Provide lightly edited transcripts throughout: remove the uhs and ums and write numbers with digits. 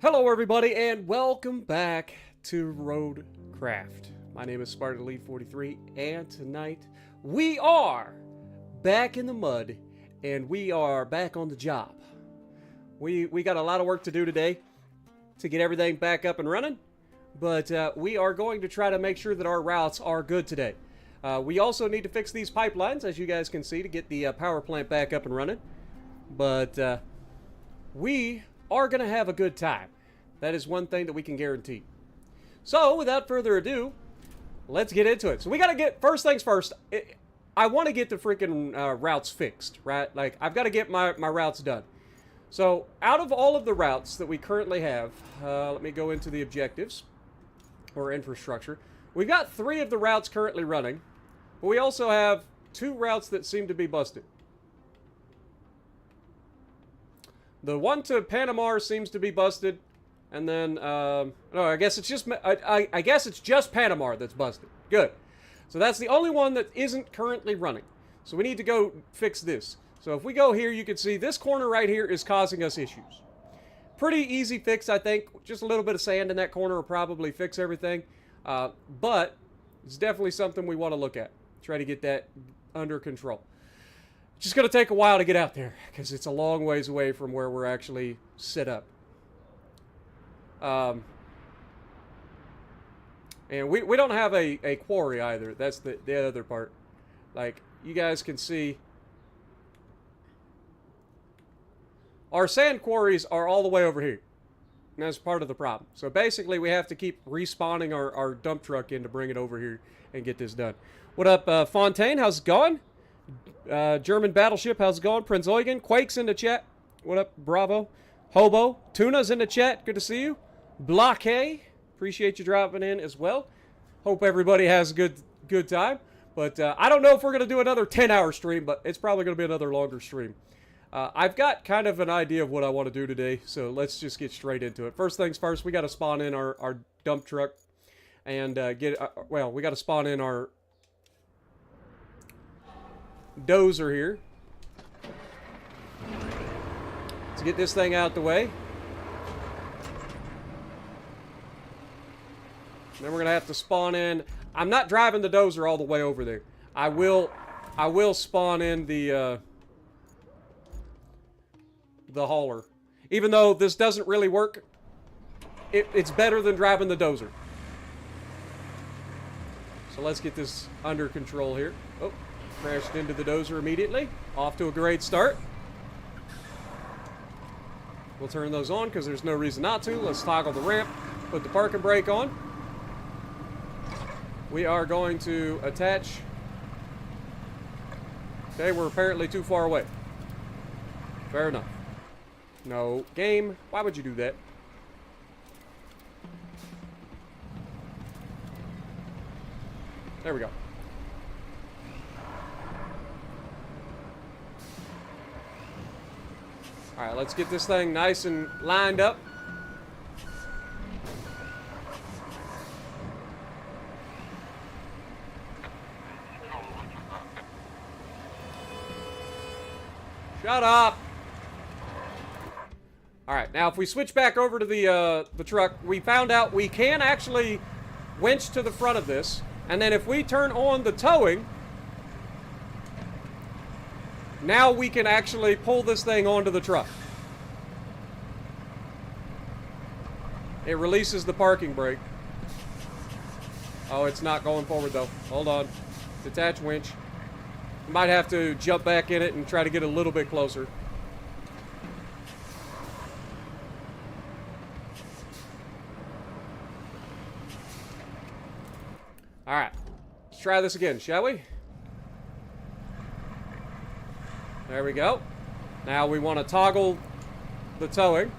Hello everybody and welcome back to ROADCRAFT. My name is Spartan Elite 43 and tonight we are back in the mud and we are back on the job. We got a lot of work to do today to get everything back up and running, but we are going to try to make sure that our routes are good today. We also need to fix these pipelines, as you guys can see, to get the power plant back up and running, but we are going to have a good time. That is one thing that we can guarantee. So, without further ado, let's get into it. So, we got to get, first things first, I want to get the freaking routes fixed, right? Like, I've got to get my routes done. So, out of all of the routes that we currently have, let me go into the objectives, or infrastructure. We've got 3 of the routes currently running, but we also have 2 routes that seem to be busted. The one to Panama seems to be busted, and then no, I guess it's just I guess it's just Panama that's busted. Good. So that's the only one that isn't currently running. So we need to go fix this. So if we go here, you can see this corner right here is causing us issues. Pretty easy fix, I think. Just a little bit of sand in that corner will probably fix everything. But it's definitely something we want to look at. Try to get that under control. Just going to take a while to get out there because it's a long ways away from where we're actually set up. And we don't have a quarry either. That's the other part. Like, you guys can see, our sand quarries are all the way over here. And that's part of the problem. So basically, we have to keep respawning our dump truck in to bring it over here and get this done. What up, Fontaine? How's it going? German Battleship, how's it going? Prince Eugen, Quake's in the chat. What up, Bravo? Hobo, Tuna's in the chat. Good to see you. Blockade, appreciate you dropping in as well. Hope everybody has a good time. But I don't know if we're going to do another 10-hour stream, but it's probably going to be another longer stream. I've got kind of an idea of what I want to do today, so let's just get straight into it. First things first, we got to spawn in our dump truck and well, we got to spawn in our dozer here. Let's get this thing out the way. Then we're gonna have to spawn in. I'm not driving the dozer all the way over there. I will spawn in the hauler. Even though this doesn't really work, it's better than driving the dozer. So let's get this under control here. Oh, crashed into the dozer immediately. Off to a great start. We'll turn those on because there's no reason not to. Let's toggle the ramp. Put the parking brake on. We are going to attach. Okay, we're apparently too far away. Fair enough. No. Game, why would you do that? There we go. Alright, let's get this thing nice and lined up. Shut up! Alright, now if we switch back over to the truck, we found out we can actually winch to the front of this, and then if we turn on the towing, now we can actually pull this thing onto the truck. It releases the parking brake. Oh, it's not going forward though. Hold on. Detach winch. Might have to jump back in it and try to get a little bit closer. Alright. Let's try this again, shall we? There we go. Now we want to toggle the towing.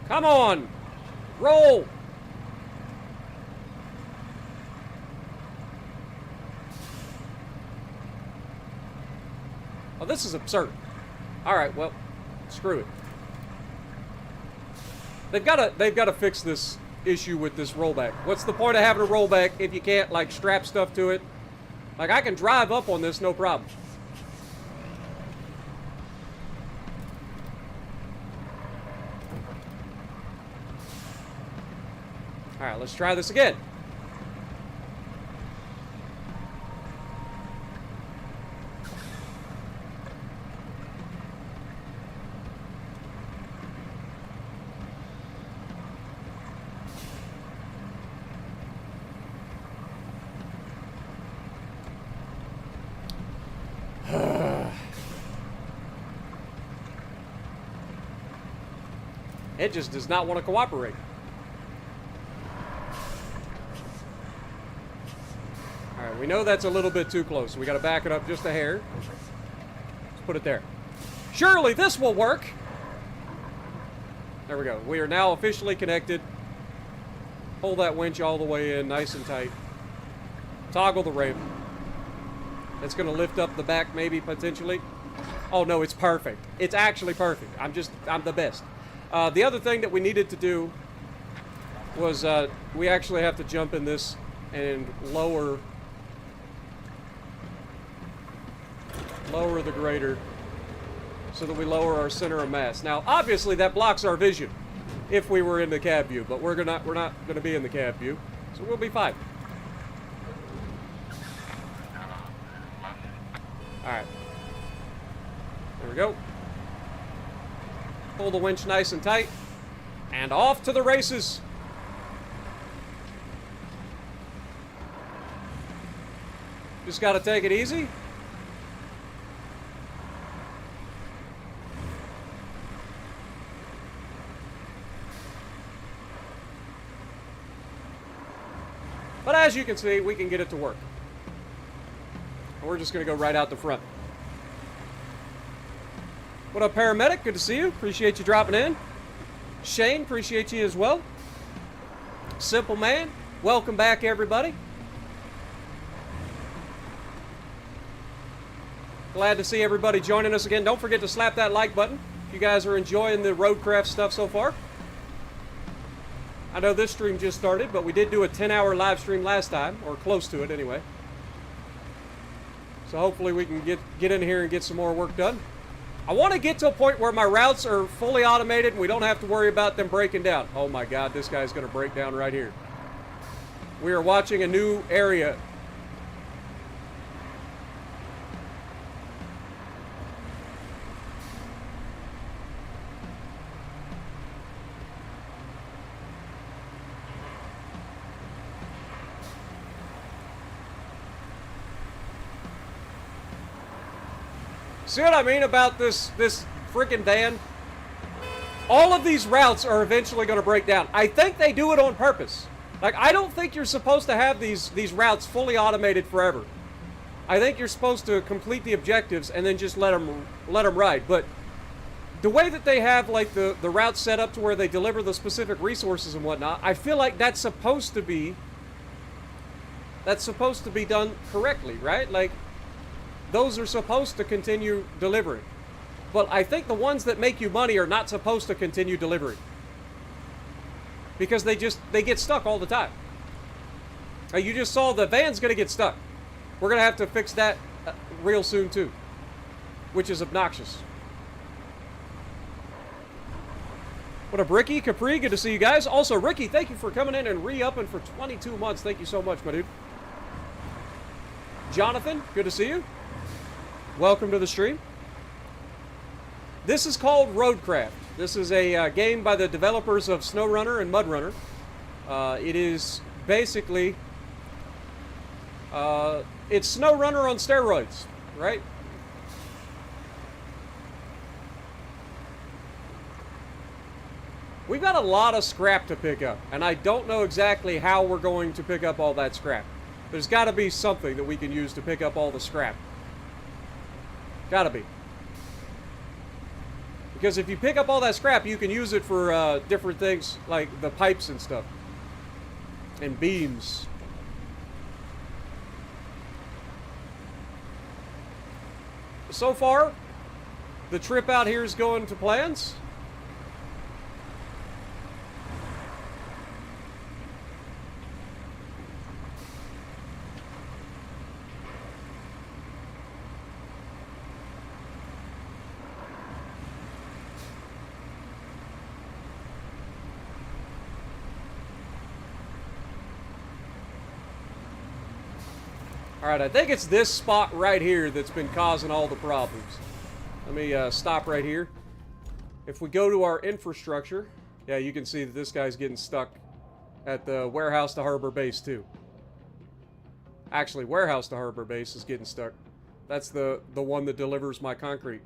Come on! Roll! Oh, this is absurd. Alright, well, screw it. They've got to fix this issue with this rollback. What's the point of having a rollback if you can't like strap stuff to it? Like I can drive up on this no problem. All right, let's try this again. It just does not want to cooperate. All right, we know that's a little bit too close. We got to back it up just a hair. Let's put it there. Surely this will work. There we go. We are now officially connected. Pull that winch all the way in, nice and tight. Toggle the ramp. It's going to lift up the back maybe, potentially. Oh, no, it's perfect. It's actually perfect. I'm the best. The other thing that we needed to do was we actually have to jump in this and lower the grader so that we lower our center of mass. Now, obviously, that blocks our vision if we were in the cab view, but we're not going to be in the cab view, so we'll be fine. All right. There we go. Pull the winch nice and tight. And off to the races. Just got to take it easy. But as you can see, we can get it to work. And we're just going to go right out the front. What up, paramedic? Good to see you. Appreciate you dropping in. Shane, appreciate you as well. Simple man, welcome back, everybody. Glad to see everybody joining us again. Don't forget to slap that like button if you guys are enjoying the ROADCRAFT stuff so far. I know this stream just started, but we did do a 10-hour live stream last time, or close to it anyway. So hopefully we can get in here and get some more work done. I want to get to a point where my routes are fully automated and we don't have to worry about them breaking down. Oh my God, this guy's going to break down right here. We are watching a new area. See what I mean about this freaking van? All of these routes are eventually going to break down. I think they do it on purpose. Like, I don't think you're supposed to have these routes fully automated forever. I think you're supposed to complete the objectives and then just let them ride. But the way that they have like the routes set up to where they deliver the specific resources and whatnot, I feel like that's supposed to be done correctly, right? Like, those are supposed to continue delivering. But I think the ones that make you money are not supposed to continue delivering. Because they get stuck all the time. You just saw the van's going to get stuck. We're going to have to fix that real soon too. Which is obnoxious. What up, Ricky? Capri, good to see you guys. Also, Ricky, thank you for coming in and re-upping for 22 months. Thank you so much, my dude. Jonathan, good to see you. Welcome to the stream. This is called ROADCRAFT. This is a game by the developers of SnowRunner and MudRunner. It is basically it's SnowRunner on steroids, right? We've got a lot of scrap to pick up, and I don't know exactly how we're going to pick up all that scrap. There's got to be something that we can use to pick up all the scrap. Gotta be. Because if you pick up all that scrap, you can use it for different things, like the pipes and stuff. And beams. So far, the trip out here is going to plans. Alright, I think it's this spot right here that's been causing all the problems. Let me stop right here. If we go to our infrastructure, yeah, you can see that this guy's getting stuck at the warehouse to harbor base too. Actually, warehouse to harbor base is getting stuck. That's the one that delivers my concrete.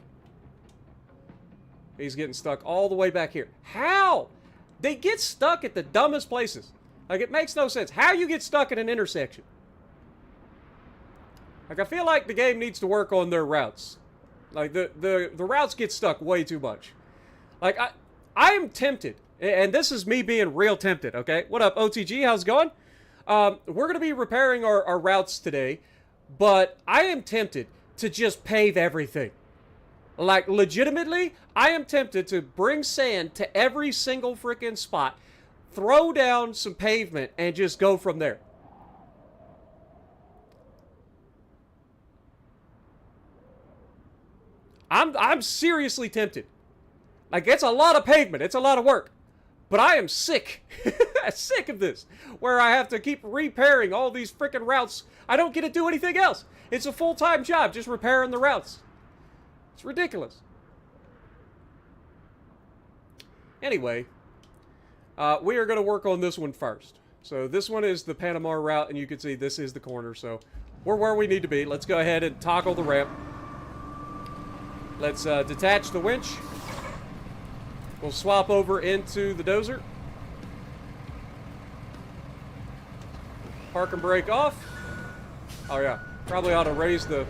He's getting stuck all the way back here. How? They get stuck at the dumbest places. Like, it makes no sense. How you get stuck at an intersection? Like, I feel like the game needs to work on their routes. Like, the routes get stuck way too much. Like, I am tempted. And this is me being real tempted, okay? What up, OTG? How's it going? We're going to be repairing our routes today. But I am tempted to just pave everything. Like, legitimately, I am tempted to bring sand to every single freaking spot. Throw down some pavement and just go from there. I'm seriously tempted. Like, it's a lot of pavement. It's a lot of work. But I am sick. Sick of this. Where I have to keep repairing all these freaking routes. I don't get to do anything else. It's a full-time job just repairing the routes. It's ridiculous. Anyway, we are going to work on this one first. So this one is the Panama route, and you can see this is the corner. So we're where we need to be. Let's go ahead and toggle the ramp. Let's detach the winch. We'll swap over into the dozer. Park and brake off. Oh yeah, probably ought to raise the...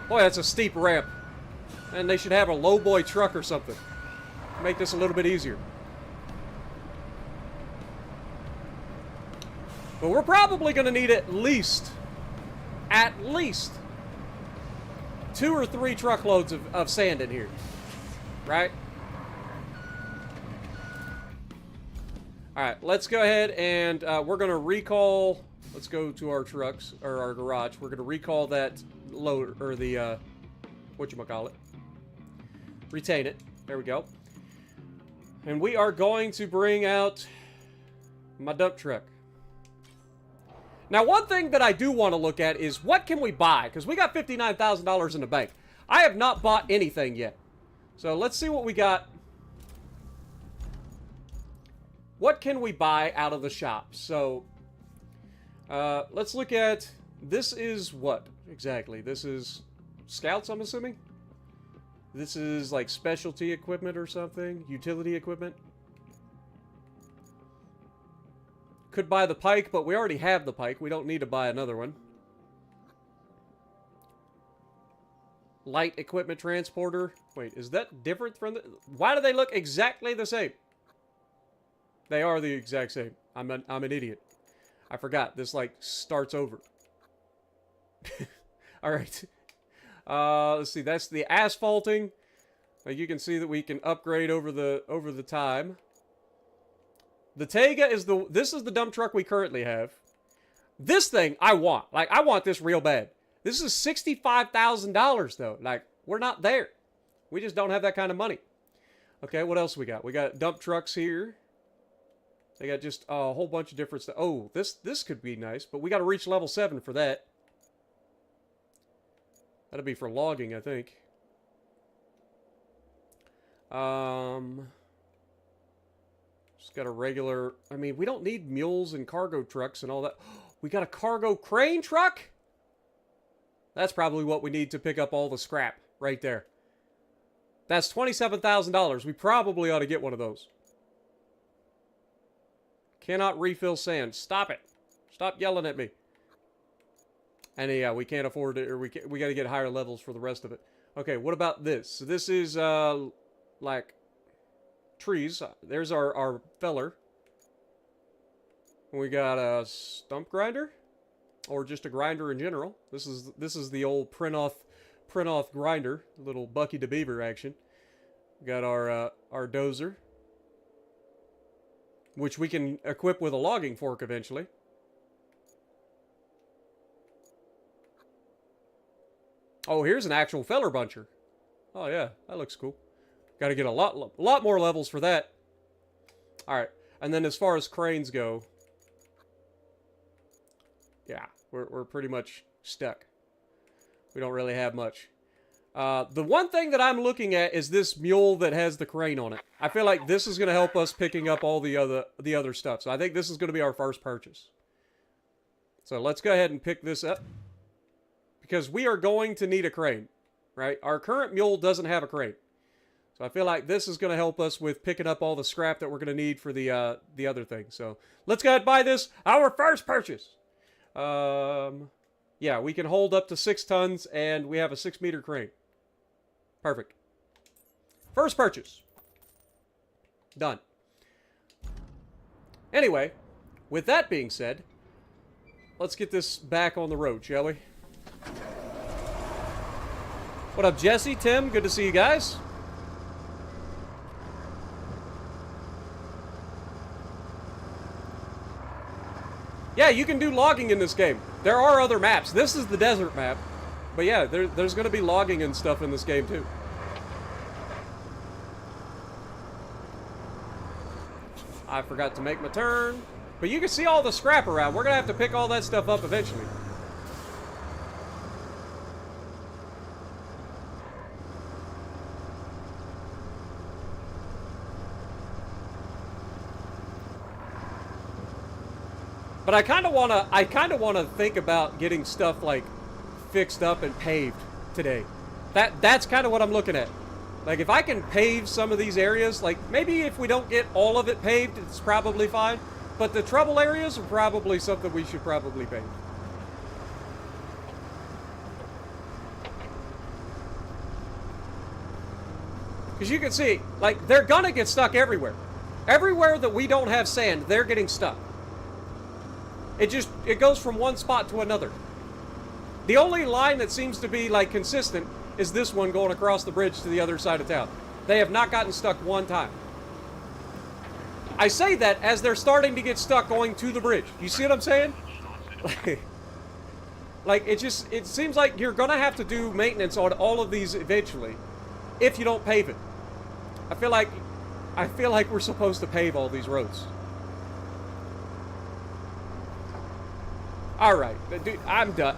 Boy, that's a steep ramp. And they should have a lowboy truck or something. Make this a little bit easier. But we're probably going to need at least 2 or 3 truckloads of sand in here. Right? Alright, let's go ahead and we're going to recall... Let's go to our trucks, or our garage. We're going to recall that load, or the, whatchamacallit. Retain it. There we go. And we are going to bring out my dump truck. Now, one thing that I do want to look at is what can we buy? Because we got $59,000 in the bank. I have not bought anything yet. So let's see what we got. What can we buy out of the shop? So, let's look at... This is what, exactly? This is scouts, I'm assuming? This is like specialty equipment or something? Utility equipment? Could buy the pike, but we already have the pike. We don't need to buy another one. Light equipment transporter. Wait, is that different from the... Why do they look exactly the same? They are the exact same. I'm an idiot. I forgot. This, like, starts over. Alright. Let's see. That's the asphalting. You can see that we can upgrade over the time. The Tega is this is the dump truck we currently have. This thing I want. Like, I want this real bad. This is $65,000 though. Like, we're not there. We just don't have that kind of money. Okay, what else we got? We got dump trucks here. They got just a whole bunch of different stuff. Oh, this could be nice, but we got to reach level 7 for that. That'll be for logging, I think. Just got a regular... I mean, we don't need mules and cargo trucks and all that. We got a cargo crane truck? That's probably what we need to pick up all the scrap right there. That's $27,000. We probably ought to get one of those. Cannot refill sand. Stop it. Stop yelling at me. And yeah, we can't afford it, or we got to get higher levels for the rest of it. Okay, what about this? So this is, like, trees. There's our feller. We got a stump grinder, or just a grinder in general. This is the old print off grinder, little Bucky the Beaver action. We got our dozer, which we can equip with a logging fork eventually. Oh, here's an actual feller buncher. Oh yeah, that looks cool. Got to get a lot more levels for that. All right, and then as far as cranes go, yeah, we're pretty much stuck. We don't really have much. The one thing that I'm looking at is this mule that has the crane on it. I feel like this is going to help us picking up all the other stuff. So I think this is going to be our first purchase. So let's go ahead and pick this up. Because we are going to need a crane, right? Our current mule doesn't have a crane. So I feel like this is going to help us with picking up all the scrap that we're going to need for the other thing. So let's go ahead and buy this. Our first purchase. Yeah, we can hold up to 6 tons and we have a 6-meter crane. Perfect. First purchase. Done. Anyway, with that being said, let's get this back on the road, shall we? What up, Jesse, Tim? Good to see you guys. Yeah, you can do logging in this game. There are other maps. This is the desert map. But yeah, there's going to be logging and stuff in this game too. I forgot to make my turn. But you can see all the scrap around. We're going to have to pick all that stuff up eventually. But I kind of want to think about getting stuff like fixed up and paved today. That's kind of what I'm looking at. Like if I can pave some of these areas, like maybe if we don't get all of it paved, it's probably fine. But the trouble areas are probably something we should probably pave. Because you can see, like, they're gonna get stuck everywhere. Everywhere that we don't have sand, they're getting stuck. It goes from one spot to another. The only line that seems to be, like, consistent is this one going across the bridge to the other side of town. They have not gotten stuck one time. I say that as they're starting to get stuck going to the bridge. You see what I'm saying? Like, it seems like you're gonna have to do maintenance on all of these eventually if you don't pave it. I feel like we're supposed to pave all these roads. Alright, dude, I'm done.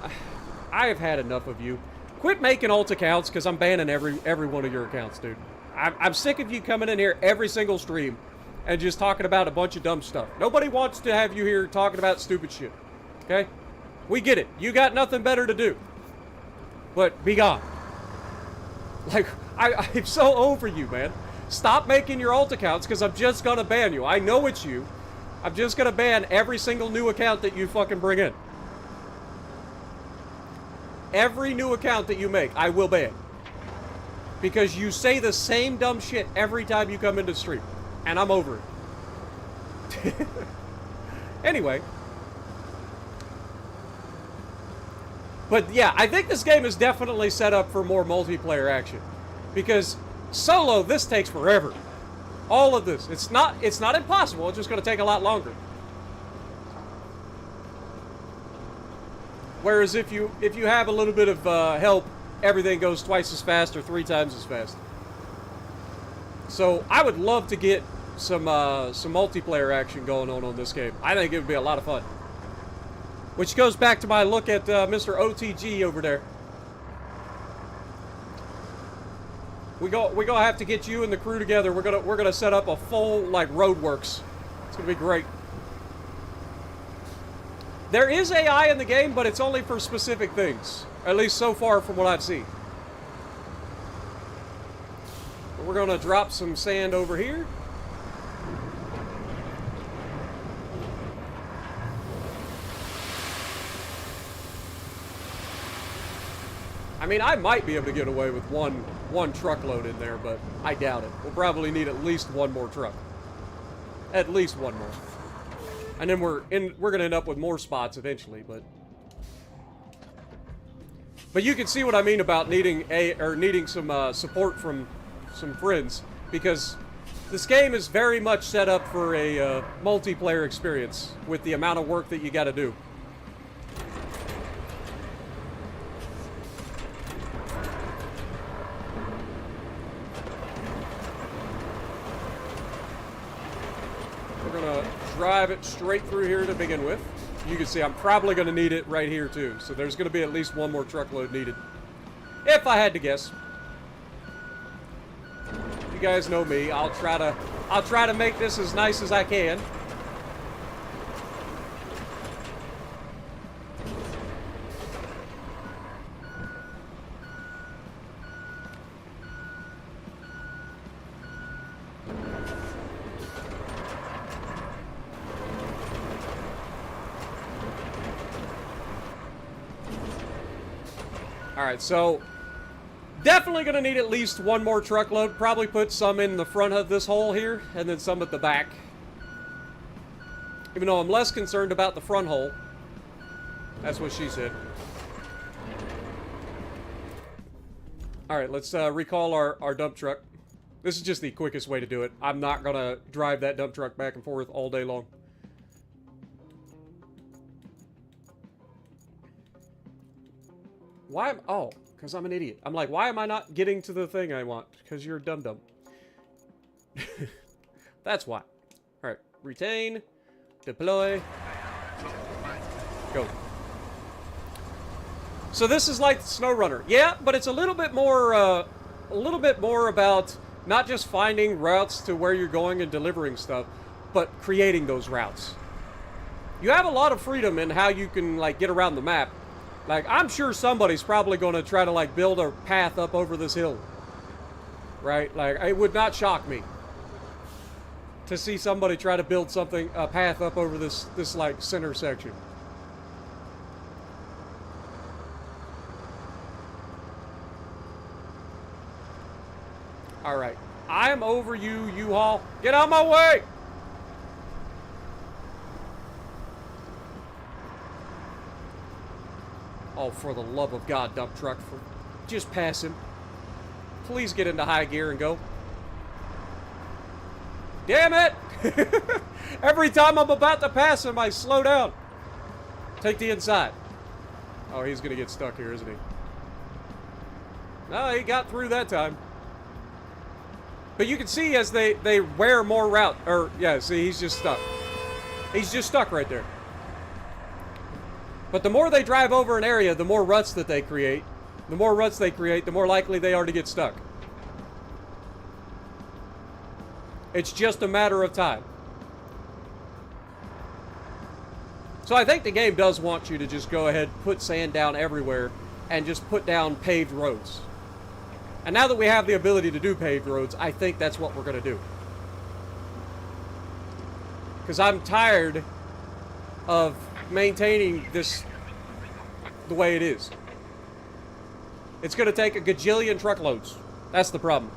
I have had enough of you. Quit making alt accounts, because I'm banning every one of your accounts, dude. I'm sick of you coming in here every single stream and just talking about a bunch of dumb stuff. Nobody wants to have you here talking about stupid shit. Okay? We get it. You got nothing better to do. But be gone. Like, I'm so over you, man. Stop making your alt accounts, because I'm just gonna ban you. I know it's you. I'm just gonna ban every single new account that you fucking bring in. Every new account that you make, I will ban. Because you say the same dumb shit every time you come into stream. And I'm over it. Anyway. But yeah, I think this game is definitely set up for more multiplayer action. Because solo, this takes forever. All of this. It's not impossible, it's just going to take a lot longer. Whereas if you have a little bit of help, everything goes twice as fast or 3 times as fast. So I would love to get some multiplayer action going on this game. I think it would be a lot of fun. Which goes back to my look at Mr. OTG over there. We're gonna have to get you and the crew together. We're gonna set up a full like roadworks. It's gonna be great. There is AI in the game, but it's only for specific things. At least so far from what I've seen. But we're gonna drop some sand over here. I mean, I might be able to get away with one truckload in there, but I doubt it. We'll probably need at least one more truck. At least one more. And then we're gonna end up with more spots eventually, but you can see what I mean about needing some support from some friends, because this game is very much set up for a multiplayer experience with the amount of work that you got to do. We're gonna drive it straight through here to begin with. you can see I'm probably going to need it right here too. So there's going to be at least one more truckload needed. If I had to guess. You guys know me. I'll try to make this as nice as I can. Alright, so definitely going to need at least one more truckload. Probably put some in the front of this hole here, and then some at the back. Even though I'm less concerned about the front hole. That's what she said. Alright, let's recall our dump truck. This is just the quickest way to do it. I'm not going to drive that dump truck back and forth all day long. Why am... Oh, because I'm an idiot. I'm like, why am I not getting to the thing I want? Because you're dum-dum. That's why. Alright, retain, deploy, go. So this is like the SnowRunner. Yeah, but it's a little bit more about not just finding routes to where you're going and delivering stuff, but creating those routes. You have a lot of freedom in how you can, like, get around the map. Like, I'm sure somebody's probably going to try to, like, build a path up over this hill. Right? Like, it would not shock me to see somebody try to build something, a path up over this like, center section. Alright. I'm over you, U-Haul. Get out of my way! Oh, for the love of God, dump truck. Just pass him. Please get into high gear and go. Damn it! Every time I'm about to pass him, I slow down. Take the inside. Oh, he's going to get stuck here, isn't he? No, he got through that time. But you can see as they wear more route. Or, yeah, see, he's just stuck. He's just stuck right there. But the more they drive over an area, the more ruts that they create. The more ruts they create, the more likely they are to get stuck. It's just a matter of time. So I think the game does want you to just go ahead, put sand down everywhere, and just put down paved roads. And now that we have the ability to do paved roads, I think that's what we're going to do. Because I'm tired of maintaining this the way it is. It's going to take a gajillion truckloads. That's the problem.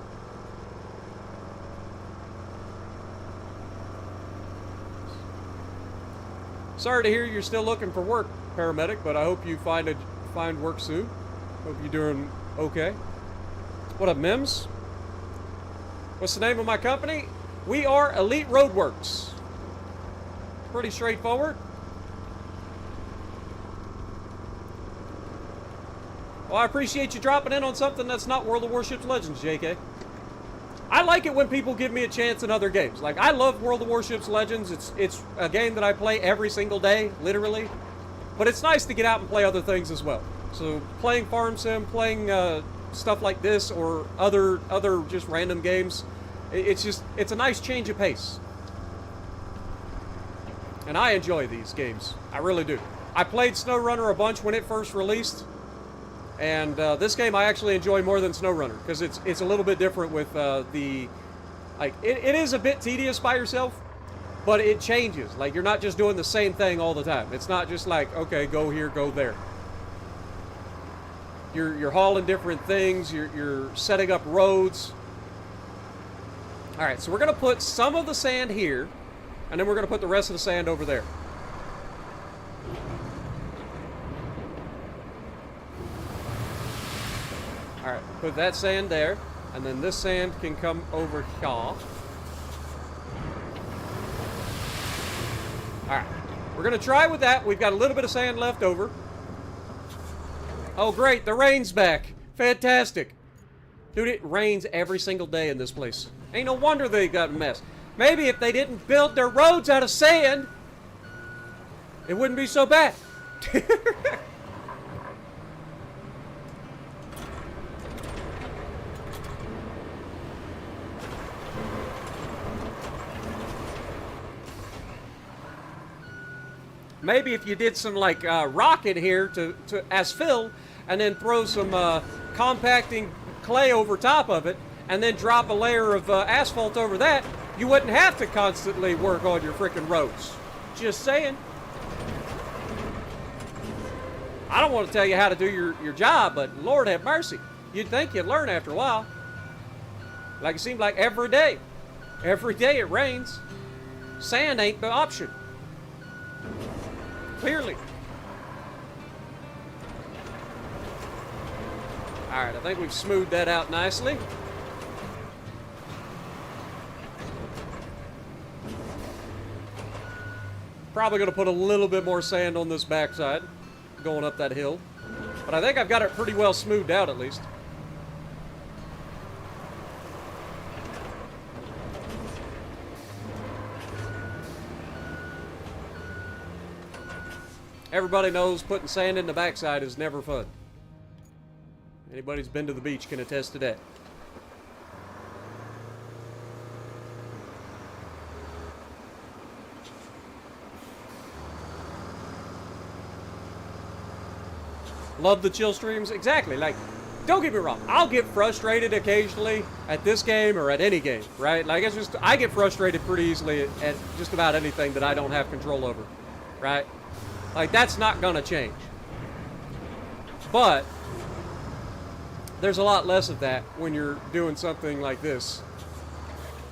Sorry to hear you're still looking for work, paramedic, but I hope you find work soon. Hope you're doing okay. What up, Mims? What's the name of my company? We are Elite Roadworks. Pretty straightforward. Well, I appreciate you dropping in on something that's not World of Warships Legends, JK. I like it when people give me a chance in other games. Like, I love World of Warships Legends. It's a game that I play every single day, literally. But it's nice to get out and play other things as well. So, playing Farm Sim, playing stuff like this, or other just random games, it's a nice change of pace. And I enjoy these games. I really do. I played SnowRunner a bunch when it first released. And this game I actually enjoy more than SnowRunner, because it's a little bit different with it is a bit tedious by yourself, but it changes. Like, you're not just doing the same thing all the time. It's not just like, okay, go here, go there. You're hauling different things, you're setting up roads. Alright, so we're going to put some of the sand here, and then we're going to put the rest of the sand over there. Alright, put that sand there, and then this sand can come over here. Alright, we're going to try with that. We've got a little bit of sand left over. Oh great, the rain's back. Fantastic. Dude, it rains every single day in this place. Ain't no wonder they got a mess. Maybe if they didn't build their roads out of sand, it wouldn't be so bad. Maybe if you did some like rock in here to as fill, and then throw some compacting clay over top of it, and then drop a layer of asphalt over that, you wouldn't have to constantly work on your freaking roads. Just saying. I don't want to tell you how to do your job, but Lord have mercy. You'd think you'd learn after a while. Like it seems like every day it rains. Sand ain't the option. Clearly. Alright, I think we've smoothed that out nicely. Probably going to put a little bit more sand on this backside, going up that hill. But I think I've got it pretty well smoothed out at least. Everybody knows putting sand in the backside is never fun. Anybody who's been to the beach can attest to that. Love the chill streams? Exactly. Like, don't get me wrong. I'll get frustrated occasionally at this game or at any game, right? Like, it's just, I get frustrated pretty easily at just about anything that I don't have control over, right? Like, that's not gonna change. But there's a lot less of that when you're doing something like this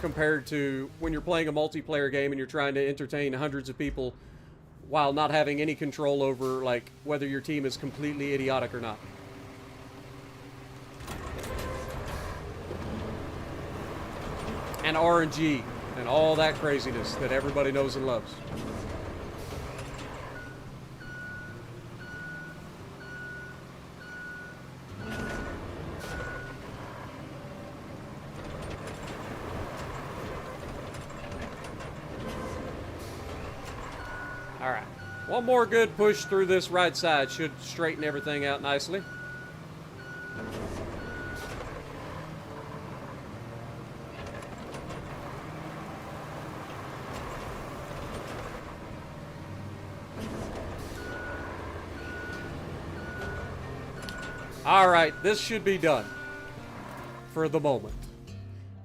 compared to when you're playing a multiplayer game and you're trying to entertain hundreds of people while not having any control over, like, whether your team is completely idiotic or not. And RNG and all that craziness that everybody knows and loves. Alright, one more good push through this right side should straighten everything out nicely. Alright, this should be done for the moment.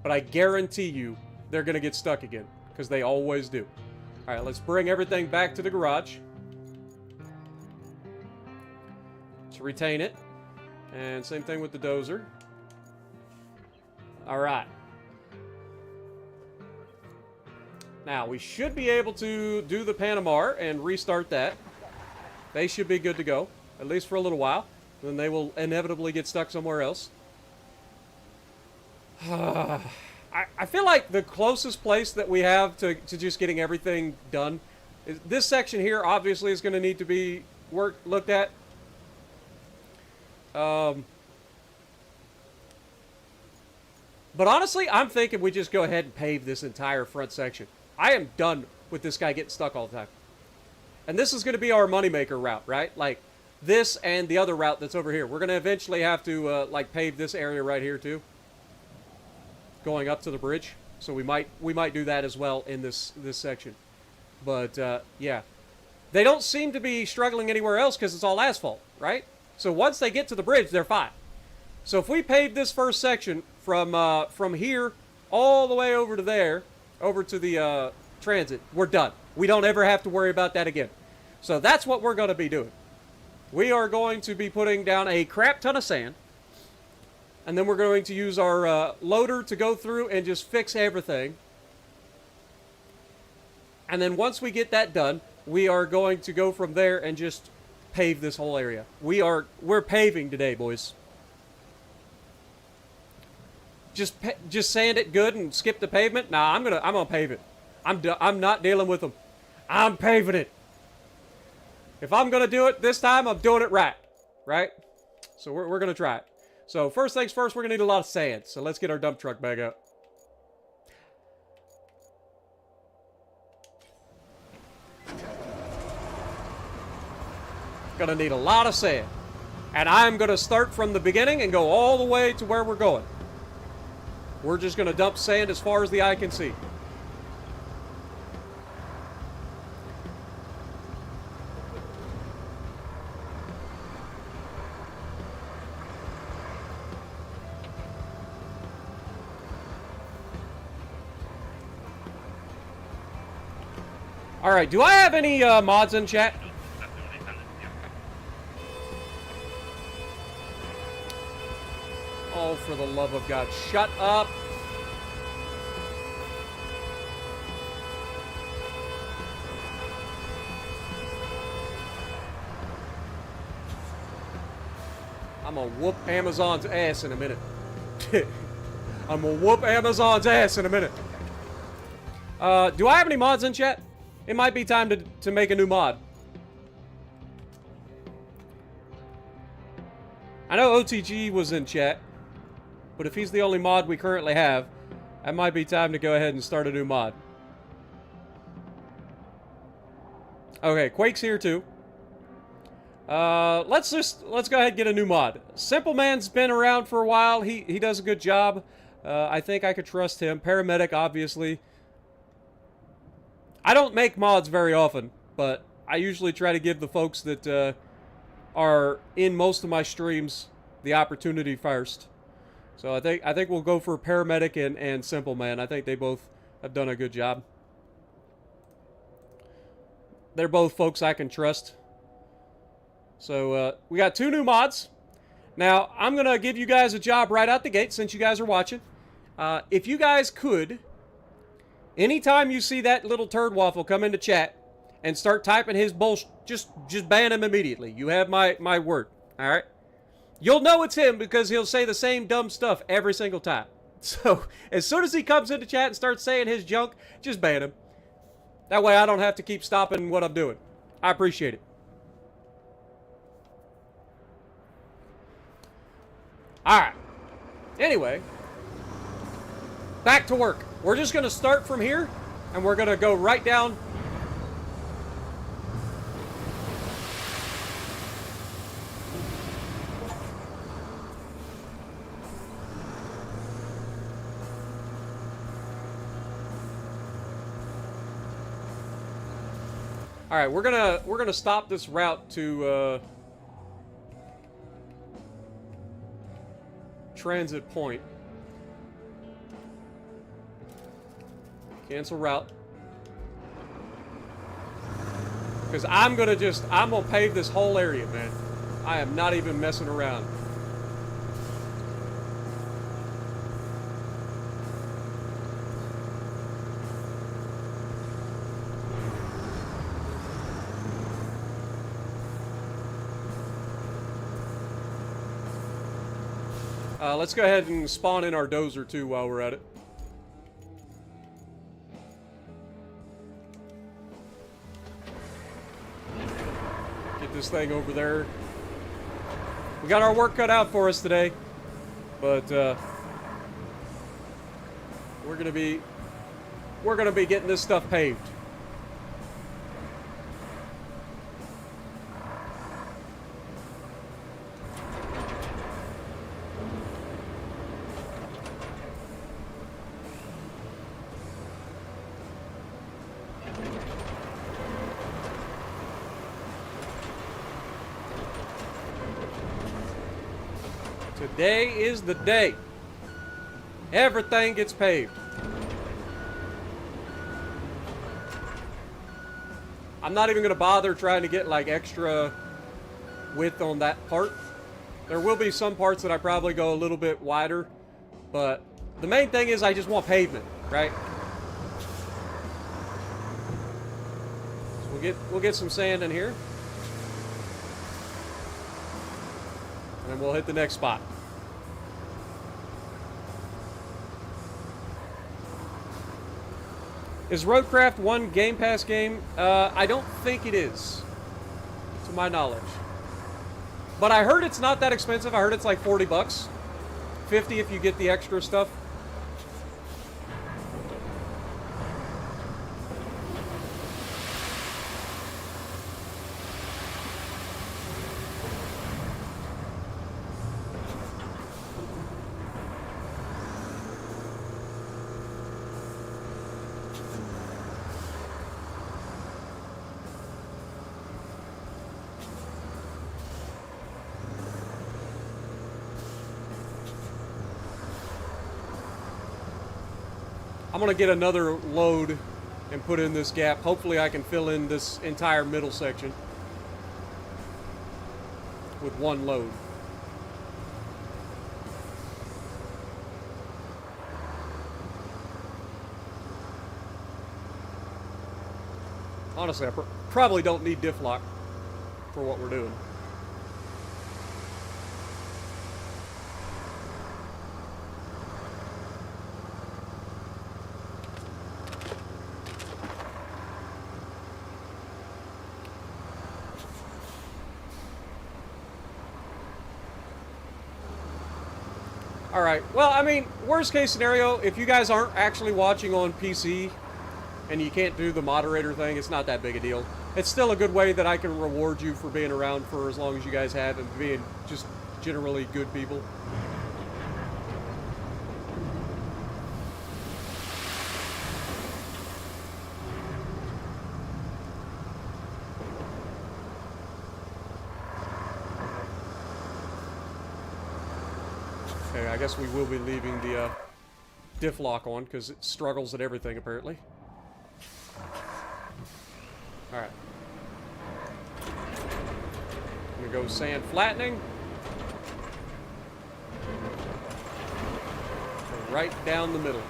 But I guarantee you they're going to get stuck again, because they always do. Alright, let's bring everything back to the garage. Let's retain it. And same thing with the dozer. Alright. Now, we should be able to do the Panamar and restart that. They should be good to go, at least for a little while. Then they will inevitably get stuck somewhere else. I feel like the closest place that we have to just getting everything done is this section here. Obviously is going to need to be looked at. But honestly, I'm thinking we just go ahead and pave this entire front section. I am done with this guy getting stuck all the time. And this is going to be our moneymaker route, right? Like this and the other route that's over here. We're going to eventually have to like pave this area right here too, going up to the bridge. So we might do that as well in this section. But yeah, they don't seem to be struggling anywhere else because it's all asphalt, right? So once they get to the bridge, they're fine. So if we pave this first section from here all the way over to there, over to the transit, we're done. We don't ever have to worry about that again. So that's what we're going to be doing. We are going to be putting down a crap ton of sand. And then we're going to use our loader to go through and just fix everything. And then once we get that done, we are going to go from there and just pave this whole area. We're paving today, boys. Just sand it good and skip the pavement? Nah, I'm gonna pave it. I'm not dealing with them. I'm paving it. If I'm gonna do it this time, I'm doing it right. Right? So we're gonna try it. So first things first, we're gonna need a lot of sand. So let's get our dump truck back out. going to need a lot of sand. And I'm going to start from the beginning and go all the way to where we're going. We're just going to dump sand as far as the eye can see. Alright, do I have any mods in chat? Oh, for the love of God, shut up! I'm gonna whoop Amazon's ass in a minute. I'm gonna whoop Amazon's ass in a minute. Do I have any mods in chat? It might be time to make a new mod. I know OTG was in chat, but if he's the only mod we currently have, it might be time to go ahead and start a new mod. Okay, Quake's here too. Let's go ahead and get a new mod. Simple Man's been around for a while. He does a good job. I think I could trust him. Paramedic, obviously. I don't make mods very often, but I usually try to give the folks that are in most of my streams the opportunity first. So I think we'll go for Paramedic and Simple Man. I think they both have done a good job. They're both folks I can trust. So we got 2 new mods. Now, I'm going to give you guys a job right out the gate since you guys are watching. If you guys could, anytime you see that little turd waffle come into chat and start typing his bullshit, just ban him immediately. You have my word. All right? You'll know it's him because he'll say the same dumb stuff every single time. So, as soon as he comes into chat and starts saying his junk, just ban him. That way I don't have to keep stopping what I'm doing. I appreciate it. Alright. Anyway. Back to work. We're just going to start from here, and we're going to go right down. Alright, we're gonna stop this route to Transit Point. Cancel route. Because I'm gonna pave this whole area, man. I am not even messing around. Let's go ahead and spawn in our dozer too while we're at it. Get this thing over there. We got our work cut out for us today, but we're gonna be getting this stuff paved. Today is the day. Everything gets paved. I'm not even going to bother trying to get like extra width on that part. There will be some parts that I probably go a little bit wider, but the main thing is I just want pavement, right? So we'll get some sand in here. And then we'll hit the next spot. Is ROADCRAFT one Game Pass game? I don't think it is, to my knowledge. But I heard it's not that expensive. I heard it's like 40 bucks. 50 if you get the extra stuff. I'm going to get another load and put in this gap. Hopefully I can fill in this entire middle section with one load. Honestly, I probably don't need diff lock for what we're doing. Alright, well, I mean, worst case scenario, if you guys aren't actually watching on PC and you can't do the moderator thing, it's not that big a deal. It's still a good way that I can reward you for being around for as long as you guys have and being just generally good people. Okay, I guess we will be leaving the diff lock on because it struggles at everything apparently. Alright. I'm gonna go sand flattening. Go right down the middle.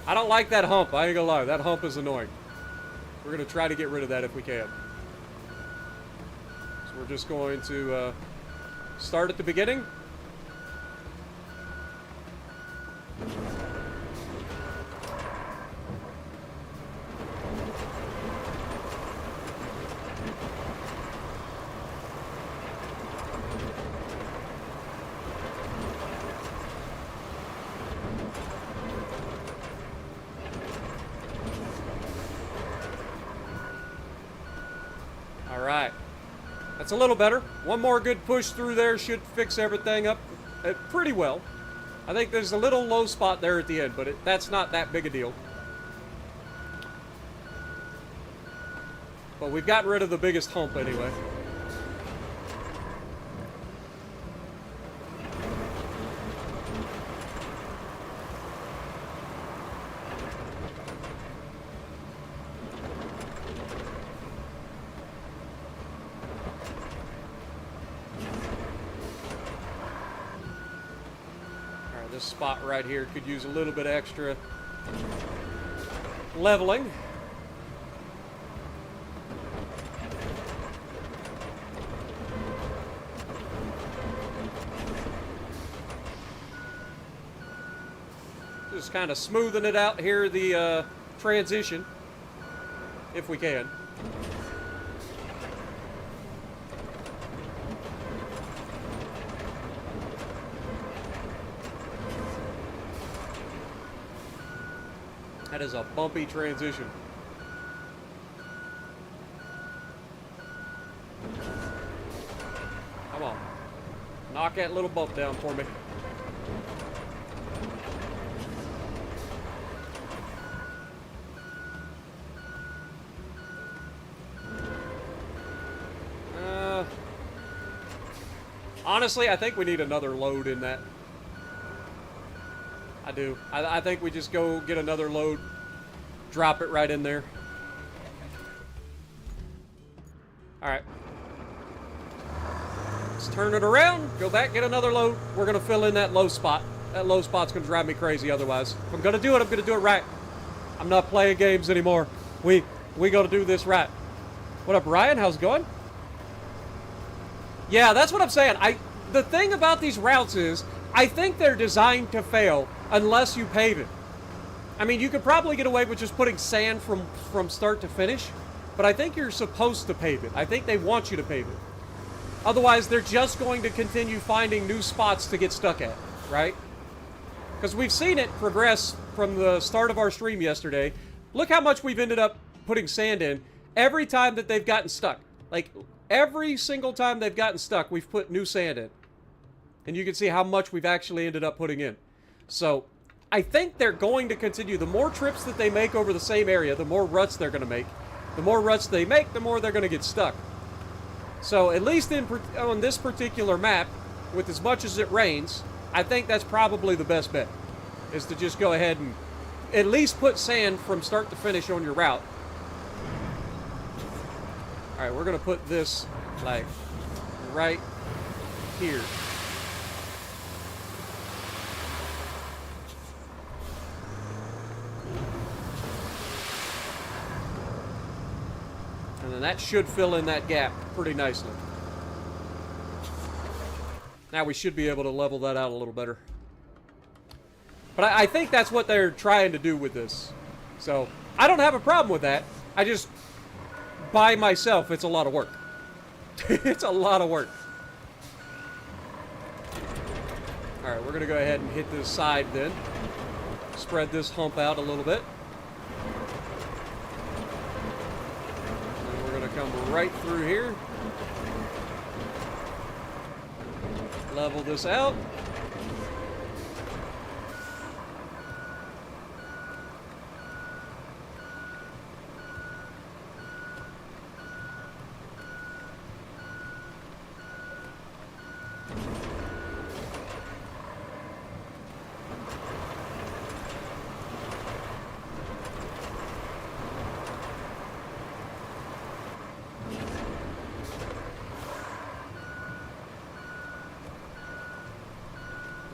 I don't like that hump, I ain't gonna lie. That hump is annoying. We're gonna try to get rid of that if we can. So we're just going to start at the beginning. Alright. That's a little better. One more good push through there should fix everything up pretty well. I think there's a little low spot there at the end, but that's not that big a deal. But we've gotten rid of the biggest hump anyway. This spot right here could use a little bit extra leveling. Just kind of smoothing it out here, the transition, if we can. That is a bumpy transition. Come on. Knock that little bump down for me. Honestly, I think we need another load in that. I do. I think we just go get another load, drop it right in there. Alright. Let's turn it around, go back, get another load. We're going to fill in that low spot. That low spot's going to drive me crazy otherwise. If I'm going to do it, I'm going to do it right. I'm not playing games anymore. We got to do this right. What up, Ryan? How's it going? Yeah, that's what I'm saying. The thing about these routes is, I think they're designed to fail unless you pave it. I mean, you could probably get away with just putting sand from start to finish, but I think you're supposed to pave it. I think they want you to pave it. Otherwise, they're just going to continue finding new spots to get stuck at, right? Because we've seen it progress from the start of our stream yesterday. Look how much we've ended up putting sand in every time that they've gotten stuck. Like, every single time they've gotten stuck, we've put new sand in. And you can see how much we've actually ended up putting in. So, I think they're going to continue. The more trips that they make over the same area, the more ruts they're going to make. The more ruts they make, the more they're going to get stuck. So at least on this particular map, with as much as it rains, I think that's probably the best bet, is to just go ahead and at least put sand from start to finish on your route. All right, we're going to put this like right here. And then that should fill in that gap pretty nicely. Now we should be able to level that out a little better. But I think that's what they're trying to do with this. So, I don't have a problem with that. I just, by myself, it's a lot of work. It's a lot of work. Alright, we're going to go ahead and hit this side then. Spread this hump out a little bit. Come right through here. Level this out.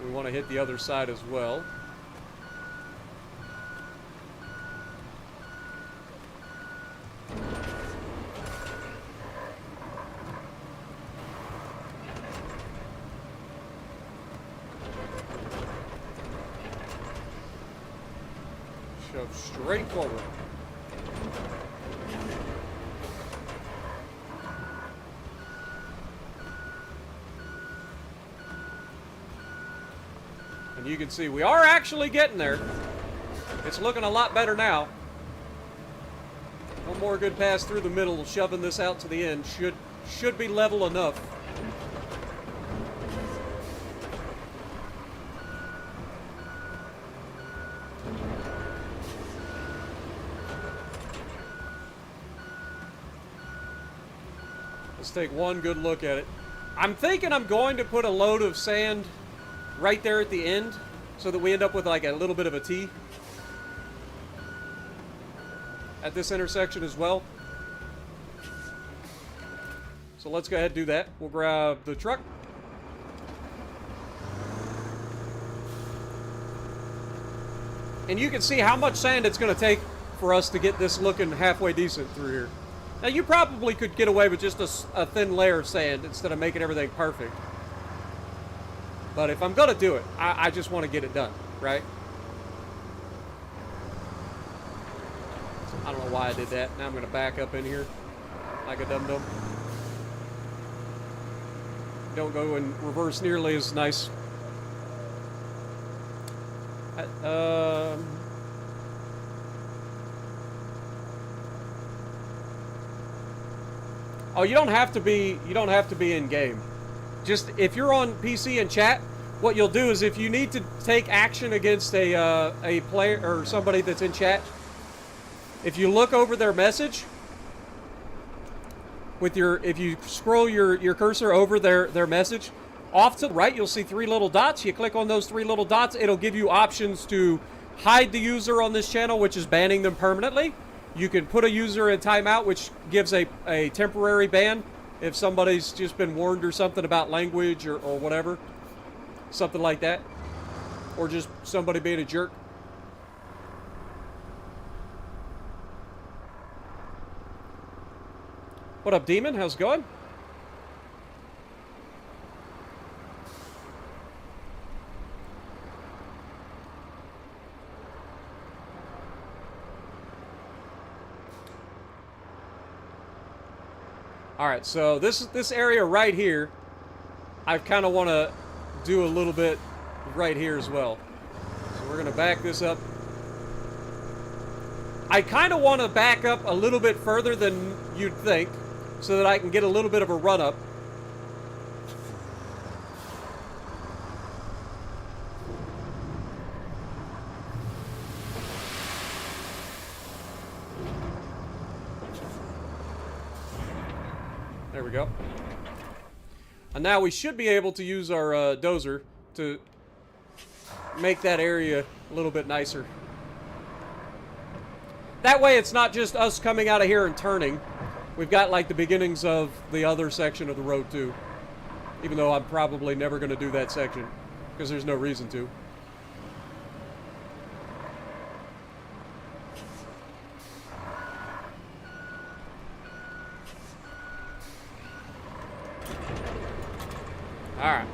We want to hit the other side as well. Shove straight forward. And you can see we are actually getting there. It's looking a lot better now. One more good pass through the middle, shoving this out to the end. Should be level enough. Let's take one good look at it. I'm thinking I'm going to put a load of sand right there at the end so that we end up with like a little bit of a T at this intersection as well. So let's go ahead and do that. We'll grab the truck. And you can see how much sand it's going to take for us to get this looking halfway decent through here. Now you probably could get away with just a thin layer of sand instead of making everything perfect. But if I'm going to do it, I just want to get it done, right? I don't know why I did that. Now I'm going to back up in here like a dum-dum. Don't go in reverse nearly as nice. Oh, you don't have to be in game. Just if you're on PC and chat, what you'll do is if you need to take action against a player or somebody that's in chat, if you look over their message with if you scroll your cursor over their message, off to the right you'll see three little dots. You click on those three little dots, it'll give you options to hide the user on this channel, which is banning them permanently. You can put a user in timeout, which gives a temporary ban if somebody's just been warned or something about language or whatever. Something like that. Or just somebody being a jerk. What up, Demon? How's it going? Alright, so this area right here, I kind of want to do a little bit right here as well. So we're going to back this up. I kind of want to back up a little bit further than you'd think, so that I can get a little bit of a run up. There we go. And now we should be able to use our dozer to make that area a little bit nicer. That way it's not just us coming out of here and turning. We've got like the beginnings of the other section of the road too. Even though I'm probably never going to do that section because there's no reason to. All right.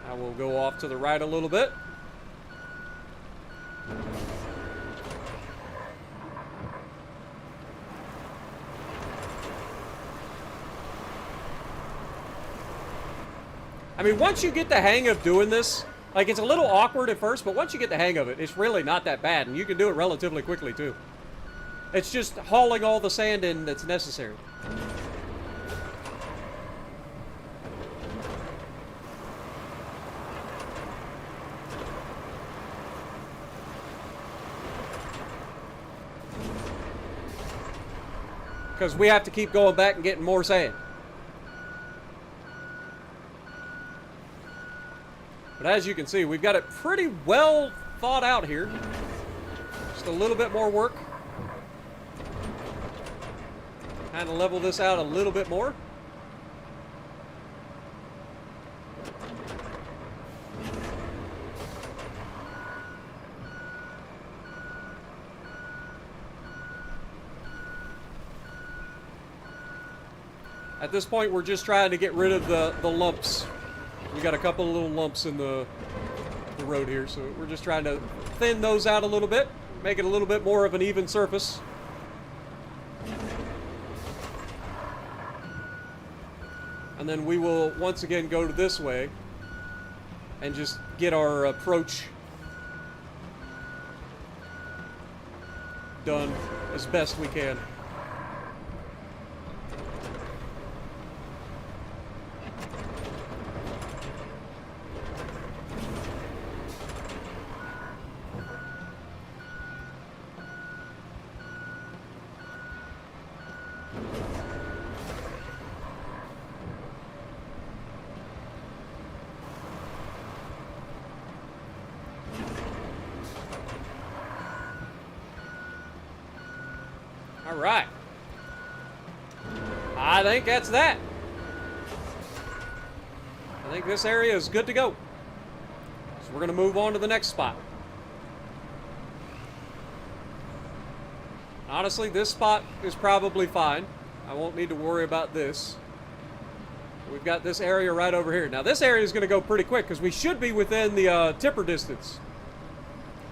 Now we'll go off to the right a little bit. I mean, once you get the hang of doing this, like, it's a little awkward at first, but once you get the hang of it, it's really not that bad, and you can do it relatively quickly, too. It's just hauling all the sand in that's necessary. Because we have to keep going back and getting more sand. But as you can see, we've got it pretty well thought out here. Just a little bit more work. Kind of level this out a little bit more. At this point, we're just trying to get rid of the lumps. We got a couple of little lumps in the road here, so we're just trying to thin those out a little bit, make it a little bit more of an even surface. And then we will once again go to this way and just get our approach done as best we can. All right. I think that's that. I think this area is good to go. So we're going to move on to the next spot. Honestly, this spot is probably fine. I won't need to worry about this. We've got this area right over here. Now, this area is going to go pretty quick because we should be within the tipper distance.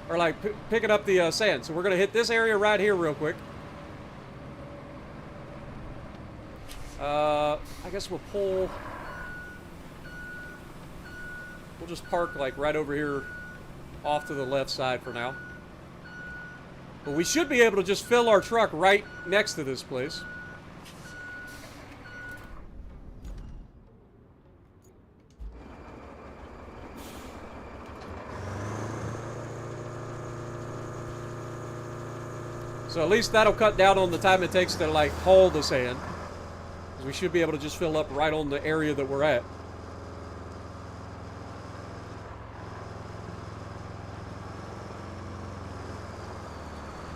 Or like picking up the sand. So we're going to hit this area right here real quick. I guess we'll pull... We'll just park like right over here off to the left side for now. But we should be able to just fill our truck right next to this place. So at least that'll cut down on the time it takes to like haul the sand. We should be able to just fill up right on the area that we're at.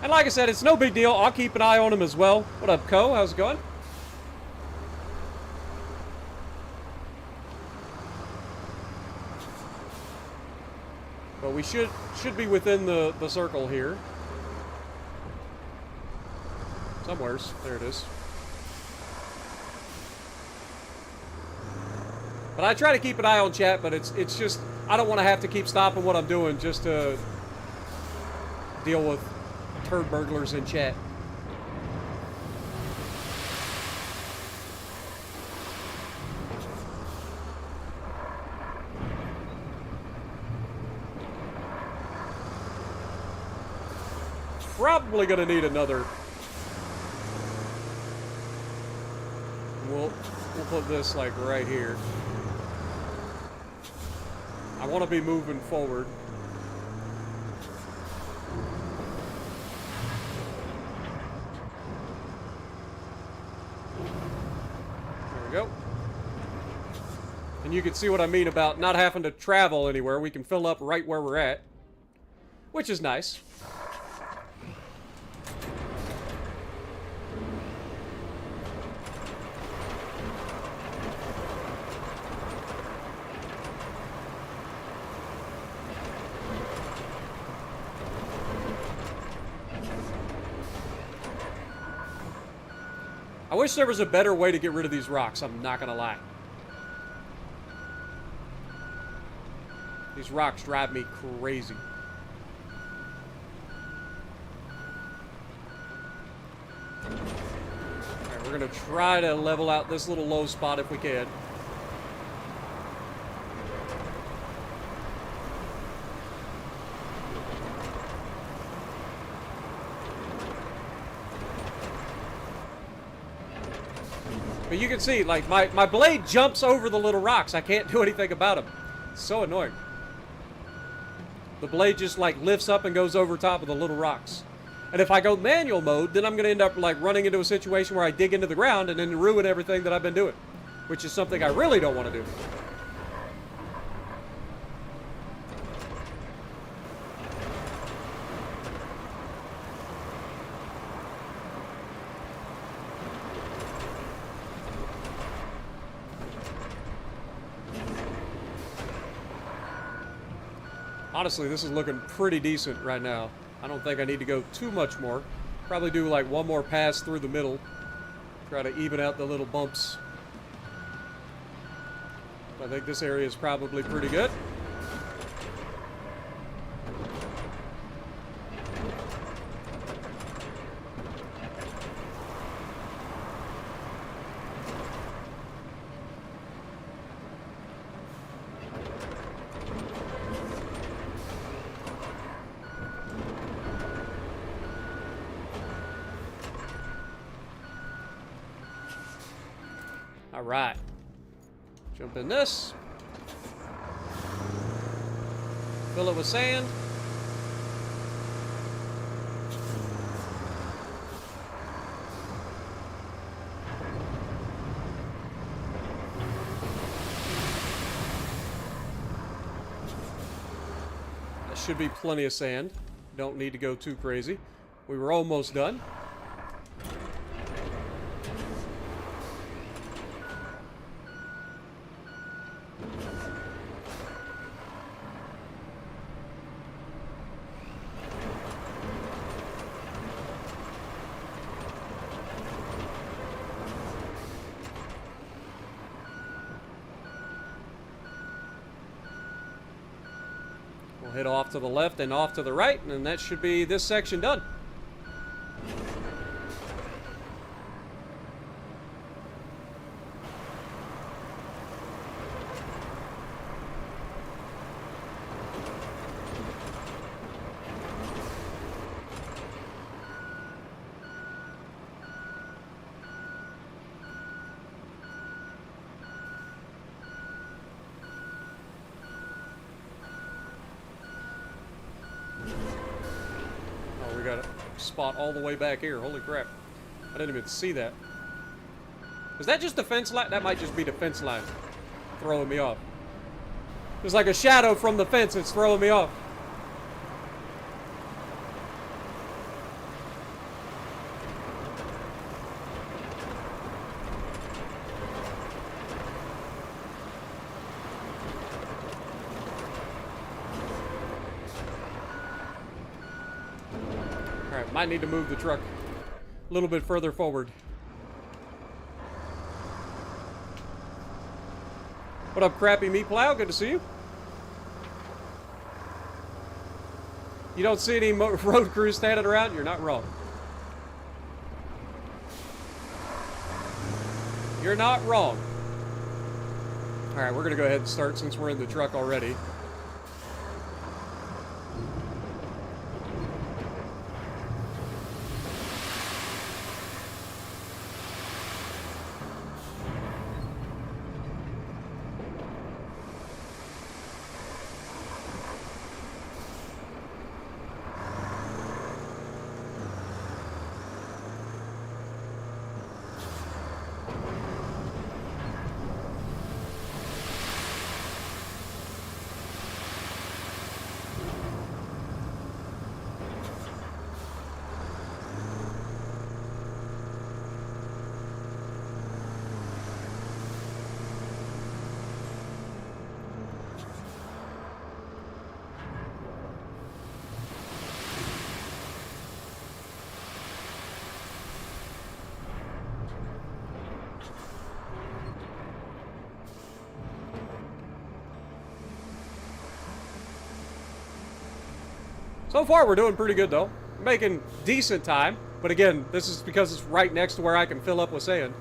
And like I said, it's no big deal. I'll keep an eye on him as well. What up, Co? How's it going? But we should be within the circle here. Somewheres. There it is. But I try to keep an eye on chat, but it's just, I don't want to have to keep stopping what I'm doing just to deal with turd burglars in chat. Probably going to need another put this like right here. I want to be moving forward. There we go. And you can see what I mean about not having to travel anywhere. We can fill up right where we're at, which is nice. I wish there was a better way to get rid of these rocks, I'm not gonna lie. These rocks drive me crazy. Alright, we're gonna try to level out this little low spot if we can. But you can see, like, my blade jumps over the little rocks. I can't do anything about them. It's so annoying. The blade just, like, lifts up and goes over top of the little rocks. And if I go manual mode, then I'm going to end up, like, running into a situation where I dig into the ground and then ruin everything that I've been doing. Which is something I really don't want to do. Honestly, this is looking pretty decent right now. I don't think I need to go too much more. Probably do like one more pass through the middle. Try to even out the little bumps. I think this area is probably pretty good. All right. Jump in this. Fill it with sand. That should be plenty of sand. Don't need to go too crazy. We were almost done. We'll head off to the left and off to the right, and that should be this section done. We got a spot all the way back here. Holy crap. I didn't even see that. Is that just the fence line? That might just be the fence line throwing me off. There's like a shadow from the fence that's throwing me off. Alright, might need to move the truck a little bit further forward. What up, Crappy Meat Plow? Good to see you. You don't see any road crews standing around? You're not wrong. You're not wrong. Alright, we're going to go ahead and start since we're in the truck already. So far, we're doing pretty good, though. Making decent time. But again, this is because it's right next to where I can fill up with sand.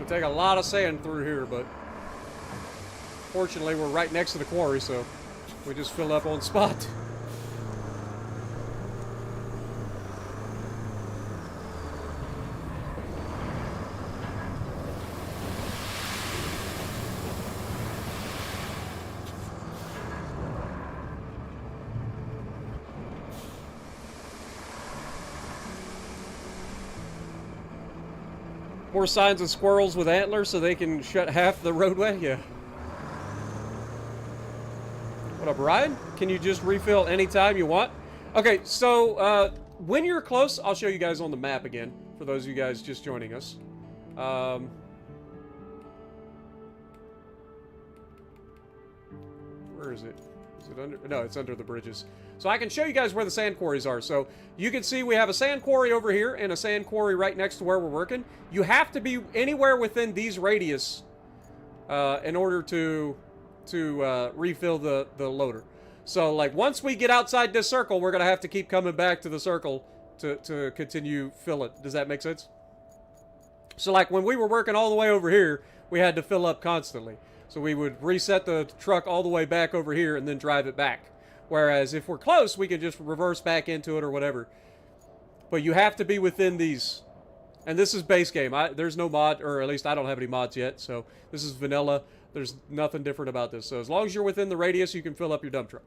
Take a lot of sand through here, but fortunately we're right next to the quarry, so we just fill up on spot. More signs of squirrels with antlers so they can shut half the roadway? Yeah. What up, Ryan? Can you just refill anytime you want? Okay, so when you're close, I'll show you guys on the map again, for those of you guys just joining us. Where is it? Is it under? No, it's under the bridges. So I can show you guys where the sand quarries are. So you can see we have a sand quarry over here and a sand quarry right next to where we're working. You have to be anywhere within these radius in order to refill the loader. So like once we get outside this circle, we're gonna have to keep coming back to the circle to continue fill it. Does that make sense? So like when we were working all the way over here, we had to fill up constantly. So we would reset the truck all the way back over here and then drive it back. Whereas if we're close, we can just reverse back into it or whatever. But you have to be within these. And this is base game. There's no mod, or at least I don't have any mods yet. So this is vanilla. There's nothing different about this. So as long as you're within the radius, you can fill up your dump truck.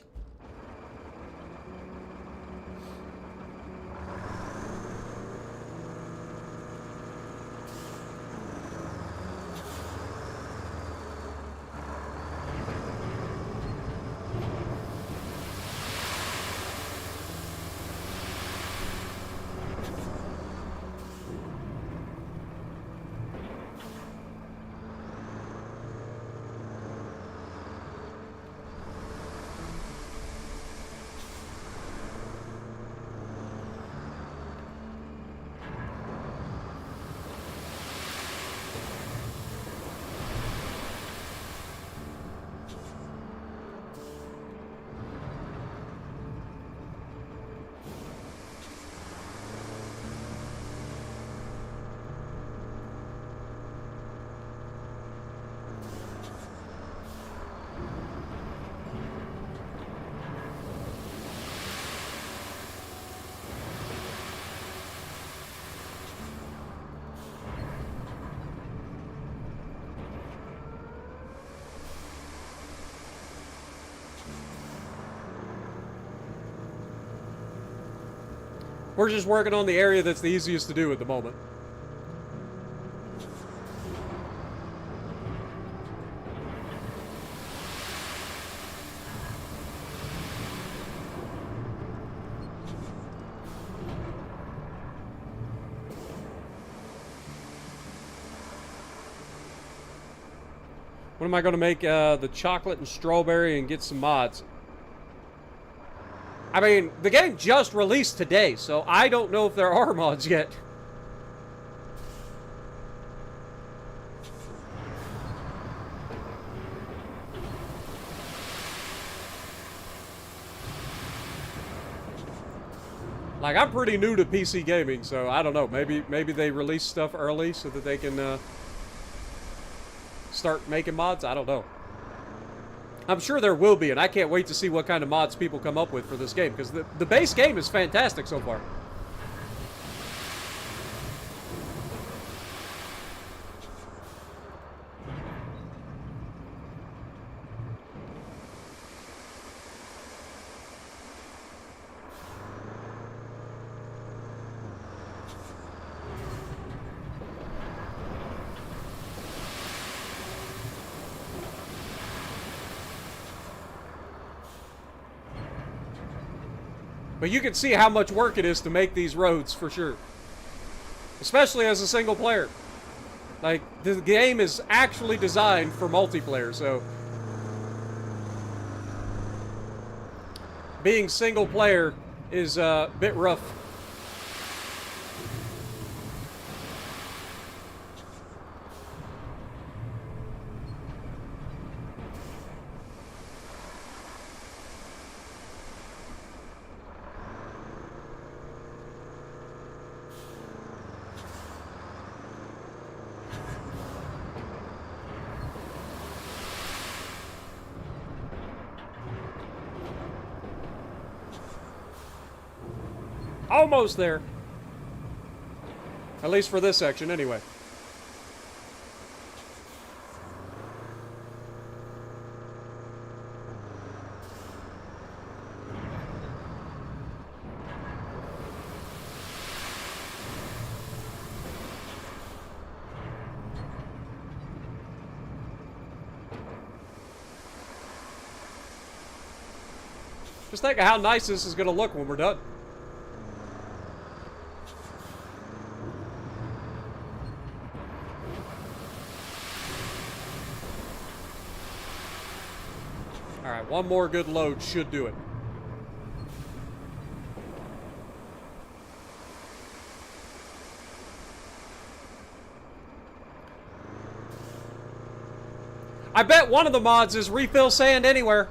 We're just working on the area that's the easiest to do at the moment. When am I going to make the chocolate and strawberry and get some mods? I mean, the game just released today, so I don't know if there are mods yet. Like, I'm pretty new to PC gaming, so I don't know. Maybe they release stuff early so that they can start making mods. I don't know. I'm sure there will be, and I can't wait to see what kind of mods people come up with for this game, because the base game is fantastic so far. But you can see how much work it is to make these roads, for sure. Especially as a single player. Like, the game is actually designed for multiplayer, so... being single player is a bit rough. Almost there. At least for this section, anyway. Just think of how nice this is going to look when we're done. Alright, one more good load should do it. I bet one of the mods is refill sand anywhere.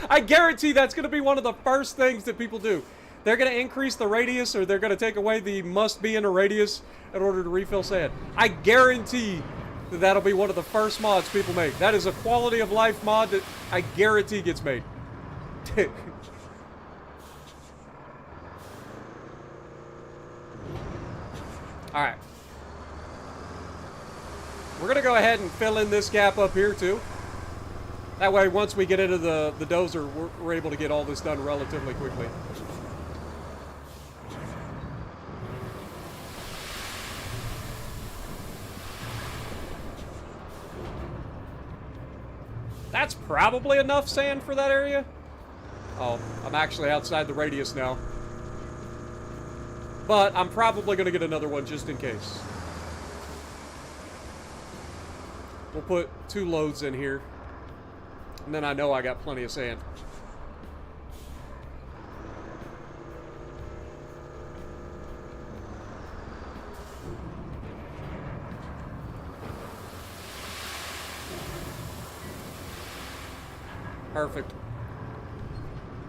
I guarantee that's going to be one of the first things that people do. They're going to increase the radius, or they're going to take away the must be in a radius in order to refill sand. I guarantee that that'll be one of the first mods people make. That is a quality of life mod that I guarantee gets made. Alright. We're going to go ahead and fill in this gap up here too. That way, once we get into the dozer, we're able to get all this done relatively quickly. That's probably enough sand for that area. Oh, I'm actually outside the radius now. But I'm probably going to get another one just in case. We'll put 2 loads in here. And then I know I got plenty of sand. Perfect.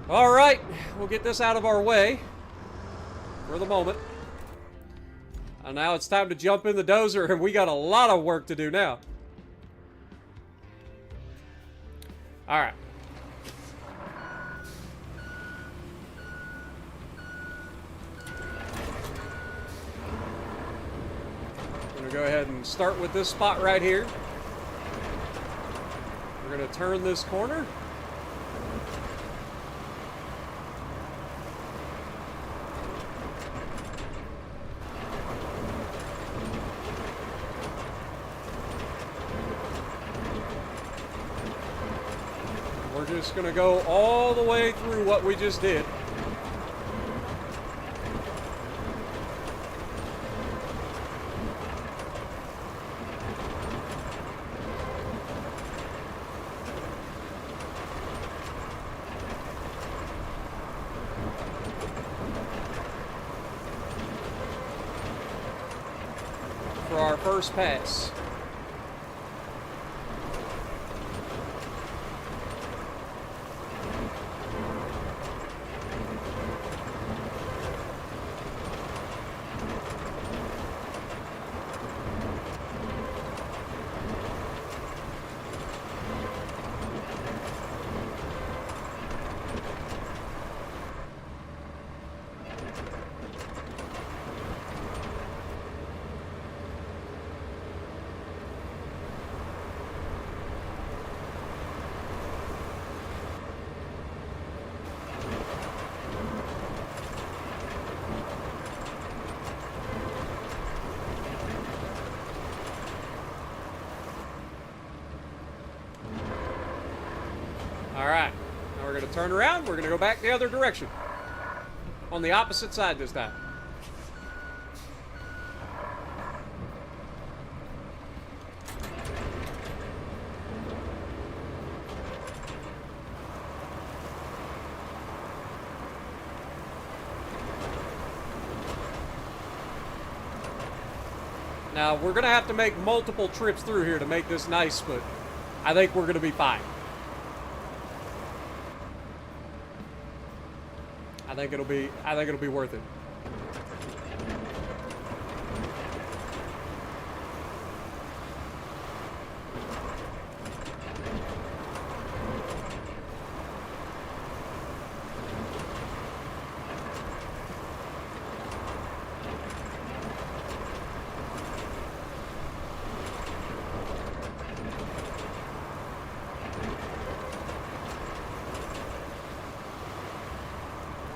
All right, we'll get this out of our way for the moment. And now it's time to jump in the dozer, and we got a lot of work to do now. All right. I'm going to go ahead and start with this spot right here. We're going to turn this corner. We're just going to go all the way through what we just did. For our first pass. All right, now we're going to turn around. We're going to go back the other direction. On the opposite side this time. Now, we're going to have to make multiple trips through here to make this nice, but I think we're going to be fine. I think it'll be worth it.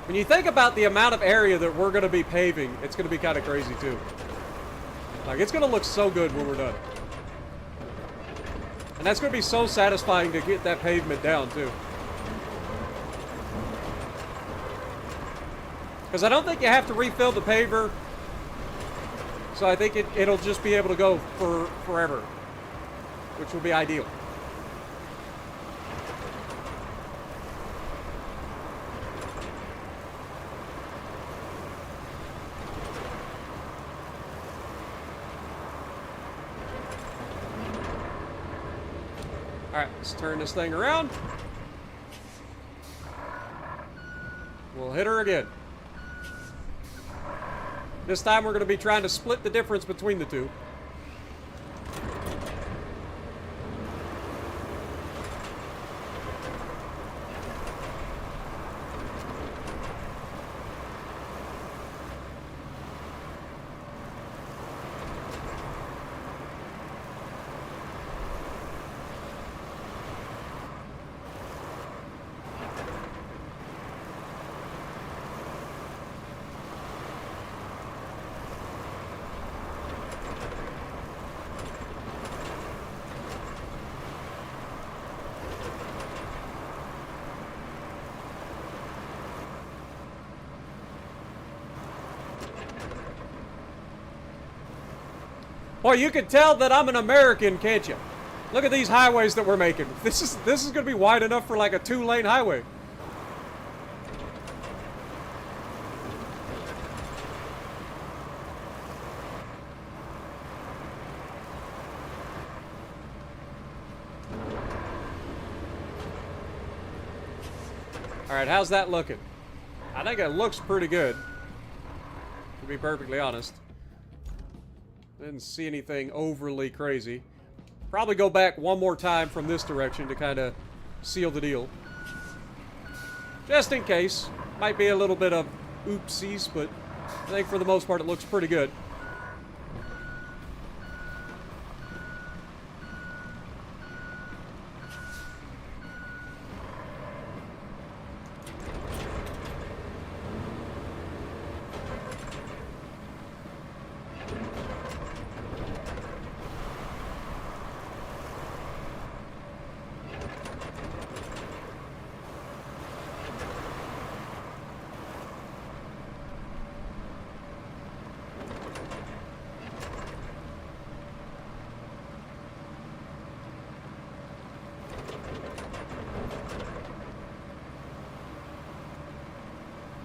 When you think about the amount of area that we're going to be paving, it's going to be kind of crazy too. Like, it's going to look so good when we're done. And that's going to be so satisfying to get that pavement down too. Because I don't think you have to refill the paver. So I think it'll just be able to go for forever, which will be ideal. Alright, let's turn this thing around. We'll hit her again. This time we're going to be trying to split the difference between the two. Boy, you can tell that I'm an American, can't you? Look at these highways that we're making. This is going to be wide enough for like a 2-lane highway. All right, how's that looking? I think it looks pretty good, to be perfectly honest. Didn't see anything overly crazy. Probably go back one more time from this direction to kind of seal the deal. Just in case. Might be a little bit of oopsies, but I think for the most part it looks pretty good.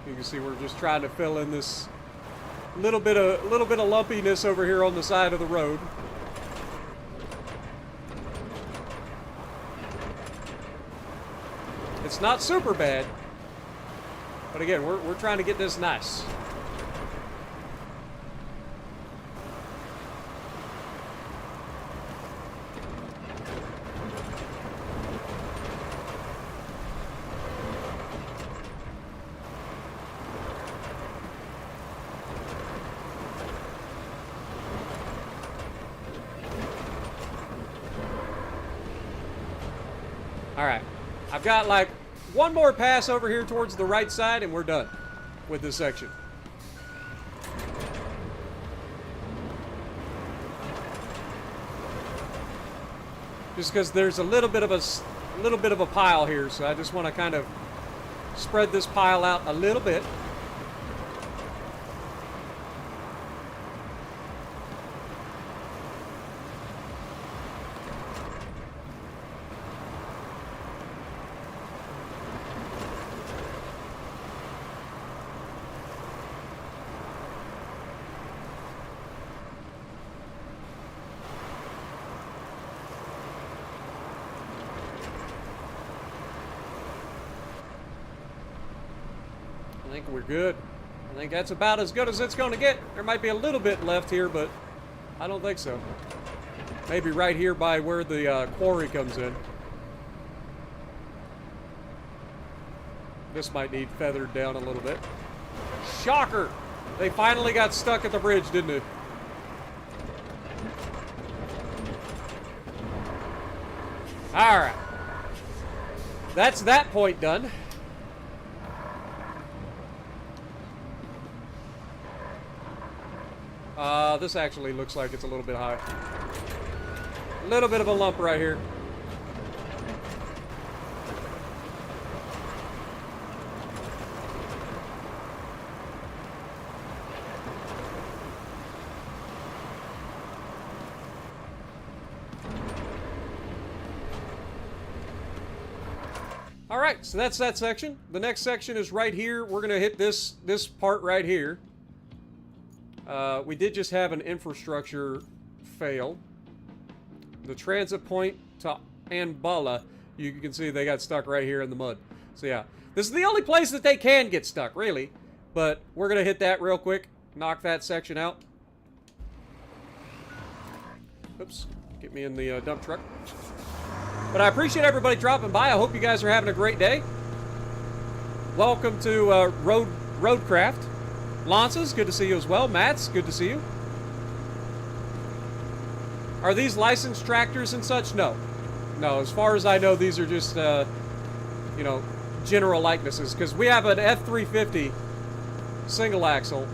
You can see we're just trying to fill in this little bit of lumpiness over here on the side of the road. It's not super bad, but again, we're trying to get this nice. Alright, I've got like one more pass over here towards the right side and we're done with this section. Just because there's a little bit of a pile here, so I just want to kind of spread this pile out a little bit. I think we're good. I think that's about as good as it's going to get. There might be a little bit left here, but I don't think so. Maybe right here by where the quarry comes in. This might need feathered down a little bit. Shocker! They finally got stuck at the bridge, didn't they? Alright. That's that point done. This actually looks like it's a little bit high. A little bit of a lump right here. Alright, so that's that section. The next section is right here. We're going to hit this part right here. We did just have an infrastructure fail. The transit point to Anbala, you can see they got stuck right here in the mud. So yeah, this is the only place that they can get stuck, really. But we're going to hit that real quick. Knock that section out. Oops, get me in the dump truck. But I appreciate everybody dropping by. I hope you guys are having a great day. Welcome to ROADCRAFT. Lances, good to see you as well. Matt's, good to see you. Are these licensed tractors and such? No. No, as far as I know, these are just, you know, general likenesses. Because we have an F350 single axle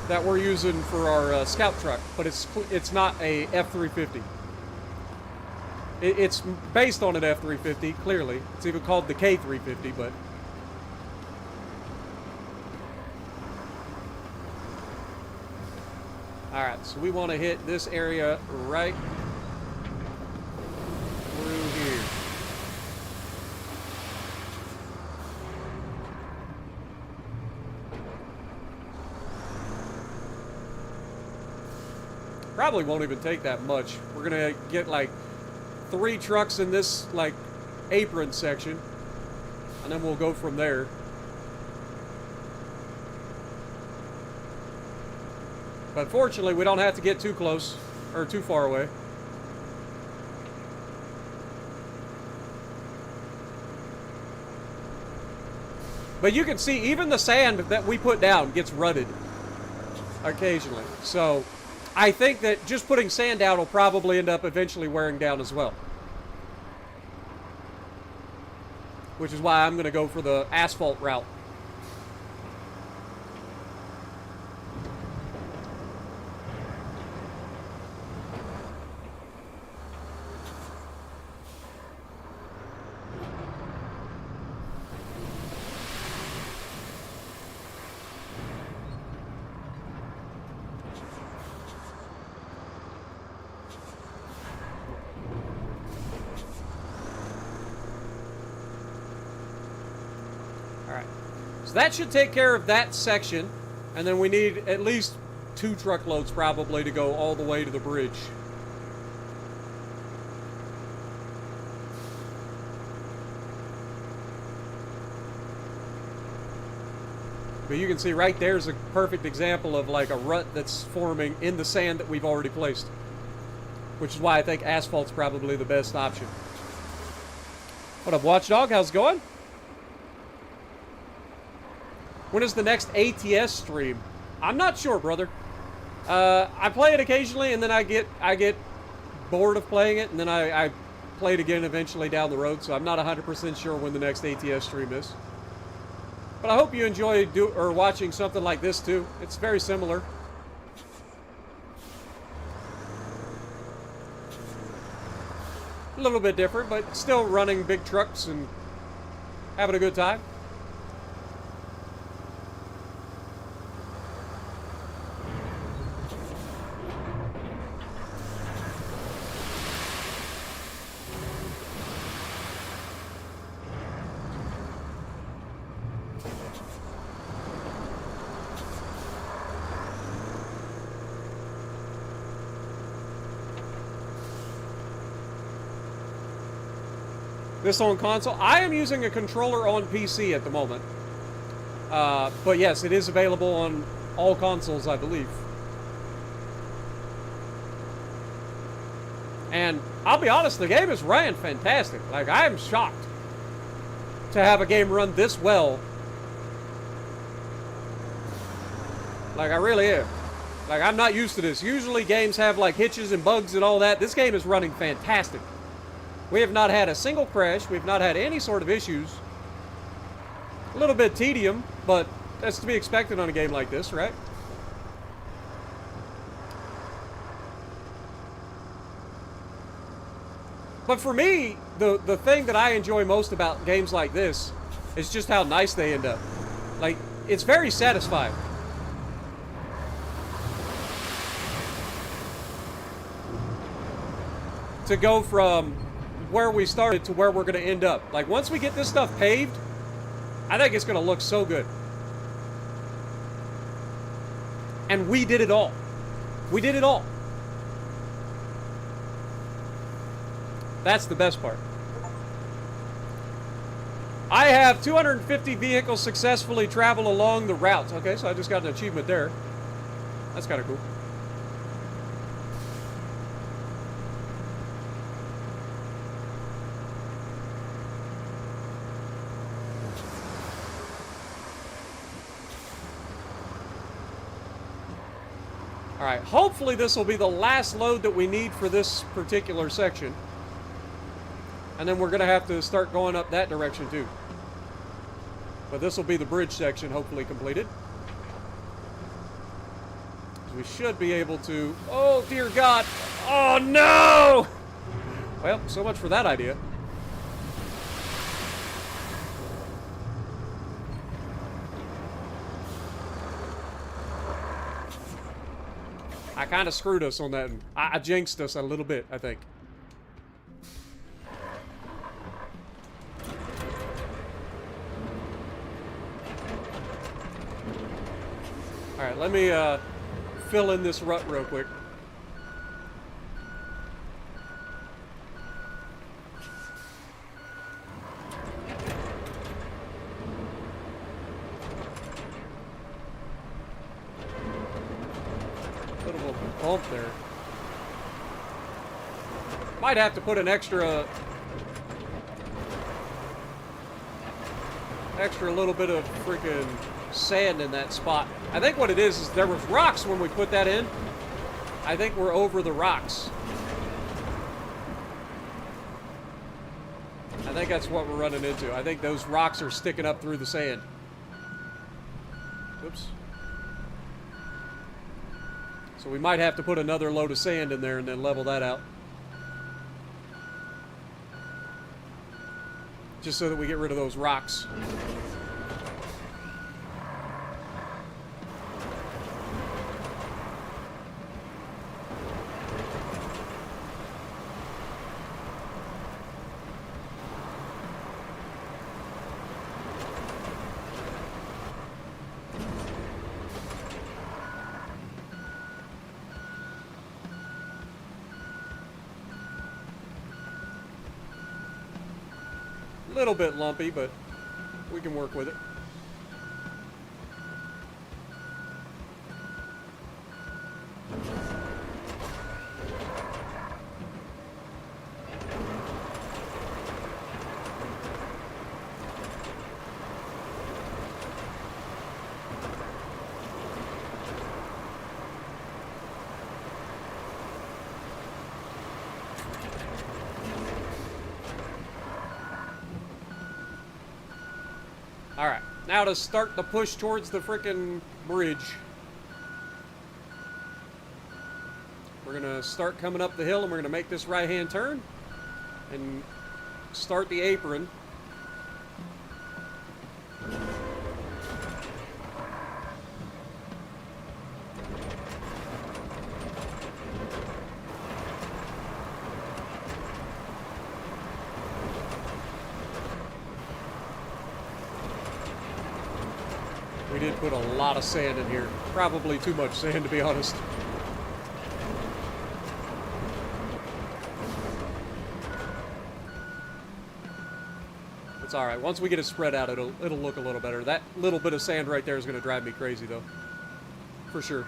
that we're using for our scout truck. But it's not a F350. It's based on an F350, clearly. It's even called the K350, but... Alright, so we want to hit this area right through here. Probably won't even take that much. We're going to get like 3 trucks in this like apron section, and then we'll go from there. But fortunately, we don't have to get too close, or too far away. But you can see, even the sand that we put down gets rutted occasionally. So, I think that just putting sand down will probably end up eventually wearing down as well. Which is why I'm going to go for the asphalt route. So that should take care of that section, and then we need at least 2 truckloads probably to go all the way to the bridge. But you can see right there's a perfect example of like a rut that's forming in the sand that we've already placed. Which is why I think asphalt's probably the best option. What up, Watchdog? How's it going? When is the next ATS stream? I'm not sure, brother. I play it occasionally, and then I get bored of playing it, and then I play it again eventually down the road. So I'm not 100% sure when the next ATS stream is. But I hope you enjoy watching something like this too. It's very similar. A little bit different, but still running big trucks and having a good time. This on console. I am using a controller on PC at the moment. But yes, it is available on all consoles, I believe. And I'll be honest, the game is ran fantastic. Like, I am shocked to have a game run this well. Like, I really am. Like, I'm not used to this. Usually games have, like, hitches and bugs and all that. This game is running fantastic. We have not had a single crash. We've not had any sort of issues. A little bit tedium, but that's to be expected on a game like this, right? But for me, the thing that I enjoy most about games like this is just how nice they end up. Like, it's very satisfying. To go from where we started to where we're going to end up. Like, once we get this stuff paved, I think it's going to look so good. And we did it all. We did it all. That's the best part. I have 250 vehicles successfully travel along the route. Okay, so I just got an achievement there. That's kind of cool. Alright, hopefully this will be the last load that we need for this particular section. And then we're going to have to start going up that direction too. But this will be the bridge section, hopefully completed. We should be able to... Oh, dear God! Oh, no! Well, so much for that idea. I kind of screwed us on that. I jinxed us a little bit, I think. Alright, let me fill in this rut real quick. Bump there. Might have to put an extra little bit of freaking sand in that spot. I think what it is there was rocks when we put that in. I think we're over the rocks. I think that's what we're running into. I think those rocks are sticking up through the sand. Oops. So we might have to put another load of sand in there and then level that out. Just so that we get rid of those rocks. A little bit lumpy, but we can work with it. Alright, now to start the push towards the frickin' bridge. We're gonna start coming up the hill and we're gonna make this right-hand turn and start the apron. We did put a lot of sand in here. Probably too much sand, to be honest. Let's It's all right. Once we get it spread out, it'll look a little better. That little bit of sand right there is going to drive me crazy, though. For sure.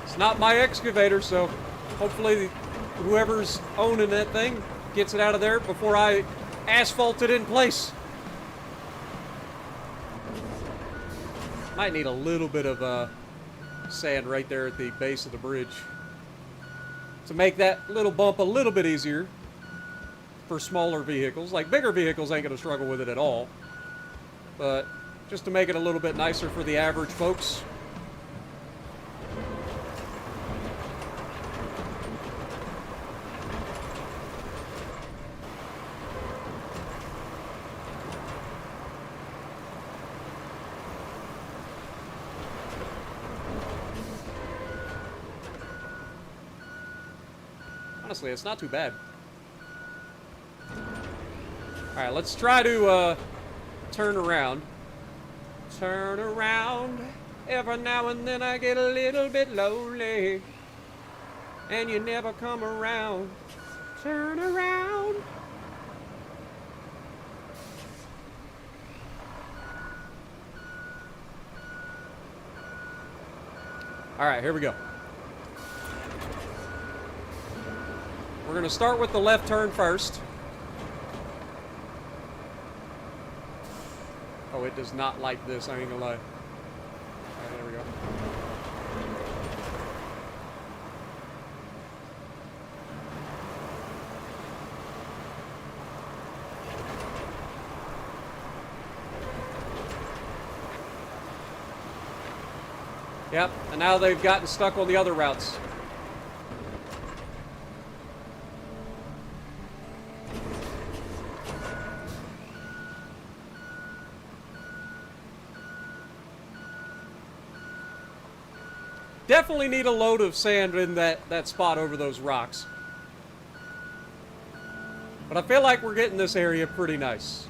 It's not my excavator, so hopefully whoever's owning that thing gets it out of there before I asphalt it in place. Might need a little bit of sand right there at the base of the bridge to make that little bump a little bit easier for smaller vehicles. Like bigger vehicles ain't going to struggle with it at all, but just to make it a little bit nicer for the average folks. Honestly, it's not too bad. Alright, let's try to turn around. Turn around. Every now and then I get a little bit lonely. And you never come around. Turn around. Alright, here we go. We're going to start with the left turn first. Oh, it does not like this, I ain't gonna lie. Alright, there we go. Yep, and now they've gotten stuck on the other routes. Definitely need a load of sand in that spot over those rocks. But I feel like we're getting this area pretty nice.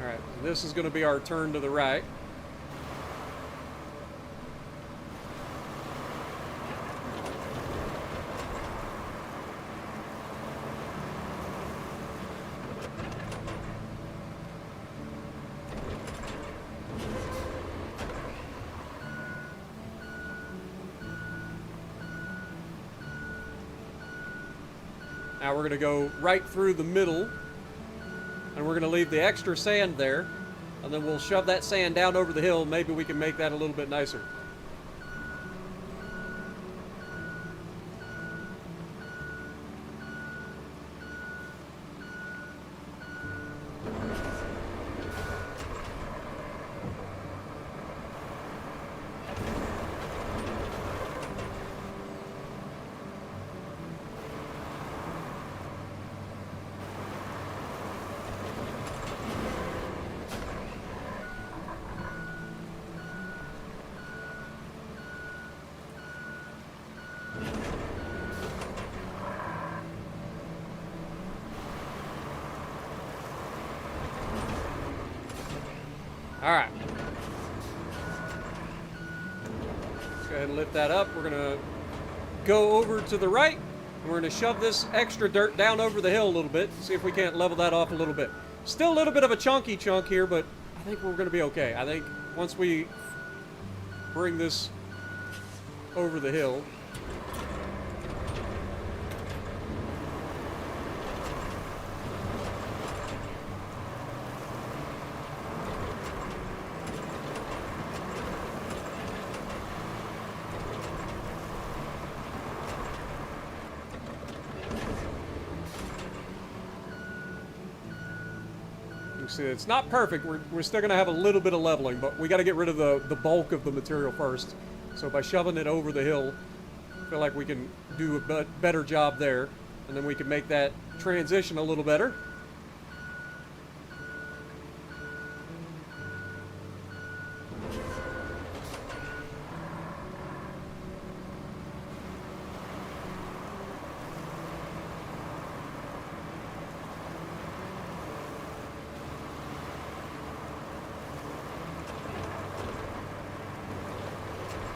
Alright, this is going to be our turn to the right. Now we're going to go right through the middle, and we're going to leave the extra sand there, and then we'll shove that sand down over the hill. Maybe we can make that a little bit nicer. Alright. Let's go ahead and lift that up. We're going to go over to the right, and we're going to shove this extra dirt down over the hill a little bit, see if we can't level that off a little bit. Still a little bit of a chunky chunk here, but I think we're going to be okay. I think once we bring this over the hill, See, it's not perfect. We're still going to have a little bit of leveling, but we got to get rid of the bulk of the material first. So by shoving it over the hill, I feel like we can do a better job there. And then we can make that transition a little better.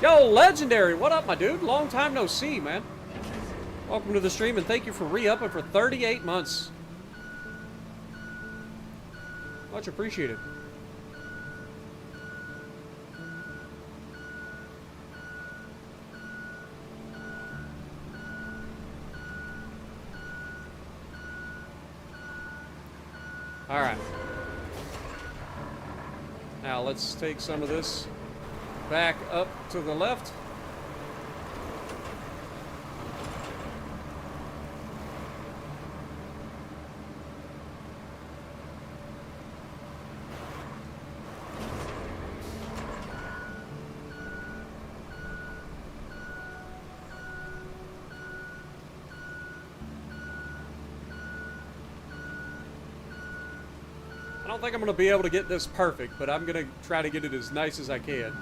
Yo, Legendary, what up, my dude? Long time no see, man. Welcome to the stream, and thank you for re-upping for 38 months. Much appreciated. All right. Now let's take some of this back up to the left. I don't think I'm going to be able to get this perfect, but I'm going to try to get it as nice as I can.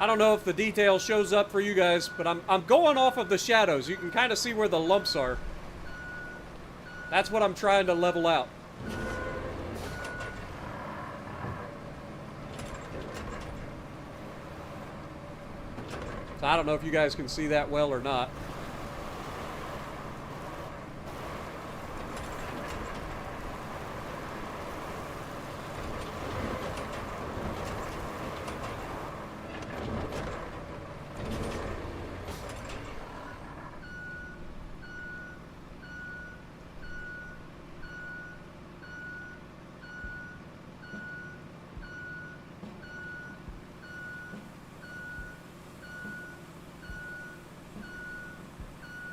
I don't know if the detail shows up for you guys, but I'm going off of the shadows. You can kind of see where the lumps are. That's what I'm trying to level out. So I don't know if you guys can see that well or not.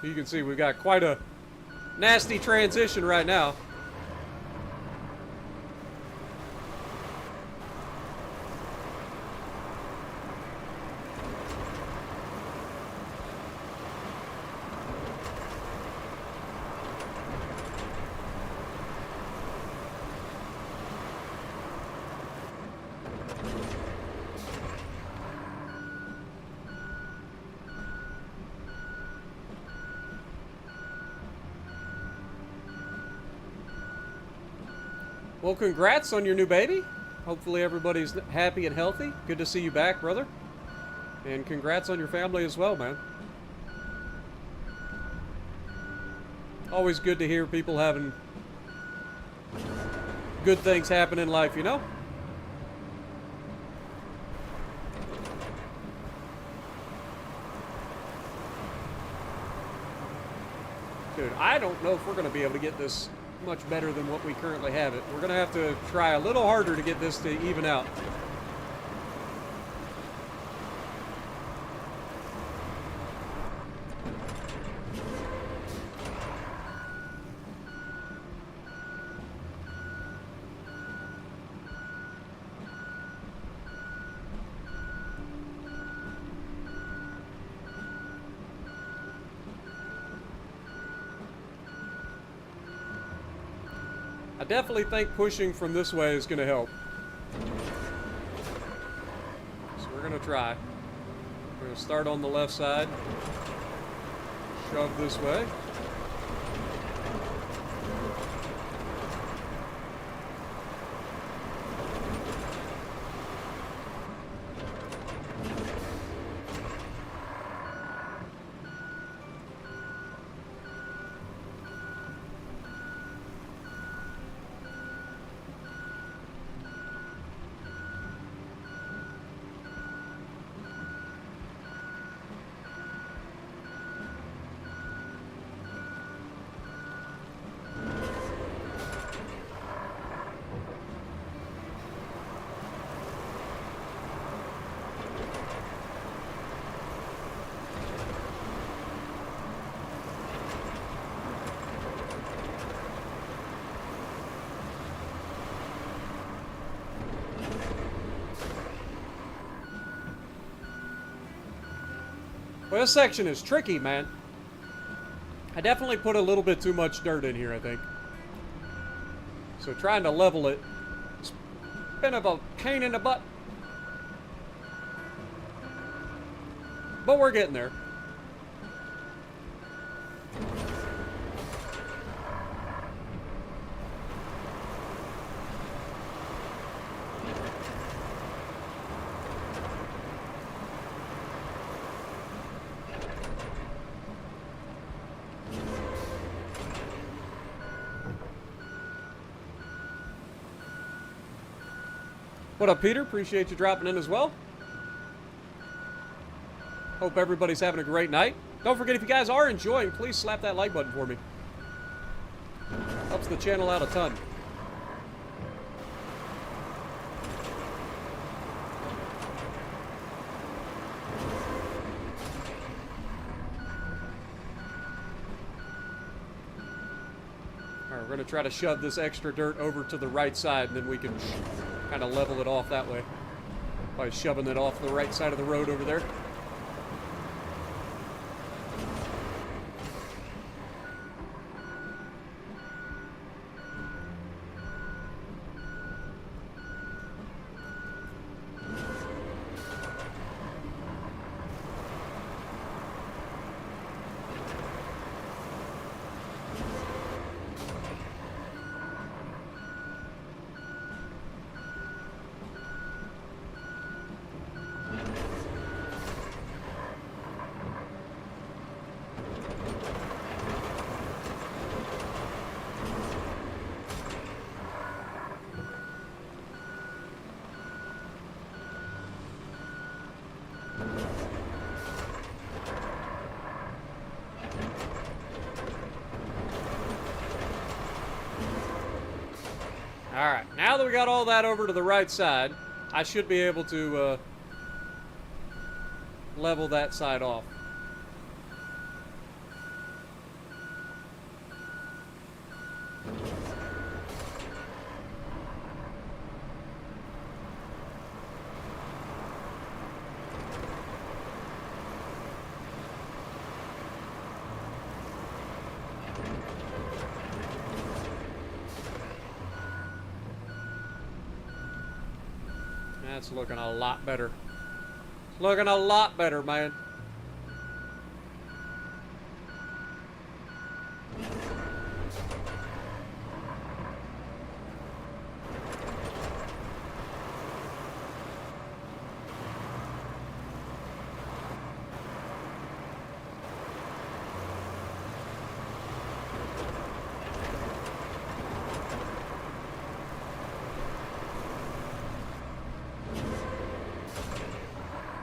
You can see we've got quite a nasty transition right now. Well, congrats on your new baby. Hopefully everybody's happy and healthy. Good to see you back, brother. And congrats on your family as well, man. Always good to hear people having good things happen in life, you know? Dude, I don't know if we're going to be able to get this much better than what we currently have it. We're going to have to try a little harder to get this to even out. I definitely think pushing from this way is going to help. So we're going to try. We're going to start on the left side. Shove this way. Well, this section is tricky, man. I definitely put a little bit too much dirt in here, I think. So trying to level it, it's a bit of a pain in the butt. But we're getting there. What up, Peter? Appreciate you dropping in as well. Hope everybody's having a great night. Don't forget, if you guys are enjoying, please slap that like button for me. Helps the channel out a ton. Alright, we're going to try to shove this extra dirt over to the right side, and then we can kind of level it off that way by shoving it off the right side of the road over there. Alright, now that we got all that over to the right side, I should be able to level that side off. That's looking a lot better. It's looking a lot better, man.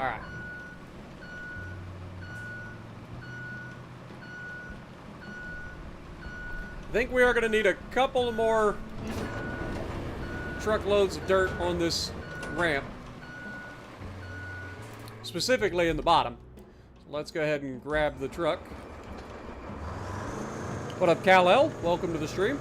Alright. I think we are going to need a couple more truckloads of dirt on this ramp. Specifically in the bottom. So let's go ahead and grab the truck. What up, Kal-El? Welcome to the stream.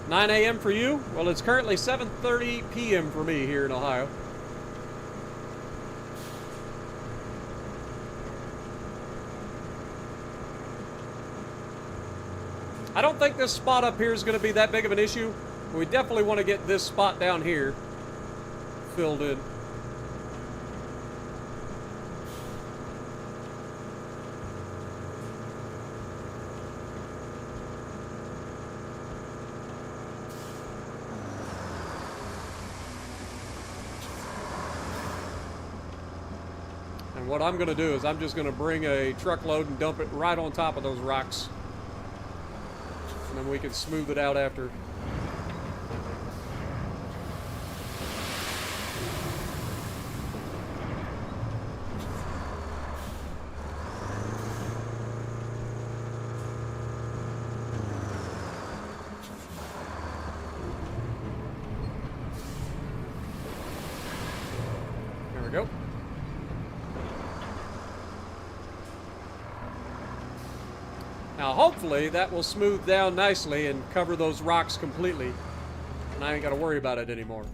9 a.m. for you? Well, it's currently 7:30 p.m. for me here in Ohio. I don't think this spot up here is going to be that big of an issue. But we definitely want to get this spot down here filled in. And what I'm going to do is I'm just going to bring a truckload and dump it right on top of those rocks. And then we can smooth it out after. There we go. Now, hopefully, that will smooth down nicely and cover those rocks completely. And I ain't got to worry about it anymore.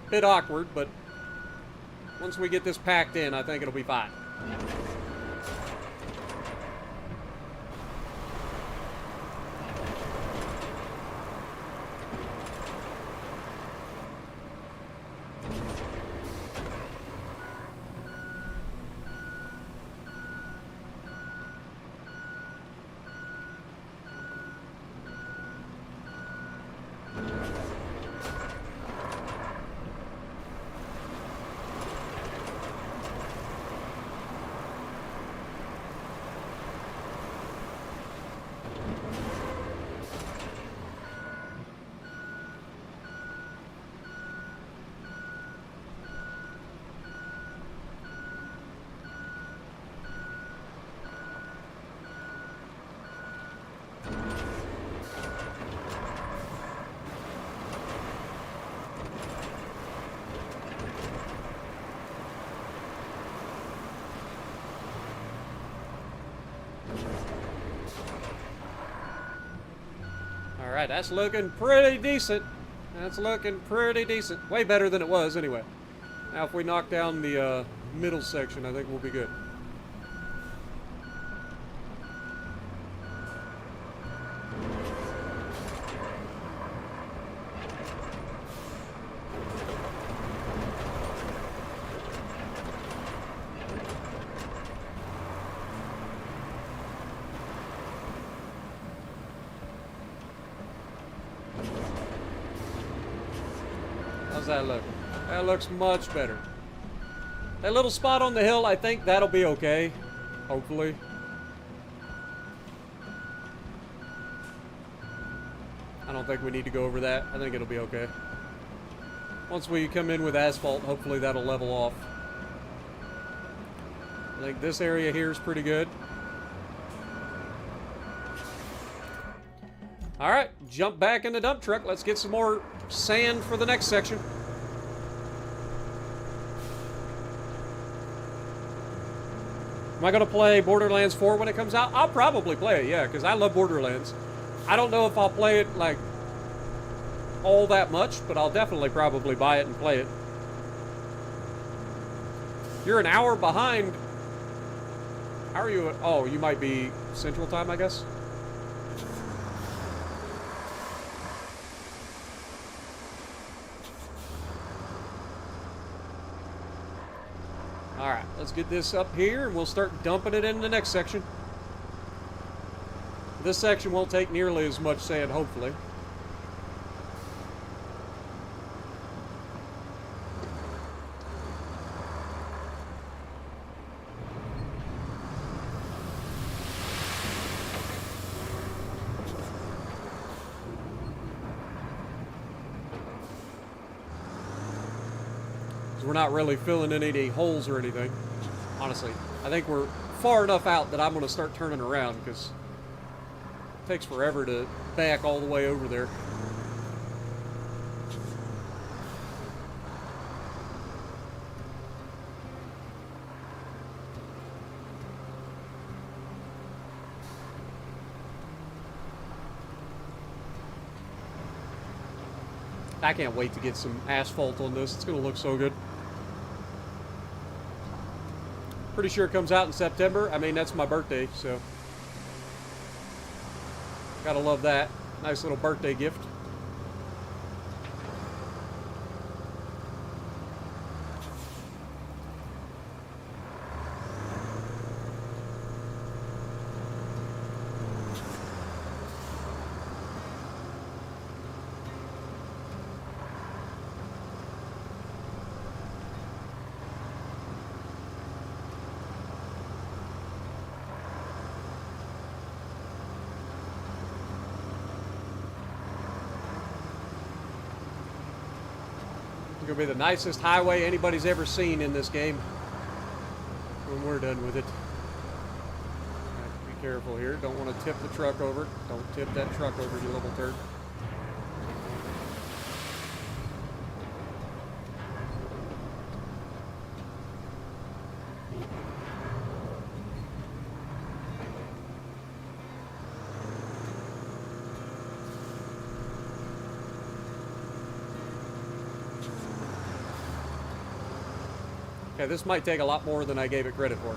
Bit awkward, but once we get this packed in, I think it'll be fine. Alright, that's looking pretty decent. That's looking pretty decent. Way better than it was, anyway. Now, if we knock down the middle section, I think we'll be good. How's that look? That looks much better. That little spot on the hill, I think that'll be okay. Hopefully. I don't think we need to go over that. I think it'll be okay. Once we come in with asphalt, hopefully that'll level off. I think this area here is pretty good. Alright, jump back in the dump truck. Let's get some more sand for the next section. Am I going to play Borderlands 4 when it comes out? I'll probably play it, yeah, because I love Borderlands. I don't know if I'll play it, like, all that much, but I'll definitely probably buy it and play it. You're an hour behind. How are you? Oh, you might be Central Time, I guess. Alright, let's get this up here and we'll start dumping it in the next section. This section won't take nearly as much sand, hopefully. We're not really filling in any holes or anything, honestly. I think we're far enough out that I'm going to start turning around because it takes forever to back all the way over there. I can't wait to get some asphalt on this. It's going to look so good. Pretty sure it comes out in September. I mean, that's my birthday, so gotta love that. Nice little birthday gift. It's gonna be the nicest highway anybody's ever seen in this game when we're done with it. Be careful here. Don't want to tip the truck over. Don't tip that truck over, you little turd. Okay, this might take a lot more than I gave it credit for.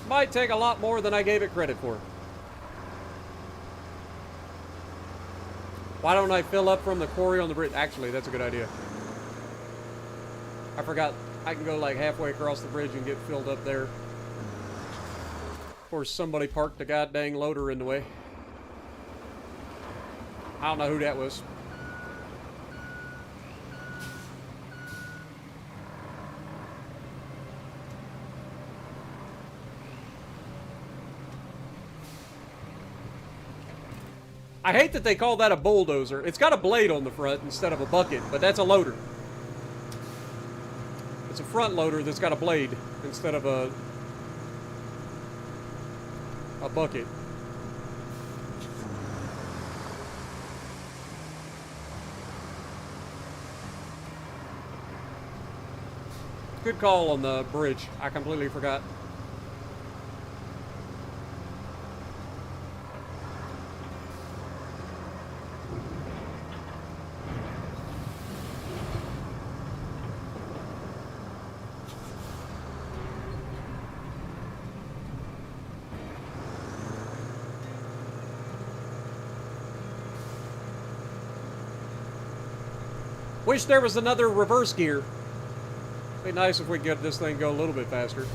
Might take a lot more than I gave it credit for. Why don't I fill up from the quarry on the bridge? Actually, that's a good idea. I forgot I can go like halfway across the bridge and get filled up there. Of course, somebody parked a goddamn loader in the way. I don't know who that was. I hate that they call that a bulldozer. It's got a blade on the front instead of a bucket, but that's a loader. It's a front loader that's got a blade instead of a bucket. Good call on the bridge. I completely forgot. Wish there was another reverse gear. Be nice if we could get this thing go a little bit faster.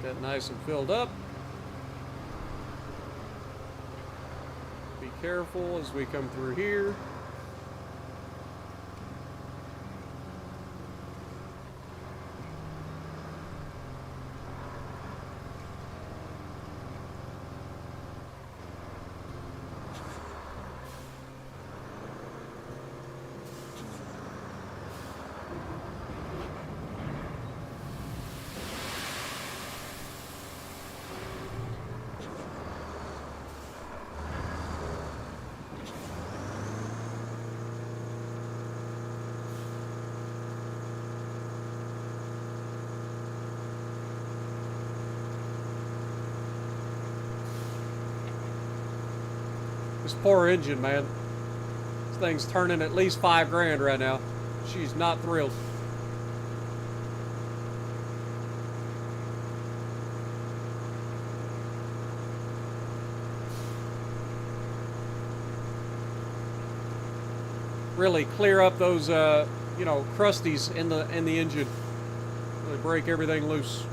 Get nice and filled up. Be careful as we come through here. This poor engine, man. This thing's turning at least $5 grand right now. She's not thrilled. Really clear up those, you know, crusties in the engine. Really break everything loose.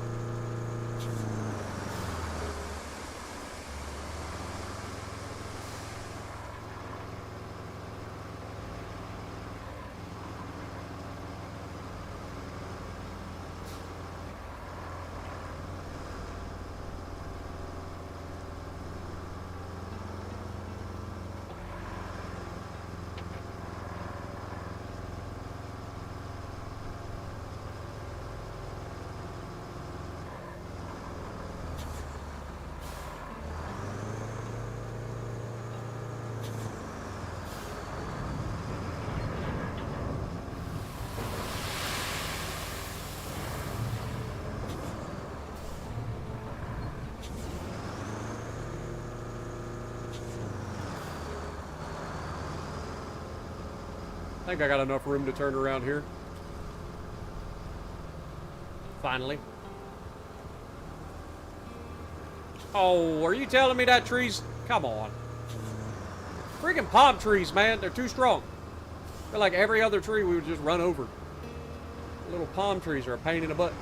I think I got enough room to turn around here. Finally. Oh, are you telling me that tree's... Come on. Freaking palm trees, man. They're too strong. They're like every other tree we would just run over. Little palm trees are a pain in the butt.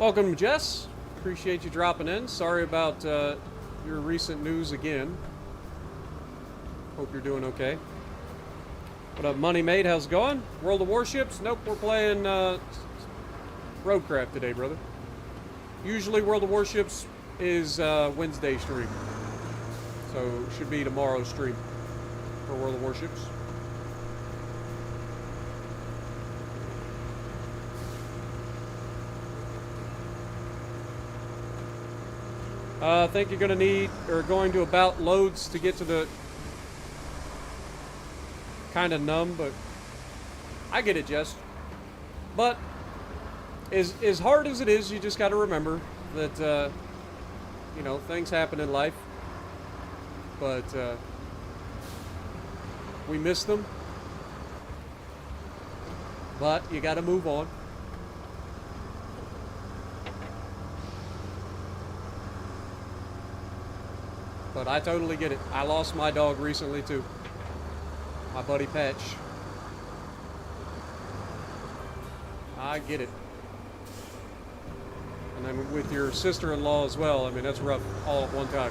Welcome, Jess. Appreciate you dropping in. Sorry about your recent news again. Hope you're doing okay. What up, Money Mate? How's it going? World of Warships? Nope, we're playing ROADCRAFT today, brother. Usually World of Warships is Wednesday stream. So should be tomorrow's stream for World of Warships. I think you're going to about loads to get to the kind of numb, but I get it, Jess. But as hard as it is, you just got to remember that, you know, things happen in life, but we miss them, but you got to move on. But I totally get it. I lost my dog recently too. My buddy Patch. I get it. And then with your sister-in-law as well, I mean, that's rough all at one time.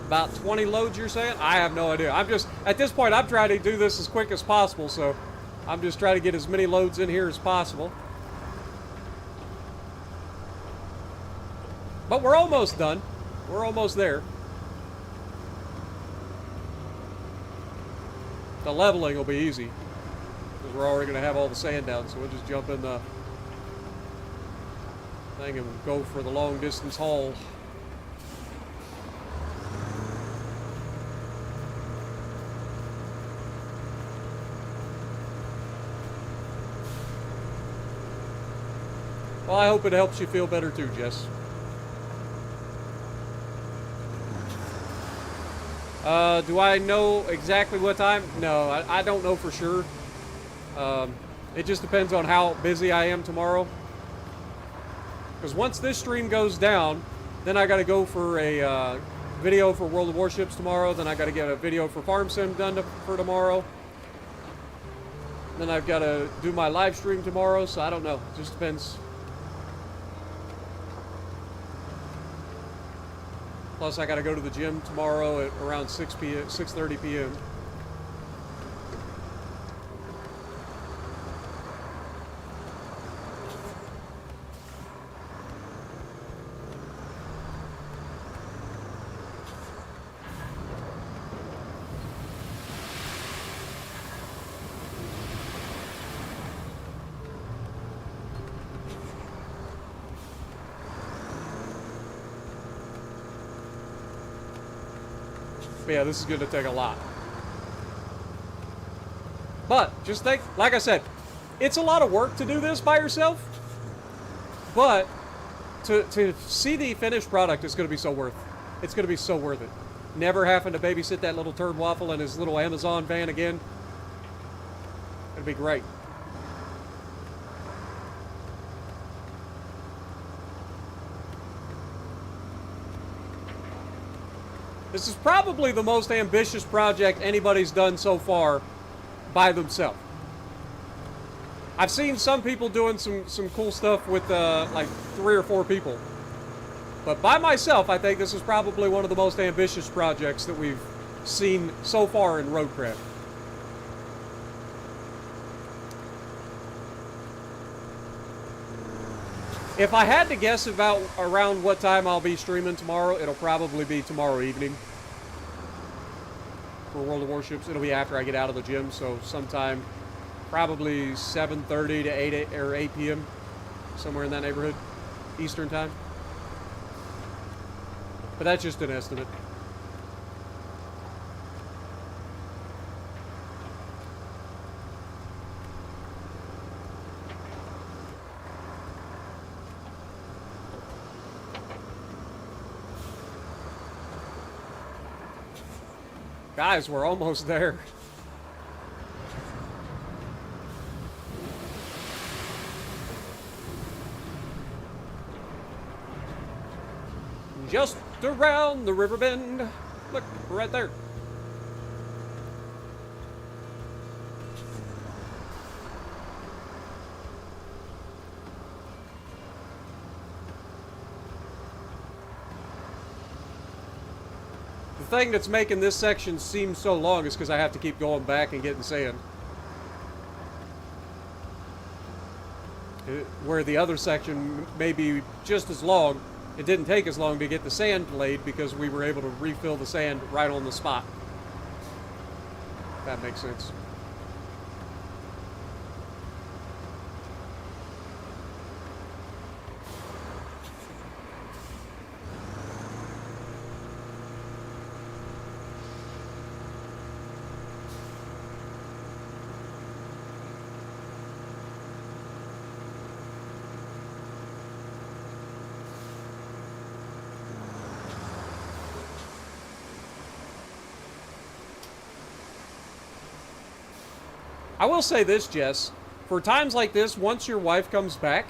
About 20 loads, you're saying? I have no idea. I'm just, at this point, I'm trying to do this as quick as possible, so I'm just trying to get as many loads in here as possible. But we're almost done. We're almost there. The leveling will be easy, because we're already going to have all the sand down, so we'll just jump in the thing and go for the long distance haul. Well, I hope it helps you feel better too, Jess. Do I know exactly what time? No, I don't know for sure. It just depends on how busy I am tomorrow. Because once this stream goes down, then I got to go for a video for World of Warships tomorrow. Then I got to get a video for Farm Sim done for tomorrow. Then I've got to do my live stream tomorrow, so I don't know. It just depends. Plus, I got to go to the gym tomorrow at around 6:30 p.m. But yeah, this is going to take a lot. But just think, like I said, it's a lot of work to do this by yourself. But to see the finished product is going to be so worth it. It's going to be so worth it. Never having to babysit that little turd waffle in his little Amazon van again. It'll be great. This is probably the most ambitious project anybody's done so far by themselves. I've seen some people doing some cool stuff with like 3 or 4 people. But by myself, I think this is probably one of the most ambitious projects that we've seen so far in ROADCRAFT. If I had to guess about around what time I'll be streaming tomorrow, it'll probably be tomorrow evening for World of Warships. It'll be after I get out of the gym, so sometime probably 7:30 to 8 p.m., somewhere in that neighborhood, Eastern time. But that's just an estimate. Guys, we're almost there. Just around the river bend. Look, we're right there. The thing that's making this section seem so long is because I have to keep going back and getting sand. Where the other section may be just as long, it didn't take as long to get the sand laid because we were able to refill the sand right on the spot. If that makes sense. I will say this, Jess. For times like this, once your wife comes back,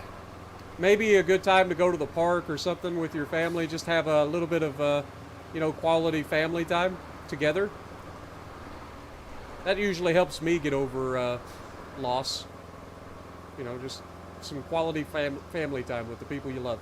maybe a good time to go to the park or something with your family. Just have a little bit of, you know, quality family time together. That usually helps me get over loss. You know, just some quality family time with the people you love.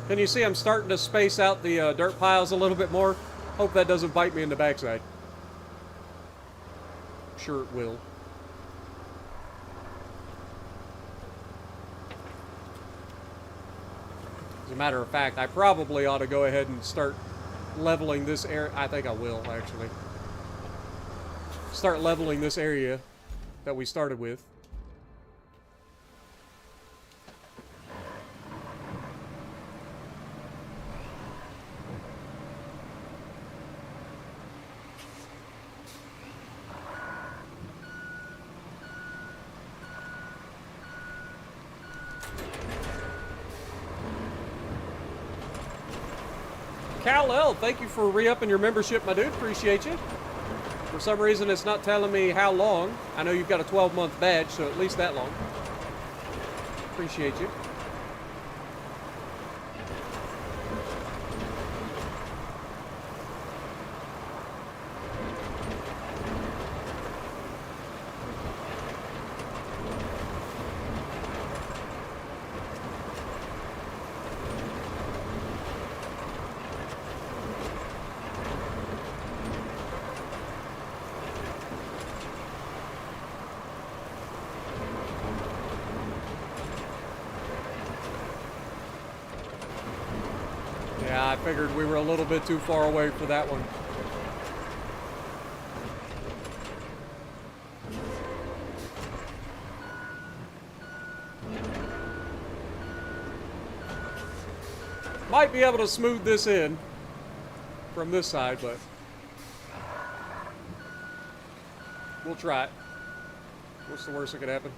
Can you see I'm starting to space out the dirt piles a little bit more? Hope that doesn't bite me in the backside. Sure it will. As a matter of fact, I probably ought to go ahead and start leveling this area. I think I will, actually. Start leveling this area that we started with. Cal-L, thank you for re-upping your membership, my dude. Appreciate you. For some reason, it's not telling me how long. I know you've got a 12-month badge, so at least that long. Appreciate you. Yeah, I figured we were a little bit too far away for that one. Might be able to smooth this in from this side, but we'll try it. What's the worst that could happen?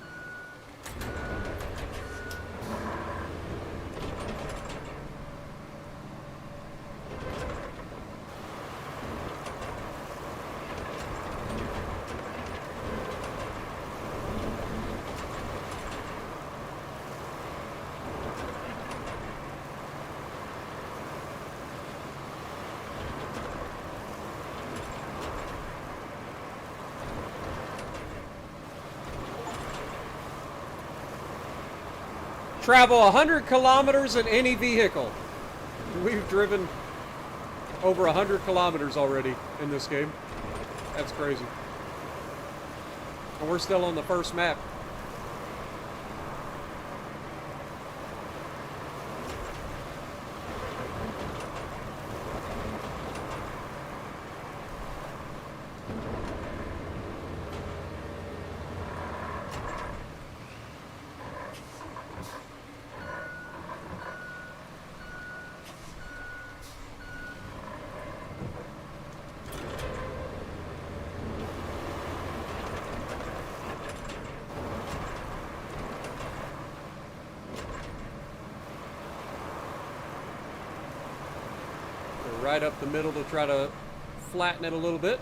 Travel 100 kilometers in any vehicle. We've driven over 100 kilometers already in this game. That's crazy. And we're still on the first map. right up the middle to try to flatten it a little bit.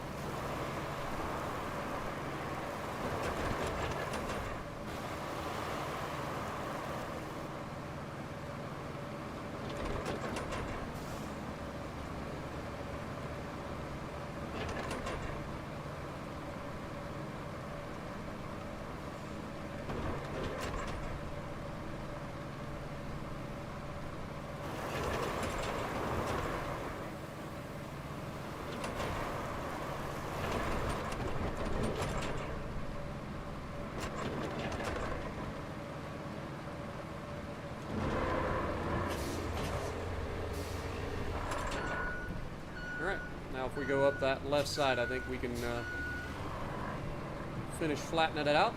Now if we go up that left side, I think we can finish flattening it out.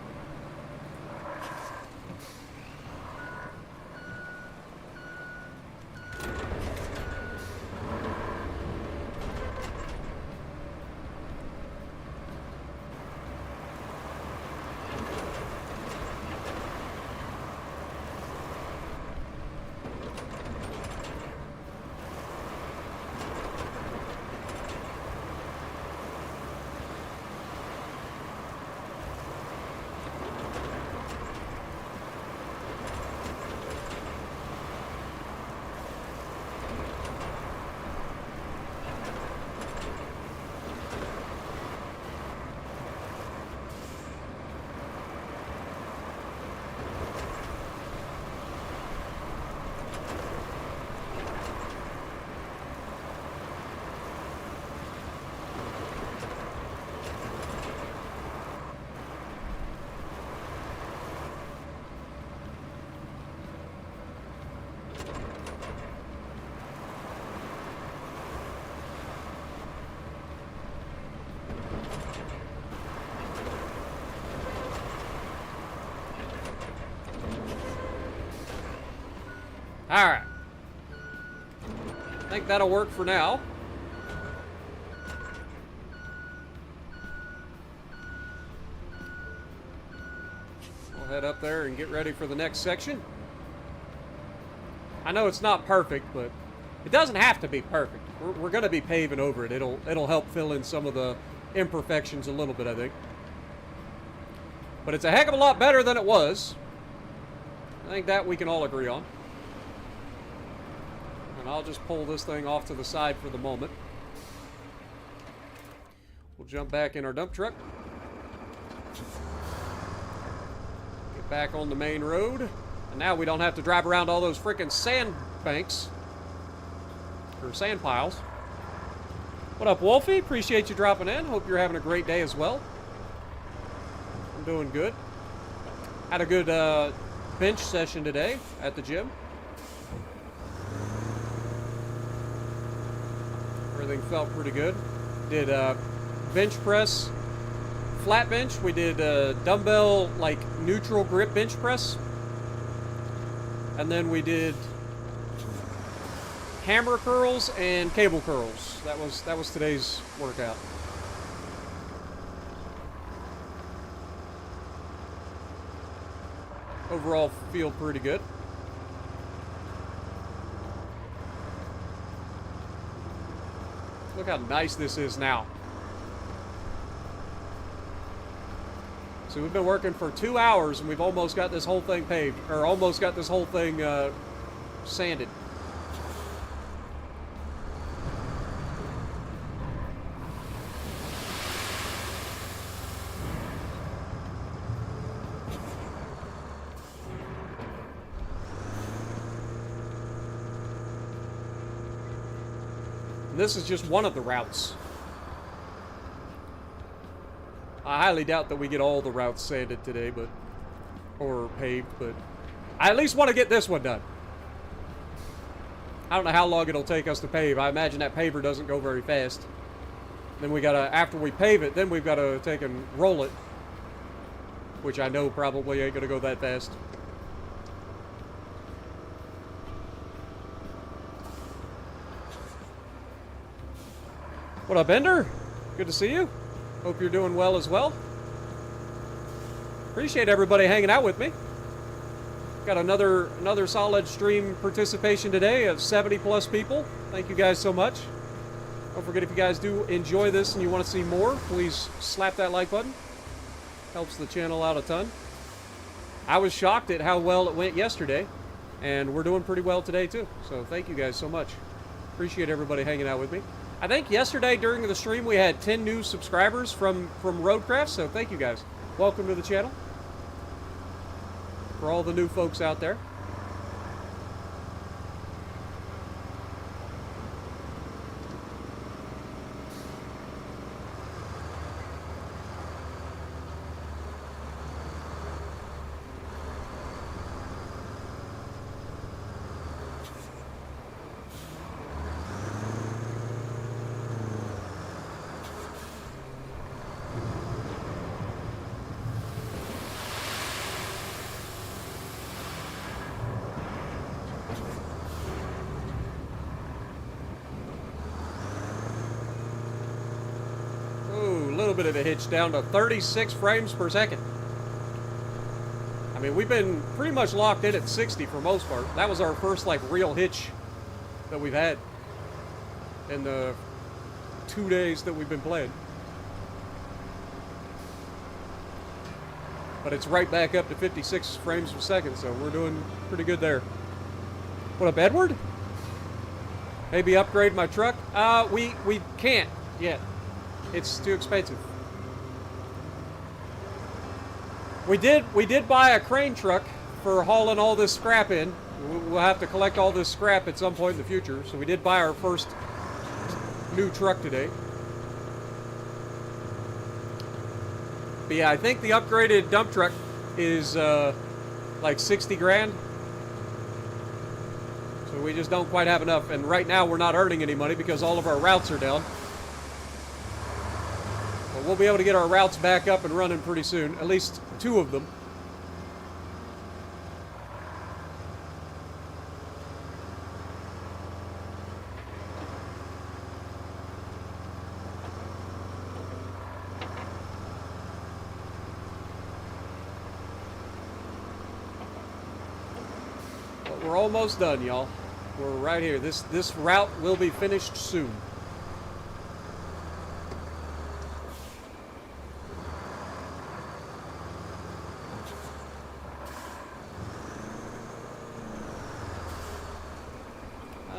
Alright. I think that'll work for now. We'll head up there and get ready for the next section. I know it's not perfect, but it doesn't have to be perfect. We're going to be paving over it. It'll help fill in some of the imperfections a little bit, I think. But it's a heck of a lot better than it was. I think that we can all agree on. And I'll just pull this thing off to the side for the moment. We'll jump back in our dump truck. Get back on the main road. And now we don't have to drive around all those freaking sand banks. Or sand piles. What up, Wolfie? Appreciate you dropping in. Hope you're having a great day as well. I'm doing good. Had a good bench session today at the gym. Everything felt pretty good. Did bench press, flat bench. We did dumbbell, like, neutral grip bench press. And then we did hammer curls and cable curls. That was today's workout. Overall, feel pretty good. Look how nice this is now. So we've been working for 2 hours and we've almost got this whole thing paved, or almost got this whole thing sanded. And this is just one of the routes. I highly doubt that we get all the routes sanded today, or paved, but I at least want to get this one done. I don't know how long it'll take us to pave. I imagine that paver doesn't go very fast. Then we gotta, after we pave it, then we've got to take and roll it, which I know probably ain't gonna go that fast. What up, Ender? Good to see you. Hope you're doing well as well. Appreciate everybody hanging out with me. Got another solid stream participation today of 70 plus people. Thank you guys so much. Don't forget, if you guys do enjoy this and you want to see more, please slap that like button. Helps the channel out a ton. I was shocked at how well it went yesterday, and we're doing pretty well today too. So thank you guys so much. Appreciate everybody hanging out with me. I think yesterday during the stream we had 10 new subscribers from ROADCRAFT, so thank you guys. Welcome to the channel. For all the new folks out there. Bit of a hitch, down to 36 frames per second. I mean, we've been pretty much locked in at 60 for most part. That was our first like real hitch that we've had in the 2 days that we've been playing. But it's right back up to 56 frames per second, so we're doing pretty good there. What up, Edward? Maybe upgrade my truck? We can't yet. It's too expensive. We did buy a crane truck for hauling all this scrap in. We'll have to collect all this scrap at some point in the future. So we did buy our first new truck today. But yeah, I think the upgraded dump truck is like 60 grand. So we just don't quite have enough. And right now we're not earning any money because all of our routes are down. We'll be able to get our routes back up and running pretty soon, at least 2 of them. But we're almost done, y'all. We're right here. This route will be finished soon.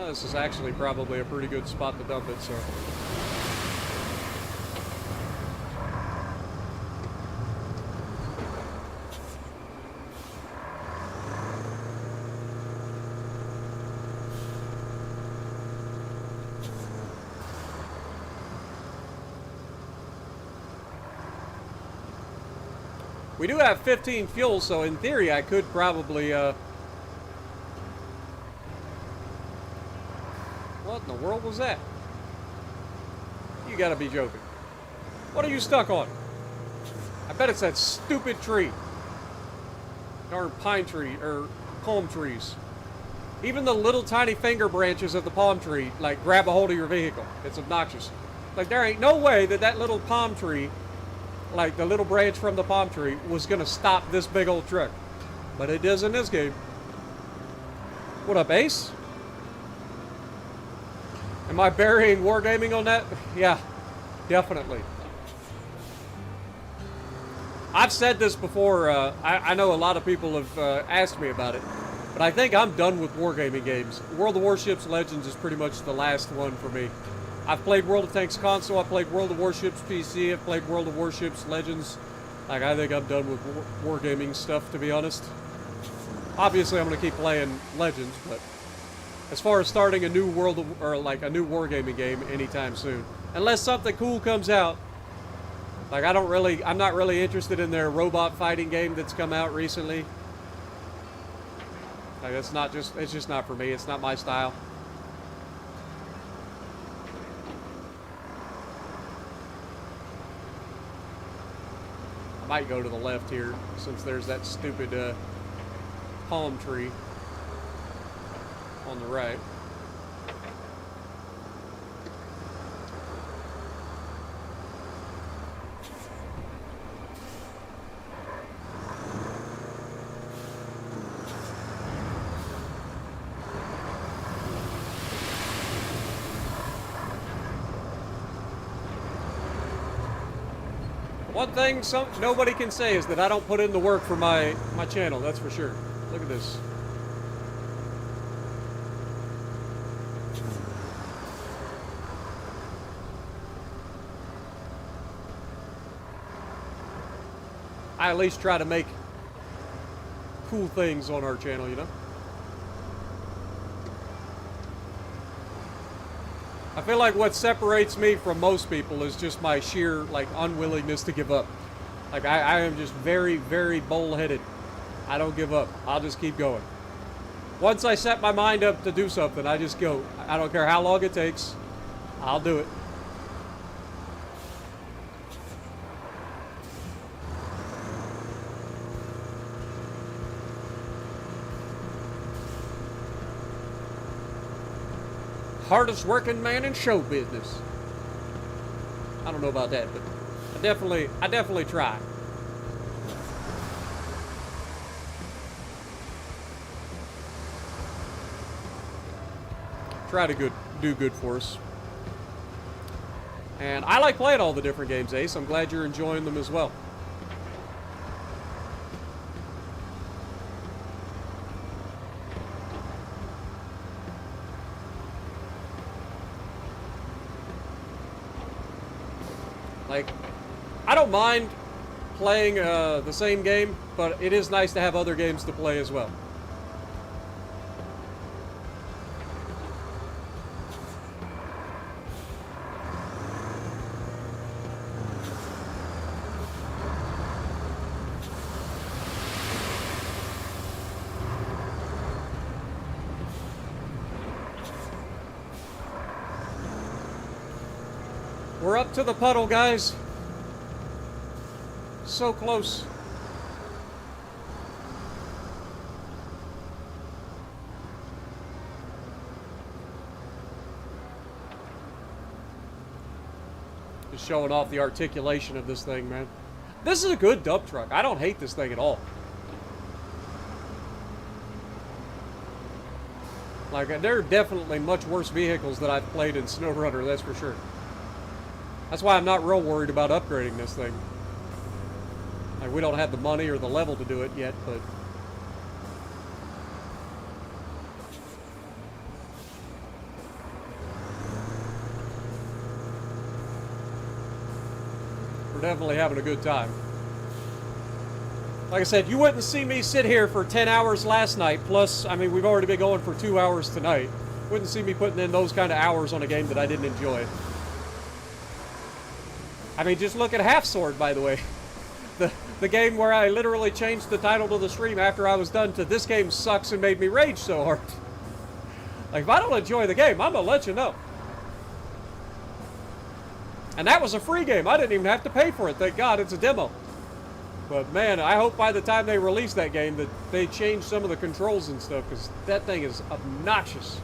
This is actually probably a pretty good spot to dump it, so. We do have 15 fuel, so in theory I could probably what in the world was that? You gotta be joking. What are you stuck on? I bet it's that stupid tree. Darn pine tree, or palm trees. Even the little tiny finger branches of the palm tree, like, grab a hold of your vehicle. It's obnoxious. Like, there ain't no way that that little palm tree, like the little branch from the palm tree, was gonna stop this big old truck. But it does in this game. What up, Ace? Am I burying wargaming on that? Yeah, definitely. I've said this before. I know a lot of people have asked me about it, but I think I'm done with wargaming games. World of Warships Legends is pretty much the last one for me. I've played World of Tanks console. I've played World of Warships PC. I've played World of Warships Legends. Like, I think I'm done with wargaming stuff, to be honest. Obviously, I'm going to keep playing Legends, but as far as starting a new world of, or like a new wargaming game anytime soon, unless something cool comes out. Like, I'm not really interested in their robot fighting game that's come out recently. Like, it's just not for me. It's not my style. I might go to the left here since there's that stupid palm tree on the right. One thing nobody can say is that I don't put in the work for my channel, that's for sure. Look at this. I at least try to make cool things on our channel, you know? I feel like what separates me from most people is just my sheer, like, unwillingness to give up. Like, I am just very, very bullheaded. I don't give up. I'll just keep going. Once I set my mind up to do something, I just go. I don't care how long it takes. I'll do it. Hardest working man in show business. I don't know about that, but I definitely try. Try to do good for us. And I like playing all the different games, Ace. I'm glad you're enjoying them as well. Like, I don't mind playing the same game, but it is nice to have other games to play as well. We're up to the puddle, guys. So close. Just showing off the articulation of this thing, man. This is a good dump truck. I don't hate this thing at all. Like, there are definitely much worse vehicles that I've played in SnowRunner, that's for sure. That's why I'm not real worried about upgrading this thing. Like, we don't have the money or the level to do it yet, but... we're definitely having a good time. Like I said, you wouldn't see me sit here for 10 hours last night, plus, I mean, we've already been going for 2 hours tonight. Wouldn't see me putting in those kind of hours on a game that I didn't enjoy. I mean, just look at Half Sword, by the way. The game where I literally changed the title to the stream after I was done to "This game sucks" and made me rage so hard. Like, if I don't enjoy the game, I'm gonna let you know. And that was a free game. I didn't even have to pay for it. Thank God it's a demo. But man, I hope by the time they release that game that they change some of the controls and stuff, because that thing is obnoxious.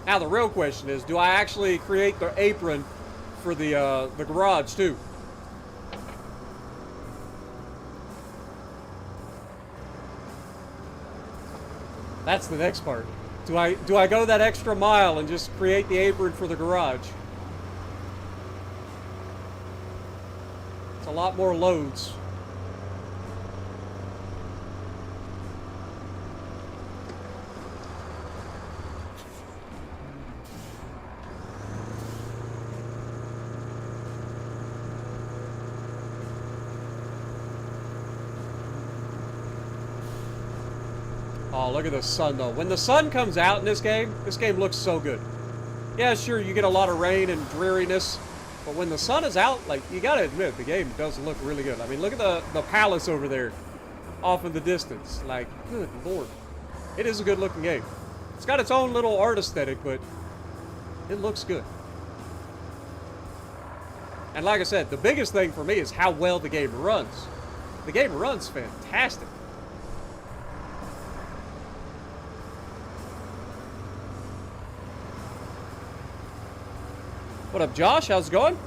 Now the real question is, do I actually create the apron for the garage too? That's the next part. Do I go that extra mile and just create the apron for the garage? It's a lot more loads. Oh, look at the sun, though. When the sun comes out in this game looks so good. Yeah, sure, you get a lot of rain and dreariness, But when the sun is out, like, you gotta admit, the game does look really good. I mean, look at the palace over there off in the distance. Like, good lord. It is a good looking game. It's got its own little art aesthetic, but it looks good. And like I said, the biggest thing for me is how well the game runs. The game runs fantastic. What up, Josh? How's it going?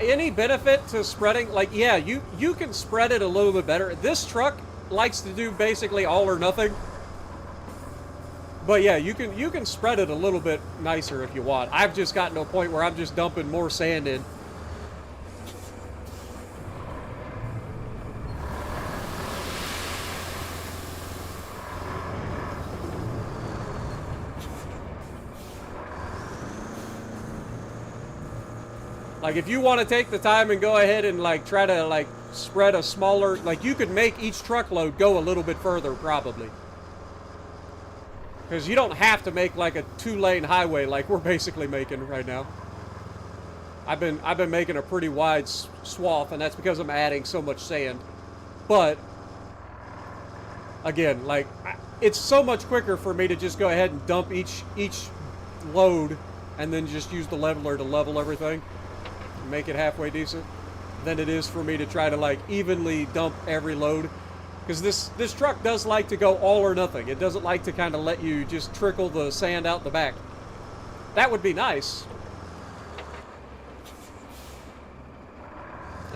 Any benefit to spreading? Like, yeah, you can spread it a little bit better. This truck likes to do basically all or nothing. But yeah, you can spread it a little bit nicer if you want. I've just gotten to a point where I'm just dumping more sand in. Like, if you want to take the time and go ahead and, like, try to, like, spread a smaller... Like, you could make each truckload go a little bit further, probably. Because you don't have to make, like, a 2-lane highway like we're basically making right now. I've been making a pretty wide swath, and that's because I'm adding so much sand. But, again, like, it's so much quicker for me to just go ahead and dump each load and then just use the leveler to level everything. Make it halfway decent than it is for me to try to, like, evenly dump every load, because this truck does like to go all or nothing. It doesn't like to kind of let you just trickle the sand out the back. That would be nice.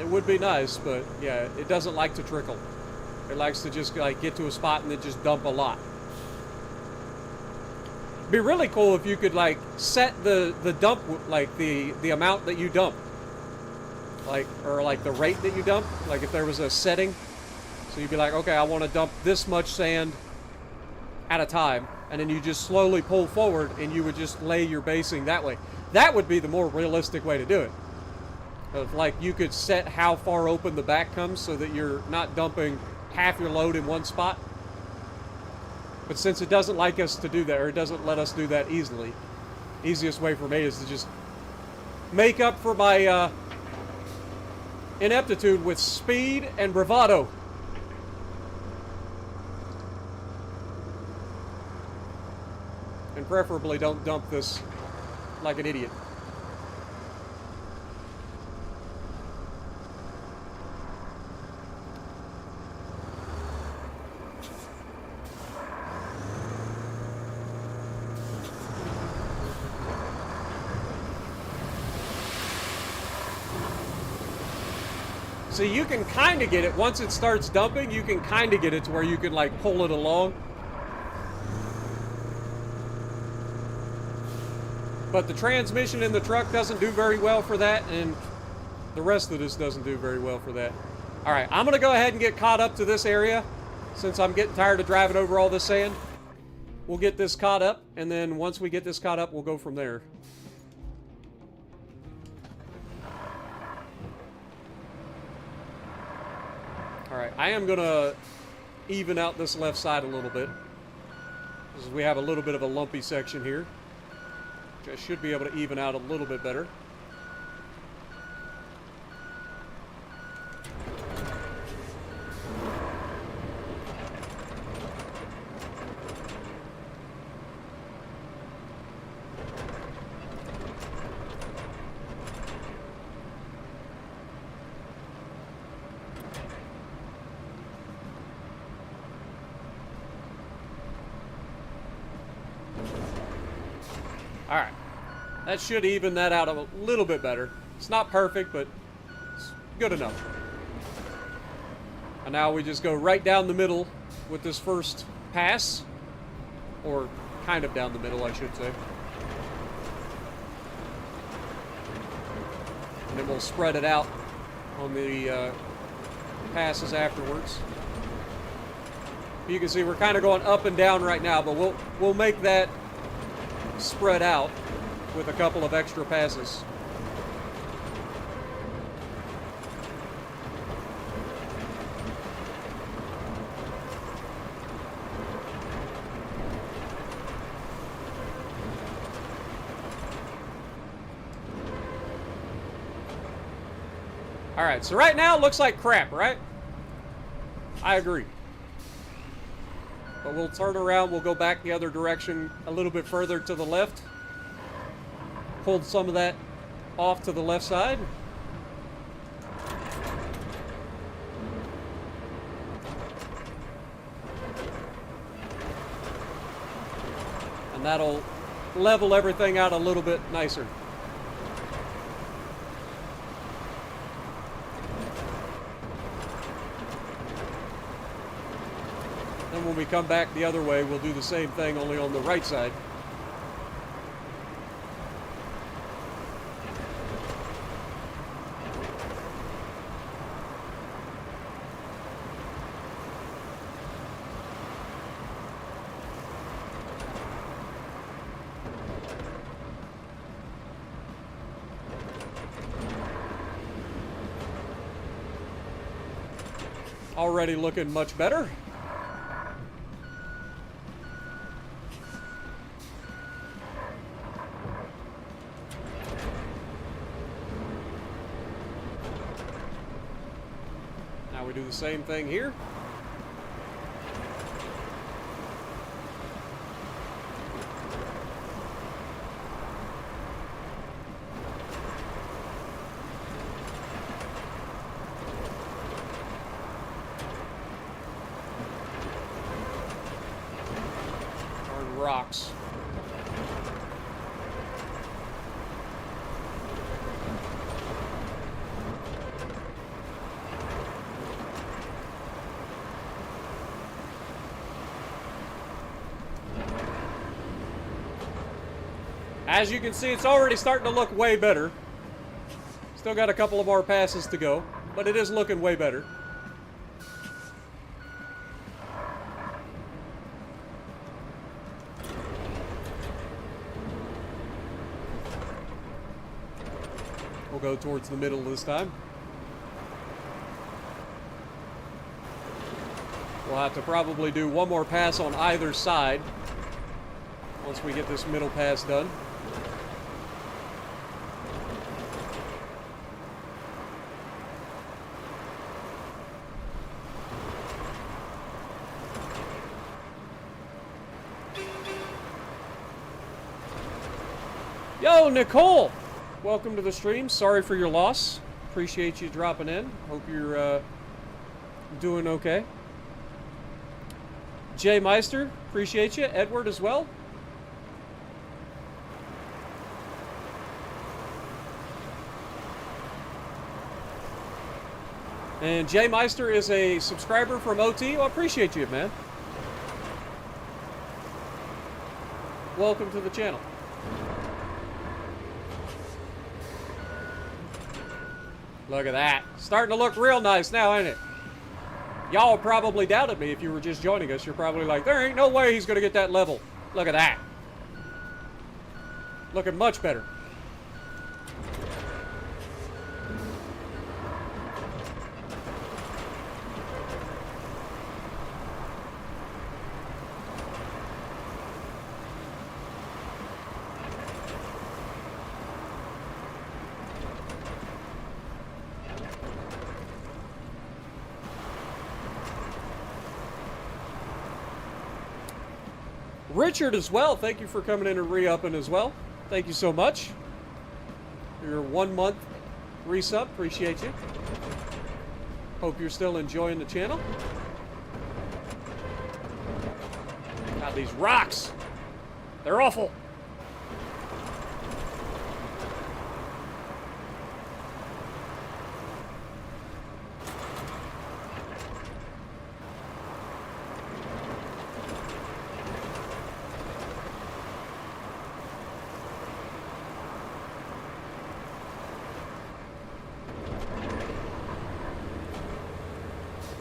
It would be nice, but yeah, it doesn't like to trickle. It likes to just, like, get to a spot and then just dump a lot. It'd be really cool if you could, like, set the dump, like, the amount that you dump. Like, or like the rate that you dump, like if there was a setting, so you'd be like, okay, I want to dump this much sand at a time, and then you just slowly pull forward and you would just lay your basing that way. That would be the more realistic way to do it. Of, like, you could set how far open the back comes so that you're not dumping half your load in one spot. But since it doesn't like us to do that, or it doesn't let us do that easily, easiest way for me is to just make up for my ineptitude with speed and bravado. And preferably don't dump this like an idiot. So you can kind of get it, once it starts dumping, you can kind of get it to where you can, like, pull it along. But the transmission in the truck doesn't do very well for that, and the rest of this doesn't do very well for that. Alright, I'm going to go ahead and get caught up to this area, since I'm getting tired of driving over all this sand. We'll get this caught up, and then once we get this caught up, we'll go from there. Alright, I am going to even out this left side a little bit, because we have a little bit of a lumpy section here, which I should be able to even out a little bit better. Alright, that should even that out a little bit better. It's not perfect, but it's good enough. And now we just go right down the middle with this first pass. Or kind of down the middle, I should say. And then we'll spread it out on the passes afterwards. You can see we're kind of going up and down right now, but we'll make that spread out with a couple of extra passes. Alright, so right now it looks like crap, right? I agree. But we'll turn around, we'll go back the other direction a little bit further to the left. Pull some of that off to the left side. And that'll level everything out a little bit nicer. Then when we come back the other way, we'll do the same thing, only on the right side. Already looking much better. Now we do the same thing here. Rocks. As you can see, it's already starting to look way better. Still got a couple of more passes to go, but it is looking way better. We'll go towards the middle this time. We'll have to probably do one more pass on either side once we get this middle pass done. Yo, Nicole! Welcome to the stream. Sorry for your loss. Appreciate you dropping in. Hope you're doing okay. Jay Meister, appreciate you. Edward as well. And Jay Meister is a subscriber from OT. I appreciate you, man. Welcome to the channel. Look at that. Starting to look real nice now, ain't it? Y'all probably doubted me if you were just joining us. You're probably like, there ain't no way he's going to get that level. Look at that. Looking much better. Richard as well, thank you for coming in and re-upping as well. Thank you so much. Your 1 month resub, appreciate you. Hope you're still enjoying the channel. God, these rocks, they're awful.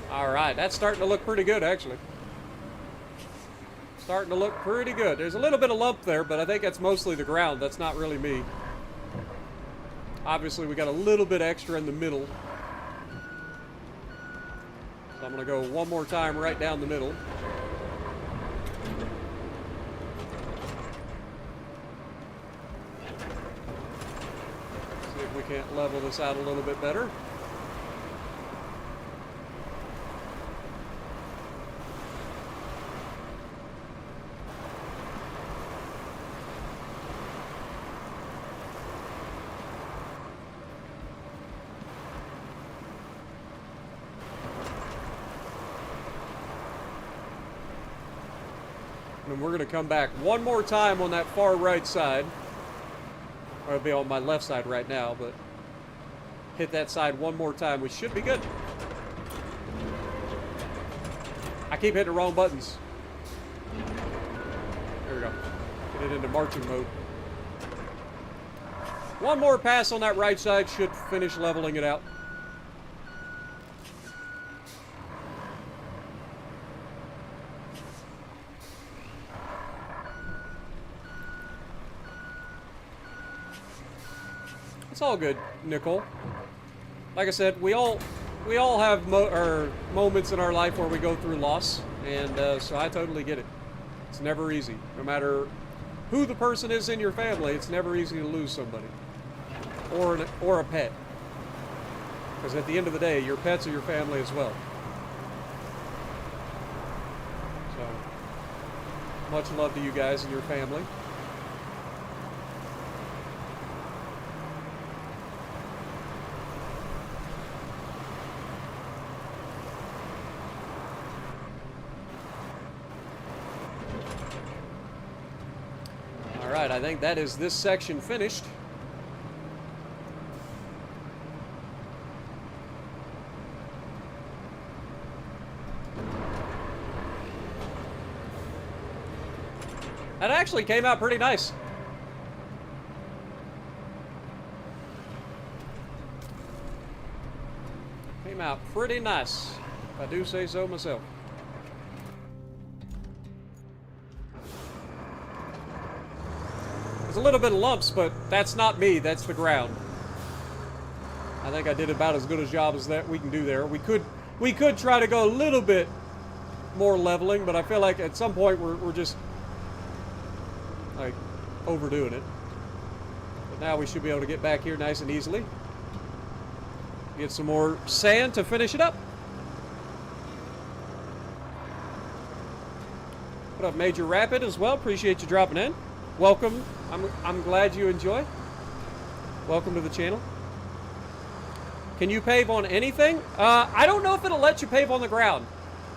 Alright, that's starting to look pretty good, actually. Starting to look pretty good. There's a little bit of lump there, but I think that's mostly the ground. That's not really me. Obviously, we got a little bit extra in the middle. So I'm going to go one more time right down the middle. See if we can't level this out a little bit better. And we're going to come back one more time on that far right side. Or it'll be on my left side right now, but hit that side one more time. We should be good. I keep hitting the wrong buttons. There we go. Get it into marching mode. One more pass on that right side should finish leveling it out. It's all good, Nicole. Like I said, we all have moments in our life where we go through loss, and so I totally get it. It's never easy. No matter who the person is in your family, it's never easy to lose somebody. Or a pet. Because at the end of the day, your pets are your family as well. So, much love to you guys and your family. Alright, I think that is this section finished. That actually came out pretty nice. Came out pretty nice, if I do say so myself. There's a little bit of lumps, but that's not me, that's the ground. I think I did about as good a job as that we can do there. We could try to go a little bit more leveling, but I feel like at some point we're just like overdoing it. But now we should be able to get back here nice and easily. Get some more sand to finish it up. What up, Major Rapid as well? Appreciate you dropping in. Welcome. I'm glad you enjoy. Welcome to the channel. Can you pave on anything? I don't know if it'll let you pave on the ground.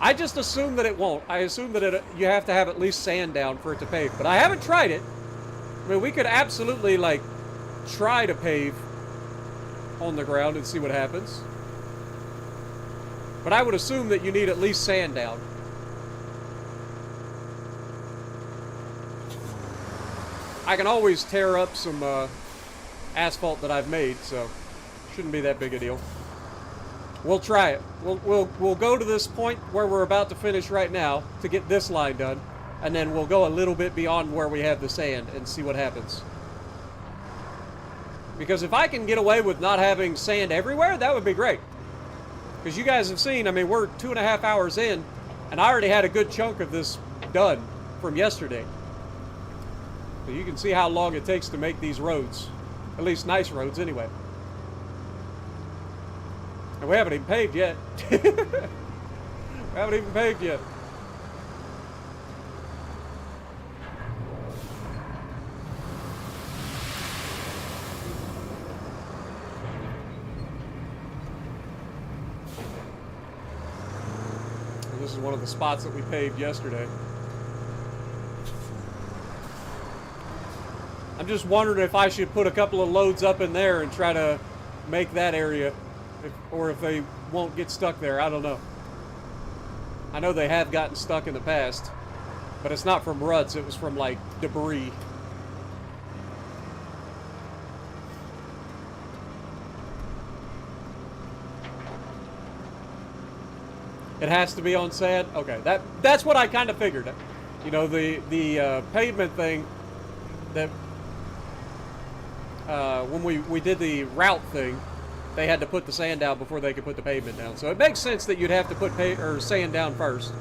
I just assume that it won't. I assume that you have to have at least sand down for it to pave. But I haven't tried it. I mean, we could absolutely, like, try to pave on the ground and see what happens. But I would assume that you need at least sand down. I can always tear up some asphalt that I've made, so shouldn't be that big a deal. We'll try it. We'll go to this point where we're about to finish right now to get this line done, and then we'll go a little bit beyond where we have the sand and see what happens. Because if I can get away with not having sand everywhere, that would be great. Because you guys have seen, I mean, we're 2.5 hours in, and I already had a good chunk of this done from yesterday. So you can see how long it takes to make these roads. At least nice roads, anyway. And we haven't even paved yet. We haven't even paved yet. And this is one of the spots that we paved yesterday. I'm just wondering if I should put a couple of loads up in there and try to make that area. Or if they won't get stuck there, I don't know. I know they have gotten stuck in the past, but it's not from ruts, it was from, like, debris. It has to be on sand? Okay, that's what I kind of figured. You know, the pavement thing, that when we did the route thing, they had to put the sand down before they could put the pavement down. So it makes sense that you'd have to put sand down first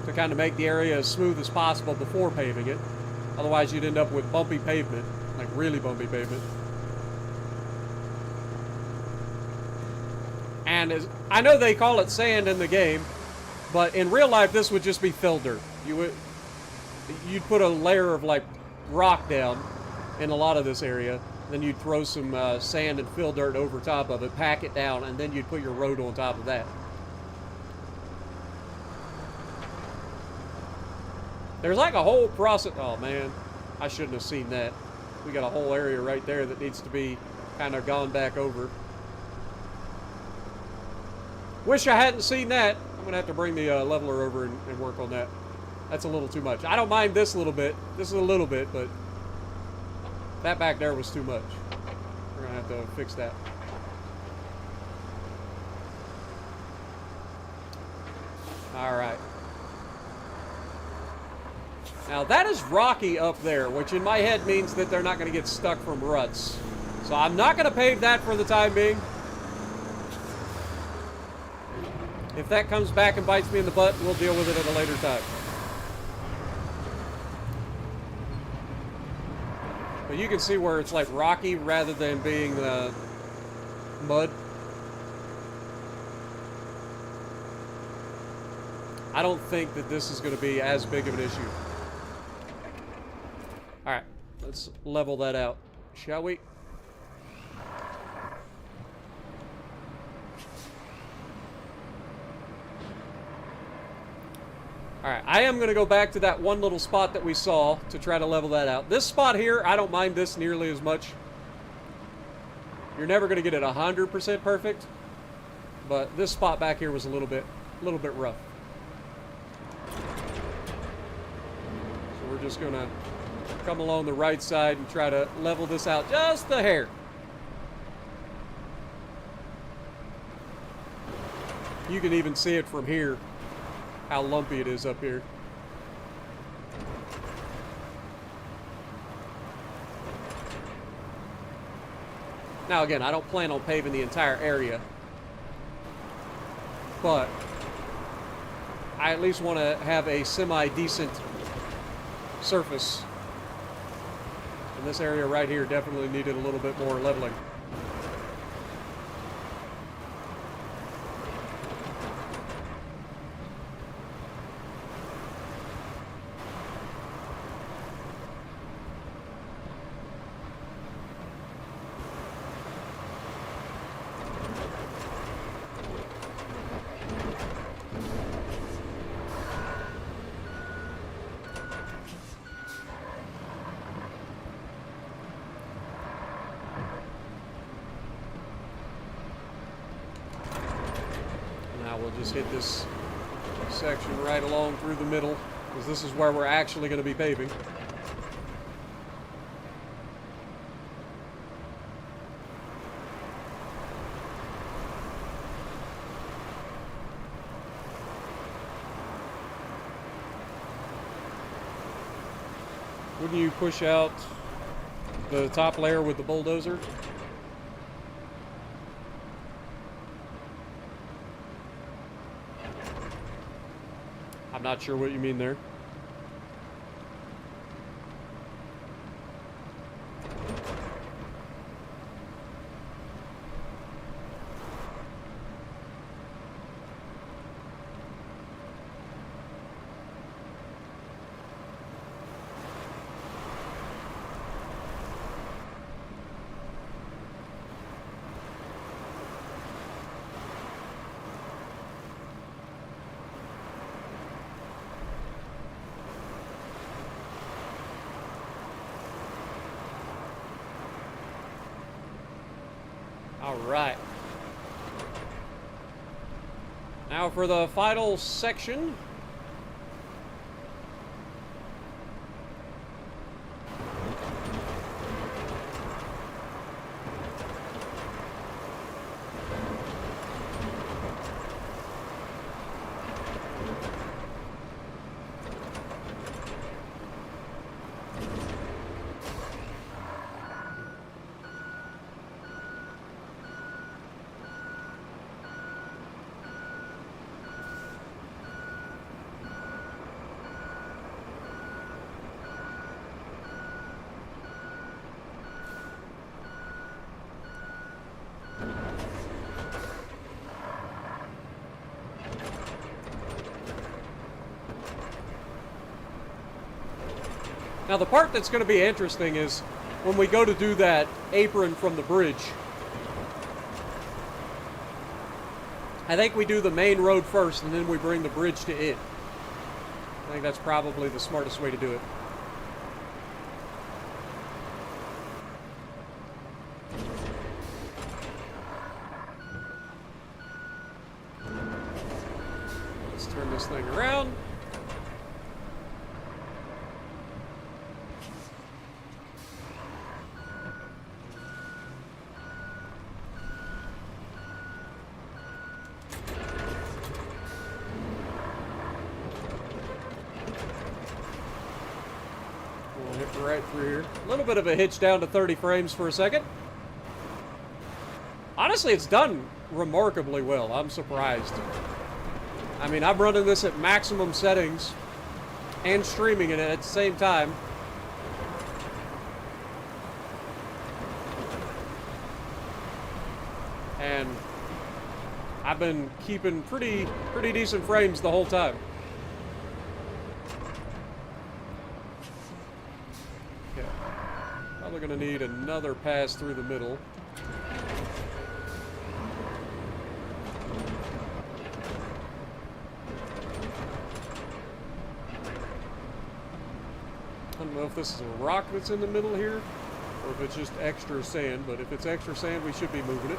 to kind of make the area as smooth as possible before paving it. Otherwise, you'd end up with bumpy pavement, like really bumpy pavement. And I know they call it sand in the game, but in real life, this would just be fill dirt. You'd put a layer of like rock down in a lot of this area. Then you'd throw some sand and fill dirt over top of it, pack it down, and then you'd put your road on top of that. There's like a whole process. Oh, man. I shouldn't have seen that. We got a whole area right there that needs to be kind of gone back over. Wish I hadn't seen that. I'm going to have to bring the leveler over and work on that. That's a little too much. I don't mind this a little bit. This is a little bit, but that back there was too much. We're going to have to fix that. All right. Now that is rocky up there, which in my head means that they're not going to get stuck from ruts. So I'm not going to pave that for the time being. If that comes back and bites me in the butt, we'll deal with it at a later time. But you can see where it's like rocky rather than being mud. I don't think that this is going to be as big of an issue. Alright, let's level that out, shall we? Alright, I am going to go back to that one little spot that we saw to try to level that out. This spot here, I don't mind this nearly as much. You're never going to get it 100% perfect, but this spot back here was a little bit rough. So we're just going to come along the right side and try to level this out just a hair. You can even see it from here, how lumpy it is up here. Now again, I don't plan on paving the entire area, but I at least want to have a semi-decent surface. And this area right here definitely needed a little bit more leveling. We'll just hit this section right along through the middle, because this is where we're actually going to be paving. Wouldn't you push out the top layer with the bulldozer? I'm not sure what you mean there. All right. Now for the final section. Now the part that's going to be interesting is when we go to do that apron from the bridge. I think we do the main road first and then we bring the bridge to it. I think that's probably the smartest way to do it. Let's turn this thing around. Right through here. A little bit of a hitch down to 30 frames for a second. Honestly, it's done remarkably well. I'm surprised. I mean, I'm running this at maximum settings and streaming it at the same time. And I've been keeping pretty decent frames the whole time. Probably going to need another pass through the middle. I don't know if this is a rock that's in the middle here, or if it's just extra sand, but if it's extra sand, we should be moving it.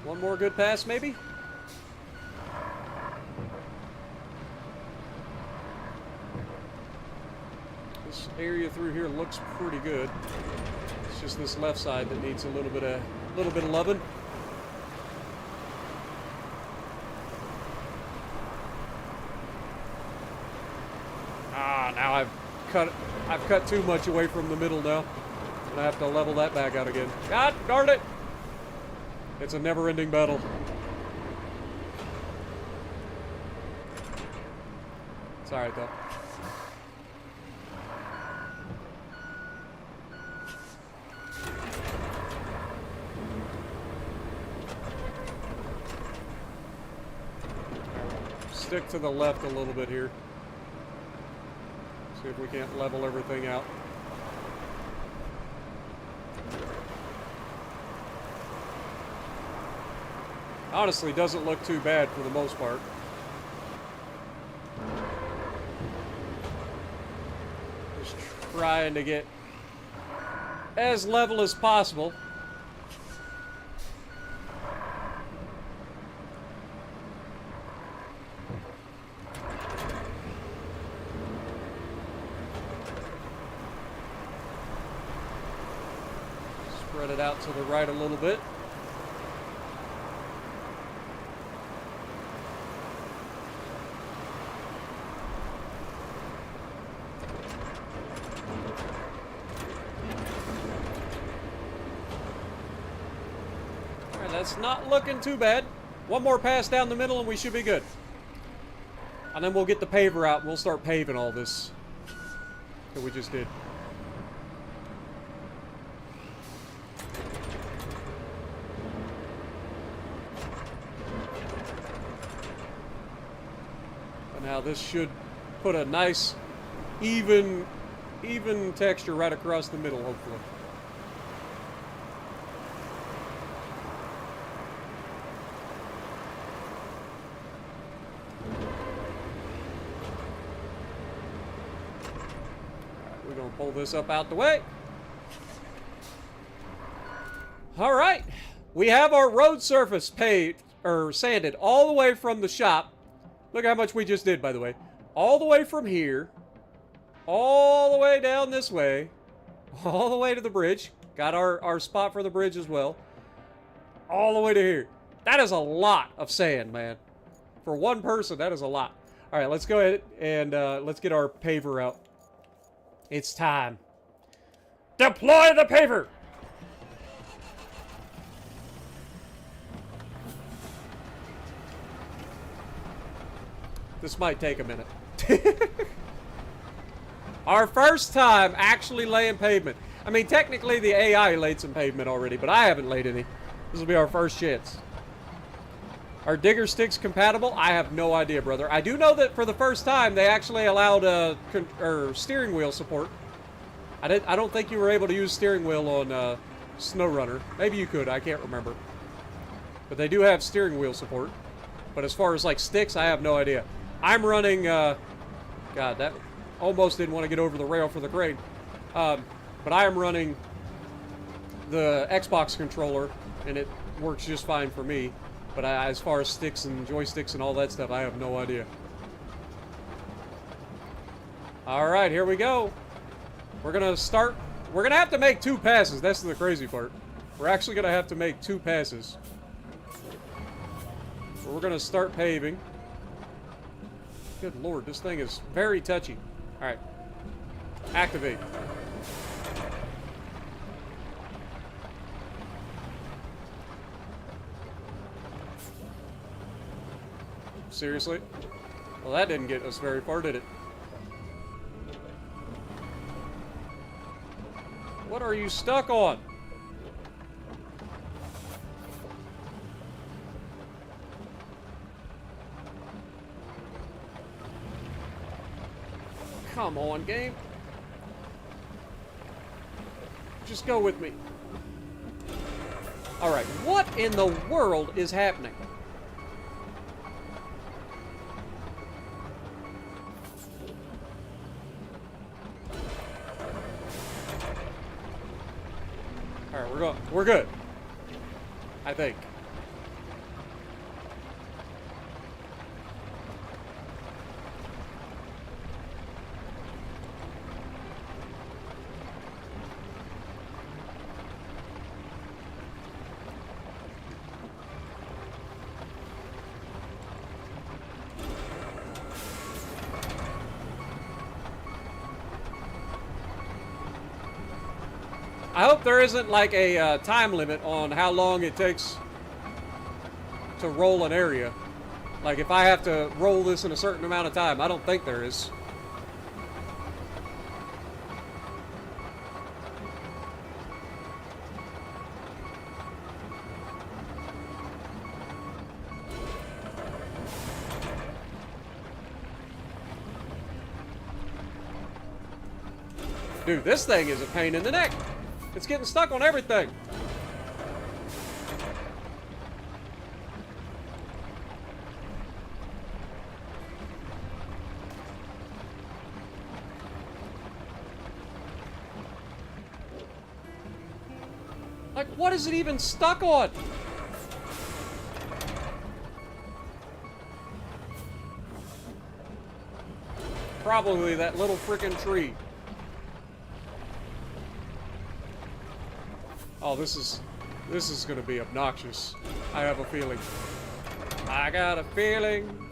One more good pass, maybe? This area through here looks pretty good. It's just this left side that needs a little bit of loving. Ah, now I've cut too much away from the middle now. And I have to level that back out again. God darn it! It's a never-ending battle. It's alright, though. Stick to the left a little bit here. See if we can't level everything out. Honestly, doesn't look too bad for the most part. Just trying to get as level as possible. Spread it out to the right a little bit. That's not looking too bad. One more pass down the middle and we should be good. And then we'll get the paver out and we'll start paving all this that we just did. And now this should put a nice, even texture right across the middle, hopefully. Pull this up out the way. All right. We have our road surface paved, or sanded, all the way from the shop. Look how much we just did, by the way. All the way from here. All the way down this way. All the way to the bridge. Got our spot for the bridge as well. All the way to here. That is a lot of sand, man. For one person, that is a lot. All right, let's go ahead and let's get our paver out. It's time. Deploy the paver! This might take a minute. Our first time actually laying pavement. I mean, technically the AI laid some pavement already, but I haven't laid any. This will be our first chance. Are digger sticks compatible? I have no idea, brother. I do know that for the first time they actually allowed steering wheel support. I don't think you were able to use steering wheel on SnowRunner. Maybe you could. I can't remember. But they do have steering wheel support. But as far as like sticks, I have no idea. I'm running. God, that almost didn't want to get over the rail for the crane. But I am running the Xbox controller, and it works just fine for me. But as far as sticks and joysticks and all that stuff, I have no idea. All right, here we go. We're going to start. We're going to have to make 2 passes. That's the crazy part. We're actually going to have to make 2 passes. We're going to start paving. Good Lord, this thing is very touchy. All right. Activate. Seriously? Well, that didn't get us very far, did it? What are you stuck on? Come on, game. Just go with me. All right, what in the world is happening? All right, we're good. I think. I hope there isn't like a time limit on how long it takes to roll an area. Like if I have to roll this in a certain amount of time. I don't think there is. Dude, this thing is a pain in the neck. It's getting stuck on everything. Like, what is it even stuck on? Probably that little freaking tree. Oh, this is gonna be obnoxious. I have a feeling. I got a feeling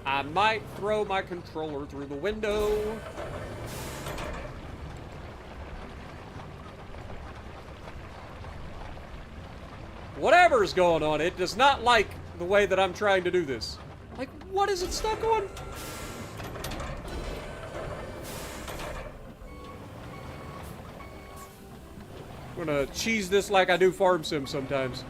I might throw my controller through the window. Whatever's going on, it does not like the way that I'm trying to do this. Like, what is it stuck on? I'm gonna cheese this like I do Farm Sim sometimes.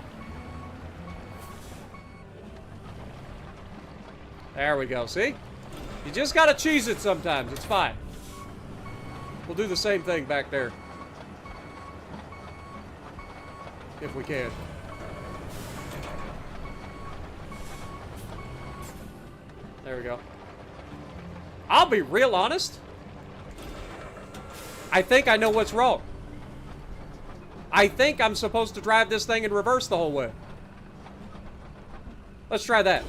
There we go, see? You just gotta cheese it sometimes, it's fine. We'll do the same thing back there. If we can. There we go. I'll be real honest. I think I know what's wrong. I think I'm supposed to drive this thing in reverse the whole way. Let's try that.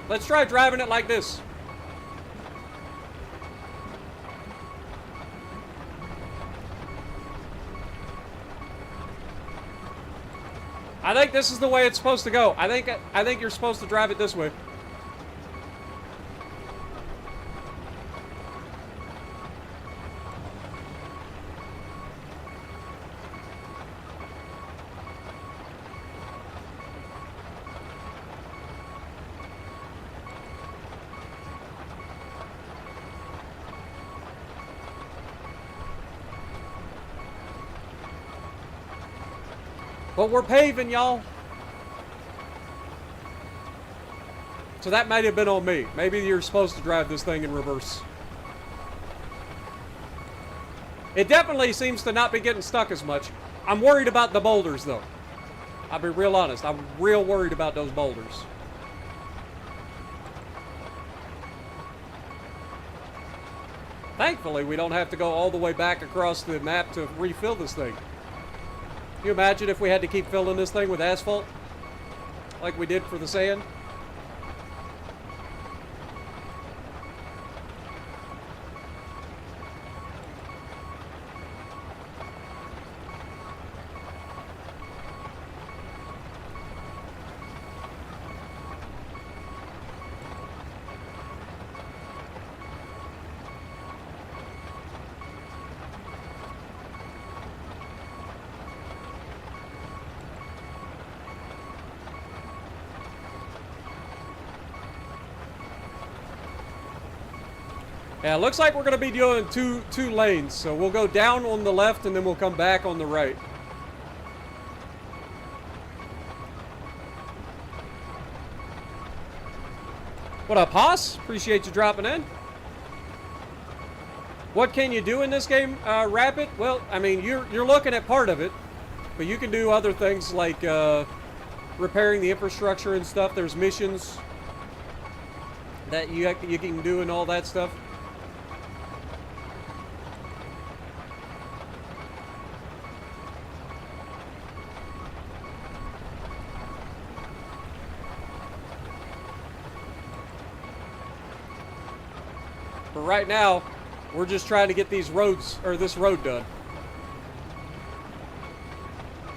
Let's try driving it like this. I think this is the way it's supposed to go. I think you're supposed to drive it this way. But we're paving, y'all. So that might have been on me. Maybe you're supposed to drive this thing in reverse. It definitely seems to not be getting stuck as much. I'm worried about the boulders, though. I'll be real honest. I'm real worried about those boulders. Thankfully, we don't have to go all the way back across the map to refill this thing. Can you imagine if we had to keep filling this thing with asphalt? Like we did for the sand? Yeah, it looks like we're going to be doing two lanes. So we'll go down on the left and then we'll come back on the right. What up, Haas? Appreciate you dropping in. What can you do in this game, Rapid? Well, I mean, you're looking at part of it. But you can do other things like repairing the infrastructure and stuff. There's missions that you can do and all that stuff. But right now, we're just trying to get these roads, or this road done.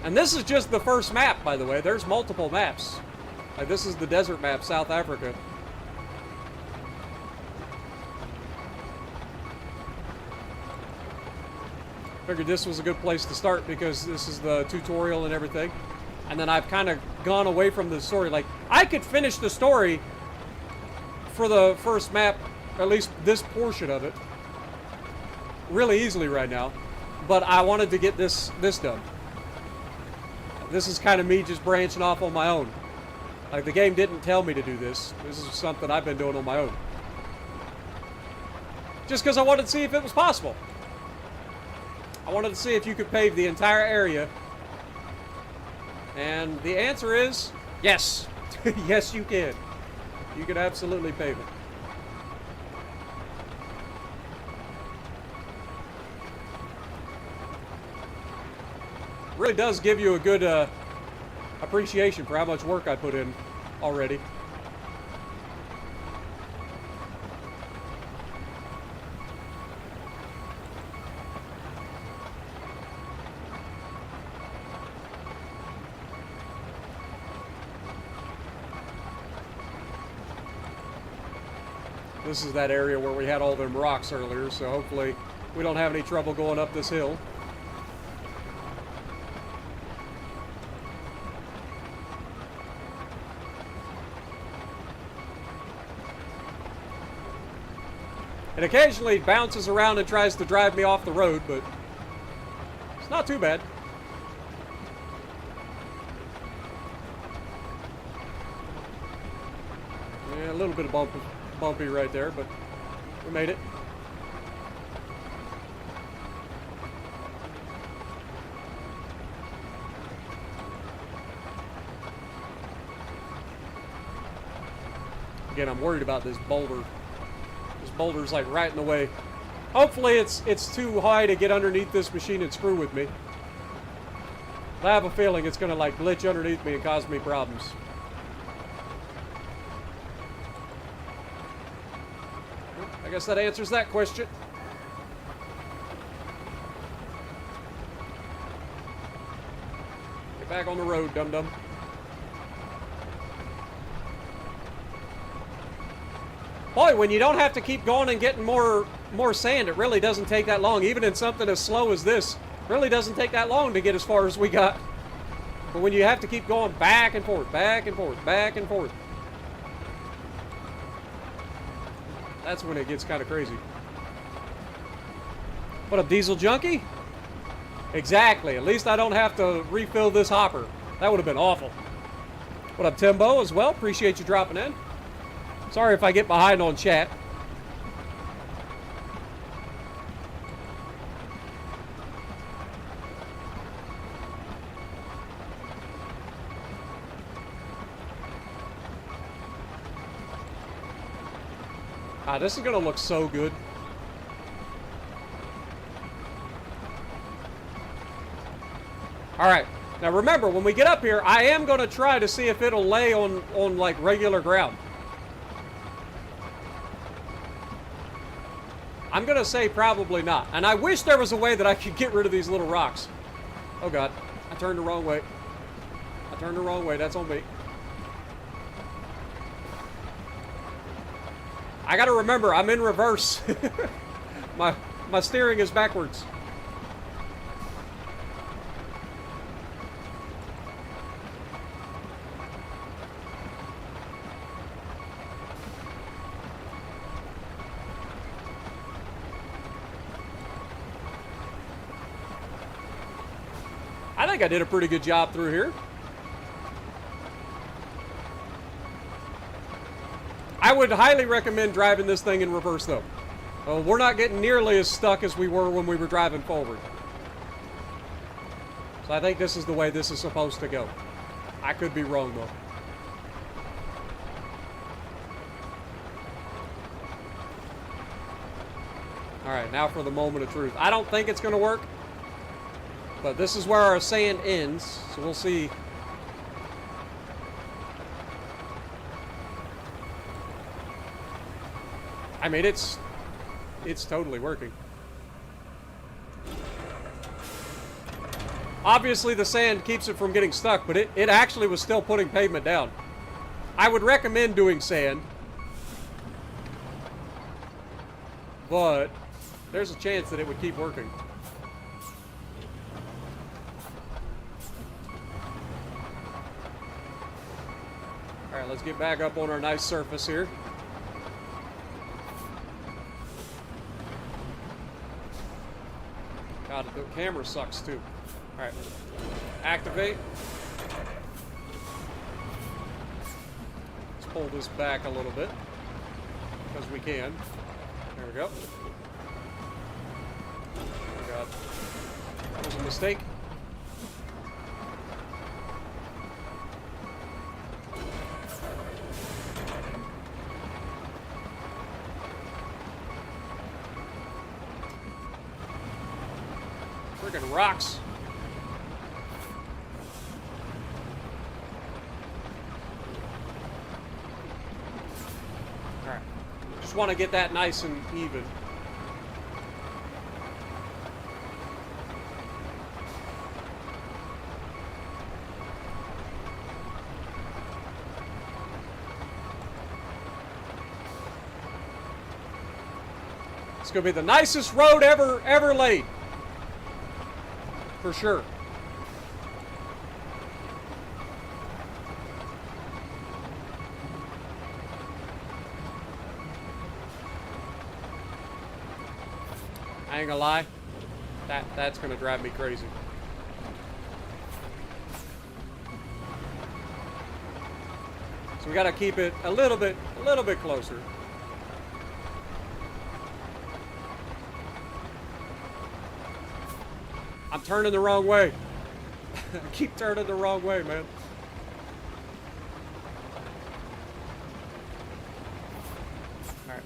And this is just the first map, by the way. There's multiple maps. Like, this is the desert map, South Africa. Figured this was a good place to start because this is the tutorial and everything. And then I've kind of gone away from the story. Like, I could finish the story for the first map, at least this portion of it, really easily right now. But I wanted to get this done. This is kind of me just branching off on my own. Like, the game didn't tell me to do this. This is something I've been doing on my own. Just because I wanted to see if it was possible. I wanted to see if you could pave the entire area. And the answer is yes. Yes, you can. You can absolutely pave it. Really does give you a good appreciation for how much work I put in already. This is that area where we had all them rocks earlier, so hopefully we don't have any trouble going up this hill. It occasionally bounces around and tries to drive me off the road, but it's not too bad. Yeah, a little bit of bumpy right there, but we made it. Again, I'm worried about this boulder. This boulder's like right in the way. Hopefully it's too high to get underneath this machine and screw with me. But I have a feeling it's gonna like glitch underneath me and cause me problems. I guess that answers that question. Get back on the road, dum-dum. Boy, when you don't have to keep going and getting more sand, it really doesn't take that long. Even in something as slow as this, it really doesn't take that long to get as far as we got. But when you have to keep going back and forth, back and forth, back and forth, that's when it gets kind of crazy. What up, Diesel Junkie? Exactly. At least I don't have to refill this hopper. That would have been awful. What up, Timbo, as well? Appreciate you dropping in. Sorry if I get behind on chat. This is going to look so good. All right. Now remember, when we get up here, I am going to try to see if it'll lay on like regular ground. I'm going to say probably not. And I wish there was a way that I could get rid of these little rocks. Oh, God. I turned the wrong way. I turned the wrong way. That's on me. I got to remember, I'm in reverse. My steering is backwards. I think I did a pretty good job through here. I would highly recommend driving this thing in reverse, though. We're not getting nearly as stuck as we were when we were driving forward. So I think this is the way this is supposed to go. I could be wrong, though. All right, now for the moment of truth. I don't think it's going to work. But this is where our sand ends, so we'll see. I mean, it's totally working. Obviously, the sand keeps it from getting stuck, but it actually was still putting pavement down. I would recommend doing sand, but there's a chance that it would keep working. All right, let's get back up on our nice surface here. God, the camera sucks too. All right, activate. Let's pull this back a little bit, because we can. There we go. Oh God, that was a mistake. Friggin' rocks. Alright. Just want to get that nice and even. It's gonna be the nicest road ever laid. For sure. I ain't gonna lie, that's gonna drive me crazy. So we gotta keep it a little bit closer. I'm turning the wrong way. I keep turning the wrong way, man. All right.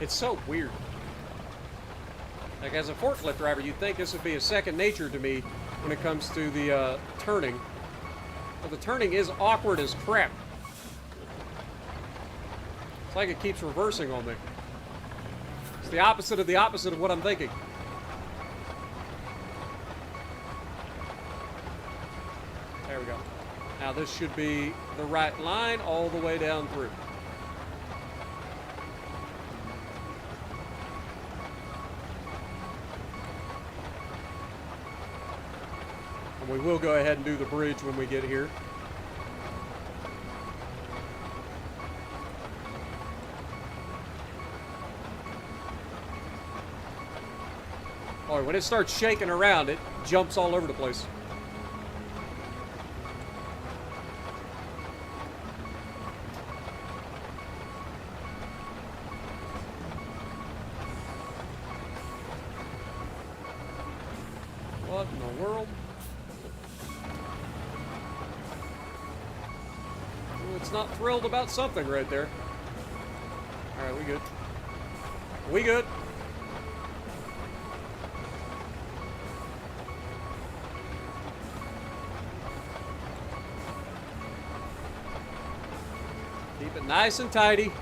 It's so weird. Like, as a forklift driver, you'd think this would be a second nature to me when it comes to the turning. But the turning is awkward as crap. It's like it keeps reversing on me. It's the opposite of what I'm thinking. There we go. Now this should be the right line all the way down through. And we will go ahead and do the bridge when we get here. Oh, when it starts shaking around, it jumps all over the place. What in the world? Well, it's not thrilled about something right there. Alright, we good. We good. Keep it nice and tidy.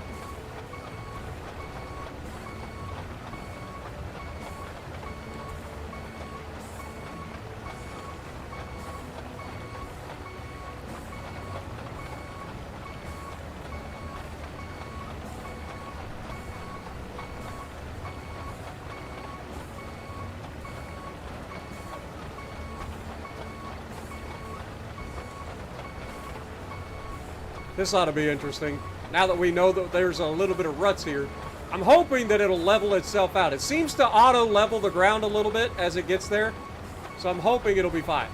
This ought to be interesting. Now that we know that there's a little bit of ruts here, I'm hoping that it'll level itself out. It seems to auto level the ground a little bit as it gets there, so I'm hoping it'll be fine.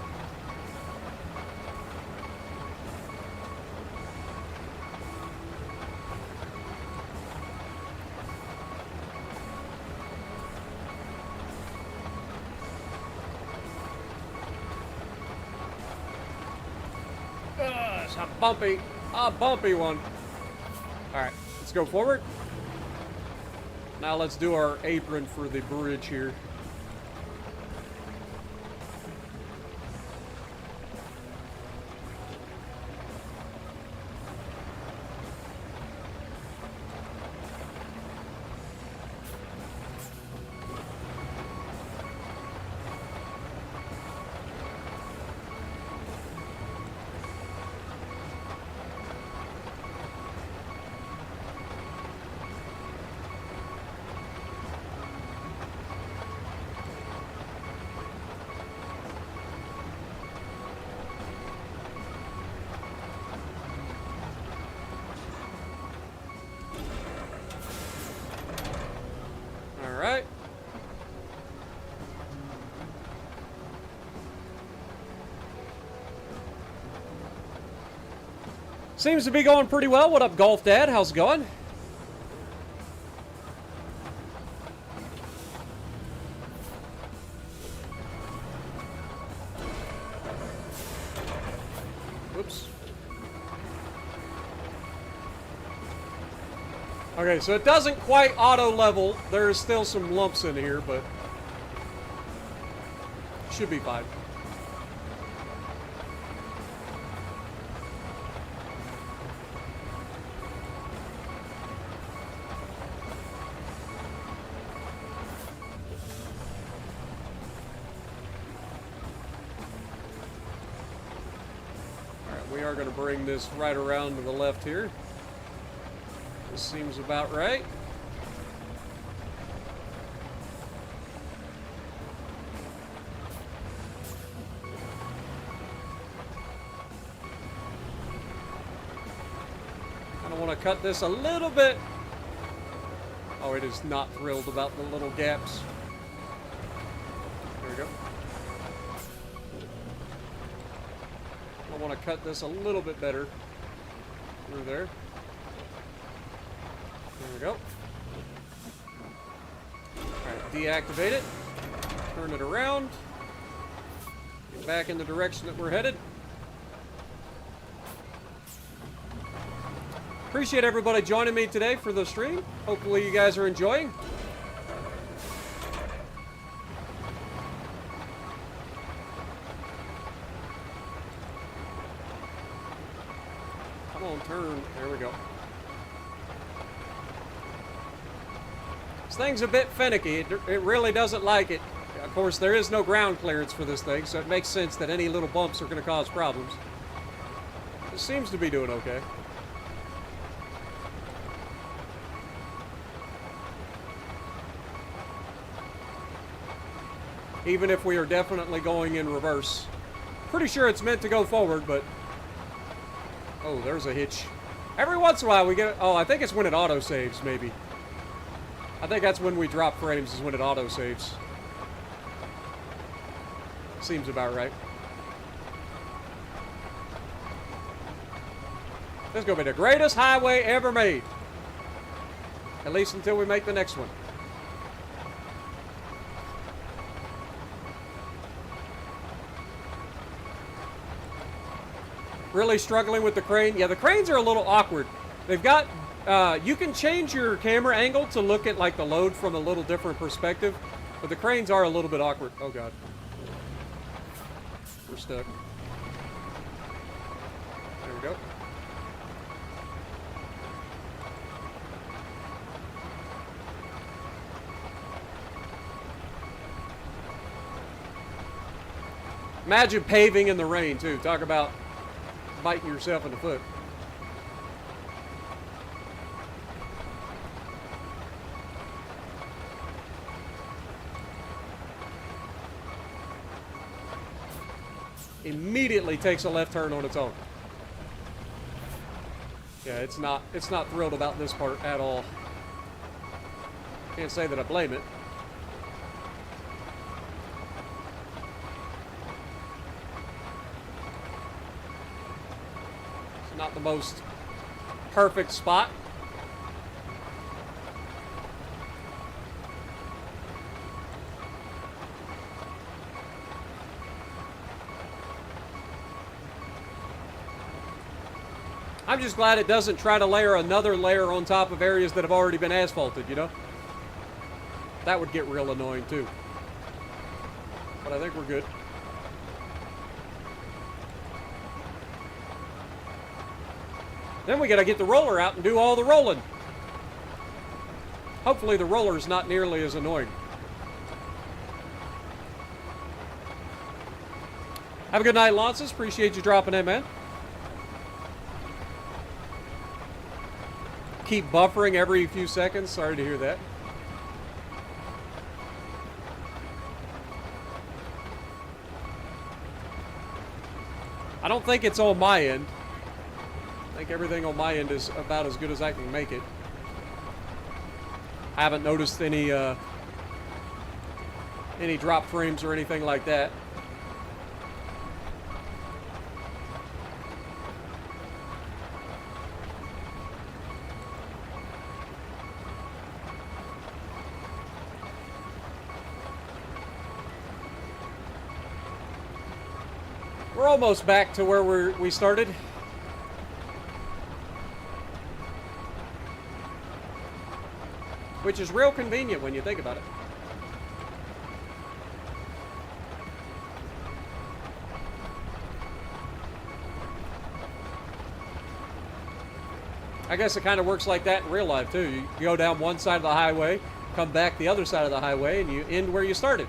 It's a bumpy one. All right, let's go forward. Now let's do our apron for the bridge here. Alright. Seems to be going pretty well. What up, Golf Dad? How's it going? Whoops. Okay, so it doesn't quite auto level. There's still some lumps in here, but should be fine. Alright, we are going to bring this right around to the left here. This seems about right. I want to cut this a little bit. Oh, it is not thrilled about the little gaps. There we go. I want to cut this a little bit better through there. There we go. Alright, deactivate it. Turn it around. Get back in the direction that we're headed. Appreciate everybody joining me today for the stream. Hopefully you guys are enjoying. Come on, turn. There we go. thing's a bit finicky. It really doesn't like it. Of course, there is no ground clearance for this thing, so it makes sense that any little bumps are going to cause problems. It seems to be doing okay. Even if we are definitely going in reverse. Pretty sure it's meant to go forward, but... Oh, there's a hitch. Every once in a while we get... Oh, I think it's when it auto-saves, maybe. I think that's when we drop frames, is when it auto-saves. Seems about right. This is going to be the greatest highway ever made. At least until we make the next one. Really struggling with the crane. Yeah, the cranes are a little awkward. They've got... you can change your camera angle to look at like the load from a little different perspective. But the cranes are a little bit awkward. Oh, God. We're stuck. There we go. Imagine paving in the rain, too. Talk about biting yourself in the foot. Immediately takes a left turn on its own. Yeah, it's not thrilled about this part at all. Can't say that I blame it. It's not the most perfect spot. I'm just glad it doesn't try to layer another layer on top of areas that have already been asphalted, you know? That would get real annoying, too. But I think we're good. Then we gotta get the roller out and do all the rolling. Hopefully the roller's not nearly as annoying. Have a good night, Lances. Appreciate you dropping in, man. Keep buffering every few seconds. Sorry to hear that. I don't think it's on my end. I think everything on my end is about as good as I can make it. I haven't noticed any drop frames or anything like that. We're almost back to where we started. Which is real convenient when you think about it. I guess it kind of works like that in real life too. You go down one side of the highway, come back the other side of the highway, and you end where you started.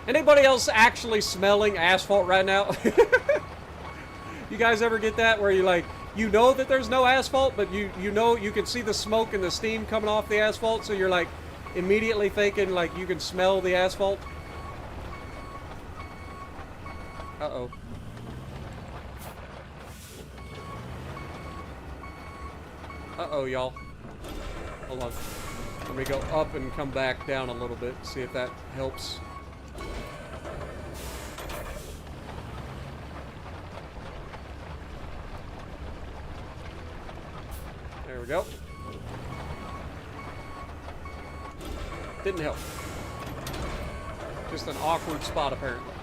Anybody else actually smelling asphalt right now? You guys ever get that where you like, you know that there's no asphalt, but you know you can see the smoke and the steam coming off the asphalt, so you're like immediately thinking like you can smell the asphalt? Uh-oh. Uh-oh, y'all. Hold on. Let me go up and come back down a little bit, see if that helps. There we go. Didn't help. Just an awkward spot, apparently.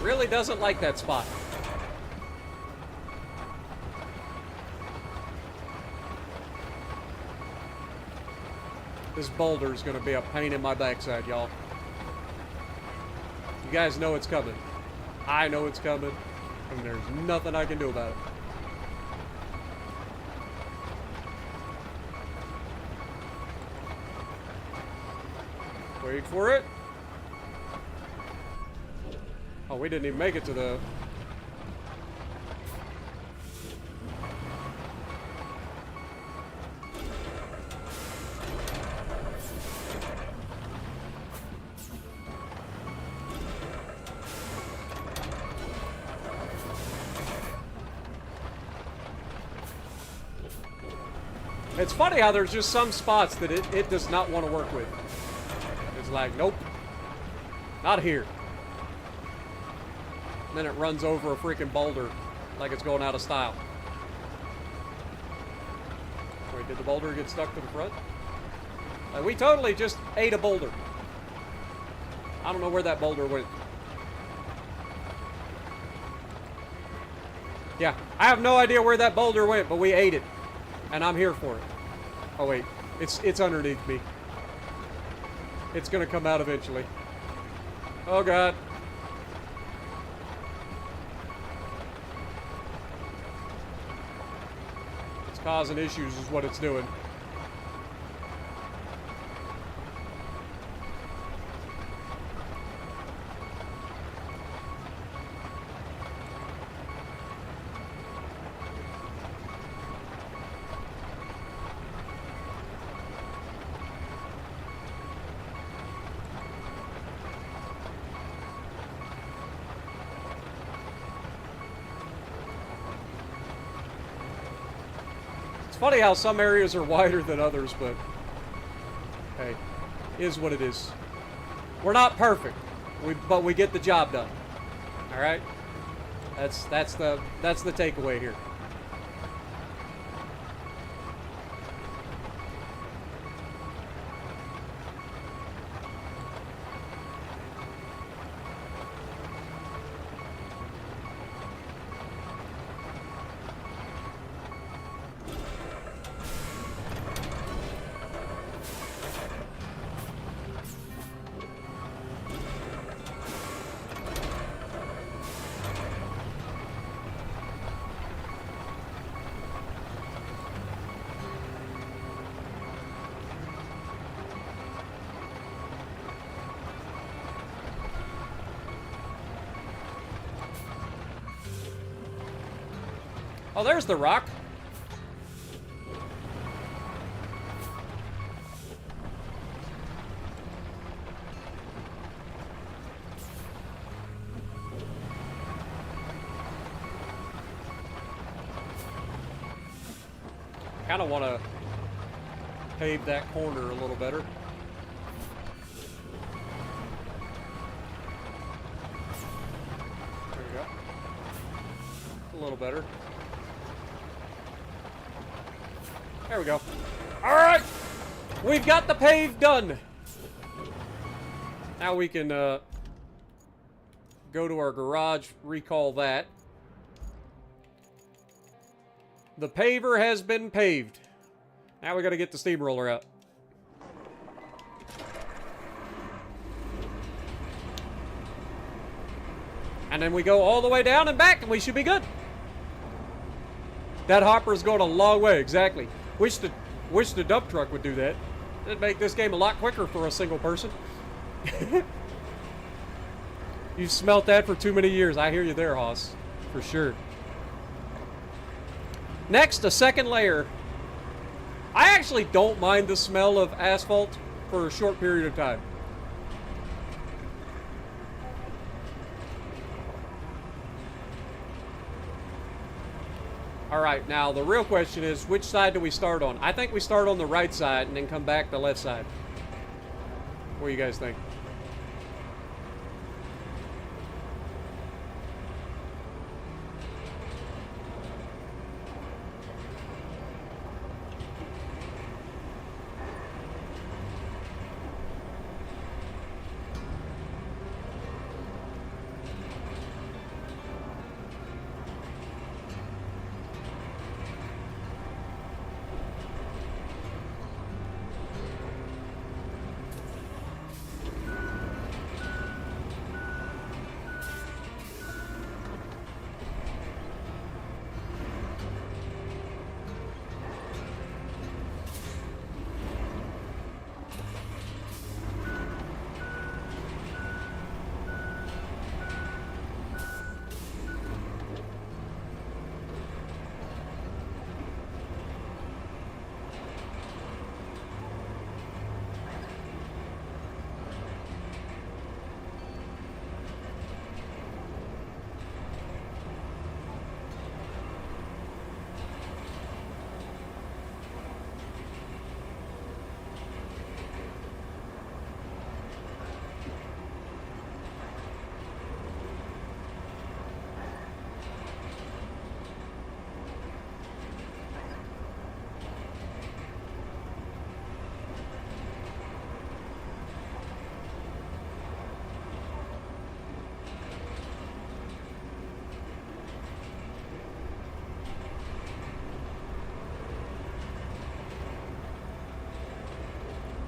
Really doesn't like that spot. This boulder is going to be a pain in my backside, y'all. You guys know it's coming. I know it's coming, and there's nothing I can do about it. Wait for it. Oh, we didn't even make it to the... It's funny how there's just some spots that it does not want to work with. It's like, nope, not here. And then it runs over a freaking boulder like it's going out of style. Wait, did the boulder get stuck to the front? Like, we totally just ate a boulder. I don't know where that boulder went. Yeah, I have no idea where that boulder went, but we ate it. And I'm here for it. Oh wait, it's underneath me. It's gonna come out eventually. Oh god. It's causing issues is what it's doing. Funny how some areas are wider than others, but hey, is what it is. We're not perfect, but we get the job done. All right, that's the takeaway here. Oh, there's the rock. Kind of want to pave that corner a little better. There we go. A little better. There we go. All right, we've got the pave done. Now we can go to our garage, recall that. The paver has been paved. Now we got to get the steamroller out. And then we go all the way down and back, and we should be good. That hopper's going a long way, exactly. Wish the dump truck would do that. It'd make this game a lot quicker for a single person. You've smelt that for too many years. I hear you there, Hoss. For sure. Next, a second layer. I actually don't mind the smell of asphalt for a short period of time. All right, now the real question is, which side do we start on? I think we start on the right side and then come back the left side. What do you guys think?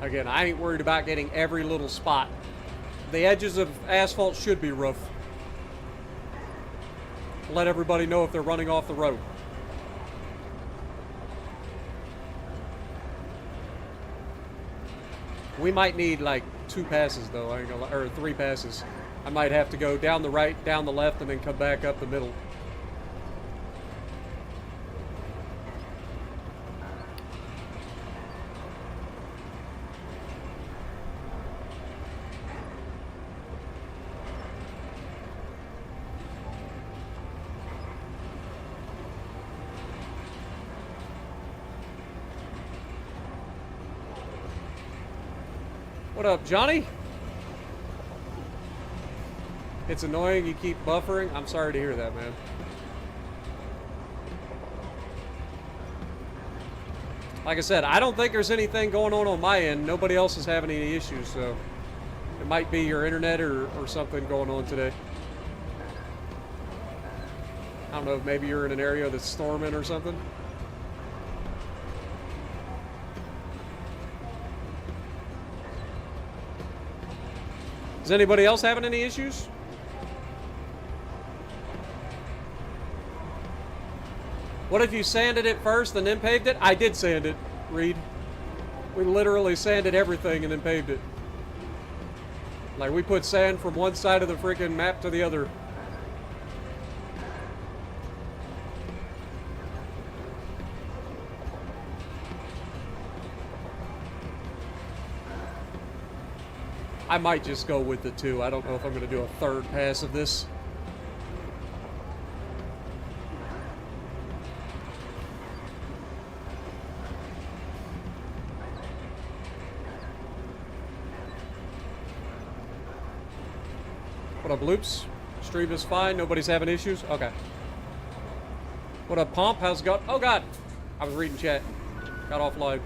Again, I ain't worried about getting every little spot. The edges of asphalt should be rough. Let everybody know if they're running off the road. We might need like 2 passes though, I ain't gonna, or 3 passes. I might have to go down the right, down the left, and then come back up the middle. What up, Johnny? It's annoying you keep buffering. I'm sorry to hear that, man. Like I said, I don't think there's anything going on my end. Nobody else is having any issues, so it might be your internet or something going on today. I don't know, maybe you're in an area that's storming or something. Is anybody else having any issues? What if you sanded it first and then paved it? I did sand it, Reed. We literally sanded everything and then paved it. Like, we put sand from one side of the freaking map to the other. I might just go with the 2. I don't know if I'm going to do a 3rd pass of this. What up, Loops? Stream is fine. Nobody's having issues? Okay. What up, Pomp? How's it going? Oh, God. I was reading chat. Got offline.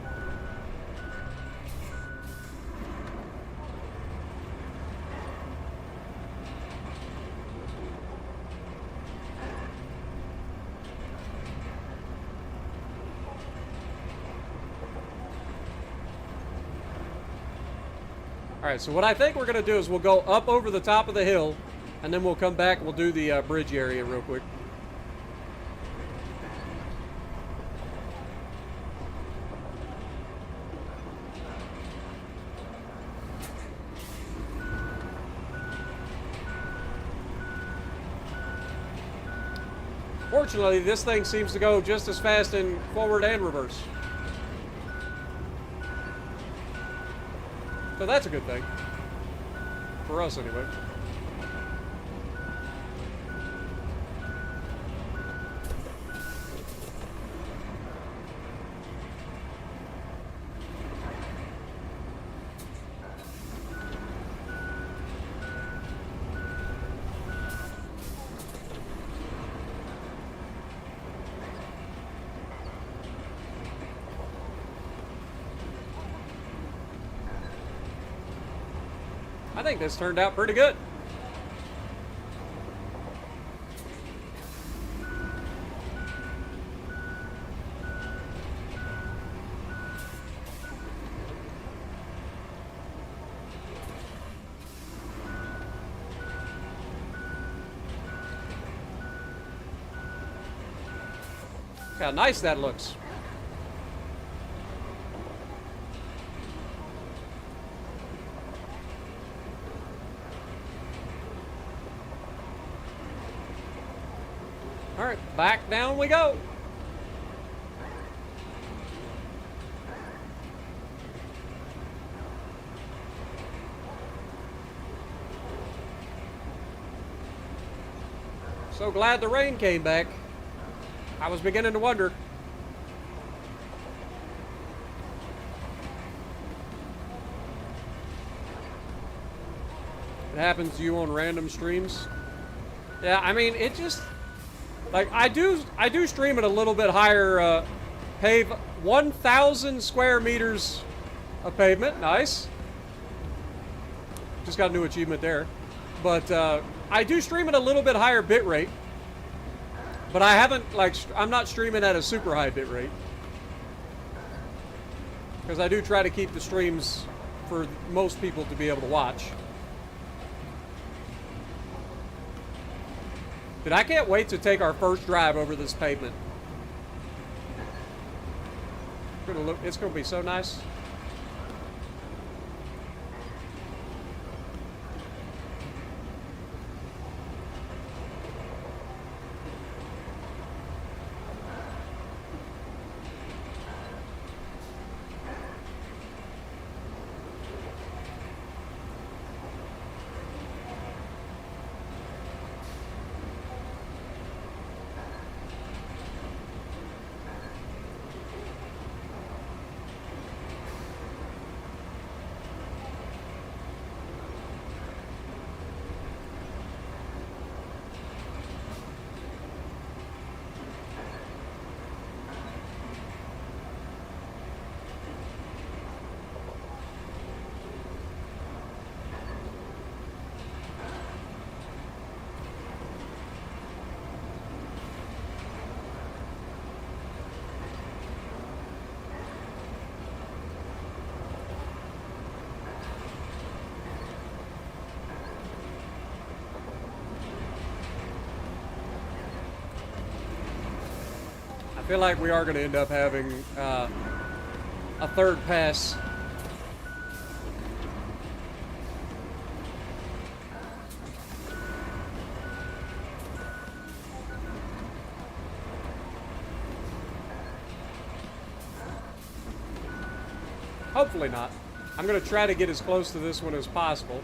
Alright, so what I think we're going to do is we'll go up over the top of the hill, and then we'll come back and we'll do the bridge area real quick. Fortunately, this thing seems to go just as fast in forward and reverse. So that's a good thing. For us, anyway. think this turned out pretty good. Look how nice that looks. All right, back down we go. So glad the rain came back. I was beginning to wonder. It happens to you on random streams. Yeah, I mean, it just, like, I do stream at a little bit higher pave 1,000 square meters of pavement. Nice. Just got a new achievement there. But I do stream at a little bit higher bit rate. But I haven't, like, I'm not streaming at a super high bit rate. Because I do try to keep the streams for most people to be able to watch. Dude, I can't wait to take our first drive over this pavement. It's gonna be so nice. I feel like we are going to end up having a third pass. Hopefully not. I'm going to try to get as close to this one as possible.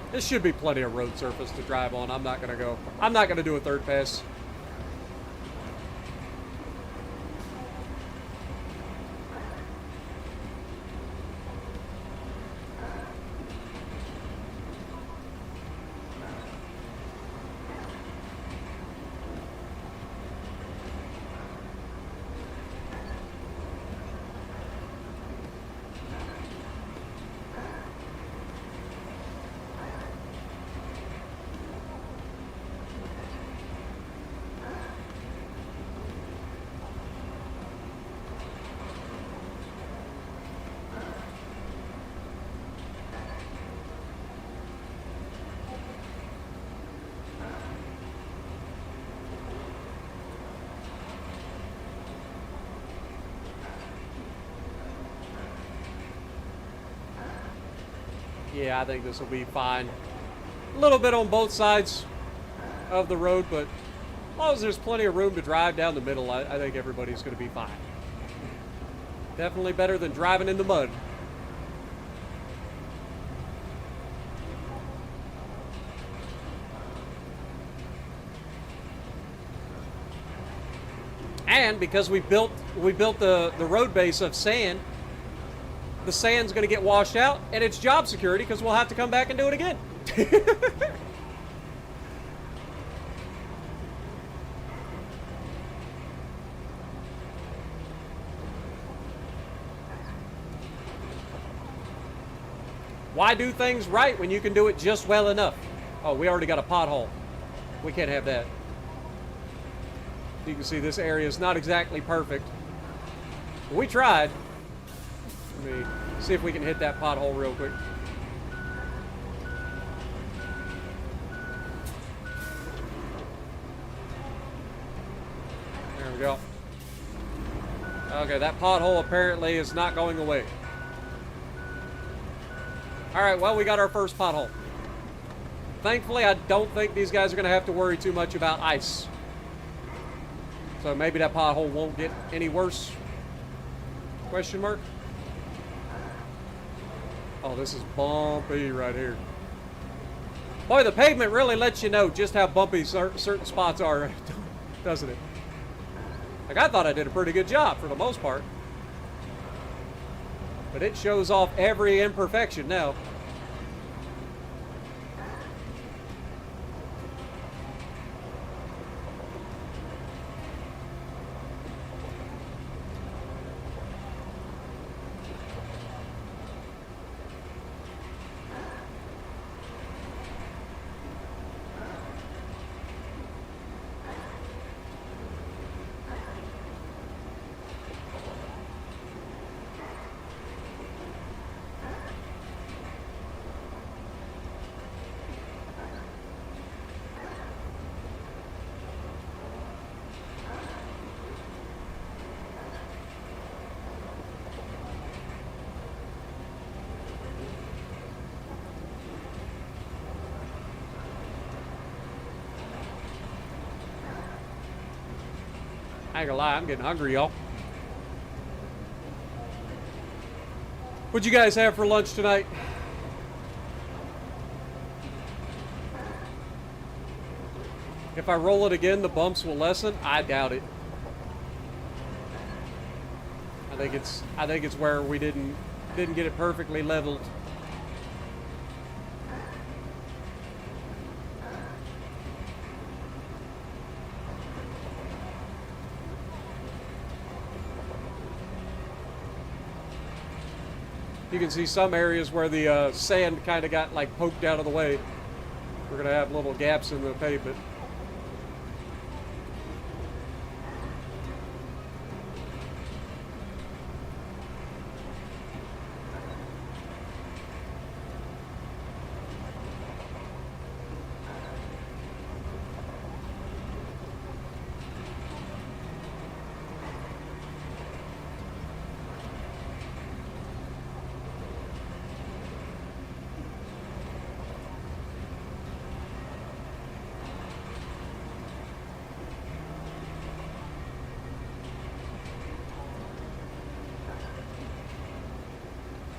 This should be plenty of road surface to drive on. I'm not going to do a third pass. Yeah, I think this will be fine. A little bit on both sides of the road, but as long as there's plenty of room to drive down the middle, I think everybody's going to be fine. Definitely better than driving in the mud. And because we built the road base of sand, the sand's going to get washed out, and it's job security because we'll have to come back and do it again. Why do things right when you can do it just well enough? Oh, we already got a pothole. We can't have that. You can see this area is not exactly perfect. We tried. Let me see if we can hit that pothole real quick. There we go. Okay, that pothole apparently is not going away. Alright, well, we got our first pothole. Thankfully, I don't think these guys are going to have to worry too much about ice. So maybe that pothole won't get any worse. Question mark? Oh, this is bumpy right here. Boy, the pavement really lets you know just how bumpy certain spots are, doesn't it? Like, I thought I did a pretty good job for the most part. But it shows off every imperfection now. I ain't gonna lie, I'm getting hungry, y'all. What'd you guys have for lunch tonight? If I roll it again, the bumps will lessen? I doubt it. I think it's where we didn't get it perfectly leveled. You can see some areas where the sand kind of got like poked out of the way. We're going to have little gaps in the pavement.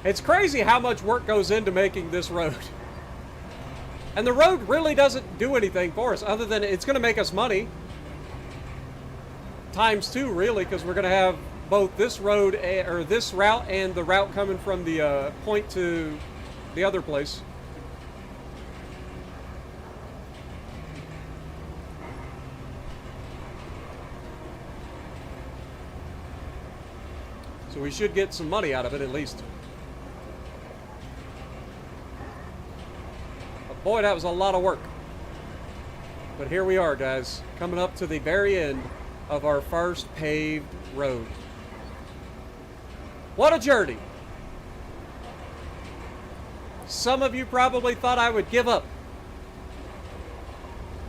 It's crazy how much work goes into making this road. And the road really doesn't do anything for us other than it's going to make us money. Times two, really, because we're going to have both this road, or this route, and the route coming from the point to the other place. So we should get some money out of it at least. Boy, that was a lot of work. But here we are, guys, coming up to the very end of our first paved road. What a journey. Some of you probably thought I would give up.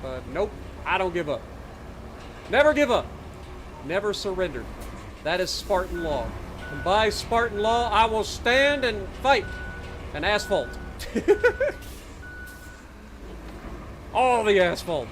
But nope, I don't give up. Never give up. Never surrender. That is Spartan law. And by Spartan law, I will stand and fight an asphalt. All the asphalt.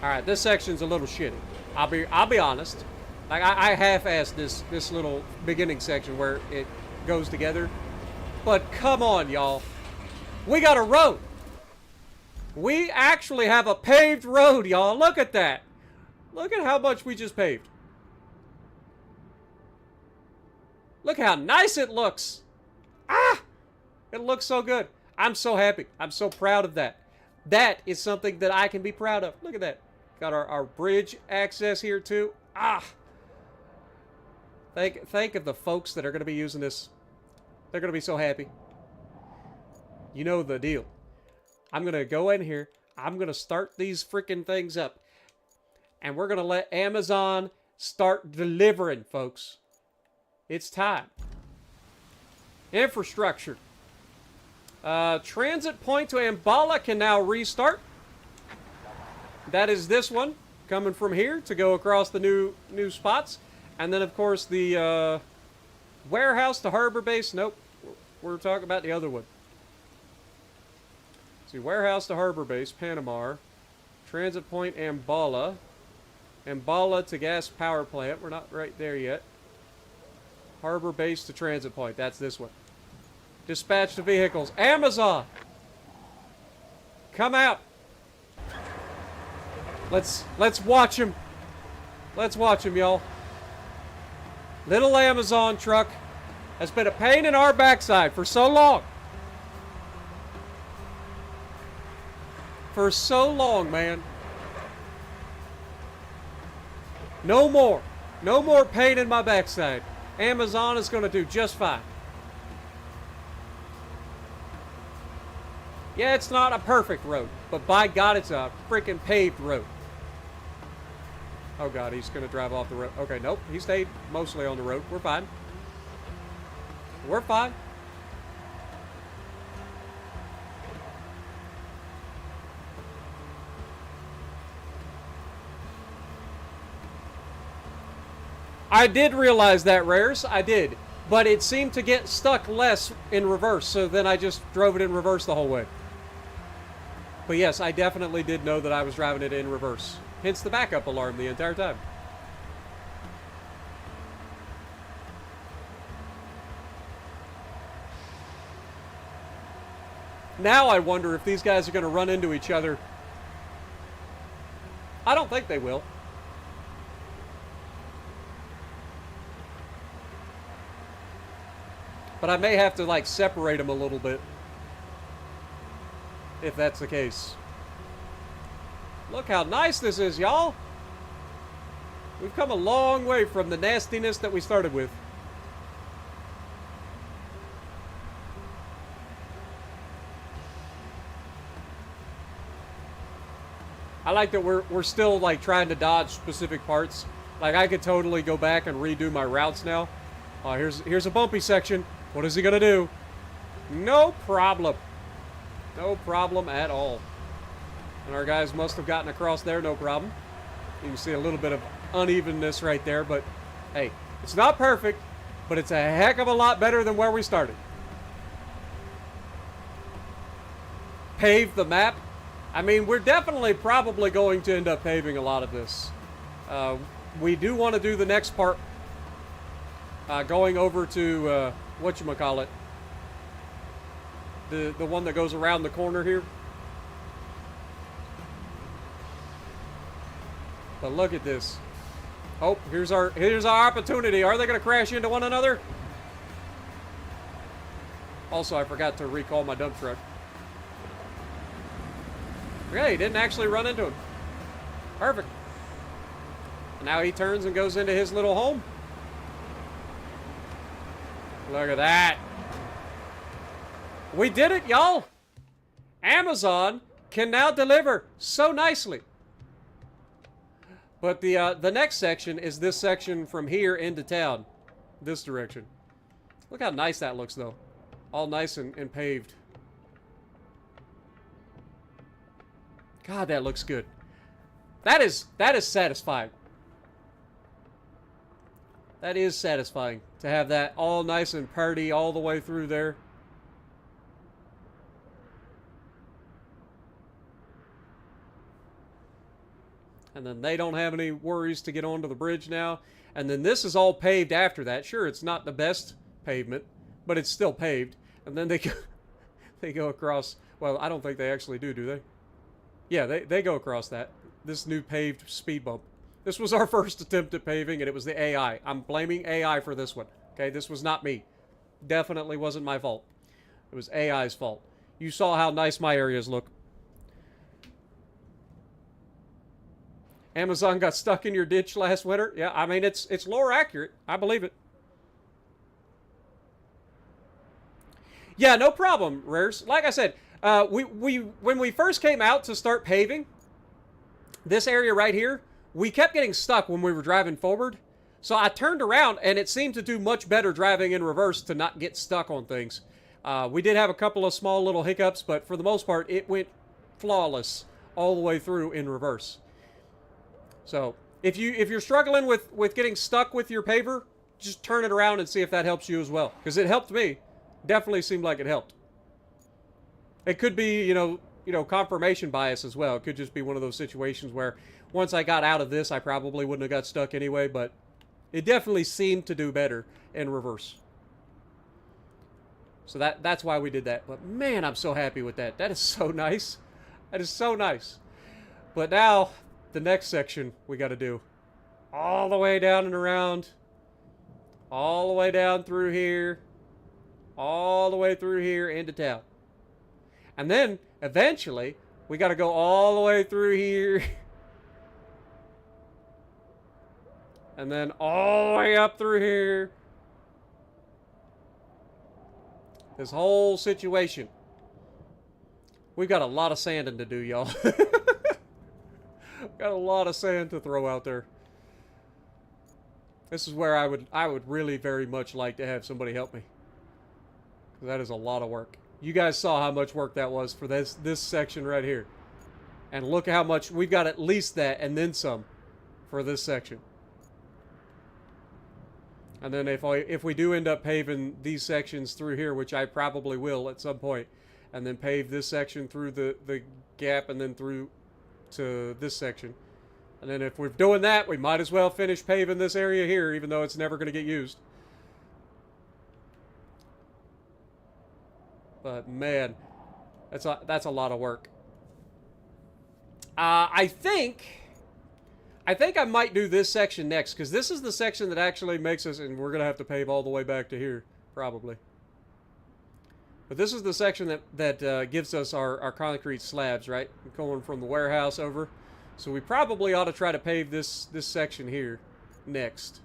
Alright, this section's a little shitty. I'll be honest. Like, I half-assed this little beginning section where it goes together. But come on, y'all. We got a road. We actually have a paved road, y'all. Look at that. Look at how much we just paved. Look how nice it looks. Ah! It looks so good. I'm so happy. I'm so proud of that. That is something that I can be proud of. Look at that. Got our bridge access here, too. Ah! Think of the folks that are going to be using this. They're going to be so happy. You know the deal. I'm going to go in here. I'm going to start these freaking things up. And we're going to let Amazon start delivering, folks. It's time. Infrastructure. Transit point to Ambala can now restart. That is this one. Coming from here to go across the new spots. And then, of course, the warehouse to harbor base. Nope. We're talking about the other one. See, warehouse to harbor base, Panama. Transit point, Ambala. Ambala to gas power plant. We're not right there yet. Harbor base to transit point. That's this one. Dispatch the vehicles. Amazon! Come out! Let's watch him. Let's watch him, y'all. Little Amazon truck has been a pain in our backside for so long. For so long, man. No more. No more pain in my backside. Amazon is going to do just fine. Yeah, it's not a perfect road, but by God, it's a freaking paved road. Oh God, he's going to drive off the road. Okay, nope, he stayed mostly on the road. We're fine. We're fine. I did realize that, Rares. I did. But it seemed to get stuck less in reverse, so then I just drove it in reverse the whole way. But yes, I definitely did know that I was driving it in reverse. Hence the backup alarm the entire time. Now I wonder if these guys are going to run into each other. I don't think they will. But I may have to, like, separate them a little bit. If that's the case. Look how nice this is, y'all. We've come a long way from the nastiness that we started with. I like that we're still, like, trying to dodge specific parts. Like, I could totally go back and redo my routes now. Here's a bumpy section. What is he gonna do? No problem. No problem at all. And our guys must have gotten across there, no problem. You can see a little bit of unevenness right there, but hey, it's not perfect, but it's a heck of a lot better than where we started. Pave the map. I mean, we're definitely probably going to end up paving a lot of this. We do want to do the next part going over to whatchamacallit, the one that goes around the corner here. But look at this. Oh, here's our opportunity. Are they going to crash into one another? Also, I forgot to recall my dump truck. Yeah, he didn't actually run into him. Perfect. Now he turns and goes into his little home. Look at that. We did it, y'all. Amazon can now deliver so nicely. But the next section is this section from here into town. This direction. Look how nice that looks, though. All nice and paved. God, that looks good. That is satisfying. That is satisfying to have that all nice and pretty all the way through there. and then they don't have any worries to get onto the bridge now. And then this is all paved after that. Sure, it's not the best pavement, but it's still paved. And then they go across. Well, I don't think they actually do they? Yeah, they go across that. This new paved speed bump. This was our first attempt at paving, and it was the AI. I'm blaming AI for this one. Okay, this was not me. Definitely wasn't my fault. It was AI's fault. You saw how nice my areas look. Amazon got stuck in your ditch last winter. Yeah, I mean, it's lore accurate. I believe it. Yeah, no problem, Rares. Like I said, when we first came out to start paving, this area right here, we kept getting stuck when we were driving forward. So I turned around, and it seemed to do much better driving in reverse to not get stuck on things. We did have a couple of small little hiccups, but for the most part, it went flawless all the way through in reverse. So if you're struggling with getting stuck with your paver, just turn it around and see if that helps you as well. Because it helped me. Definitely seemed like it helped. It could be, you know, confirmation bias as well. It could just be one of those situations where once I got out of this, I probably wouldn't have got stuck anyway, but it definitely seemed to do better in reverse. So that's why we did that. But man, I'm so happy with that. That is so nice. That is so nice. But now, the next section we got to do. All the way down and around. All the way down through here. All the way through here into town. And then, eventually, we got to go all the way through here. And then all the way up through here. This whole situation. We've got a lot of sanding to do, y'all. Got a lot of sand to throw out there. This is where I would really very much like to have somebody help me. Because that is a lot of work. You guys saw how much work that was for this section right here. And look how much, we've got at least that and then some for this section. And then if we do end up paving these sections through here, which I probably will at some point, and then pave this section through the gap and then through to this section. And then if we're doing that, we might as well finish paving this area here, even though it's never going to get used. But man, that's a lot of work. I think I might do this section next, because this is the section that actually makes us, and we're going to have to pave all the way back to here, probably. But this is the section that gives us our concrete slabs, right? Going from the warehouse over. So we probably ought to try to pave this section here next.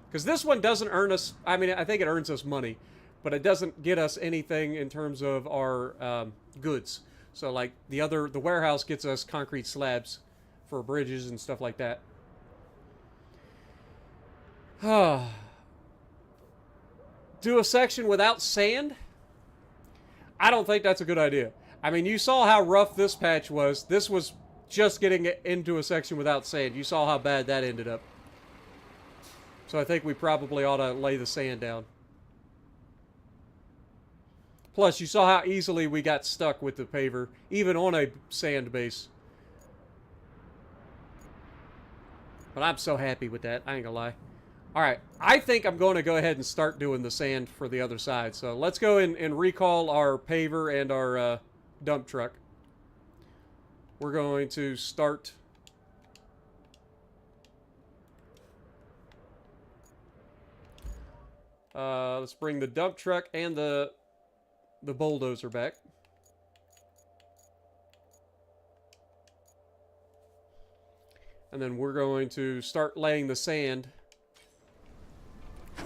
Because this one doesn't earn us, I mean, I think it earns us money, but it doesn't get us anything in terms of our goods. So like the warehouse gets us concrete slabs for bridges and stuff like that. Do a section without sand? I don't think that's a good idea. I mean, you saw how rough this patch was. This was just getting into a section without sand. You saw how bad that ended up. So I think we probably ought to lay the sand down. Plus, you saw how easily we got stuck with the paver, even on a sand base. But I'm so happy with that, I ain't gonna lie. Alright, I think I'm going to go ahead and start doing the sand for the other side. So let's go and recall our paver and our dump truck. We're going to start... let's bring the dump truck and the bulldozer back. And then we're going to start laying the sand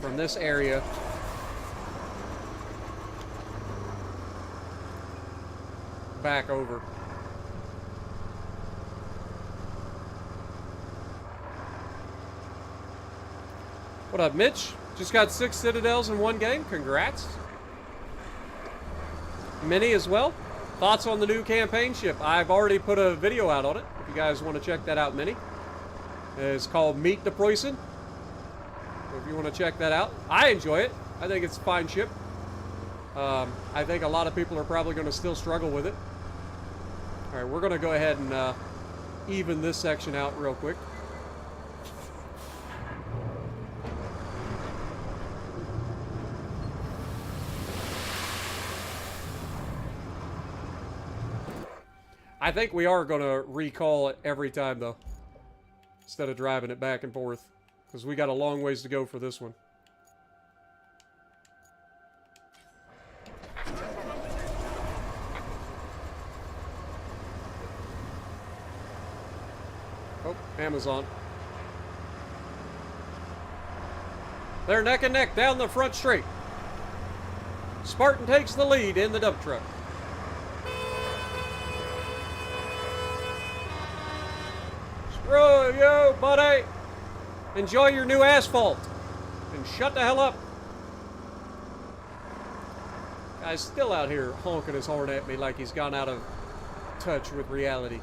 from this area back over. What up, Mitch? Just got 6 citadels in one game. Congrats. Minnie as well. Thoughts on the new campaign ship? I've already put a video out on it. If you guys want to check that out, Minnie. It's called Meet the Preußen. If you want to check that out. I enjoy it. I think it's a fine ship. I think a lot of people are probably going to still struggle with it. Alright, we're going to go ahead and even this section out real quick. I think we are going to recall it every time, though, instead of driving it back and forth, because we got a long ways to go for this one. Oh, Amazon. They're neck and neck down the front straight. Spartan takes the lead in the dump truck. Screw you, buddy. Enjoy your new asphalt. And shut the hell up. Guy's still out here honking his horn at me like he's gone out of touch with reality.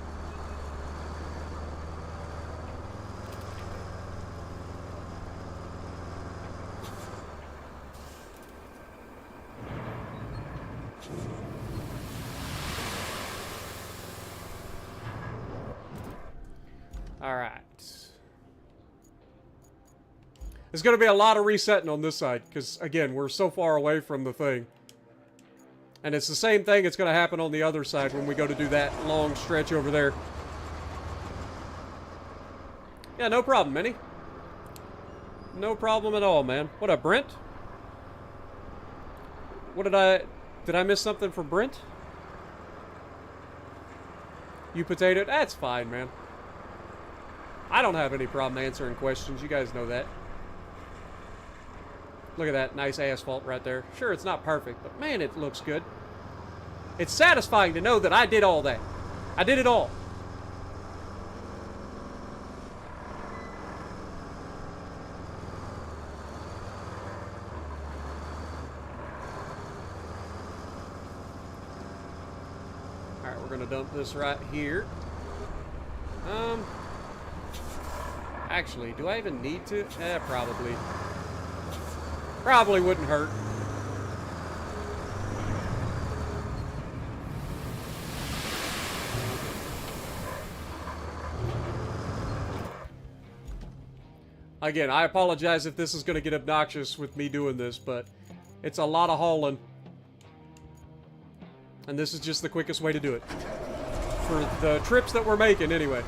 All right. There's going to be a lot of resetting on this side because, again, we're so far away from the thing. And it's the same thing that's going to happen on the other side when we go to do that long stretch over there. Yeah, no problem, Minnie. No problem at all, man. What up, Brent? What did I miss something for Brent? You potato? That's fine, man. I don't have any problem answering questions. You guys know that. Look at that nice asphalt right there. Sure, it's not perfect, but man, it looks good. It's satisfying to know that I did all that. I did it all. All right, we're gonna dump this right here. Actually, do I even need to? Probably. Probably wouldn't hurt. Again, I apologize if this is going to get obnoxious with me doing this, but it's a lot of hauling. And this is just the quickest way to do it. For the trips that we're making, anyway.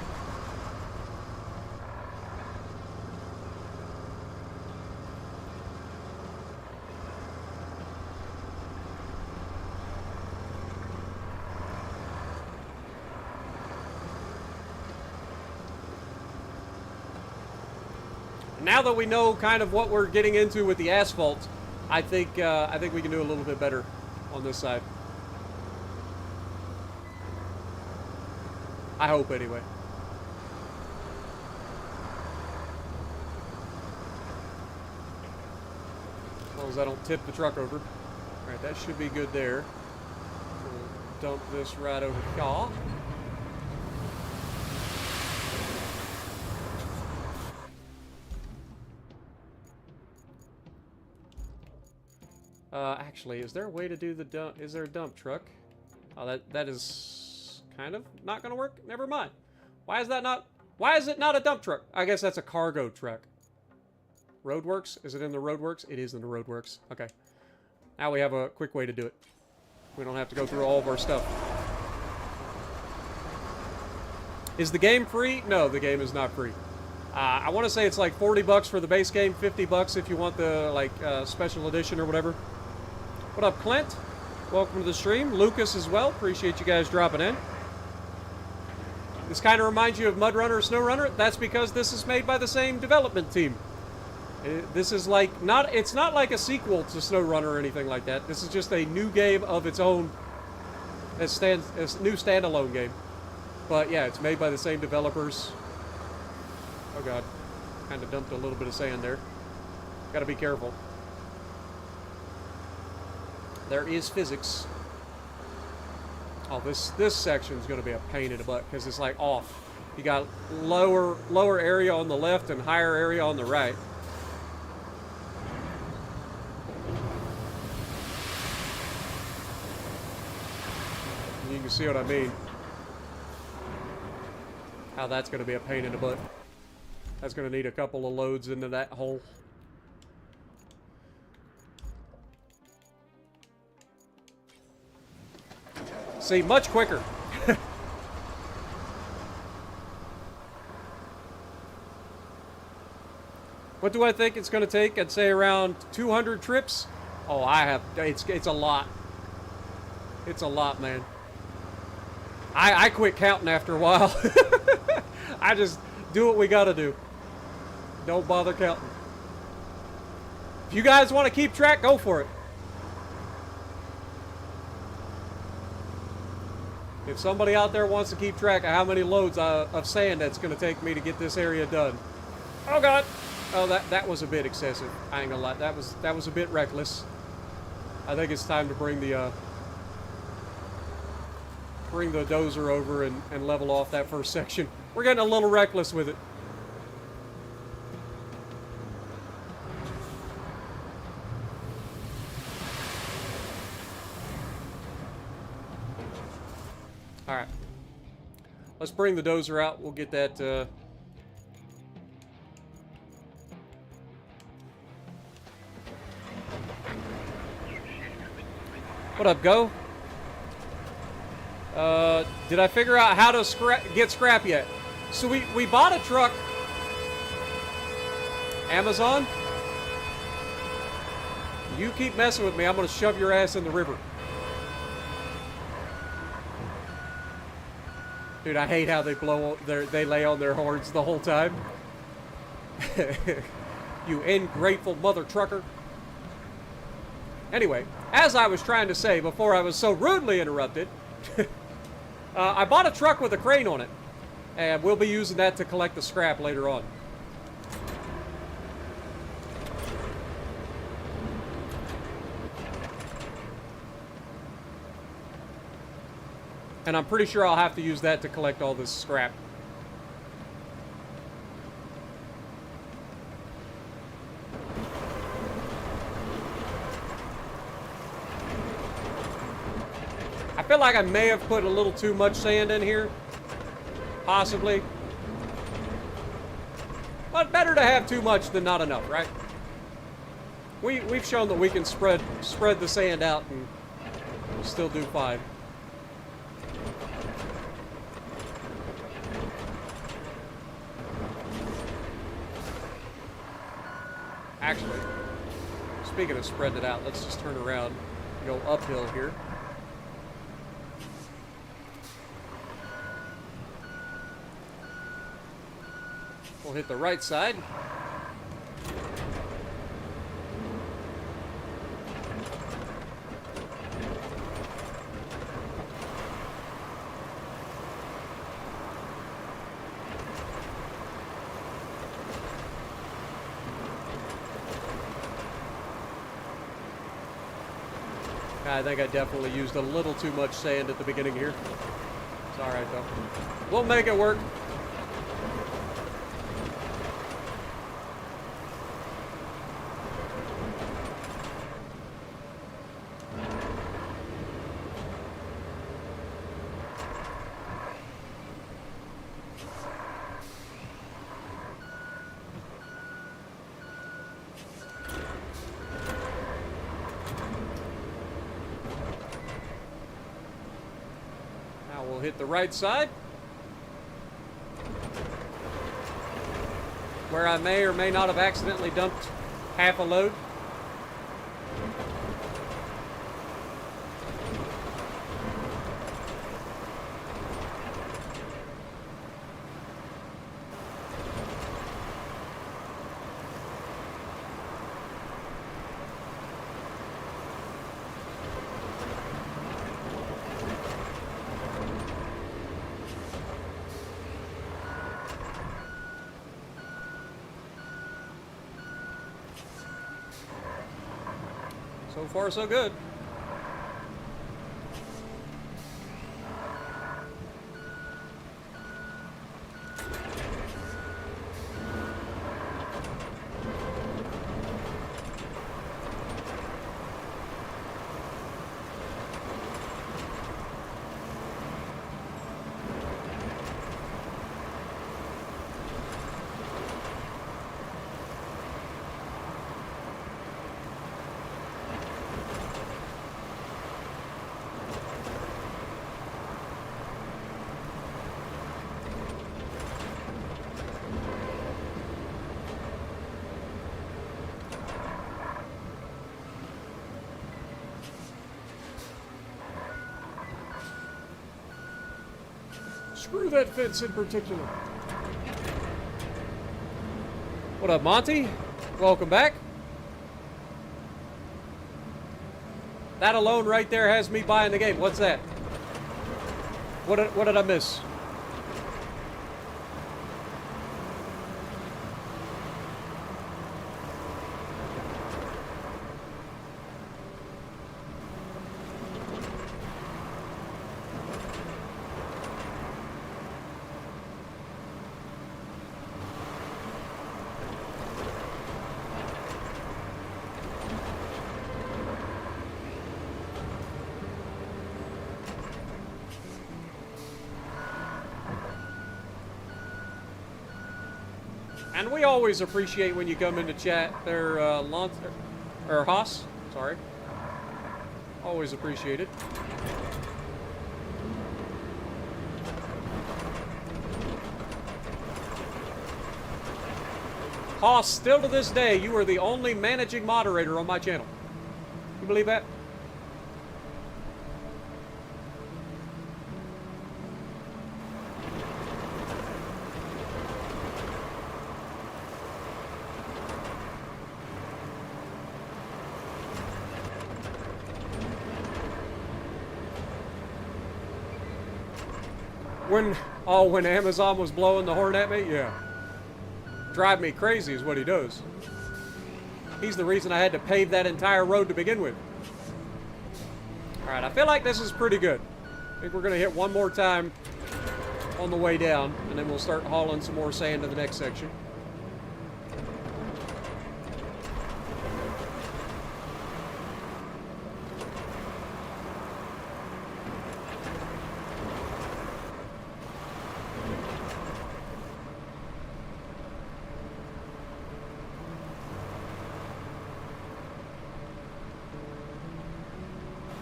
Now that we know kind of what we're getting into with the asphalt, I think we can do a little bit better on this side. I hope, anyway. As long as I don't tip the truck over. All right, that should be good there. We'll dump this right over here. Actually, is there a way to do the dump? Is there a dump truck? Oh, that is kind of not going to work. Never mind. Why is that not? Why is it not a dump truck? I guess that's a cargo truck. Roadworks? Is it in the Roadworks? It is in the Roadworks. Okay. Now we have a quick way to do it. We don't have to go through all of our stuff. Is the game free? No, the game is not free. I want to say it's like 40 bucks for the base game, 50 bucks if you want the like special edition or whatever. What up, Clint? Welcome to the stream. Lucas as well. Appreciate you guys dropping in. This kind of reminds you of Mud Runner or Snow Runner. That's because this is made by the same development team. This is like it's not like a sequel to Snow Runner or anything like that. This is just a new game of its own. It's a new standalone game. But yeah, it's made by the same developers. Oh god, kind of dumped a little bit of sand there. Gotta be careful. There is physics. Oh, this section is gonna be a pain in the butt because it's like off. You got lower area on the left and higher area on the right. You can see what I mean. How that's going to be a pain in the butt. That's going to need a couple of loads into that hole. See, much quicker. What do I think it's going to take? I'd say around 200 trips. Oh, it's a lot. It's a lot, man. I quit counting after a while. I just do what we got to do. Don't bother counting. If you guys want to keep track, go for it. If somebody out there wants to keep track of how many loads of sand that's going to take me to get this area done. Oh, God. Oh, that was a bit excessive. I ain't gonna lie. That was a bit reckless. I think it's time to bring the dozer over and level off that first section. We're getting a little reckless with it. All right. Let's bring the dozer out. We'll get that. What up, Go? Did I figure out how to get scrap yet? So we bought a truck. Amazon? You keep messing with me, I'm gonna shove your ass in the river. Dude, I hate how they lay on their horns the whole time. You ungrateful mother trucker. Anyway, as I was trying to say before I was so rudely interrupted, I bought a truck with a crane on it, and we'll be using that to collect the scrap later on. And I'm pretty sure I'll have to use that to collect all this scrap. I feel like I may have put a little too much sand in here. Possibly. But better to have too much than not enough, right? We've shown that we can spread the sand out and still do fine. Actually, speaking of spreading it out, let's just turn around and go uphill here. We'll hit the right side. I think I definitely used a little too much sand at the beginning here. It's alright though. We'll make it work. We'll hit the right side, where I may or may not have accidentally dumped half a load. So far, so good. Screw that fence in particular. What up, Monty? Welcome back. That alone right there has me buying the game. What's that? What did I miss? And we always appreciate when you come into chat there, or Haas, sorry. Always appreciate it. Haas, still to this day, you are the only managing moderator on my channel. You believe that? When Amazon was blowing the horn at me, yeah. Drive me crazy is what he does. He's the reason I had to pave that entire road to begin with. Alright, I feel like this is pretty good. I think we're going to hit one more time on the way down, and then we'll start hauling some more sand to the next section.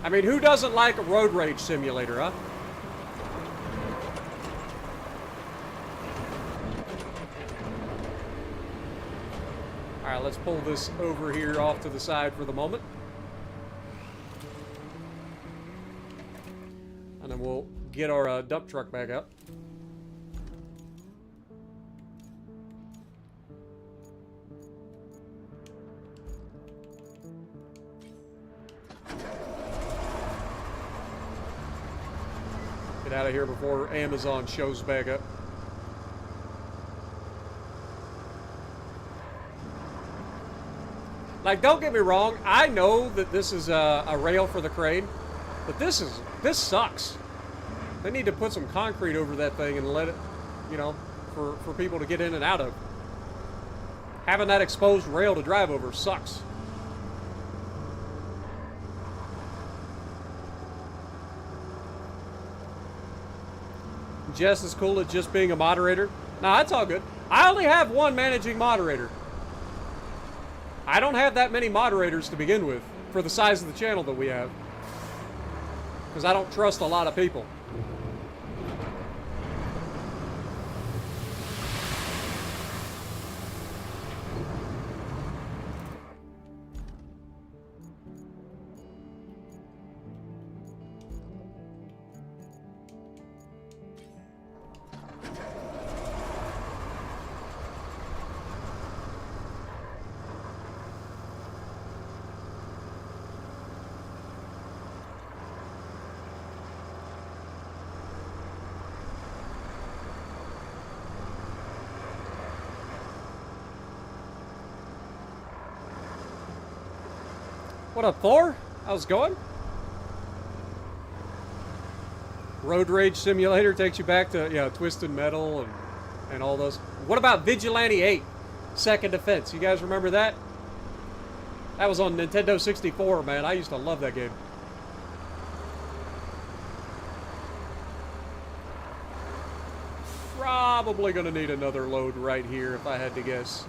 I mean, who doesn't like a road rage simulator, huh? Alright, let's pull this over here off to the side for the moment. And then we'll get our dump truck back up. Out of here before Amazon shows back up. Like, don't get me wrong, I know that this is a rail for the crane, but this sucks. They need to put some concrete over that thing and let it, you know, for people to get in and out of. Having that exposed rail to drive over sucks. Jess is cool at just being a moderator. Nah, that's all good. I only have one managing moderator. I don't have that many moderators to begin with for the size of the channel that we have. Because I don't trust a lot of people. What up, Thor? How's it going? Road Rage Simulator takes you back to, yeah, Twisted Metal and all those. What about Vigilante 8? Second Defense. You guys remember that? That was on Nintendo 64, man. I used to love that game. Probably gonna need another load right here if I had to guess.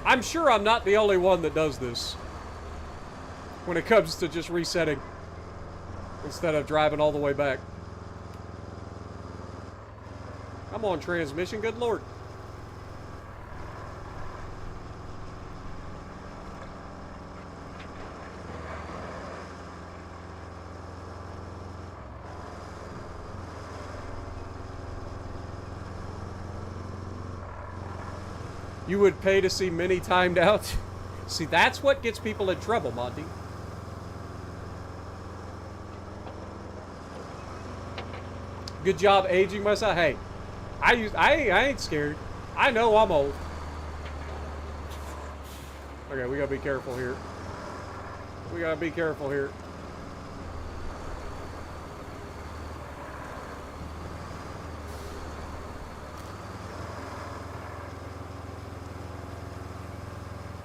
I'm sure I'm not the only one that does this. when it comes to just resetting instead of driving all the way back. I'm on transmission, good lord. You would pay to see Mini timed out? See, that's what gets people in trouble, Monty. Good job aging myself. Hey, I ain't scared. I know I'm old. Okay, we gotta be careful here. We gotta be careful here.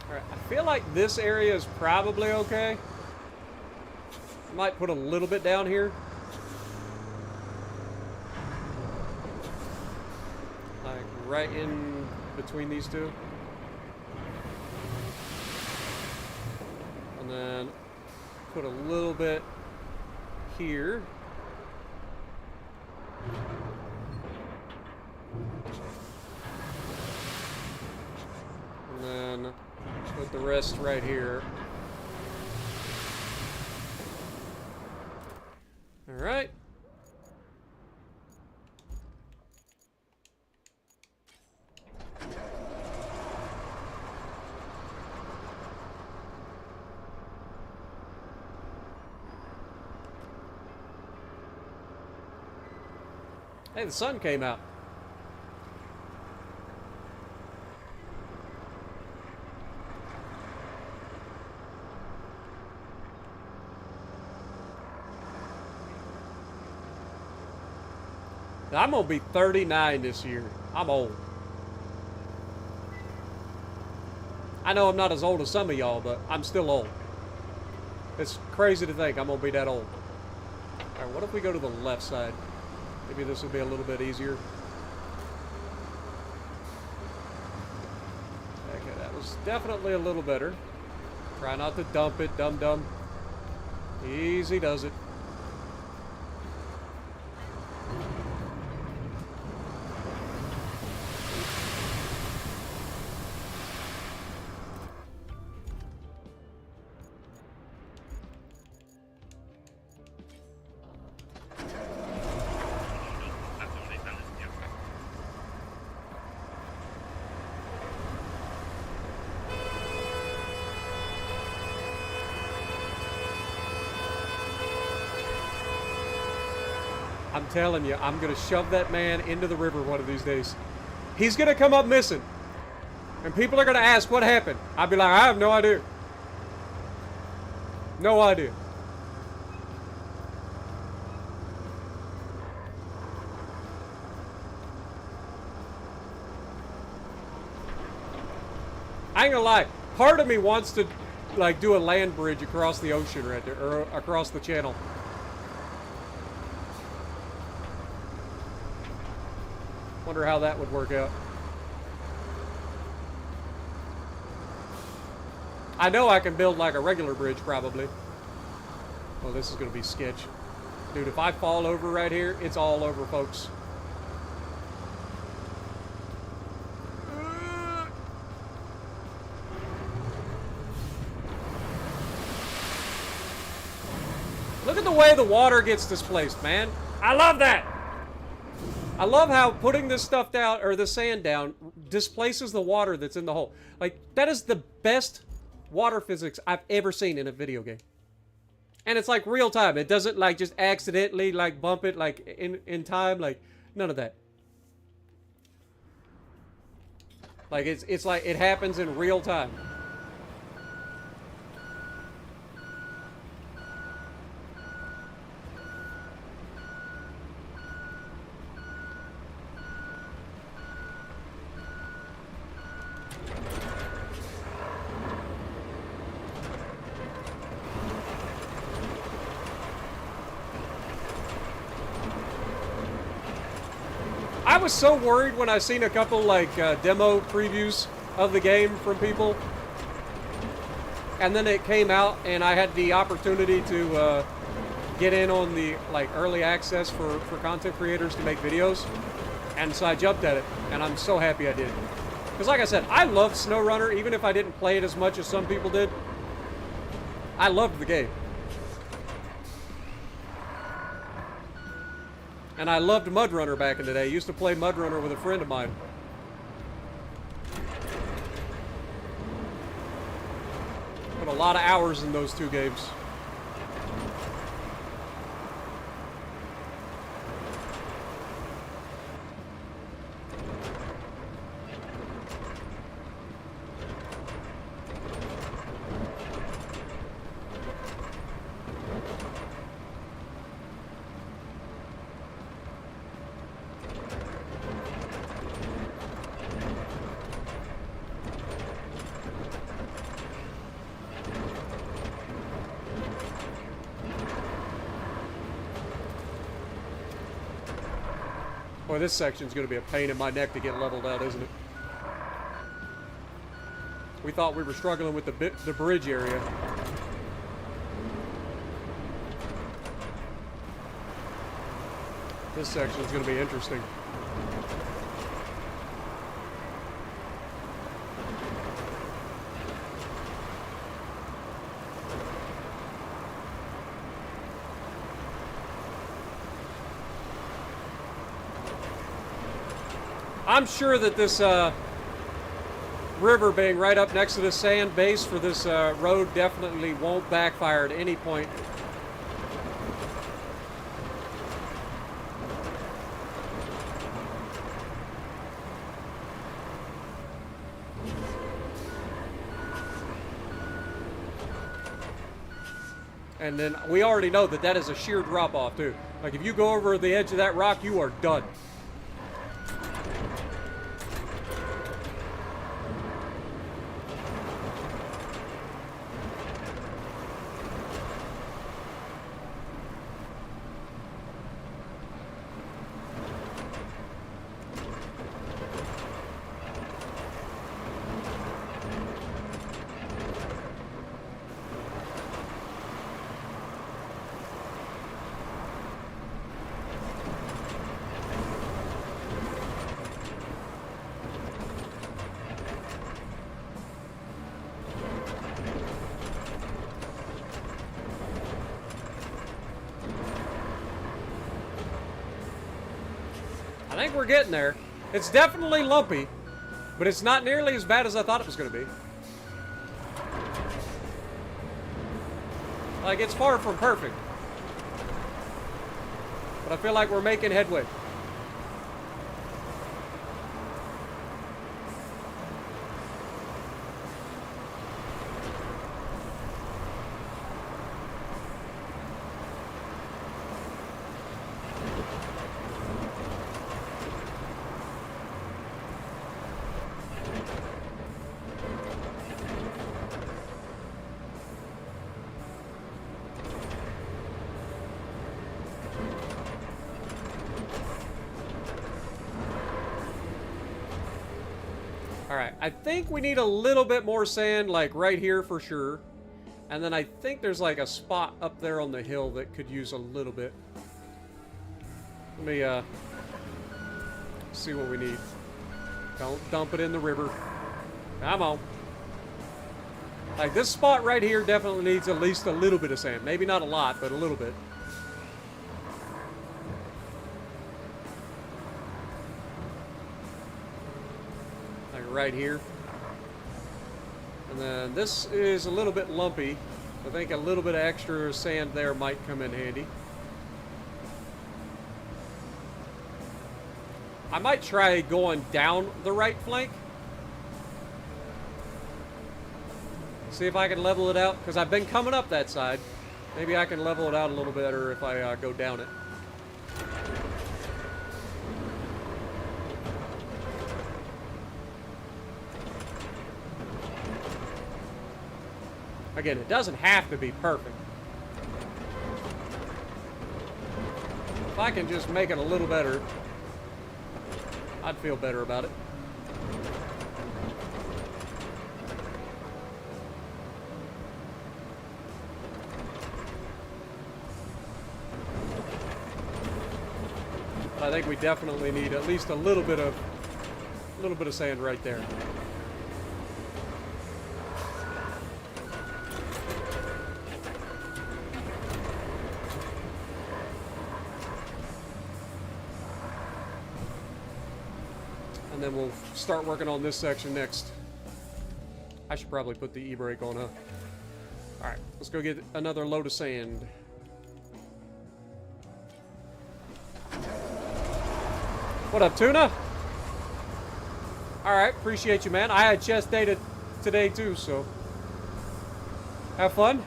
Alright, I feel like this area is probably okay. I might put a little bit down here. Right in between these two. And then put a little bit here. And then put the rest right here. All right. Hey, the sun came out. Now, I'm gonna be 39 this year. I'm old. I know I'm not as old as some of y'all, but I'm still old. It's crazy to think I'm gonna be that old. All right, what if we go to the left side? Maybe this will be a little bit easier. Okay, that was definitely a little better. Try not to dump it, dum-dum. Easy does it. I'm telling you, I'm going to shove that man into the river one of these days. He's going to come up missing. And people are going to ask what happened. I'll be like, I have no idea. No idea. I ain't gonna lie. Part of me wants to, like, do a land bridge across the ocean right there, or across the channel. Wonder how that would work out. I know I can build like a regular bridge probably. Oh, this is gonna be sketch. Dude, if I fall over right here, it's all over, folks. Look at the way the water gets displaced, man. I love that. I love how putting this stuff down, or the sand down, displaces the water that's in the hole. Like, that is the best water physics I've ever seen in a video game. And it's like real time. It doesn't like just accidentally like bump it like in time. Like, none of that. Like, it's like it happens in real time. I was so worried when I seen a couple like demo previews of the game from people. and then it came out, and I had the opportunity to get in on the early access for content creators to make videos, and so I jumped at it, and I'm so happy I did. Because like I said, I loved SnowRunner, even if I didn't play it as much as some people did. I loved the game. And I loved MudRunner back in the day. I used to play MudRunner with a friend of mine. Put a lot of hours in those two games. Boy, this section's going to be a pain in my neck to get leveled out, isn't it? We thought we were struggling with the bridge area. This section's going to be interesting. I'm sure that this river being right up next to the sand base for this road definitely won't backfire at any point. And then we already know that that is a sheer drop off too. Like if you go over the edge of that rock, you are done. I think we're getting there. It's definitely lumpy, but it's not nearly as bad as I thought it was going to be. Like, it's far from perfect. But I feel like we're making headway. Alright, I think we need a little bit more sand, like right here for sure. And then I think there's like a spot up there on the hill that could use a little bit. Let me see what we need. Don't dump it in the river. Come on. Like this spot right here definitely needs at least a little bit of sand. Maybe not a lot, but a little bit. Right here. And then this is a little bit lumpy. I think a little bit of extra sand there might come in handy. I might try going down the right flank. See if I can level it out, because I've been coming up that side. Maybe I can level it out a little better if I go down it. Again, it doesn't have to be perfect. If I can just make it a little better, I'd feel better about it. But I think we definitely need at least a little bit of sand right there. And then we'll start working on this section next. I should probably put the e-brake on, huh? Alright, let's go get another load of sand. What up, Tuna? Alright, appreciate you, man. I had chest day today, too, so... have fun.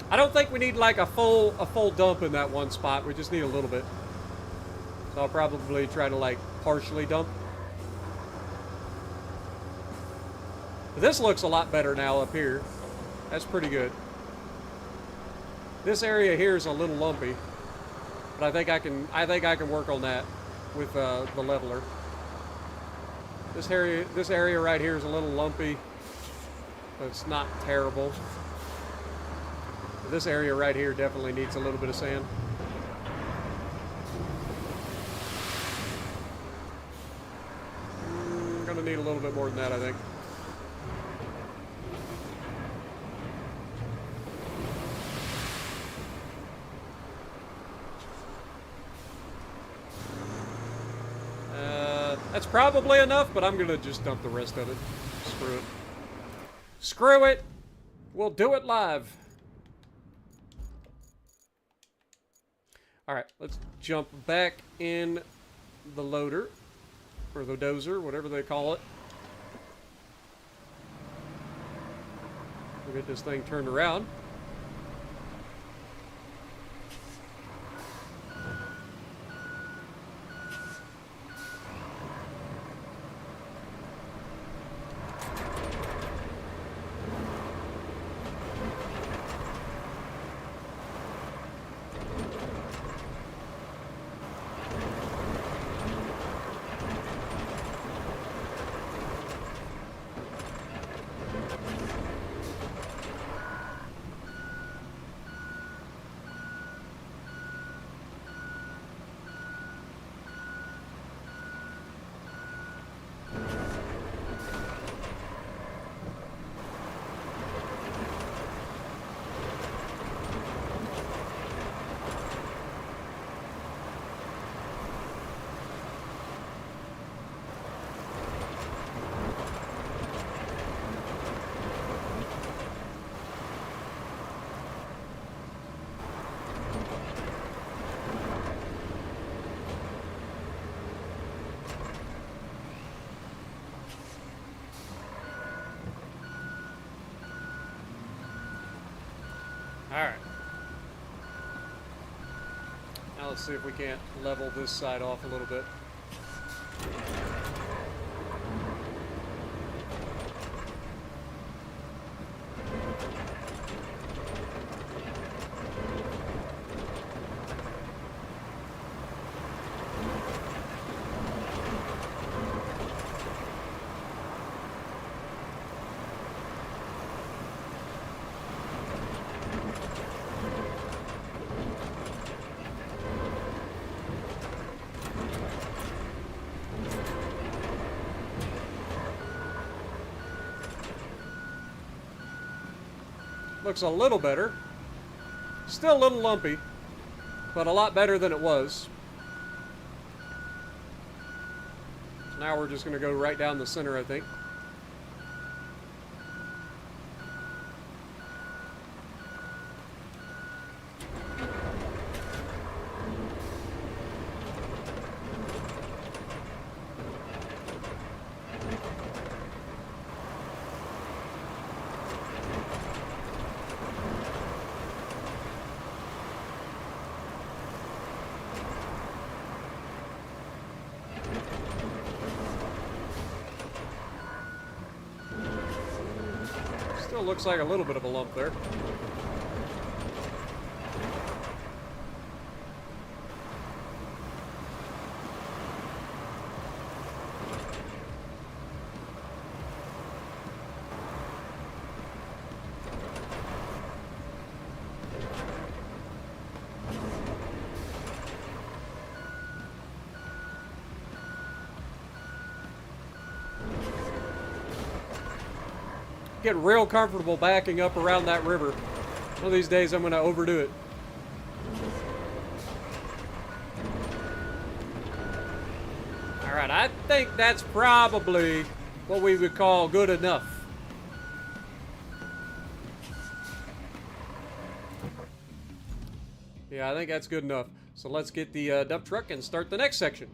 I don't think we need like a full dump in that one spot. We just need a little bit. So I'll probably try to like partially dump. But this looks a lot better now up here. That's pretty good. This area here is a little lumpy, but I think I can work on that with the leveler. This area right here is a little lumpy, but it's not terrible. This area right here definitely needs a little bit of sand. I'm gonna need a little bit more than that, I think. That's probably enough, but I'm gonna just dump the rest of it. Screw it. Screw it! We'll do it live. Alright, let's jump back in the loader, or the dozer, whatever they call it. We'll get this thing turned around. Alright. Now let's see if we can't level this side off a little bit. Looks a little better. Still a little lumpy, but a lot better than it was. So now we're just going to go right down the center, I think. Still looks like a little bit of a lump there. getting real comfortable backing up around that river. One of these days I'm going to overdo it. Alright, I think that's probably what we would call good enough. Yeah, I think that's good enough. So let's get the dump truck and start the next section.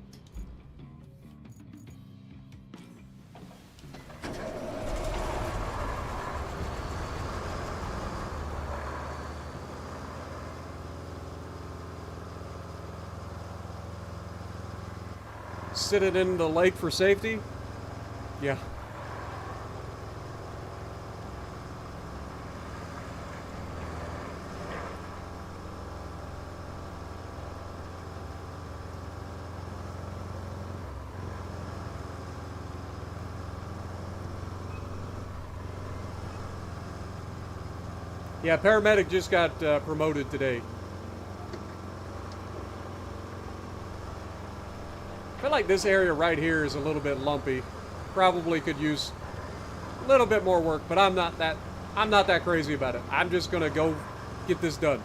Sit it in the lake for safety? Yeah. Yeah, paramedic just got promoted today. I feel like this area right here is a little bit lumpy. Probably could use a little bit more work, but I'm not that crazy about it. I'm just gonna go get this done.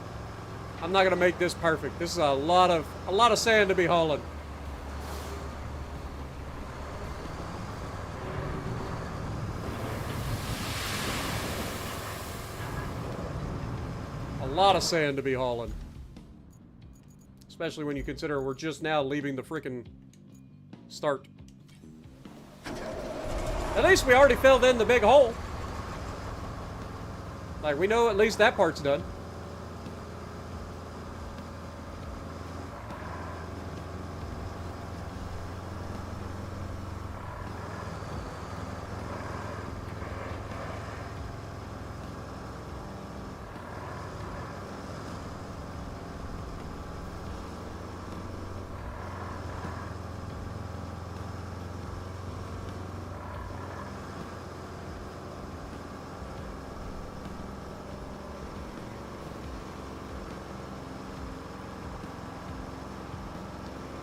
I'm not gonna make this perfect. This is a lot of sand to be hauling. A lot of sand to be hauling. Especially when you consider we're just now leaving the frickin' start. At least we already filled in the big hole. Like, we know at least that part's done.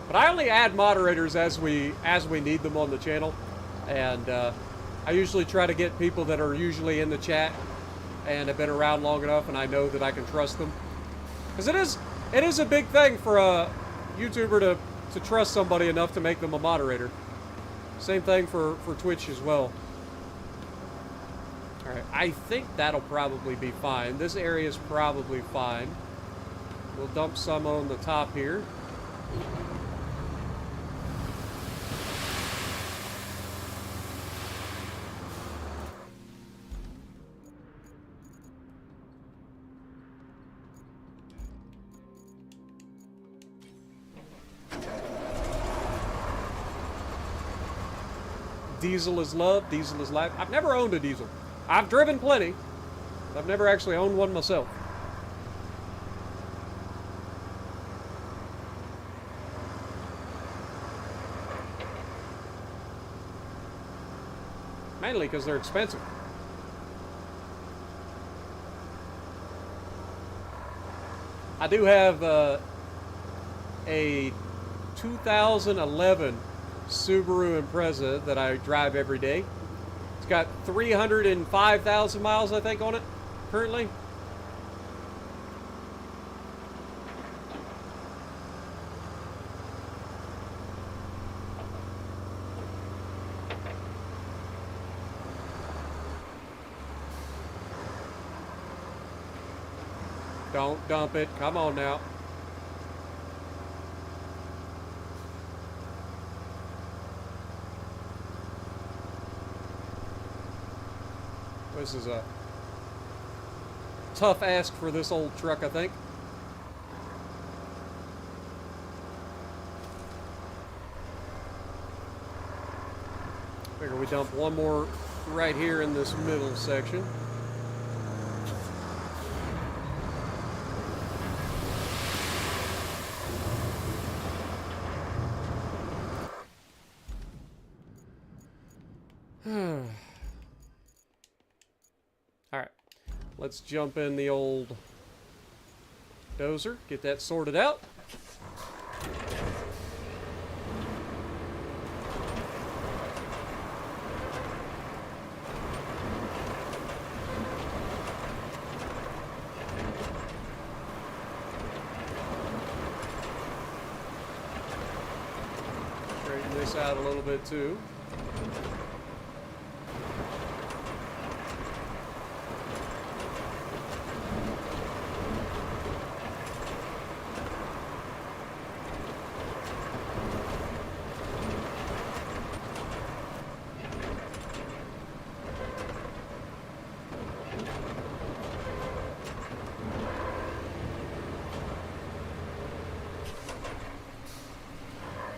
But I only add moderators as we need them on the channel, and I usually try to get people that are usually in the chat and have been around long enough, and I know that I can trust them. Because it is a big thing for a YouTuber to trust somebody enough to make them a moderator. Same thing for Twitch as well. All right, I think that'll probably be fine. This area is probably fine. We'll dump some on the top here. Diesel is love, diesel is life. I've never owned a diesel. I've driven plenty, but I've never actually owned one myself. Mainly because they're expensive. I do have a 2011 Subaru Impreza that I drive every day. It's got 305,000 miles, I think, on it currently. Don't dump it. Come on now. This is a tough ask for this old truck, I think. Figure we dump one more right here in this middle section. Alright, let's jump in the old dozer, get that sorted out. this out a little bit too.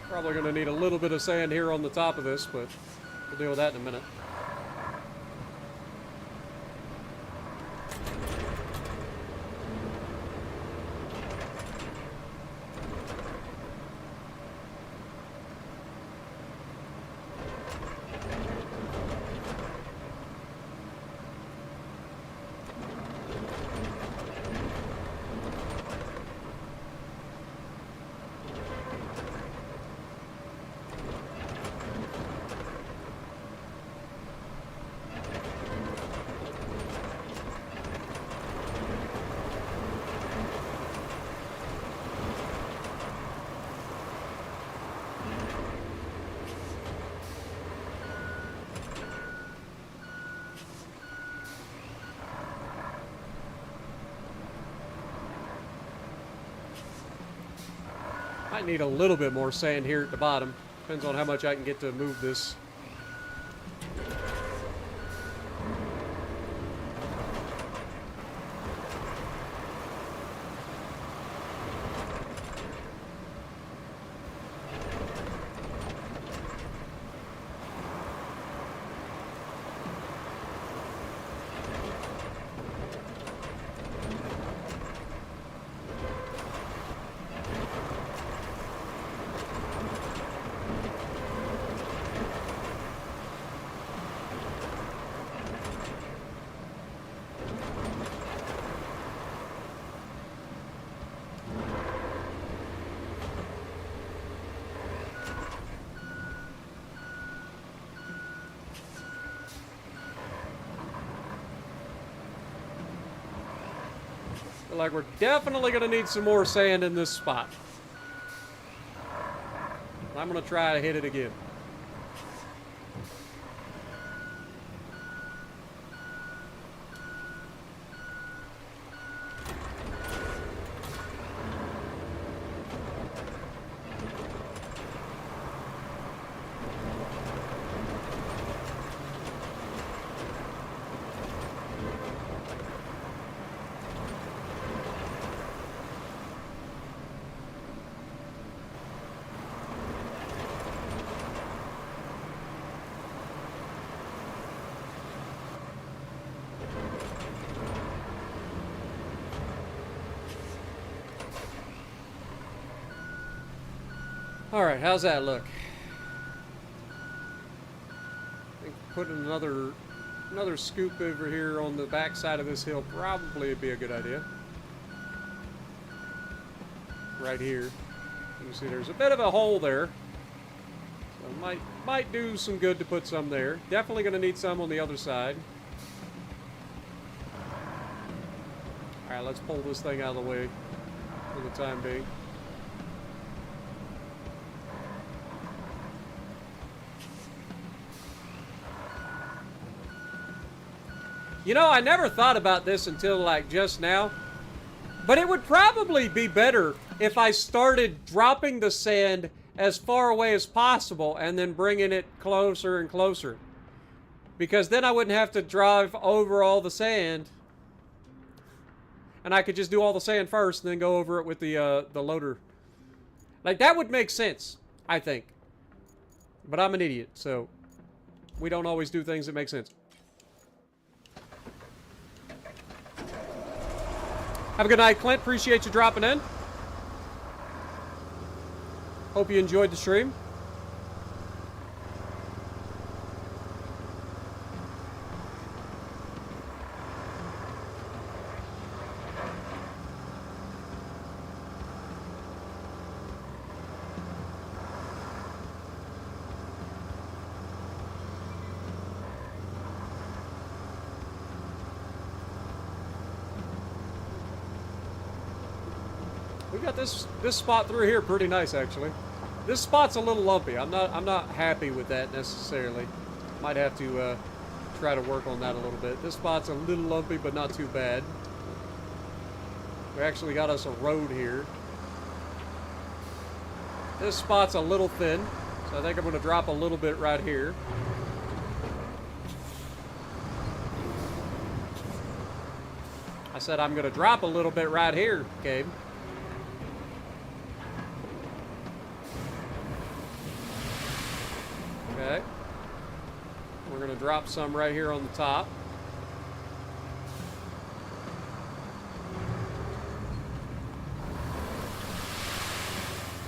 Probably going to need a little bit of sand here on the top of this, but we'll deal with that in a minute. Might need a little bit more sand here at the bottom. Depends on how much I can get to move this. Feel like we're definitely going to need some more sand in this spot. I'm going to try to hit it again. All right, how's that look? I think putting another scoop over here on the back side of this hill probably would be a good idea. Right here. You can see there's a bit of a hole there. So might do some good to put some there. Definitely going to need some on the other side. All right, let's pull this thing out of the way for the time being. You know, I never thought about this until like just now, but it would probably be better if I started dropping the sand as far away as possible and then bringing it closer and closer. Because then I wouldn't have to drive over all the sand, and I could just do all the sand first and then go over it with the loader. Like, that would make sense, I think. But I'm an idiot, so we don't always do things that make sense. Have a good night, Clint. Appreciate you dropping in. Hope you enjoyed the stream. We got this spot through here pretty nice, actually. This spot's a little lumpy. I'm not happy with that necessarily. Might have to try to work on that a little bit. This spot's a little lumpy, but not too bad. We actually got us a road here. This spot's a little thin, so I think I'm going to drop a little bit right here. I said I'm going to drop a little bit right here, Gabe. Okay. We're going to drop some right here on the top.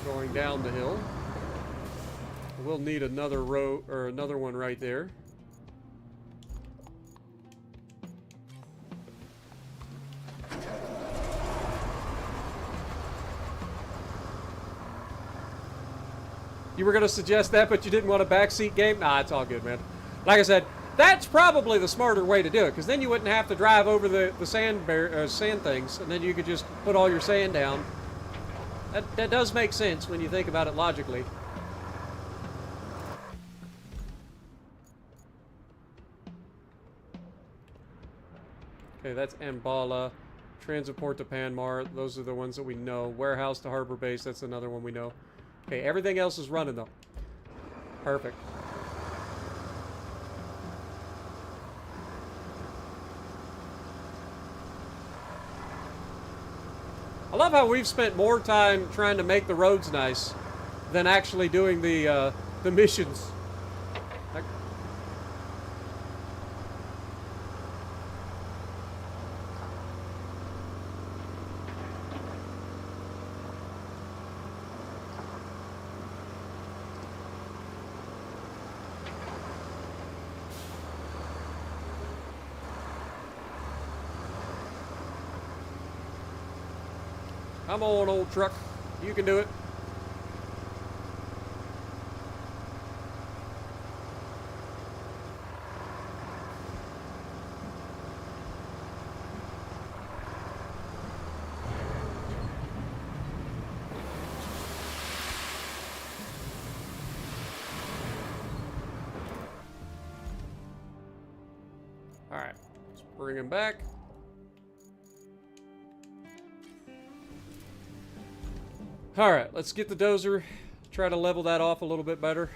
Going down the hill. We'll need another row or another one right there. You were going to suggest that, but you didn't want a backseat game? Nah, it's all good, man. Like I said, that's probably the smarter way to do it, because then you wouldn't have to drive over the sand things, and then you could just put all your sand down. That does make sense when you think about it logically. Okay, that's Ambala. Transport to Panmar, those are the ones that we know. Warehouse to Harbor Base, that's another one we know. Okay, everything else is running though. Perfect. I love how we've spent more time trying to make the roads nice than actually doing the missions. Come on, old truck. You can do it. All right, let's bring him back. All right, let's get the dozer, try to level that off a little bit better.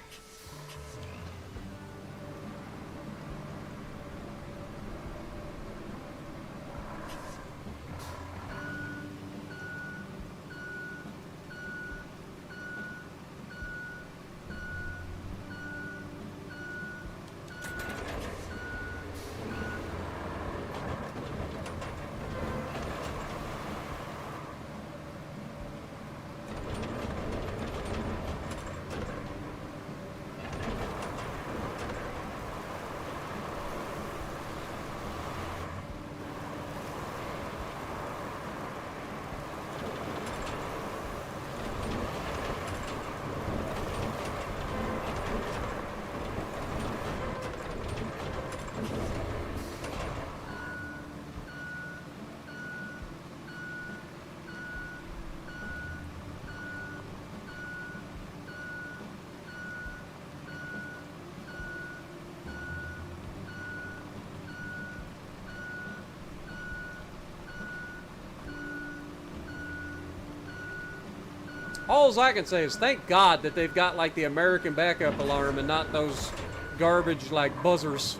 All I can say is thank God that they've got like the American backup alarm and not those garbage like buzzers.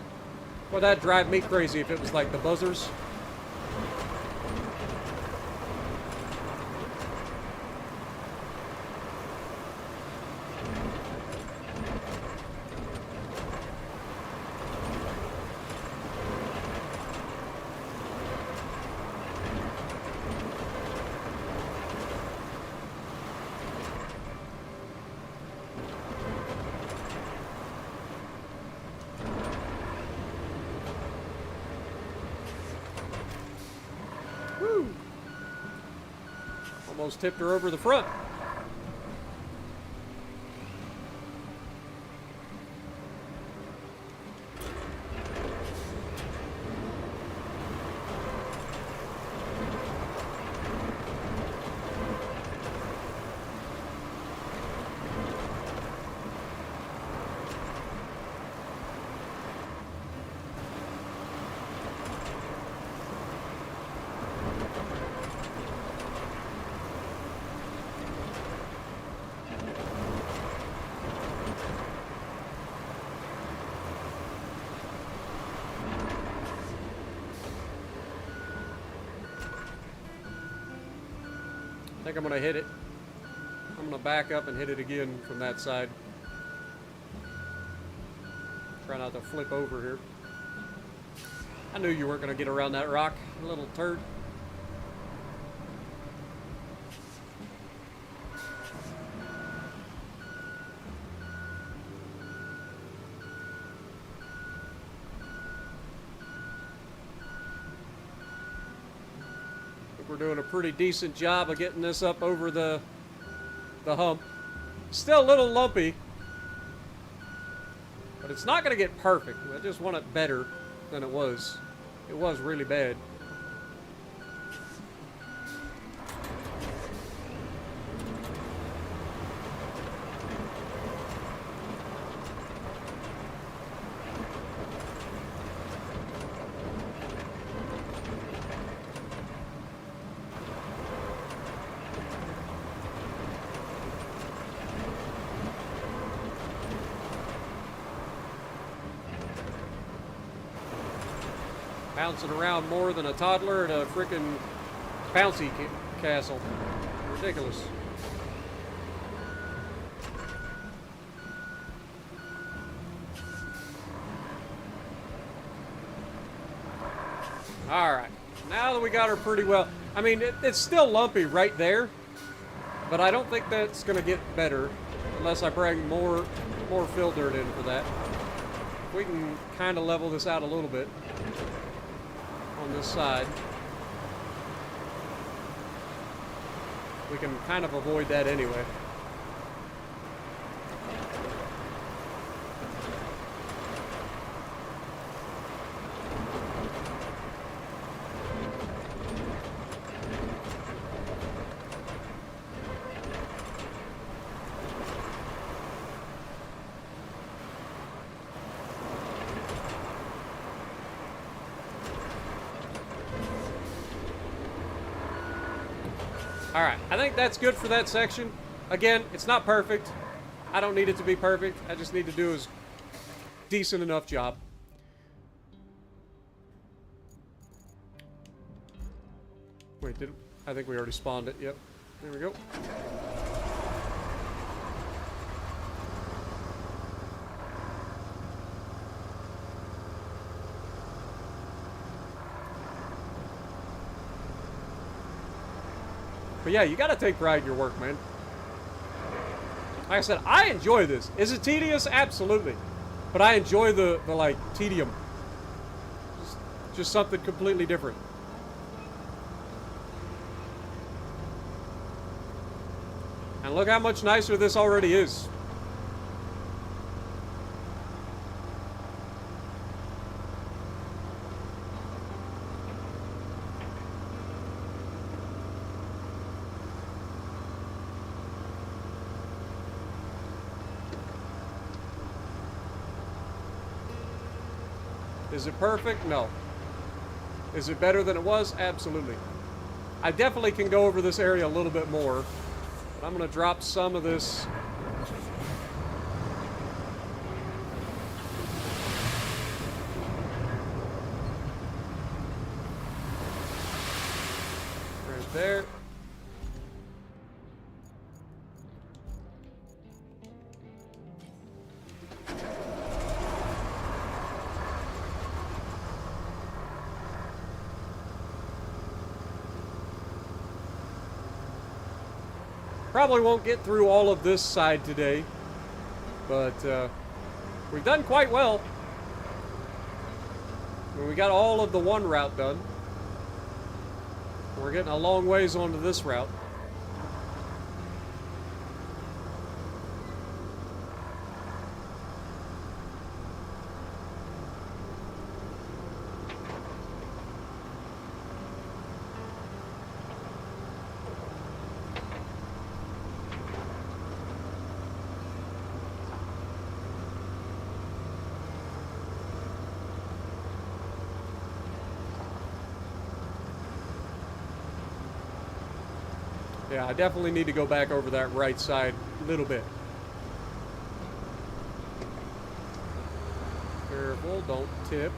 Well, that'd drive me crazy if it was like the buzzers. Almost tipped her over the front. I think I'm going to hit it. I'm going to back up and hit it again from that side. Try not to flip over here. I knew you weren't going to get around that rock, you little turd. We're doing a pretty decent job of getting this up over the hump. Still a little lumpy, but it's not going to get perfect. I just want it better than it was. It was really bad. Bouncing around more than a toddler at a frickin' bouncy castle. Ridiculous. Alright, now that we got her pretty well, I mean, it's still lumpy right there, but I don't think that's going to get better unless I bring more fill dirt in for that. We can kind of level this out a little bit on this side. We can kind of avoid that anyway. Alright, I think that's good for that section. Again, it's not perfect. I don't need it to be perfect. I just need to do a decent enough job. Wait, I think we already spawned it. Yep. There we go. But yeah, you gotta take pride in your work, man. Like I said, I enjoy this. Is it tedious? Absolutely. But I enjoy the like, tedium. Just something completely different. And look how much nicer this already is. Is it perfect? No. Is it better than it was? Absolutely. I definitely can go over this area a little bit more. But I'm going to drop some of this. Right there. Probably won't get through all of this side today, but we've done quite well. We got all of the one route done. We're getting a long ways onto this route. Yeah, I definitely need to go back over that right side a little bit. Careful, don't tip.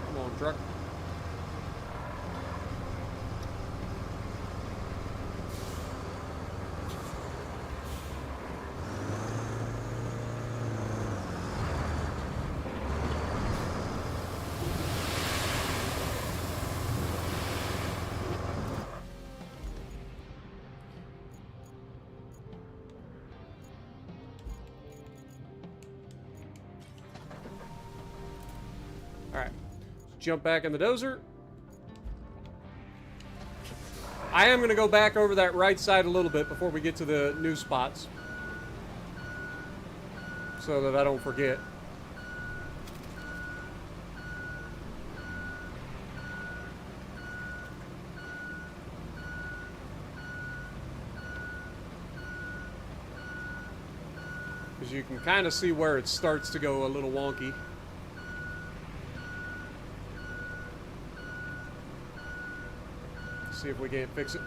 Come on, truck. Alright. Jump back in the dozer. I am going to go back over that right side a little bit before we get to the new spots, so that I don't forget. Because you can kind of see where it starts to go a little wonky. See if we can't fix it.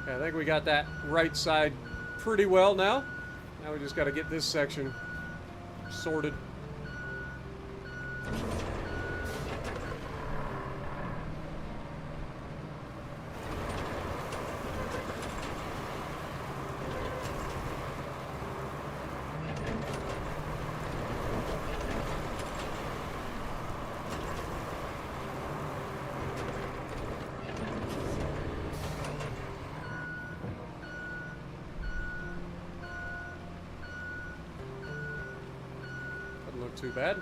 Okay, I think we got that right side pretty well now. Now we just got to get this section sorted. Look too bad.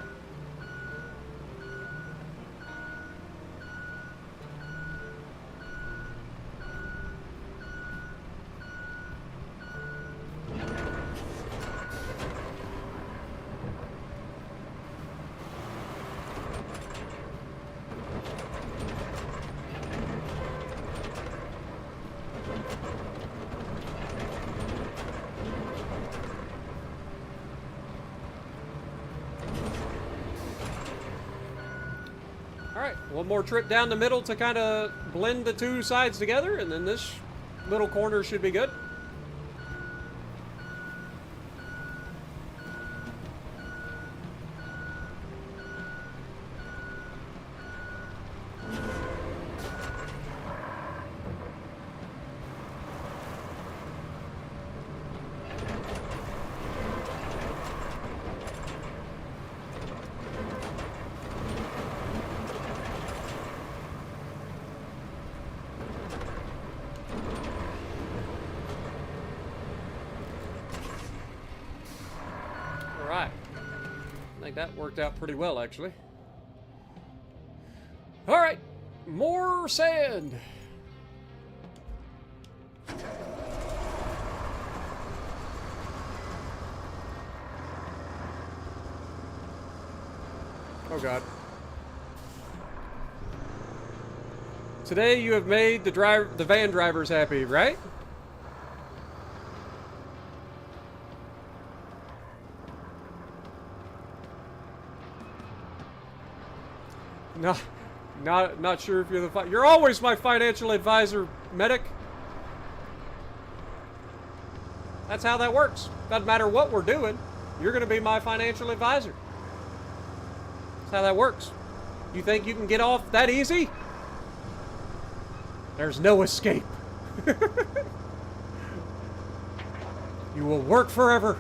Alright, one more trip down the middle to kind of blend the two sides together, and then this little corner should be good. Alright. I think that worked out pretty well, actually. Alright. More sand. Oh, God. Today you have made the van drivers happy, right? Not sure if you're you're always my financial advisor, medic. That's how that works. Doesn't matter what we're doing, you're going to be my financial advisor. That's how that works. You think you can get off that easy? There's no escape. You will work forever.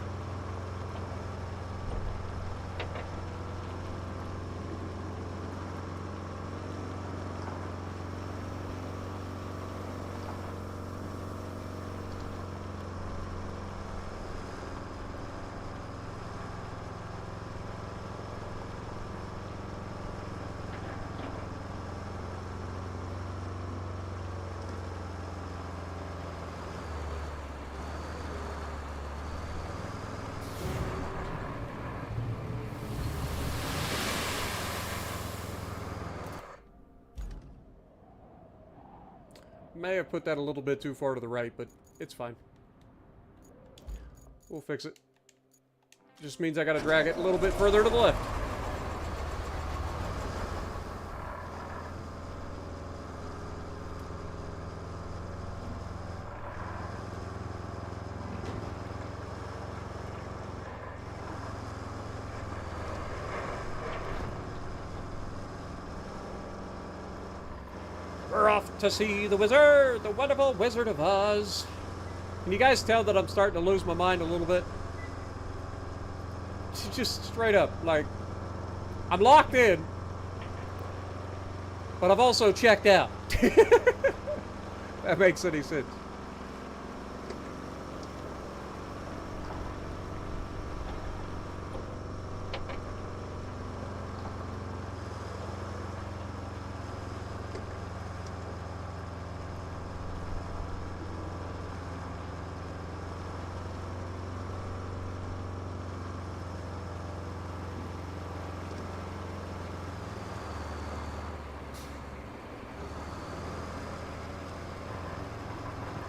May have put that a little bit too far to the right, but it's fine. We'll fix it. Just means I gotta drag it a little bit further to the left. We're off to see the wizard, the wonderful Wizard of Oz. Can you guys tell that I'm starting to lose my mind a little bit? Just straight up, like, I'm locked in, but I've also checked out. That makes any sense.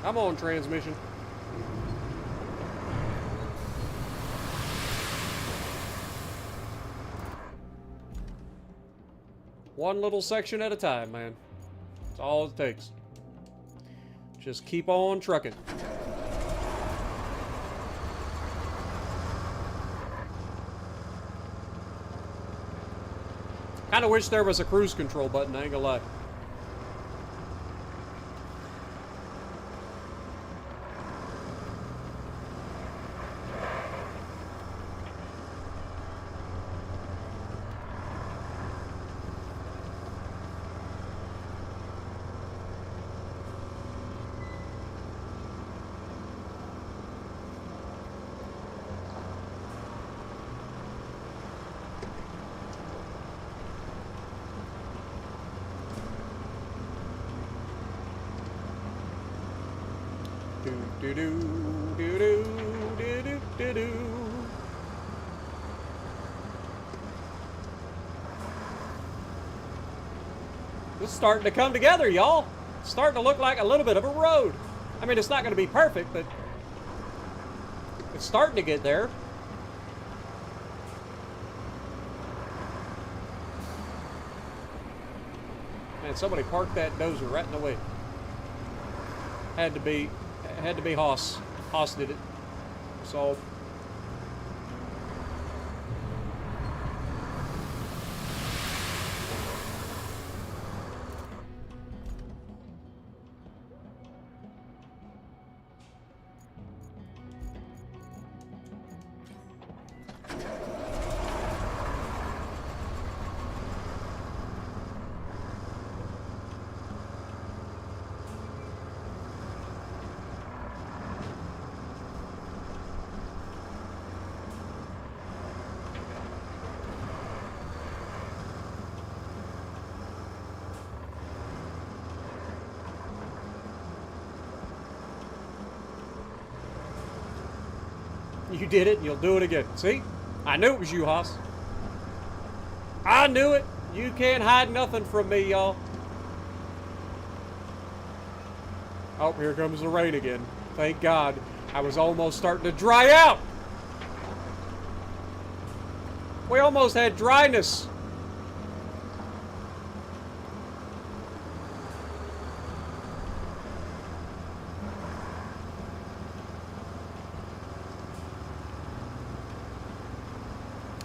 I'm on transmission. One little section at a time, man. That's all it takes. Just keep on trucking. Kinda wish there was a cruise control button, I ain't gonna lie. Do do do do do do do do. This is starting to come together, y'all. It's starting to look like a little bit of a road. I mean, it's not going to be perfect, but it's starting to get there. Man, somebody parked that dozer right in the way. Had to be Haas. Haas did it. So you did it, and you'll do it again. See? I knew it was you, Haas. I knew it. You can't hide nothing from me, y'all. Oh, here comes the rain again. Thank God. I was almost starting to dry out. We almost had dryness.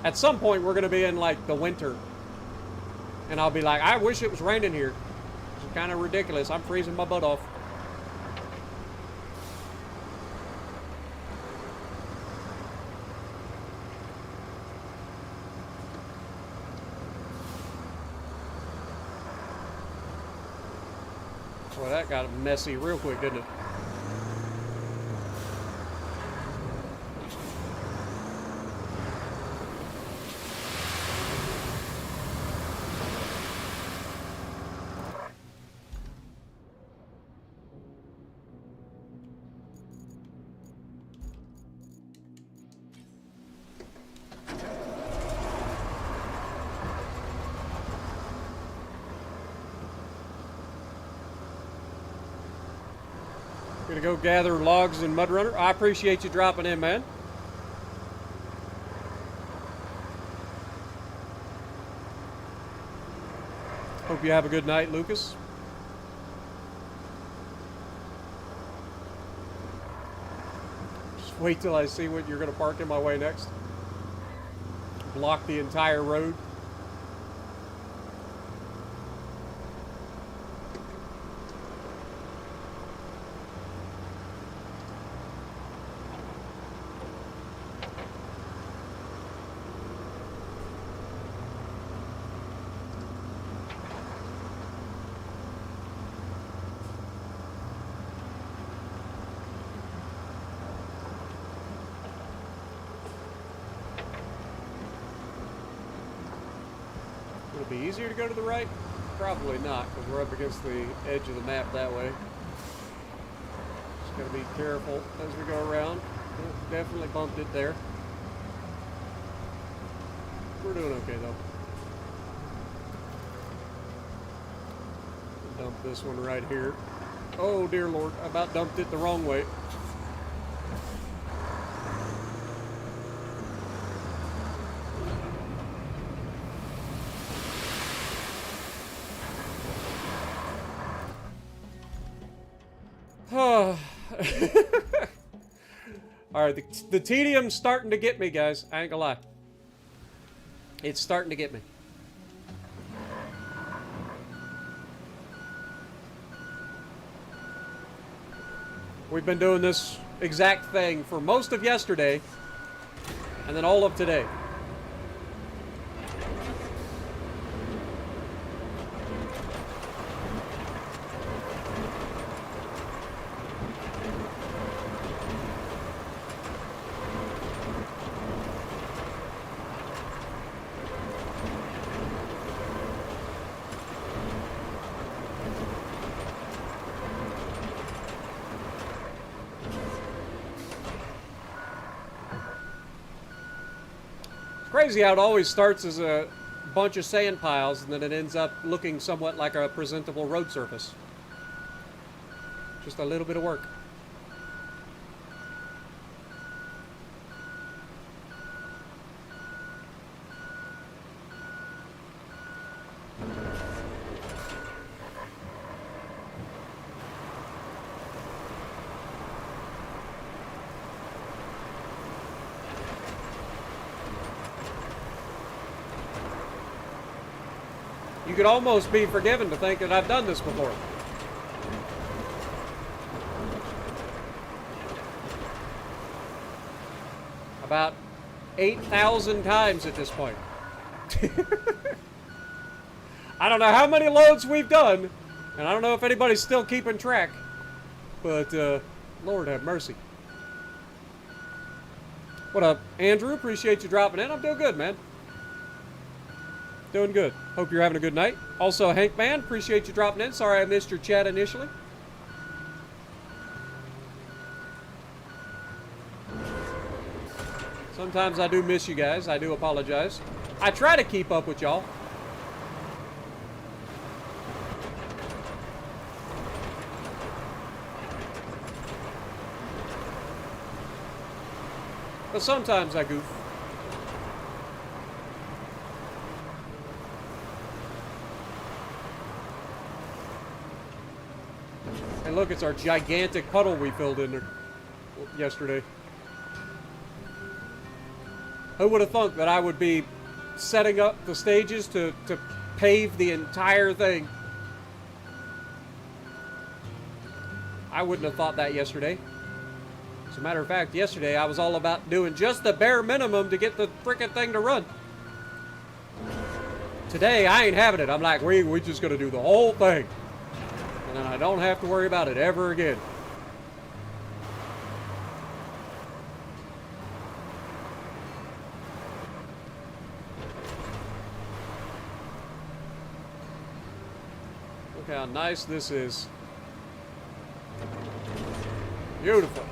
At some point, we're going to be in, like, the winter. And I'll be like, I wish it was raining here. It's kind of ridiculous. I'm freezing my butt off. Boy, that got messy real quick, didn't it? Gonna go gather logs in Mud Runner. I appreciate you dropping in, man. Hope you have a good night, Lucas. Just wait till I see what you're gonna park in my way next. Block the entire road. It'll be easier to go to the right? Probably not, because we're up against the edge of the map that way. Just gotta be careful as we go around. Definitely bumped it there. We're doing okay though. Dump this one right here. Oh dear Lord, I about dumped it the wrong way. Alright, the tedium's starting to get me, guys. I ain't gonna lie. It's starting to get me. We've been doing this exact thing for most of yesterday, and then all of today. Crazy how it always starts as a bunch of sand piles and then it ends up looking somewhat like a presentable road surface. Just a little bit of work. You could almost be forgiven to think that I've done this before. About 8,000 times at this point. I don't know how many loads we've done, and I don't know if anybody's still keeping track, but Lord have mercy. What up, Andrew? Appreciate you dropping in. I'm doing good, man. Doing good. Hope you're having a good night. Also, Hank Man, appreciate you dropping in. Sorry I missed your chat initially. Sometimes I do miss you guys. I do apologize. I try to keep up with y'all. But sometimes I goof. And look, it's our gigantic puddle we filled in there yesterday. Who would have thunk that I would be setting up the stages to pave the entire thing? I wouldn't have thought that yesterday. As a matter of fact, yesterday I was all about doing just the bare minimum to get the frickin' thing to run. Today, I ain't having it. I'm like, we just gonna do the whole thing. And then I don't have to worry about it ever again. Look how nice this is. Beautiful.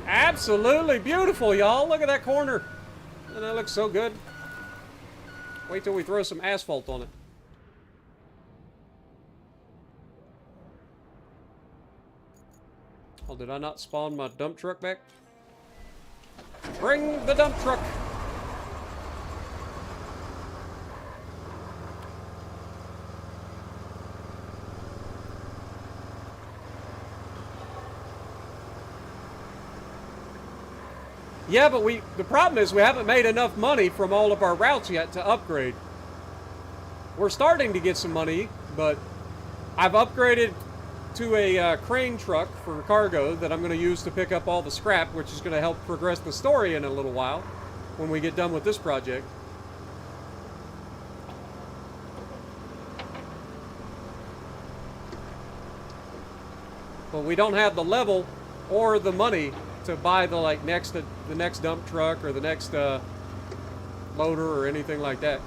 Absolutely beautiful, y'all. Look at that corner. And that looks so good. Wait till we throw some asphalt on it. Oh, did I not spawn my dump truck back? Bring the dump truck! Yeah, but the problem is we haven't made enough money from all of our routes yet to upgrade. We're starting to get some money, but I've upgraded to a crane truck for cargo that I'm going to use to pick up all the scrap, which is going to help progress the story in a little while when we get done with this project. But we don't have the level or the money to buy the next dump truck or the next loader or anything like that.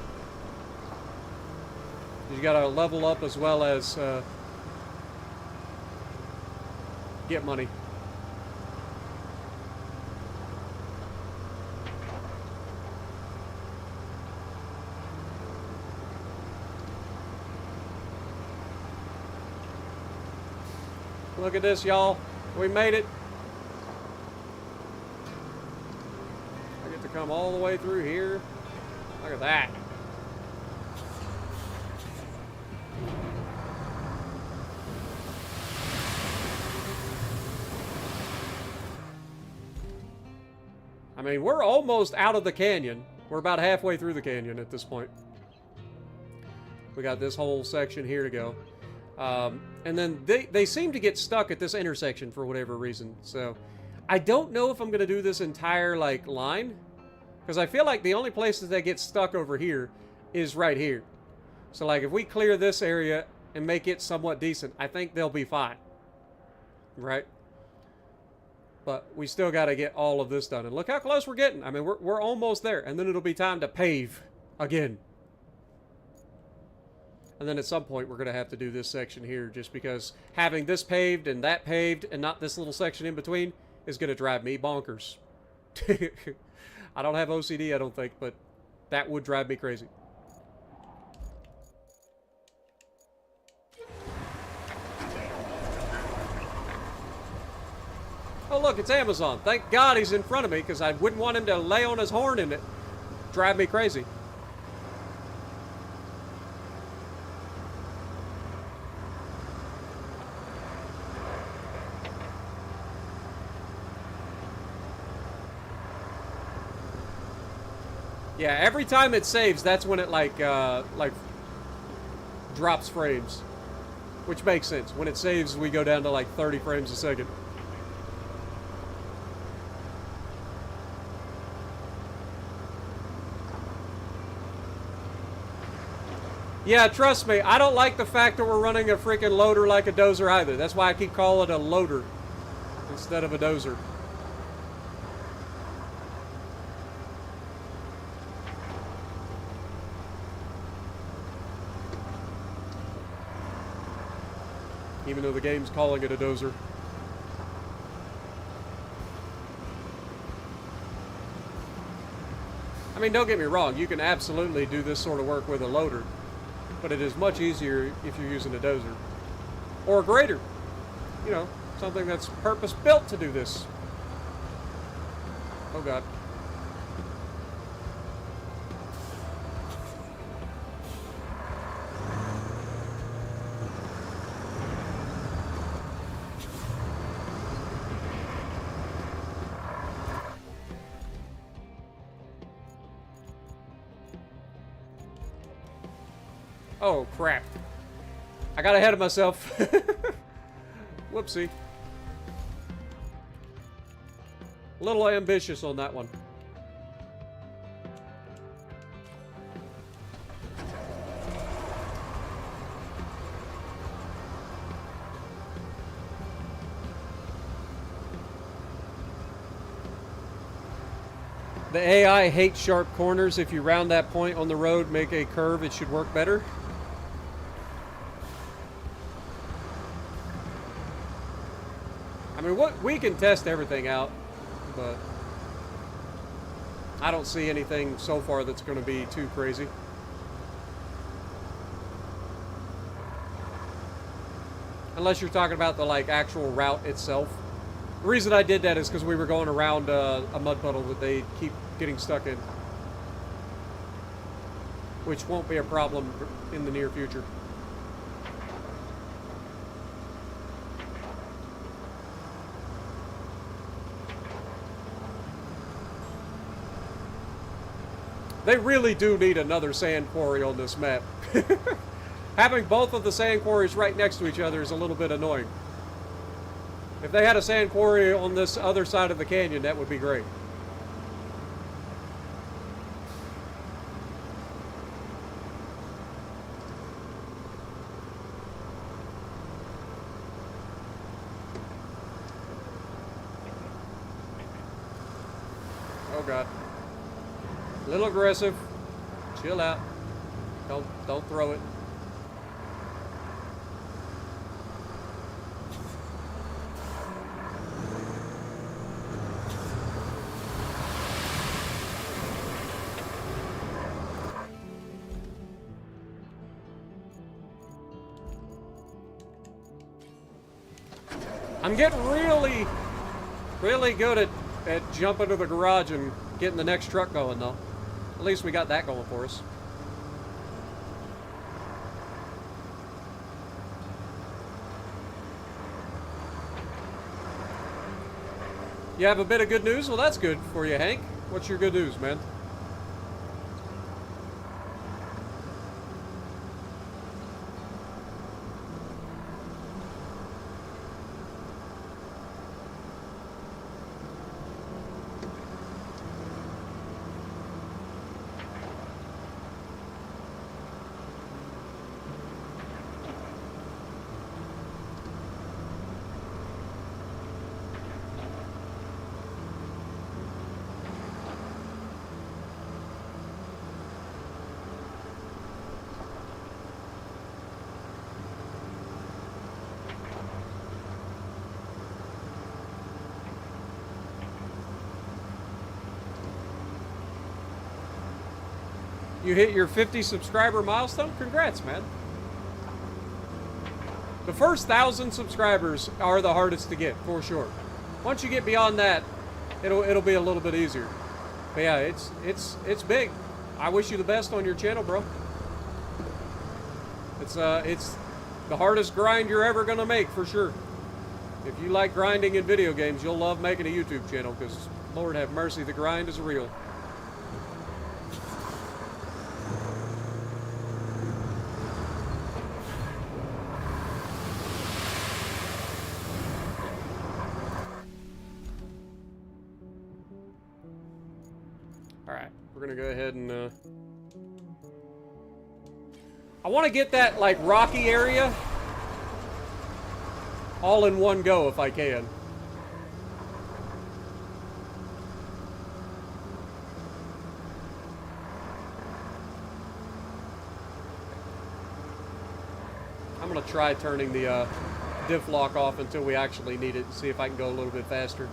You got to level up as well as get money. Look at this, y'all. We made it. I get to come all the way through here. Look at that. I mean, we're almost out of the canyon. We're about halfway through the canyon at this point. We got this whole section here to go. And then they seem to get stuck at this intersection for whatever reason. So I don't know if I'm going to do this entire line, because I feel like the only places that get stuck over here is right here. So if we clear this area and make it somewhat decent, I think they'll be fine. Right? But we still got to get all of this done. And look how close we're getting. I mean, we're almost there. And then it'll be time to pave again. And then at some point, we're going to have to do this section here, just because having this paved and that paved and not this little section in between is going to drive me bonkers. I don't have OCD, I don't think, but that would drive me crazy. Oh, look, it's Amazon. Thank God he's in front of me, because I wouldn't want him to lay on his horn and it drive me crazy. Yeah, every time it saves, that's when it drops frames, which makes sense. When it saves, we go down to 30 frames a second. Yeah, trust me, I don't like the fact that we're running a freaking loader like a dozer either. That's why I keep calling it a loader instead of a dozer. Even though the game's calling it a dozer. I mean, don't get me wrong, you can absolutely do this sort of work with a loader, but it is much easier if you're using a dozer. Or a grader. You know, something that's purpose-built to do this. Oh, God. Oh, crap. I got ahead of myself. Whoopsie. A little ambitious on that one. The AI hates sharp corners. If you round that point on the road, make a curve, it should work better. I mean, we can test everything out, but I don't see anything so far that's going to be too crazy. Unless you're talking about the actual route itself. The reason I did that is because we were going around a mud puddle that they keep getting stuck in. Which won't be a problem in the near future. They really do need another sand quarry on this map. Having both of the sand quarries right next to each other is a little bit annoying. If they had a sand quarry on this other side of the canyon, that would be great. Oh God. A little aggressive. Chill out. Don't throw it. I'm getting really good at jumping to the garage and getting the next truck going, though. At least we got that going for us. You have a bit of good news? Well, that's good for you, Hank. What's your good news, man? You hit your 50 subscriber milestone? Congrats, man. The first 1,000 subscribers are the hardest to get, for sure. Once you get beyond that, it'll be a little bit easier. But yeah, it's big. I wish you the best on your channel, bro. It's the hardest grind you're ever gonna make, for sure. If you like grinding in video games, you'll love making a YouTube channel, because Lord have mercy, the grind is real. Alright, we're gonna go ahead and I want to get that, like, rocky area all in one go if I can. I'm going to try turning the diff lock off until we actually need it and see if I can go a little bit faster.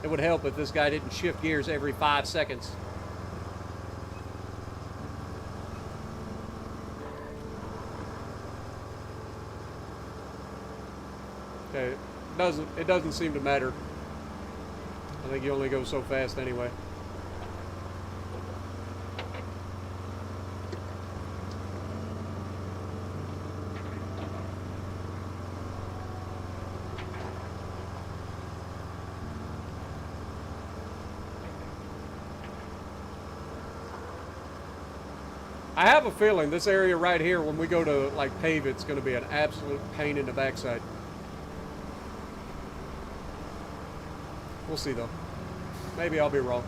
It would help if this guy didn't shift gears every 5 seconds. Okay, it doesn't seem to matter. I think you only go so fast anyway. I have a feeling this area right here, when we go to, like, pave, it's going to be an absolute pain in the backside. We'll see, though. Maybe I'll be wrong.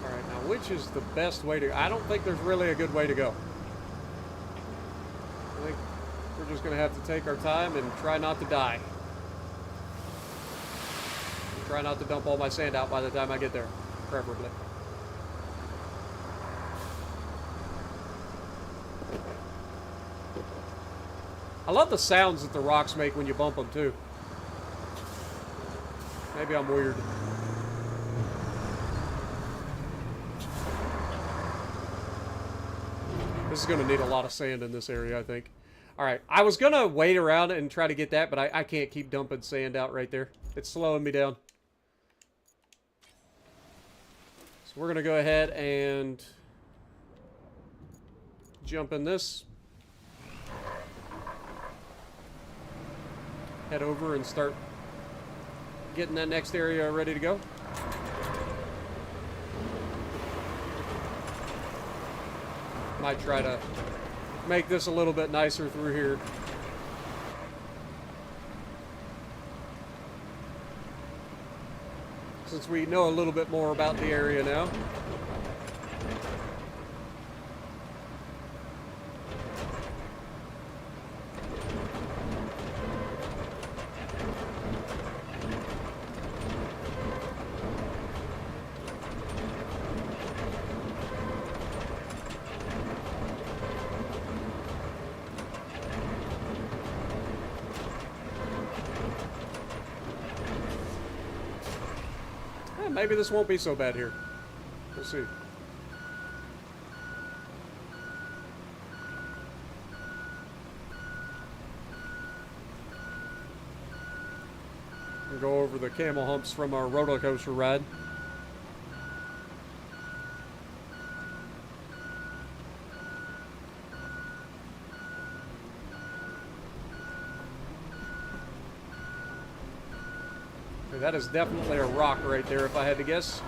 Alright, now which is the best way to... I don't think there's really a good way to go. I think we're just going to have to take our time and try not to die. And try not to dump all my sand out by the time I get there, preferably. I love the sounds that the rocks make when you bump them, too. Maybe I'm weird. This is going to need a lot of sand in this area, I think. Alright, I was going to wait around and try to get that, but I can't keep dumping sand out right there. It's slowing me down. So we're going to go ahead and jump in this. Head over and start getting that next area ready to go. Might try to make this a little bit nicer through here. Since we know a little bit more about the area now. Maybe this won't be so bad here. We'll see. We'll go over the camel humps from our roller coaster ride. That is definitely a rock right there, if I had to guess.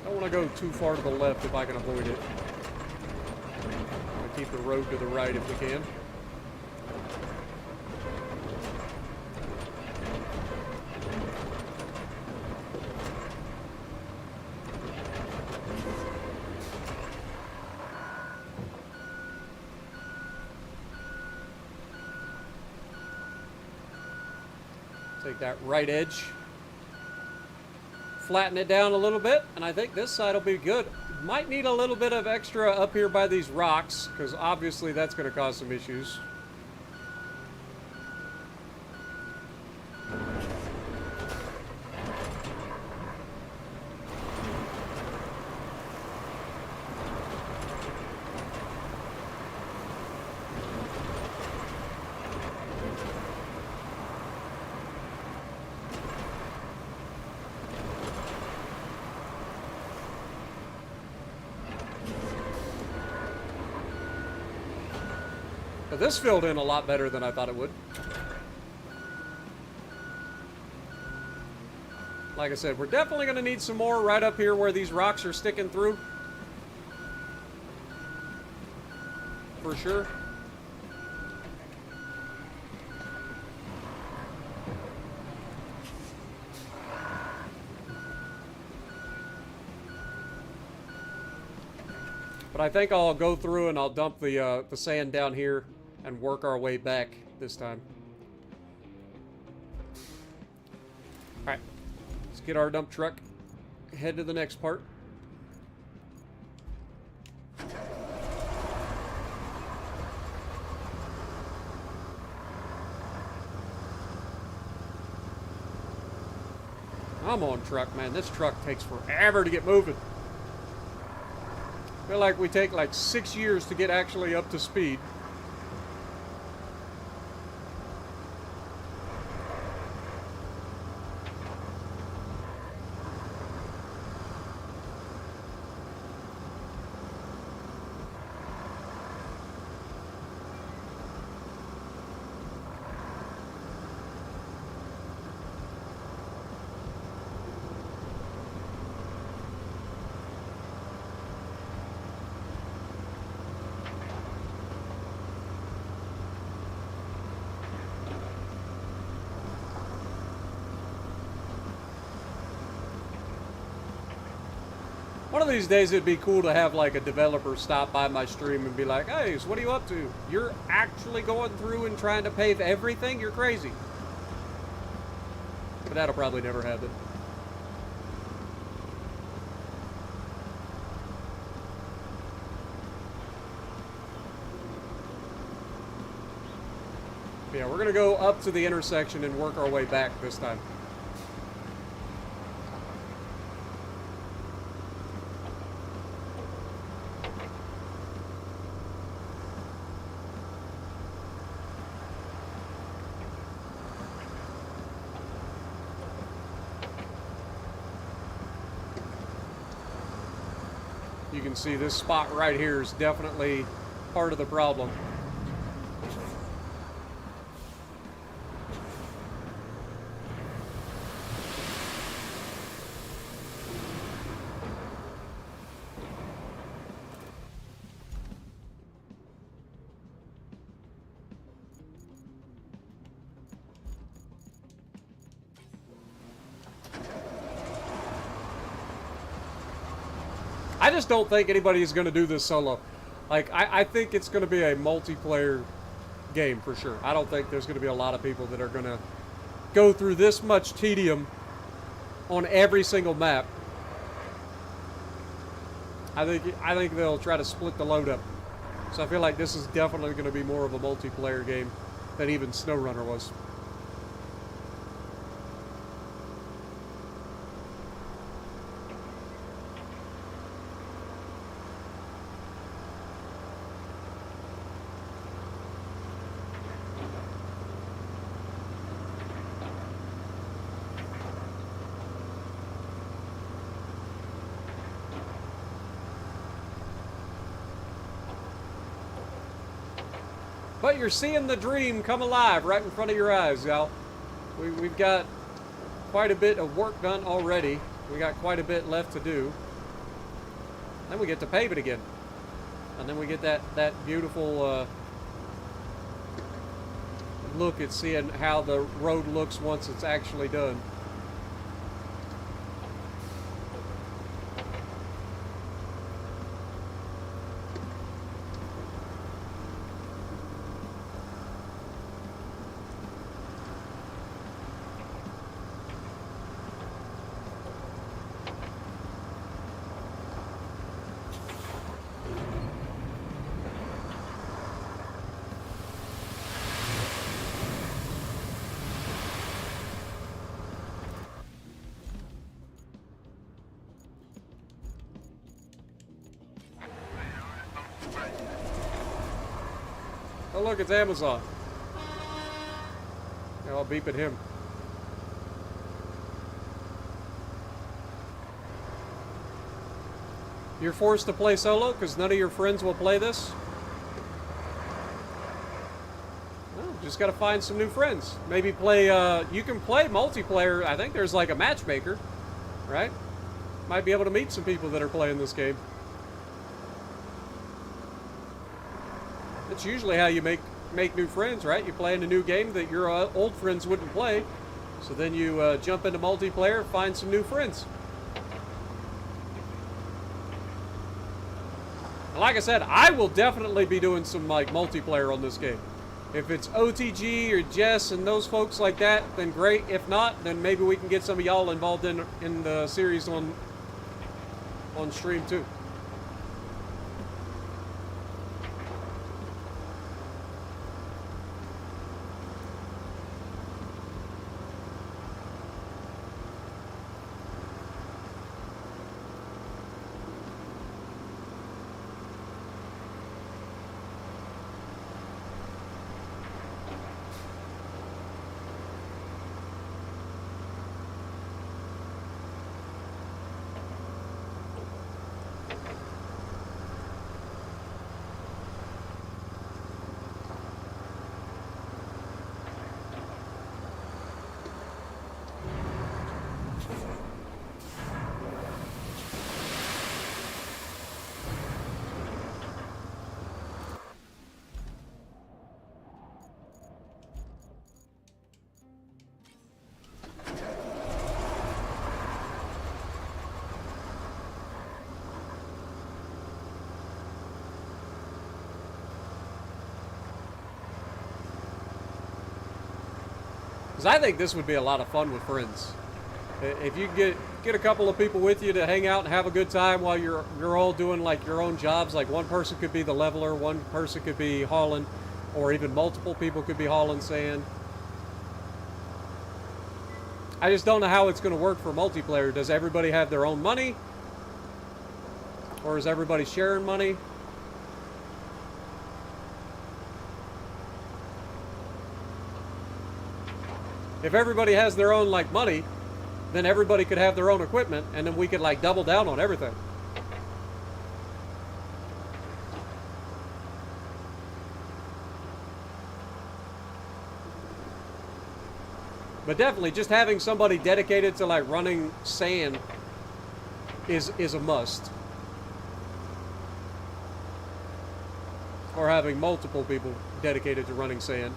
Don't want to go too far to the left if I can avoid it. I'll keep the road to the right if we can. Take that right edge, flatten it down a little bit, and I think this side will be good. Might need a little bit of extra up here by these rocks, because obviously that's going to cause some issues. But this filled in a lot better than I thought it would. Like I said, we're definitely going to need some more right up here where these rocks are sticking through. For sure. But I think I'll go through and I'll dump the sand down here and work our way back this time. Alright, let's get our dump truck, head to the next part. I'm on truck, man. This truck takes forever to get moving. I feel like we take like 6 years to get actually up to speed. One of these days it'd be cool to have like a developer stop by my stream and be like, hey, so what are you up to? You're actually going through and trying to pave everything? You're crazy. But that'll probably never happen. Yeah, we're going to go up to the intersection and work our way back this time. You can see this spot right here is definitely part of the problem. I just don't think anybody is going to do this solo. Like, I think it's going to be a multiplayer game for sure. I don't think there's going to be a lot of people that are going to go through this much tedium on every single map. I think they'll try to split the load up. So I feel like this is definitely going to be more of a multiplayer game than even SnowRunner was. But you're seeing the dream come alive right in front of your eyes, y'all. We've got quite a bit of work done already. We got quite a bit left to do. Then we get to pave it again. And then we get that beautiful look at seeing how the road looks once it's actually done. Oh look, it's Amazon. Yeah, I'll beep at him. You're forced to play solo because none of your friends will play this? Well, just gotta find some new friends. Maybe play, you can play multiplayer. I think there's like a matchmaker, right? Might be able to meet some people that are playing this game. That's usually how you make new friends, right? You play in a new game that your old friends wouldn't play. So then you jump into multiplayer, find some new friends. And like I said, I will definitely be doing some like multiplayer on this game. If it's OTG or Jess and those folks like that, then great. If not, then maybe we can get some of y'all involved in the series on stream too. Because I think this would be a lot of fun with friends. If you get a couple of people with you to hang out and have a good time while you're all doing like your own jobs, like one person could be the leveler, one person could be hauling, Or even multiple people could be hauling sand. I just don't know how it's going to work for multiplayer. Does everybody have their own money? Or is everybody sharing money? If everybody has their own, like, money, then everybody could have their own equipment, and then we could, like, double down on everything. But definitely, just having somebody dedicated to, like, running sand is a must. Or having multiple people dedicated to running sand.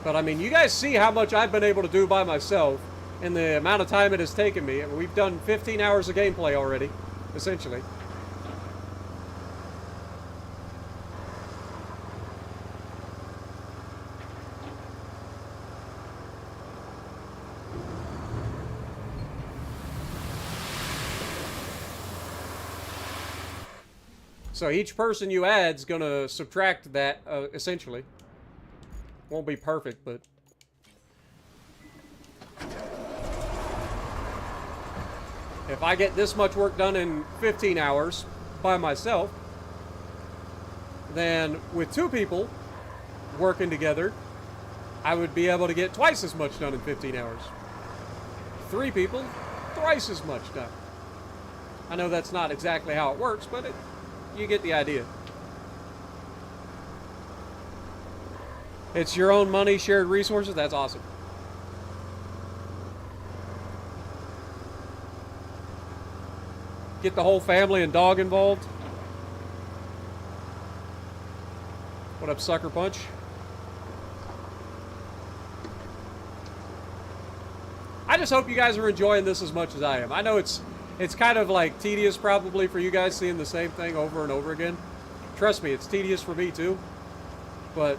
But I mean, you guys see how much I've been able to do by myself in the amount of time it has taken me. We've done 15 hours of gameplay already, essentially. So each person you add is going to subtract that, essentially. Won't be perfect, but... if I get this much work done in 15 hours by myself, then with 2 people working together, I would be able to get twice as much done in 15 hours. 3 people, thrice as much done. I know that's not exactly how it works, but you get the idea. It's your own money, shared resources. That's awesome. Get the whole family and dog involved. What up, Sucker Punch? I just hope you guys are enjoying this as much as I am. I know it's kind of like tedious probably for you guys seeing the same thing over and over again. Trust me, it's tedious for me too. But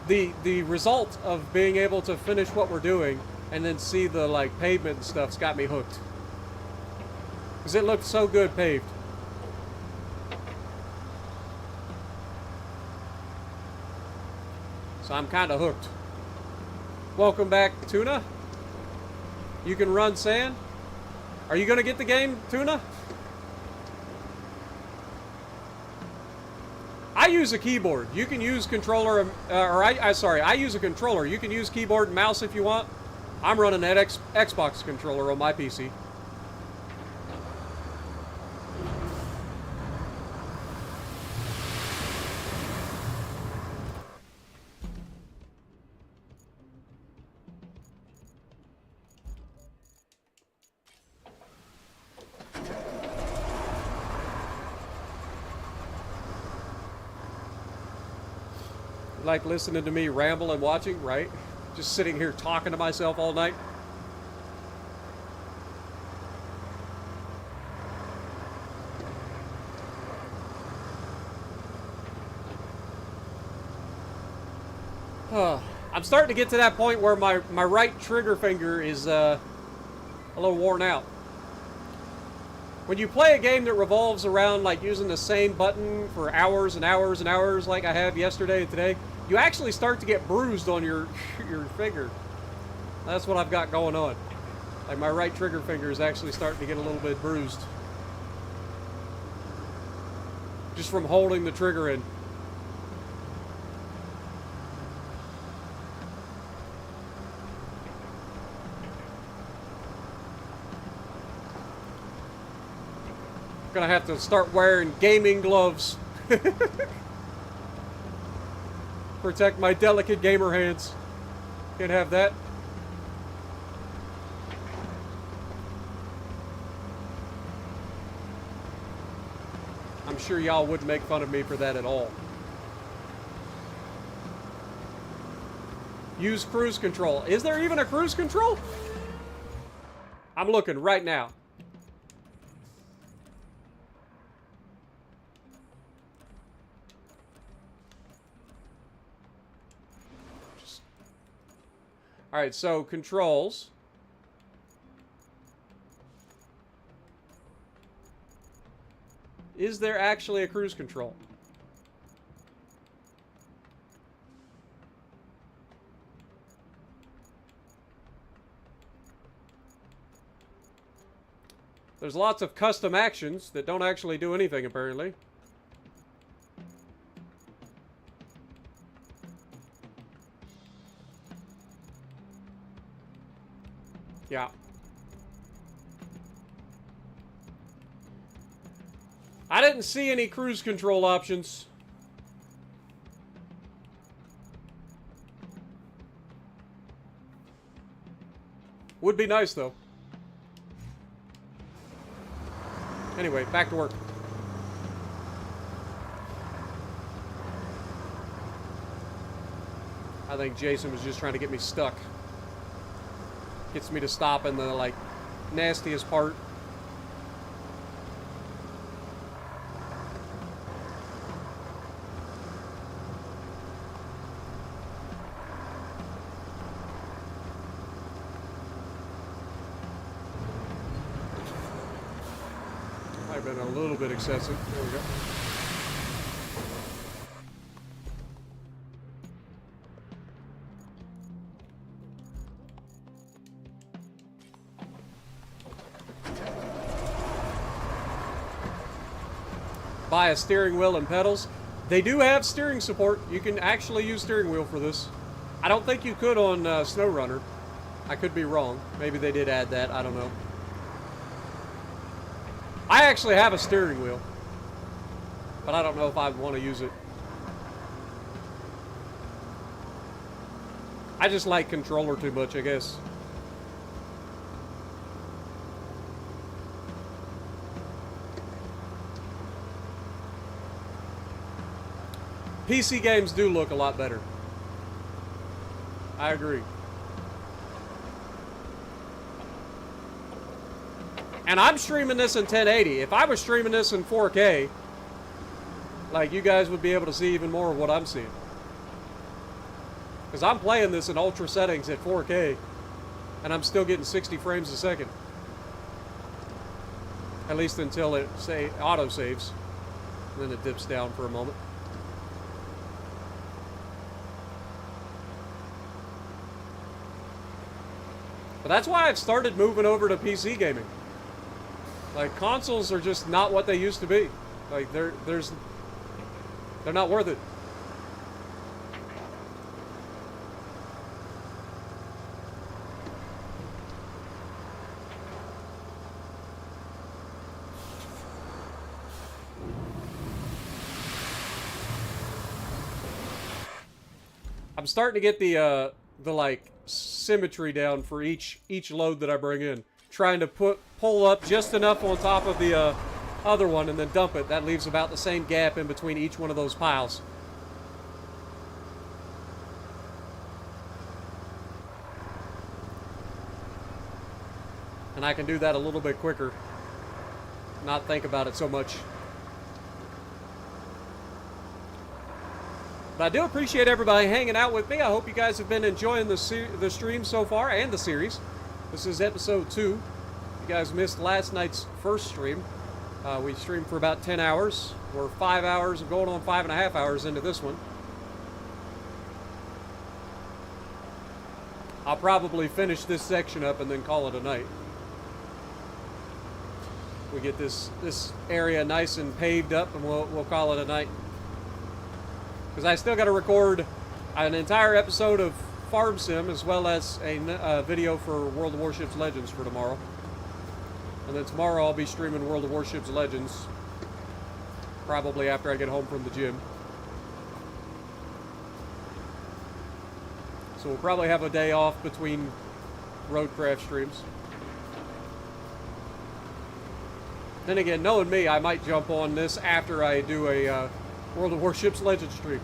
the result of being able to finish what we're doing and then see the like pavement and stuff's got me hooked. Because it looked so good paved. So I'm kind of hooked. Welcome back, Tuna. You can run sand. Are you going to get the game, Tuna? I use a keyboard. You can use controller, I use a controller. You can use keyboard and mouse if you want. I'm running that Xbox controller on my PC. Like listening to me ramble and watching, right? Just sitting here talking to myself all night. I'm starting to get to that point where my right trigger finger is a little worn out. When you play a game that revolves around like using the same button for hours and hours and hours like I have yesterday and today, you actually start to get bruised on your finger. That's what I've got going on. Like my right trigger finger is actually starting to get a little bit bruised. Just from holding the trigger in. Gonna have to start wearing gaming gloves. Protect my delicate gamer hands. Can't have that. I'm sure y'all wouldn't make fun of me for that at all. Use cruise control. Is there even a cruise control? I'm looking right now. Alright, so controls. Is there actually a cruise control? There's lots of custom actions that don't actually do anything, apparently. Yeah. I didn't see any cruise control options. Would be nice, though. Anyway, back to work. I think Jason was just trying to get me stuck. Gets me to stop in the, like, nastiest part. Might have been a little bit excessive. There we go. Buy a steering wheel and pedals. They do have steering support. You can actually use steering wheel for this. I don't think you could on SnowRunner. I could be wrong. Maybe they did add that. I don't know. I actually have a steering wheel, but I don't know if I want to use it. I just like controller too much, I guess. PC games do look a lot better. I agree. And I'm streaming this in 1080. If I was streaming this in 4K, like, you guys would be able to see even more of what I'm seeing. Because I'm playing this in ultra settings at 4K, and I'm still getting 60 frames a second. At least until it, say, auto-saves. And then it dips down for a moment. But that's why I've started moving over to PC gaming. Like, consoles are just not what they used to be. Like, they're not worth it. I'm starting to get the like symmetry down for each load that I bring in. Trying to pull up just enough on top of the other one and then dump it. That leaves about the same gap in between each one of those piles. And I can do that a little bit quicker. Not think about it so much. But I do appreciate everybody hanging out with me. I hope you guys have been enjoying the stream so far and the series. This is episode 2. You guys missed last night's first stream. We streamed for about 10 hours. We're 5 hours, going on 5.5 hours into this one. I'll probably finish this section up and then call it a night. We get this area nice and paved up, and we'll call it a night. Because I still got to record an entire episode of Farm Sim, as well as a video for World of Warships Legends for tomorrow. And then tomorrow I'll be streaming World of Warships Legends, probably after I get home from the gym. So we'll probably have a day off between ROADCRAFT streams. Then again, knowing me, I might jump on this after I do a World of Warships Legends stream.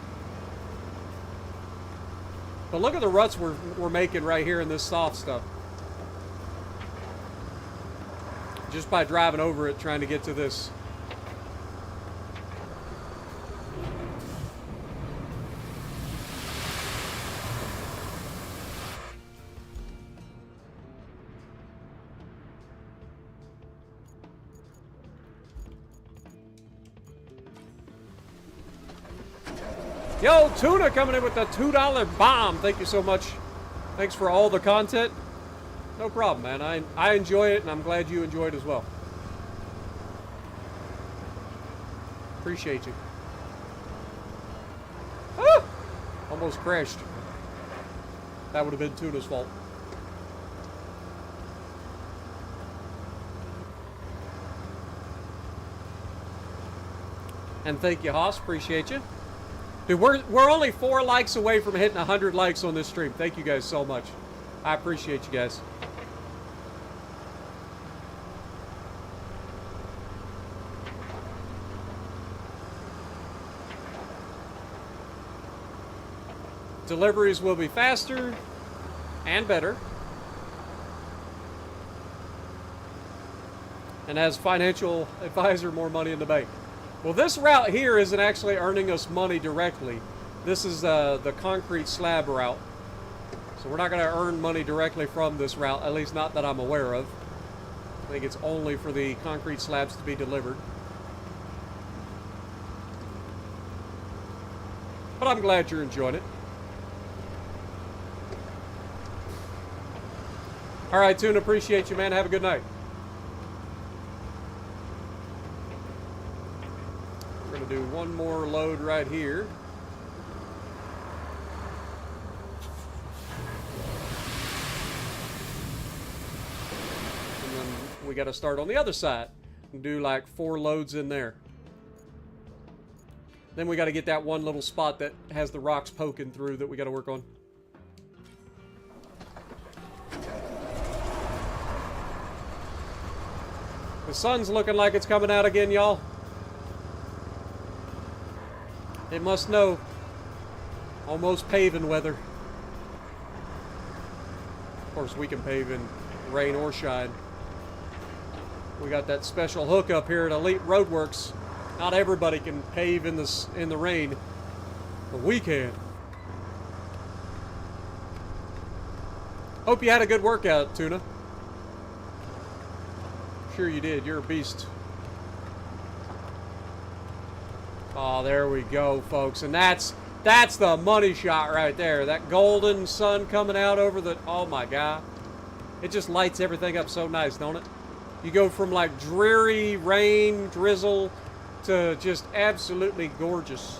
But look at the ruts we're making right here in this soft stuff. Just by driving over it, trying to get to this. Yo, Tuna coming in with the $2 bomb. Thank you so much. Thanks for all the content. No problem, man. I enjoy it, and I'm glad you enjoy it as well. Appreciate you. Ah! Almost crashed. That would have been Tuna's fault. And thank you, Haas. Appreciate you. Dude, we're only 4 likes away from hitting 100 likes on this stream. Thank you guys so much. I appreciate you guys. Deliveries will be faster and better. And as financial advisor, more money in the bank. Well, this route here isn't actually earning us money directly. This is the concrete slab route. So we're not going to earn money directly from this route, at least not that I'm aware of. I think it's only for the concrete slabs to be delivered. But I'm glad you're enjoying it. All right, Tuna, appreciate you, man. Have a good night. We're going to do one more load right here. And then we got to start on the other side and do like 4 loads in there. Then we got to get that one little spot that has the rocks poking through that we got to work on. The sun's looking like it's coming out again, y'all. It must know. Almost paving weather. Of course, we can pave in rain or shine. We got that special hookup here at Elite Roadworks. Not everybody can pave in the rain, but we can. Hope you had a good workout, Tuna. Sure you did. You're a beast. Oh, there we go, folks. And that's the money shot right there. That golden sun coming out over the... Oh, my God. It just lights everything up so nice, don't it? You go from, like, dreary rain, drizzle, to just absolutely gorgeous.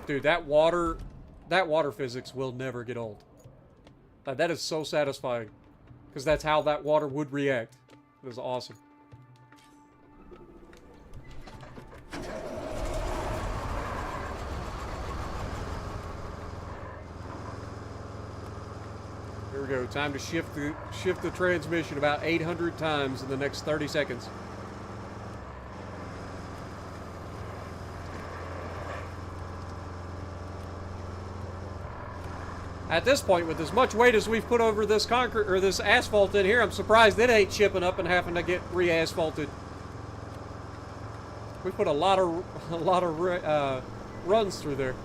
Dude, that water physics will never get old. That is so satisfying. Because that's how that water would react. It is awesome. Here we go. Time to shift the transmission about 800 times in the next 30 seconds. At this point, with as much weight as we've put over this concrete or this asphalt in here, I'm surprised it ain't chipping up and having to get re-asphalted. We put a lot of runs through there.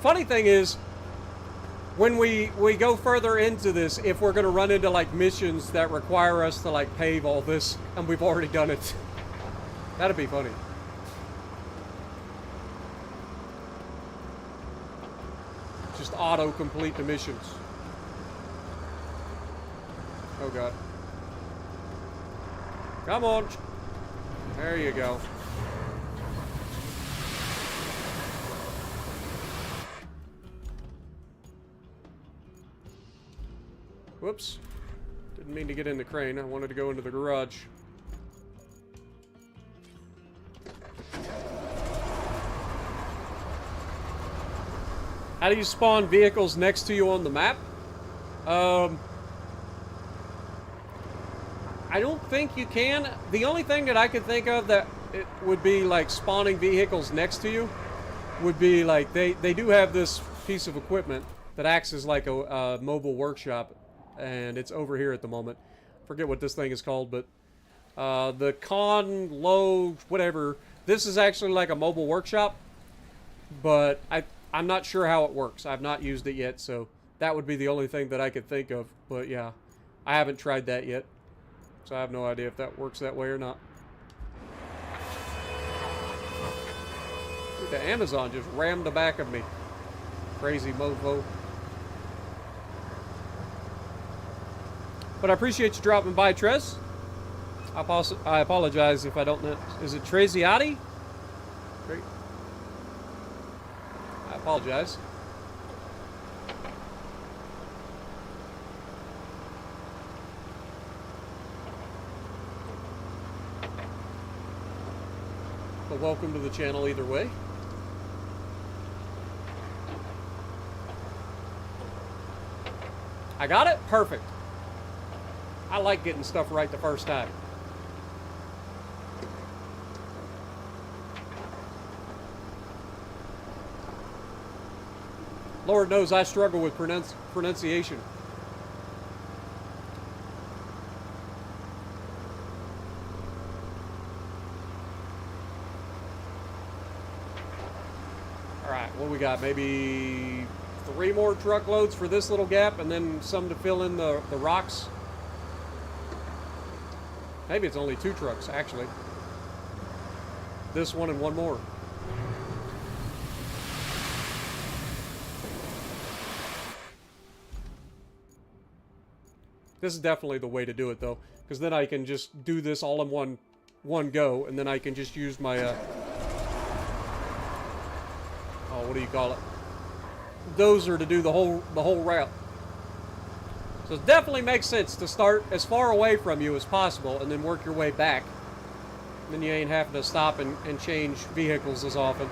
Funny thing is, when we go further into this, if we're going to run into like missions that require us to like pave all this, and we've already done it, that'd be funny. Just auto-complete the missions. Oh, God. Come on. There you go. Whoops. Didn't mean to get in the crane. I wanted to go into the garage. How do you spawn vehicles next to you on the map? I don't think you can. The only thing that I could think of that it would be like spawning vehicles next to you would be like they do have this piece of equipment that acts as like a mobile workshop, and it's over here at the moment. Forget what this thing is called, but the Low, whatever. This is actually like a mobile workshop, but I'm not sure how it works. I've not used it yet, so that would be the only thing that I could think of. But yeah, I haven't tried that yet, so I have no idea if that works that way or not. Dude, the Amazon just rammed the back of me. Crazy mofo. But I appreciate you dropping by, Trez. I apologize if I don't know. Is it Treziati? Great. I apologize. But welcome to the channel either way. I got it? Perfect. I like getting stuff right the first time. Lord knows I struggle with pronunciation. Alright, what do we got? Maybe 3 more truckloads for this little gap, and then some to fill in the rocks. Maybe it's only 2 trucks, actually. This one and 1 more. This is definitely the way to do it, though, because then I can just do this all in one go, and then I can just use my oh, what do you call it? Dozer to do the whole route. So it definitely makes sense to start as far away from you as possible, and then work your way back. And then you ain't having to stop and change vehicles as often.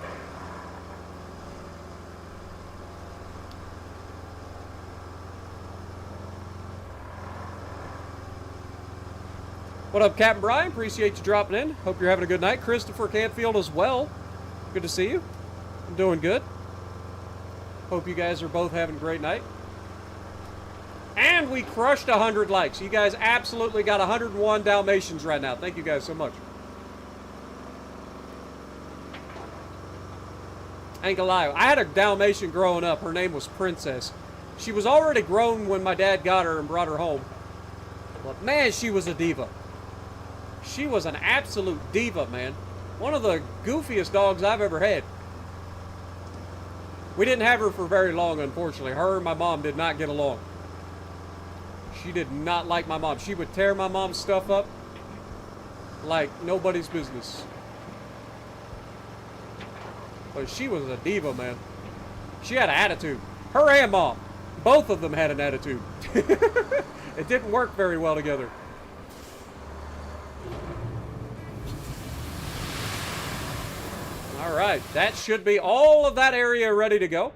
What up, Captain Brian? Appreciate you dropping in. Hope you're having a good night. Christopher Canfield as well. Good to see you. I'm doing good. Hope you guys are both having a great night. And we crushed 100 likes. You guys absolutely got 101 Dalmatians right now. Thank you guys so much. Ain't gonna lie. I had a Dalmatian growing up. Her name was Princess. She was already grown when my dad got her and brought her home. But man, she was a diva. She was an absolute diva, man. One of the goofiest dogs I've ever had. We didn't have her for very long, unfortunately. Her and my mom did not get along. She did not like my mom. She would tear my mom's stuff up like nobody's business. But she was a diva, man. She had an attitude. Her and mom. Both of them had an attitude. It didn't work very well together. All right, that should be all of that area ready to go.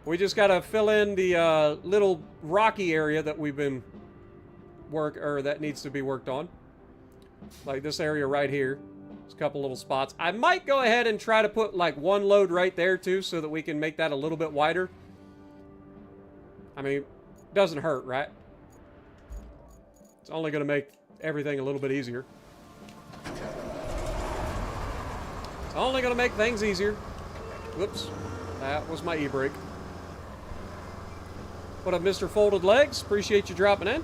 We just got to fill in the little rocky area that we've been that needs to be worked on. Like this area right here. There's a couple little spots. I might go ahead and try to put like 1 load right there too, so that we can make that a little bit wider. I mean, it doesn't hurt, right? It's only going to make everything a little bit easier. It's only going to make things easier. Whoops. That was my e-brake. What up, Mr. Folded Legs? Appreciate you dropping in.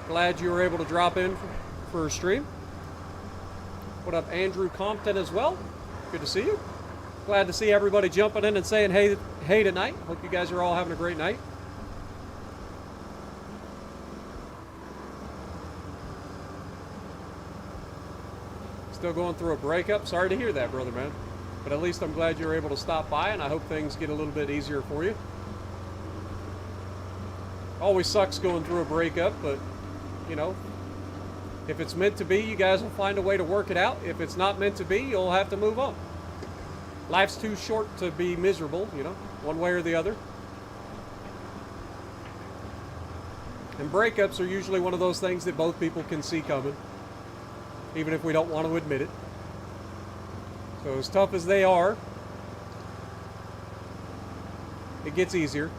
Glad you were able to drop in for a stream. What up, Andrew Compton as well? Good to see you. Glad to see everybody jumping in and saying hey tonight. Hope you guys are all having a great night. Still going through a breakup. Sorry to hear that, brother man. But at least I'm glad you're able to stop by, and I hope things get a little bit easier for you. Always sucks going through a breakup, but, you know, if it's meant to be, you guys will find a way to work it out. If it's not meant to be, you'll have to move on. Life's too short to be miserable, you know, one way or the other. And breakups are usually one of those things that both people can see coming, even if we don't want to admit it. So as tough as they are, it gets easier.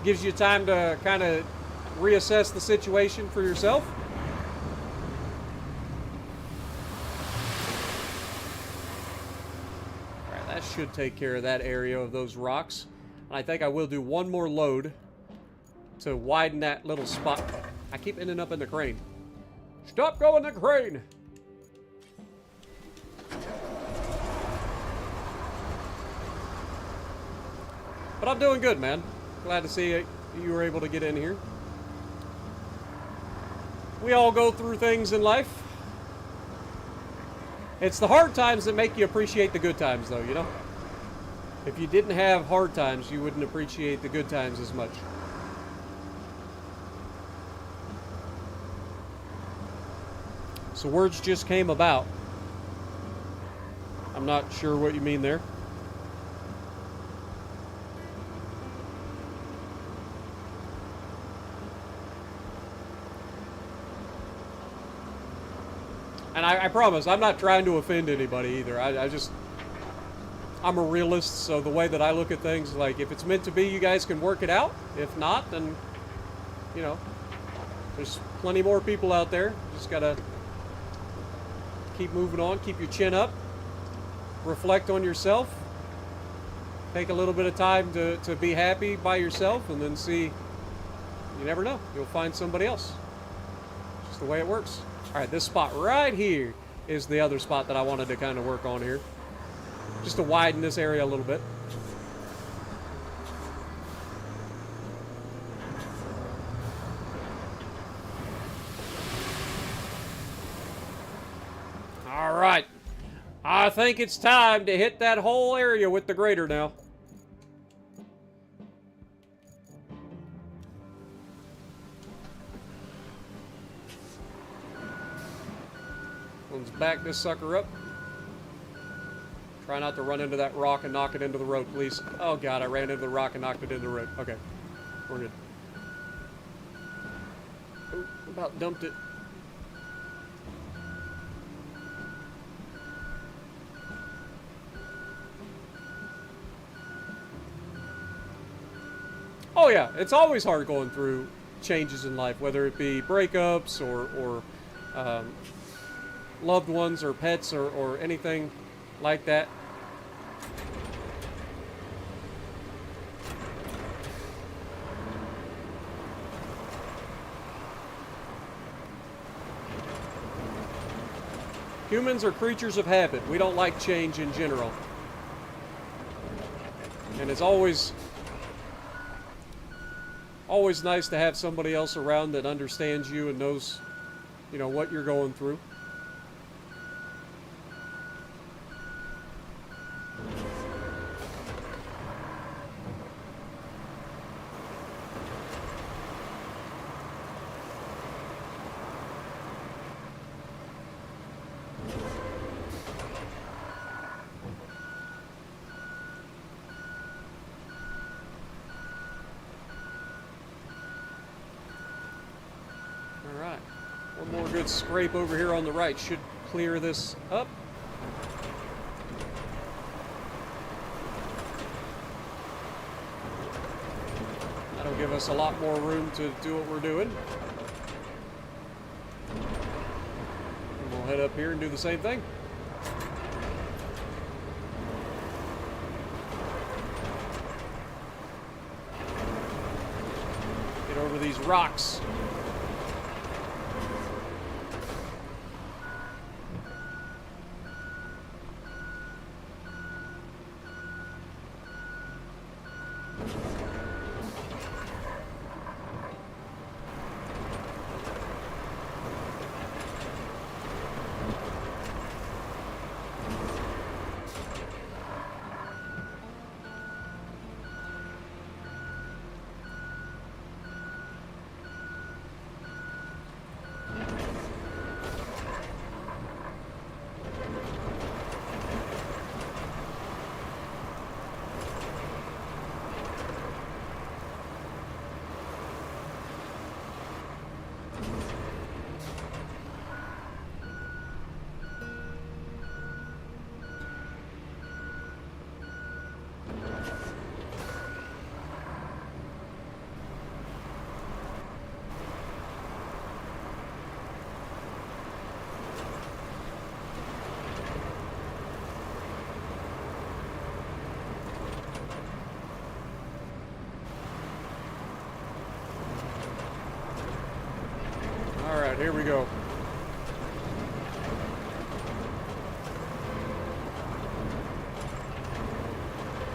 Gives you time to kind of reassess the situation for yourself. All right, that should take care of that area of those rocks. And I think I will do one more load to widen that little spot. I keep ending up in the crane. Stop going the crane! But I'm doing good, man. Glad to see you were able to get in here. We all go through things in life. It's the hard times that make you appreciate the good times, though, you know? If you didn't have hard times, you wouldn't appreciate the good times as much. So words just came about. I'm not sure what you mean there. And I promise, I'm not trying to offend anybody either. I'm a realist, so the way that I look at things, like, if it's meant to be, you guys can work it out. If not, then, you know, there's plenty more people out there. Just gotta keep moving on, keep your chin up, reflect on yourself, take a little bit of time to be happy by yourself, and then see, you never know, you'll find somebody else. Just the way it works. All right, this spot right here is the other spot that I wanted to kind of work on here, just to widen this area a little bit. All right, I think it's time to hit that whole area with the grader now. Let's back this sucker up. Try not to run into that rock and knock it into the road, please. Oh God, I ran into the rock and knocked it into the road. Okay, we're good. Oh, about dumped it. Oh yeah, it's always hard going through changes in life, whether it be breakups or loved ones or pets or anything like that. Humans are creatures of habit. We don't like change in general. And it's always nice to have somebody else around that understands you and knows, you know, what you're going through. One more good scrape over here on the right should clear this up. That'll give us a lot more room to do what we're doing. And we'll head up here and do the same thing. Get over these rocks. Alright, here we go.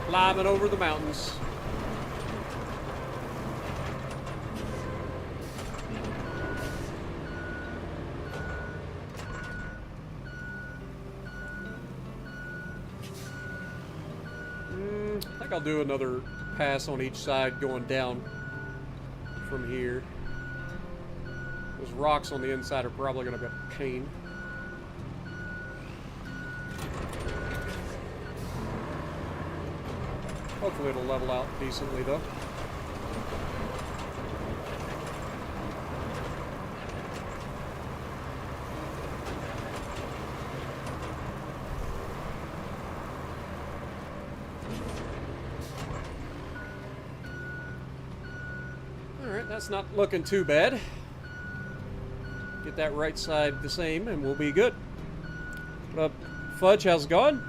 Climbing over the mountains. I think I'll do another pass on each side going down from here. Those rocks on the inside are probably going to be a pain. Hopefully it'll level out decently though. Alright, that's not looking too bad. Get that right side the same and we'll be good. What up, Fudge? How's it going?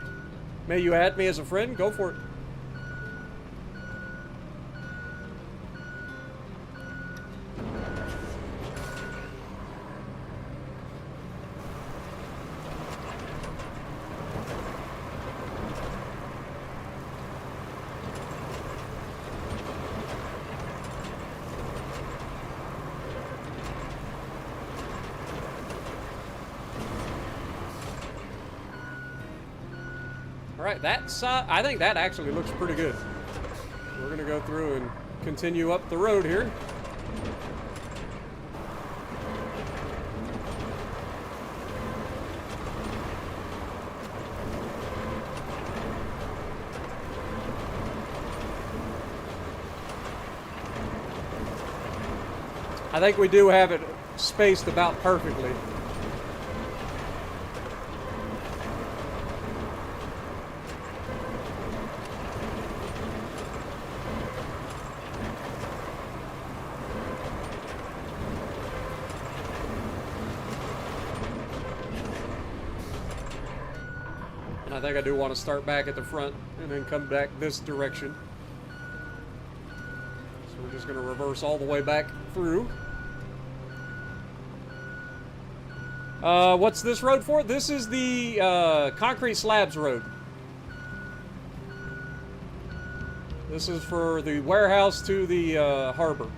May you add me as a friend? Go for it. Alright, that side, I think that actually looks pretty good. We're going to go through and continue up the road here. I think we do have it spaced about perfectly. I think I do want to start back at the front and then come back this direction. So we're just going to reverse all the way back through. What's this road for? This is the concrete slabs road. This is for the warehouse to the harbor.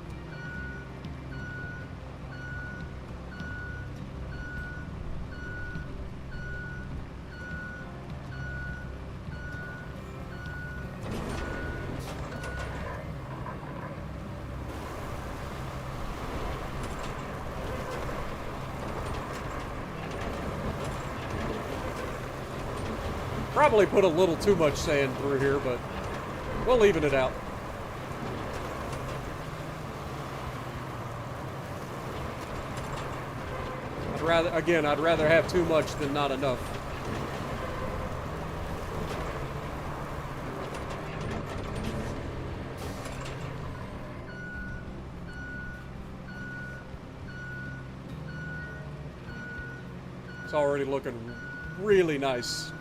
Probably put a little too much sand through here, but we'll even it out. I'd rather have too much than not enough. It's already looking really nice.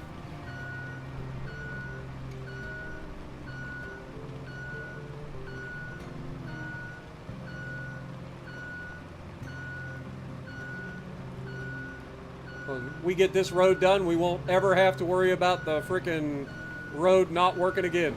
When we get this road done, we won't ever have to worry about the frickin' road not working again.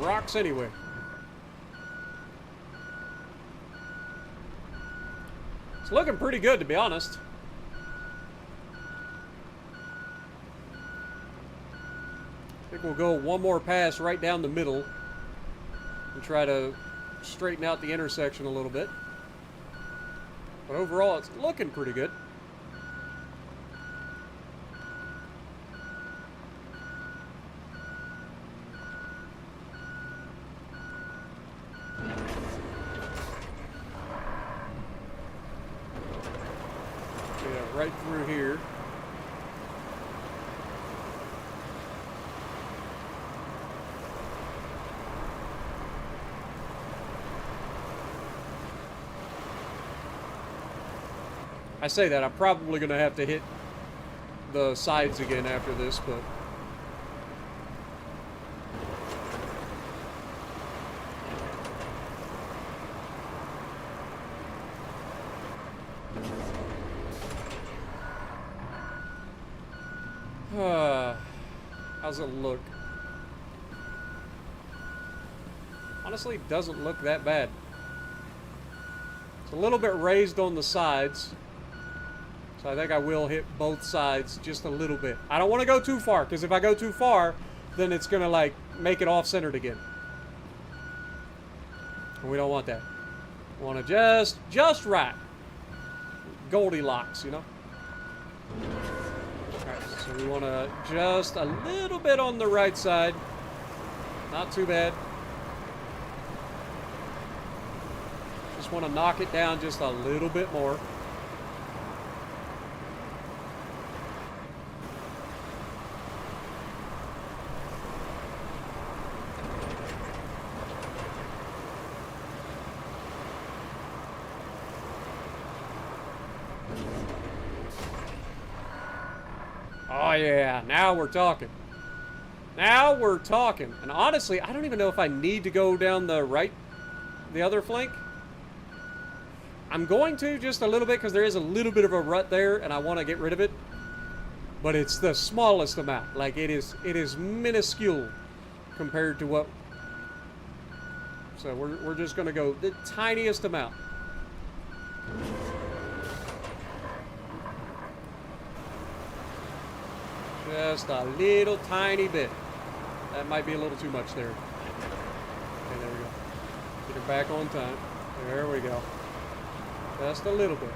rocks anyway. It's looking pretty good, to be honest. I think we'll go one more pass right down the middle and try to straighten out the intersection a little bit. But overall, it's looking pretty good. Yeah, right through here. I say that, I'm probably going to have to hit the sides again after this, but... how's it look? Honestly, it doesn't look that bad. It's a little bit raised on the sides. So I think I will hit both sides just a little bit. I don't want to go too far, because if I go too far, then it's going to, like, make it off-centered again. And we don't want that. We want to just right. Goldilocks, you know? Alright, so we want to just a little bit on the right side. Not too bad. Just want to knock it down just a little bit more. Oh yeah, now we're talking. Now we're talking. And honestly, I don't even know if I need to go down the other flank. I'm going to just a little bit because there is a little bit of a rut there and I want to get rid of it. But it's the smallest amount. Like it is minuscule compared to what. So we're just going to go the tiniest amount. Just a little tiny bit. That might be a little too much there. Okay, there we go. Get her back on time. There we go. Just a little bit.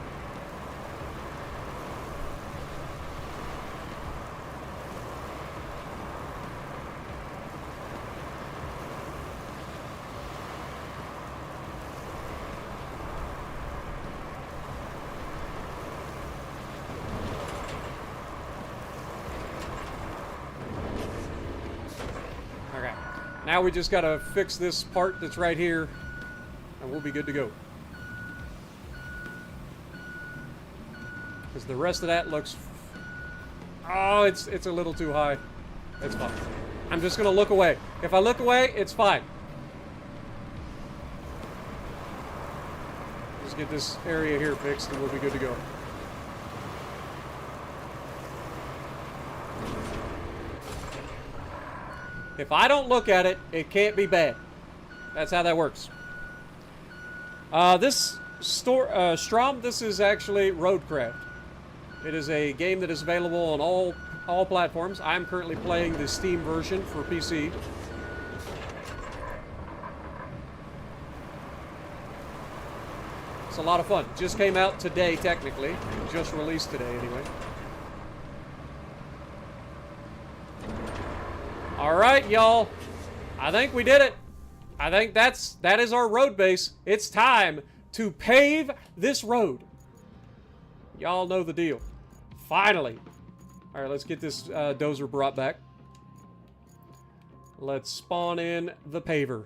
Now we just got to fix this part that's right here, and we'll be good to go. Because the rest of that looks... Oh, it's a little too high. It's fine. I'm just going to look away. If I look away, it's fine. Just get this area here fixed, and we'll be good to go. If I don't look at it, it can't be bad. That's how that works. This Strom, this is actually ROADCRAFT. It is a game that is available on all platforms. I'm currently playing the Steam version for PC. It's a lot of fun. Just came out today, technically. Just released today, anyway. All right, y'all. I think we did it. I think that is our road base. It's time to pave this road. Y'all know the deal. Finally. All right, let's get this dozer brought back. Let's spawn in the paver.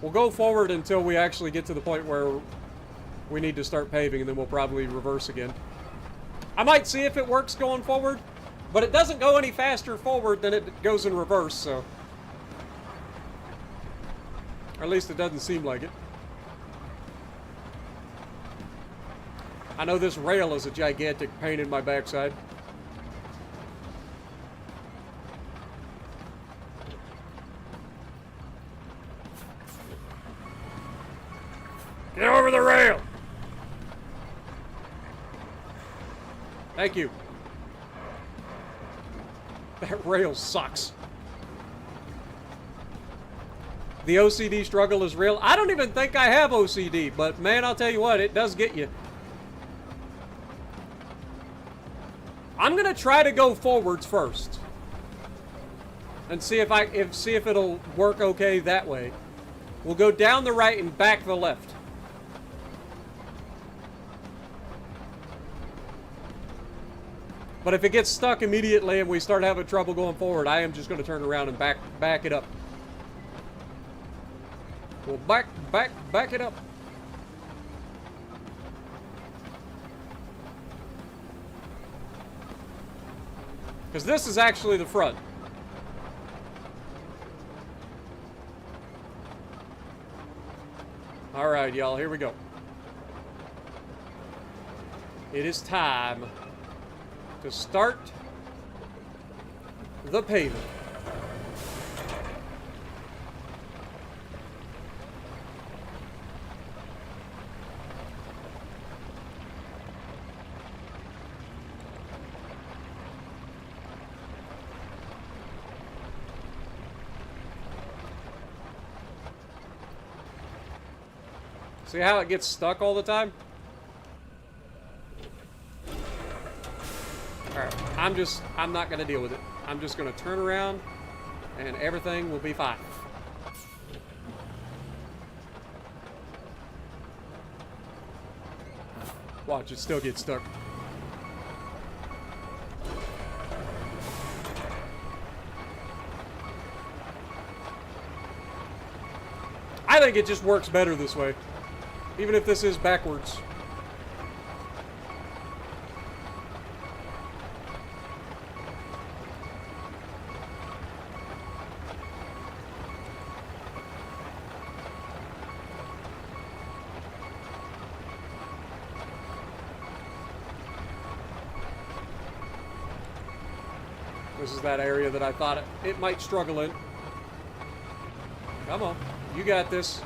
We'll go forward until we actually get to the point where we need to start paving, and then we'll probably reverse again. I might see if it works going forward, but it doesn't go any faster forward than it goes in reverse, so. Or at least it doesn't seem like it. I know this rail is a gigantic pain in my backside. Get over the rail! Thank you. That rail sucks. The OCD struggle is real. I don't even think I have OCD, but man, I'll tell you what, it does get you. I'm gonna try to go forwards first, and see if it'll work okay that way. We'll go down the right and back the left. But if it gets stuck immediately and we start having trouble going forward, I am just going to turn around and back it up. Well, back it up. Because this is actually the front. All right, y'all, here we go. It is time to start the paving. See how it gets stuck all the time? Alright, I'm not going to deal with it. I'm just going to turn around and everything will be fine. Watch, it still gets stuck. I think it just works better this way. Even if this is backwards. This is that area that I thought it might struggle in. Come on, you got this.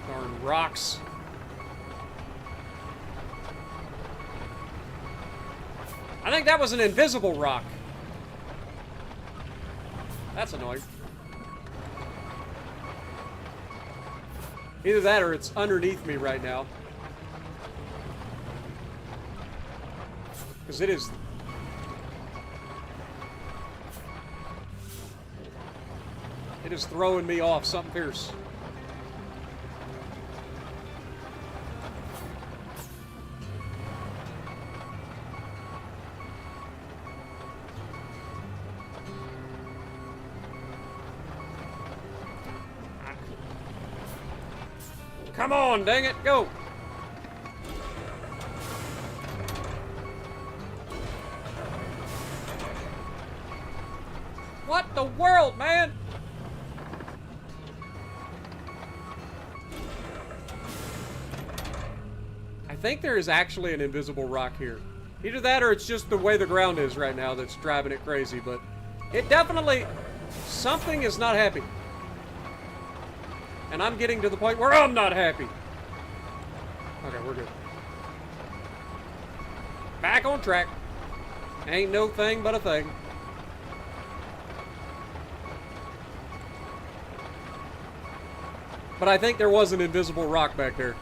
Darn rocks. I think that was an invisible rock. That's annoying. Either that or it's underneath me right now. Because it is... It is throwing me off something fierce. Come on, dang it, go! What the world, man? I think there is actually an invisible rock here. Either that or it's just the way the ground is right now that's driving it crazy, but it definitely... Something is not happy. And I'm getting to the point where I'm not happy. Okay, we're good. Back on track. Ain't no thing but a thing. But I think there was an invisible rock back there.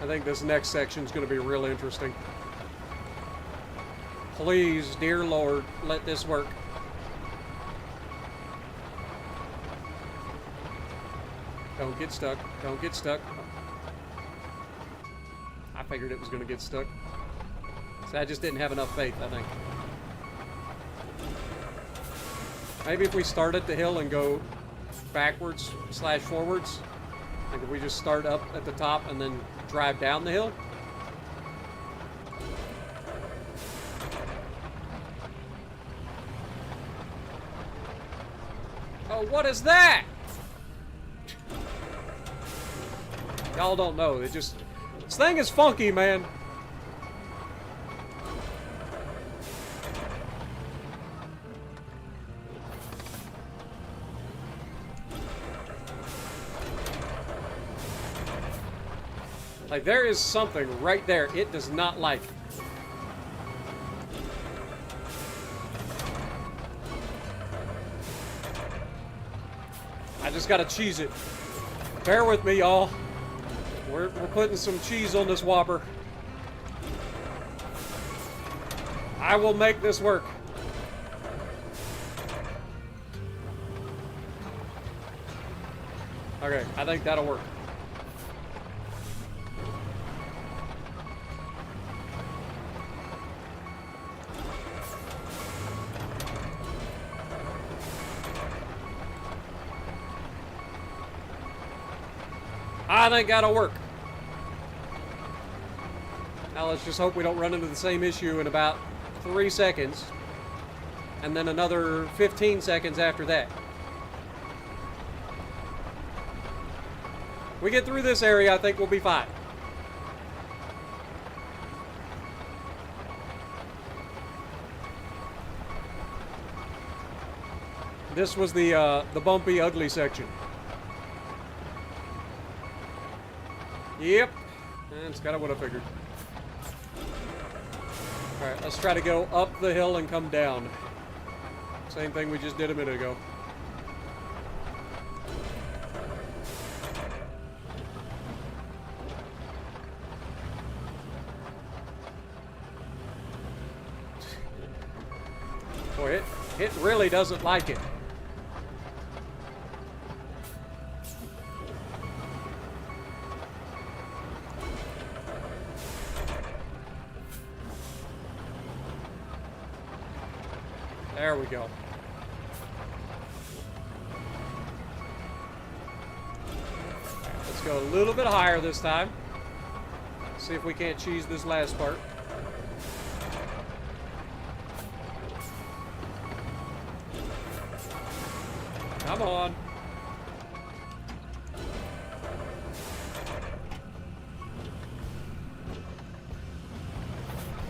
I think this next section is going to be real interesting. Please, dear Lord, let this work. Don't get stuck. Don't get stuck. Figured it was going to get stuck. So I just didn't have enough faith, I think. Maybe if we start at the hill and go backwards / forwards. Like if we just start up at the top and then drive down the hill. Oh, what is that? Y'all don't know. It just... This thing is funky, man. Like, there is something right there it does not like. I just gotta cheese it. Bear with me, y'all. We're putting some cheese on this Whopper. I will make this work. Okay, I think that'll work. I think that'll work. Now let's just hope we don't run into the same issue in about 3 seconds. And then another 15 seconds after that. We get through this area, I think we'll be fine. This was the bumpy, ugly section. Yep, that's kind of what I figured. Alright, let's try to go up the hill and come down. Same thing we just did a minute ago. Boy, it really doesn't like it. There we go. Let's go a little bit higher this time. See if we can't cheese this last part. Come on.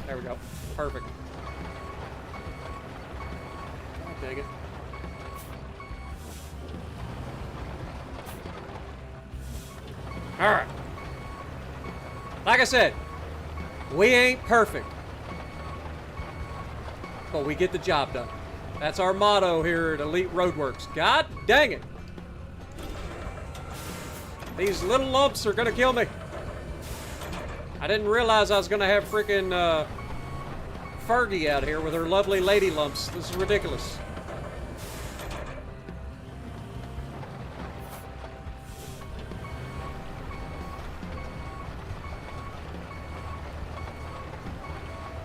There we go. Perfect. Dang it. Alright. Like I said, we ain't perfect. But we get the job done. That's our motto here at Elite Roadworks. God dang it. These little lumps are gonna kill me. I didn't realize I was gonna have freaking Fergie out here with her lovely lady lumps. This is ridiculous.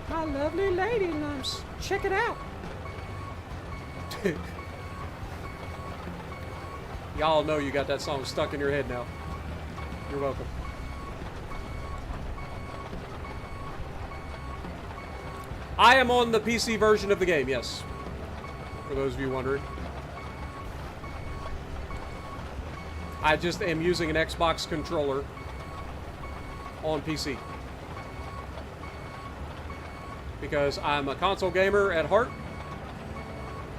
My lovely lady lumps. Check it out. Y'all know you got that song stuck in your head now. You're welcome. I am on the PC version of the game, yes. For those of you wondering. I just am using an Xbox controller on PC. Because I'm a console gamer at heart,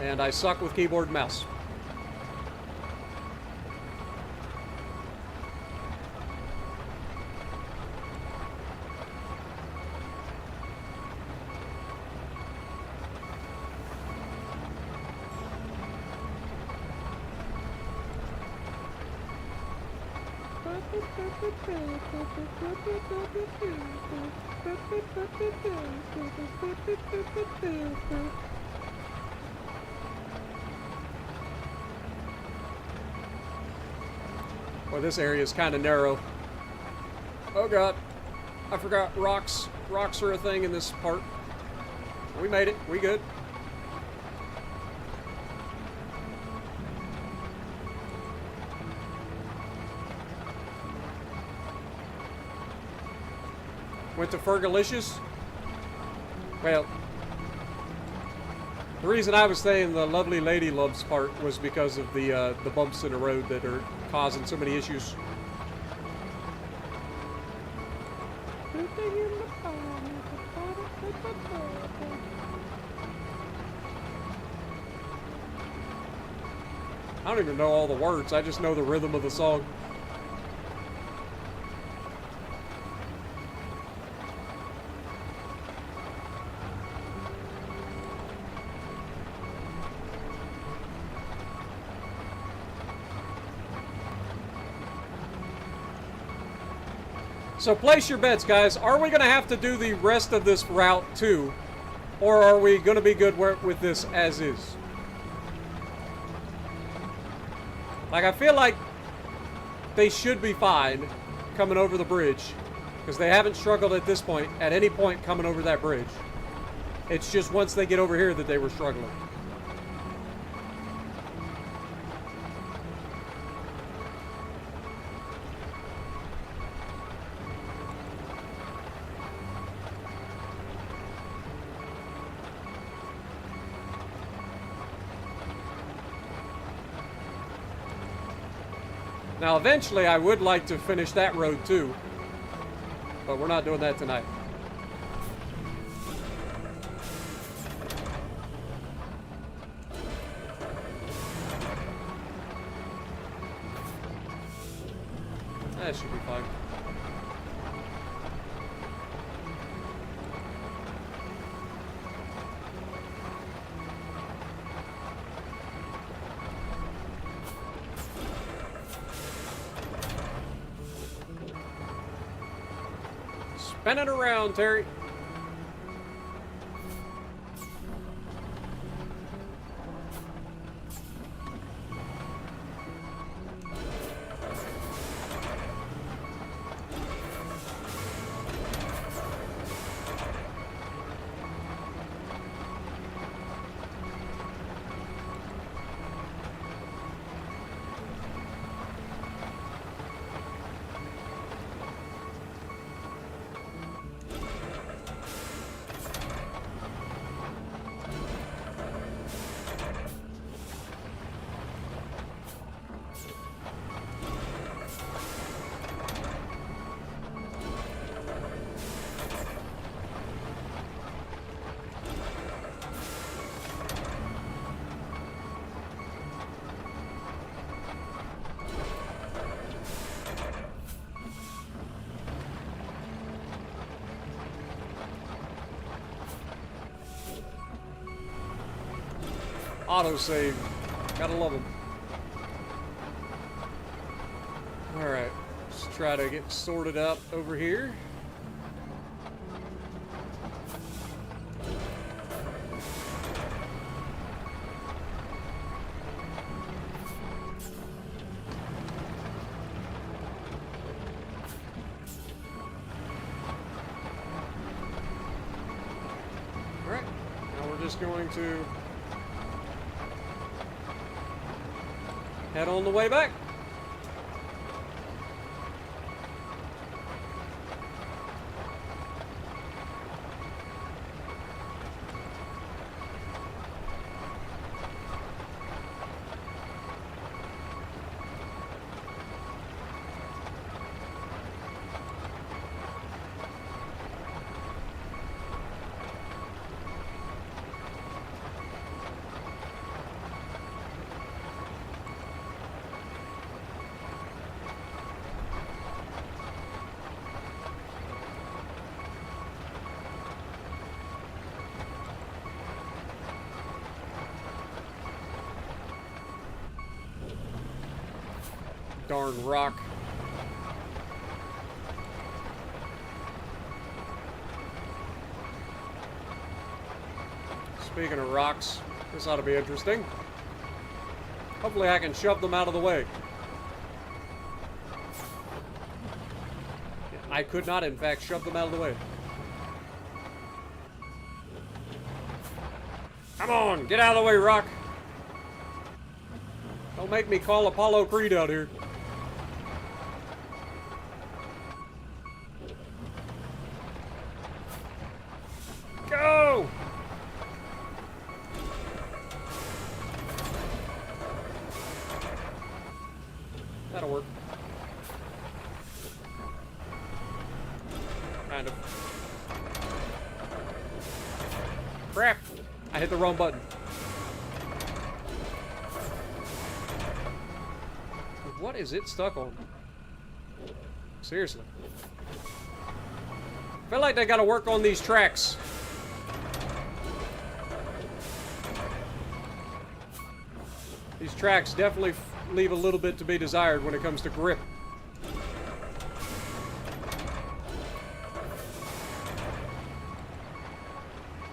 and I suck with keyboard and mouse. Well, this area is kind of narrow. Oh god. I forgot rocks. Rocks are a thing in this part. We made it. We good. Went to Fergalicious. Well, the reason I was saying the lovely lady loves part was because of the bumps in the road that are causing so many issues. I don't even know all the words. I just know the rhythm of the song. So place your bets, guys. Are we going to have to do the rest of this route too? Or are we going to be good with this as is? Like, I feel like they should be fine coming over the bridge. Because they haven't struggled at this point, at any point coming over that bridge. It's just once they get over here that they were struggling. Now, eventually, I would like to finish that road, too. But we're not doing that tonight. That should be fine. Spin it around, Terry. Autosave. Gotta love them. Alright. Let's try to get sorted out over here. Alright. Now we're just going to head on the way back. Darn rock. Speaking of rocks, this ought to be interesting. Hopefully I can shove them out of the way. I could not, in fact, shove them out of the way. Come on, get out of the way, Rock. Don't make me call Apollo Creed out here. Go! That'll work. Kind of. Crap! I hit the wrong button. What is it stuck on? Seriously. I feel like they gotta work on these tracks. These tracks definitely leave a little bit to be desired when it comes to grip.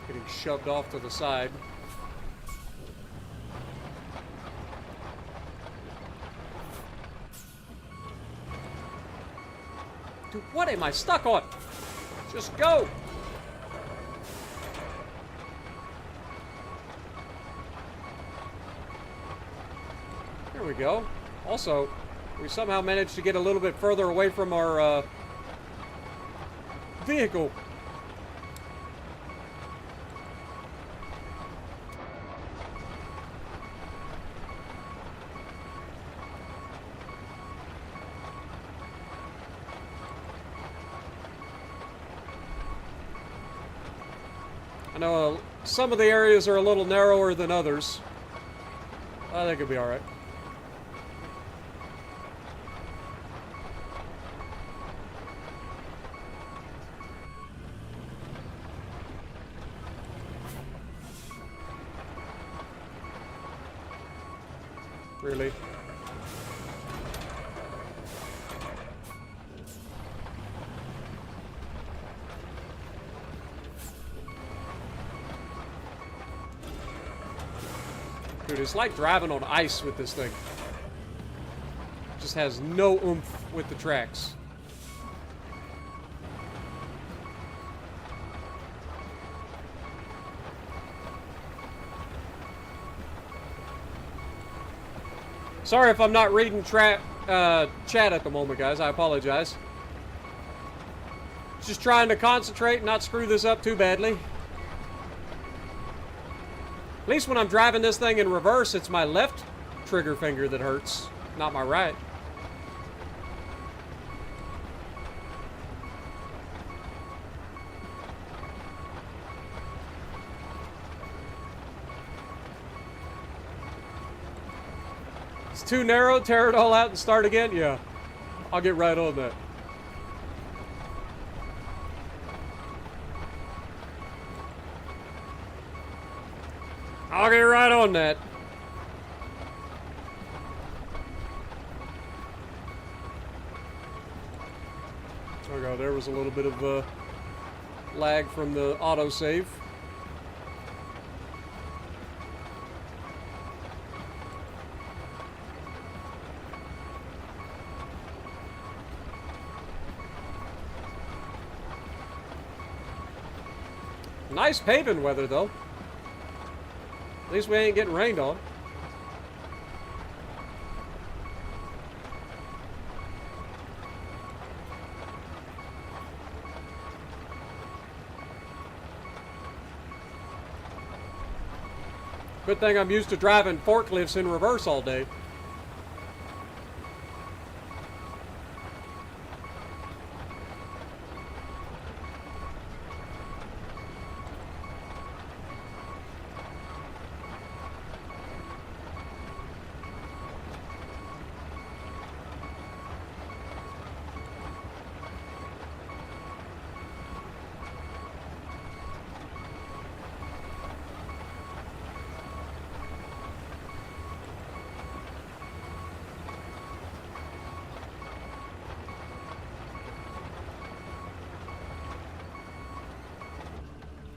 Getting shoved off to the side. Dude, what am I stuck on? Just go! There we go. Also, we somehow managed to get a little bit further away from our vehicle. I know some of the areas are a little narrower than others. I think it'll be alright. Really? Dude, it's like driving on ice with this thing. Just has no oomph with the tracks. Sorry if I'm not reading chat at the moment, guys. I apologize. Just trying to concentrate and not screw this up too badly. At least when I'm driving this thing in reverse, it's my left trigger finger that hurts, not my right. It's too narrow, tear it all out and start again? Yeah, I'll get right on that. I'll get right on that. Oh god, there was a little bit of lag from the autosave. Nice paving weather though. At least we ain't getting rained on. Good thing I'm used to driving forklifts in reverse all day.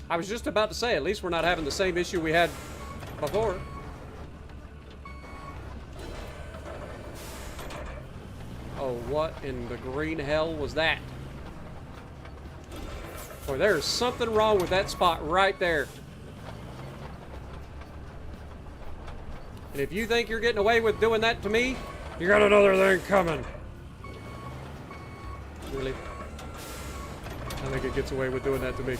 I was just about to say, at least we're not having the same issue we had before. Oh, what in the green hell was that? Boy, there's something wrong with that spot right there. And if you think you're getting away with doing that to me, you got another thing coming. Really? I think it gets away with doing that to me.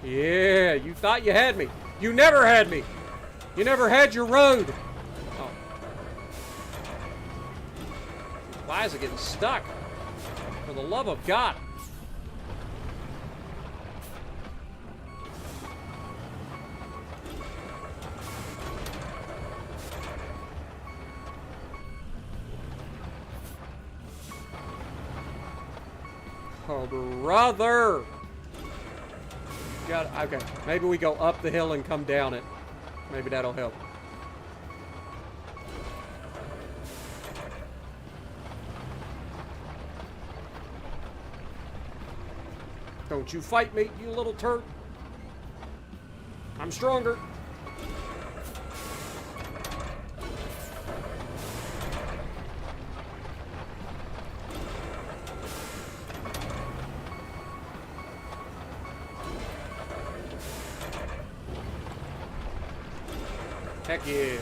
Yeah, you thought you had me. You never had me. You never had your road. Oh. Why is it getting stuck? For the love of God. Oh, brother. Okay, maybe we go up the hill and come down it. Maybe that'll help. Don't you fight me, you little turd. I'm stronger. Heck yeah.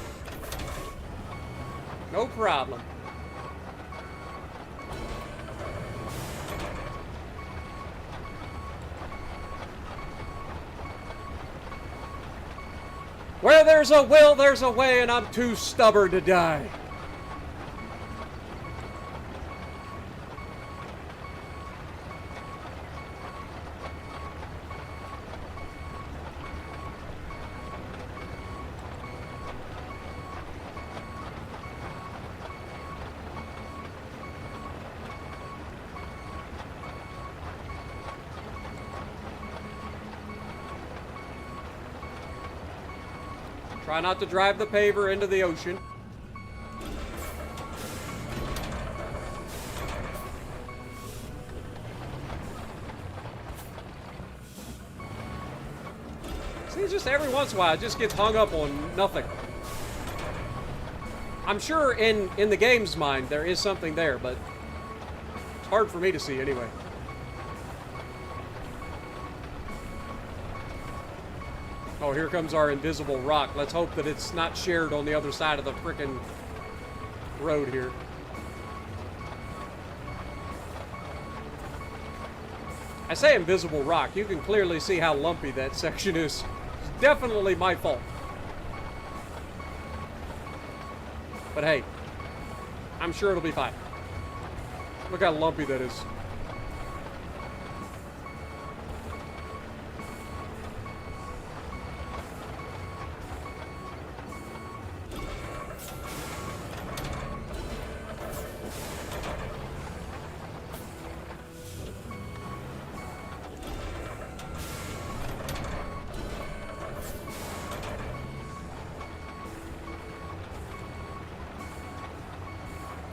No problem. Where there's a will, there's a way, and I'm too stubborn to die. Try not to drive the paver into the ocean. See, just every once in a while, it just gets hung up on nothing. I'm sure in the game's mind, there is something there, but it's hard for me to see anyway. Oh, here comes our invisible rock. Let's hope that it's not shared on the other side of the frickin' road here. I say invisible rock. You can clearly see how lumpy that section is. It's definitely my fault. But hey, I'm sure it'll be fine. Look how lumpy that is.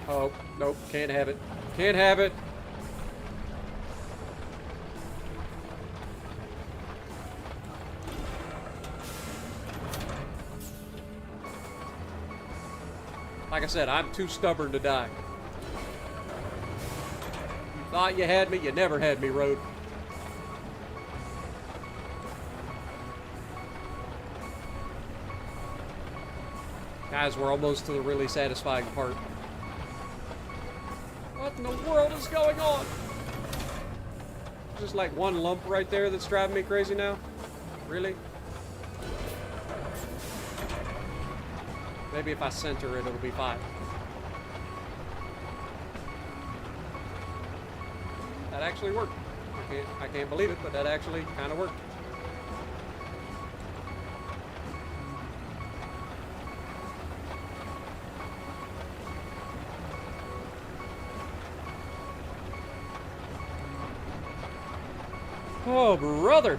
Oh, nope, can't have it. Can't have it. Like I said, I'm too stubborn to die. You thought you had me, you never had me, road. Guys, we're almost to the really satisfying part. What in the world is going on? Just like one lump right there that's driving me crazy now? Really? Maybe if I center it, it'll be fine. That actually worked. I can't believe it, but that actually kind of worked. Oh, brother.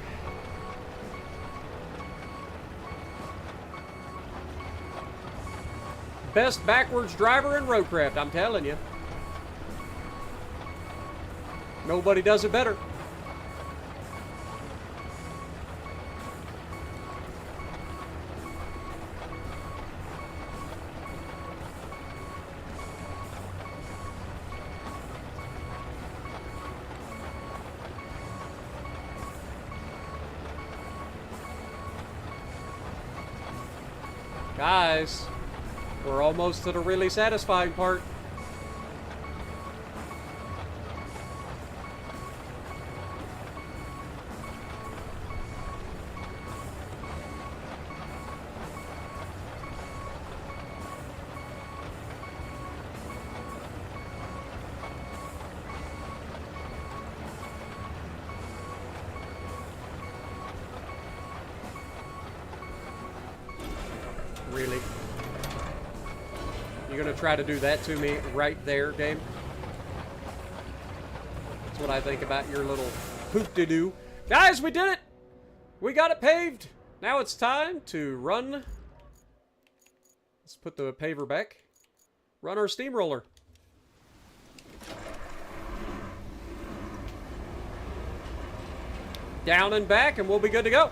Best backwards driver in ROADCRAFT, I'm telling you. Nobody does it better. Guys, we're almost to the really satisfying part. Really? You're gonna try to do that to me right there, game? That's what I think about your little hoop-de-doo. Guys, we did it! We got it paved! Now it's time to run. Let's put the paver back. Run our steamroller. Down and back, and we'll be good to go.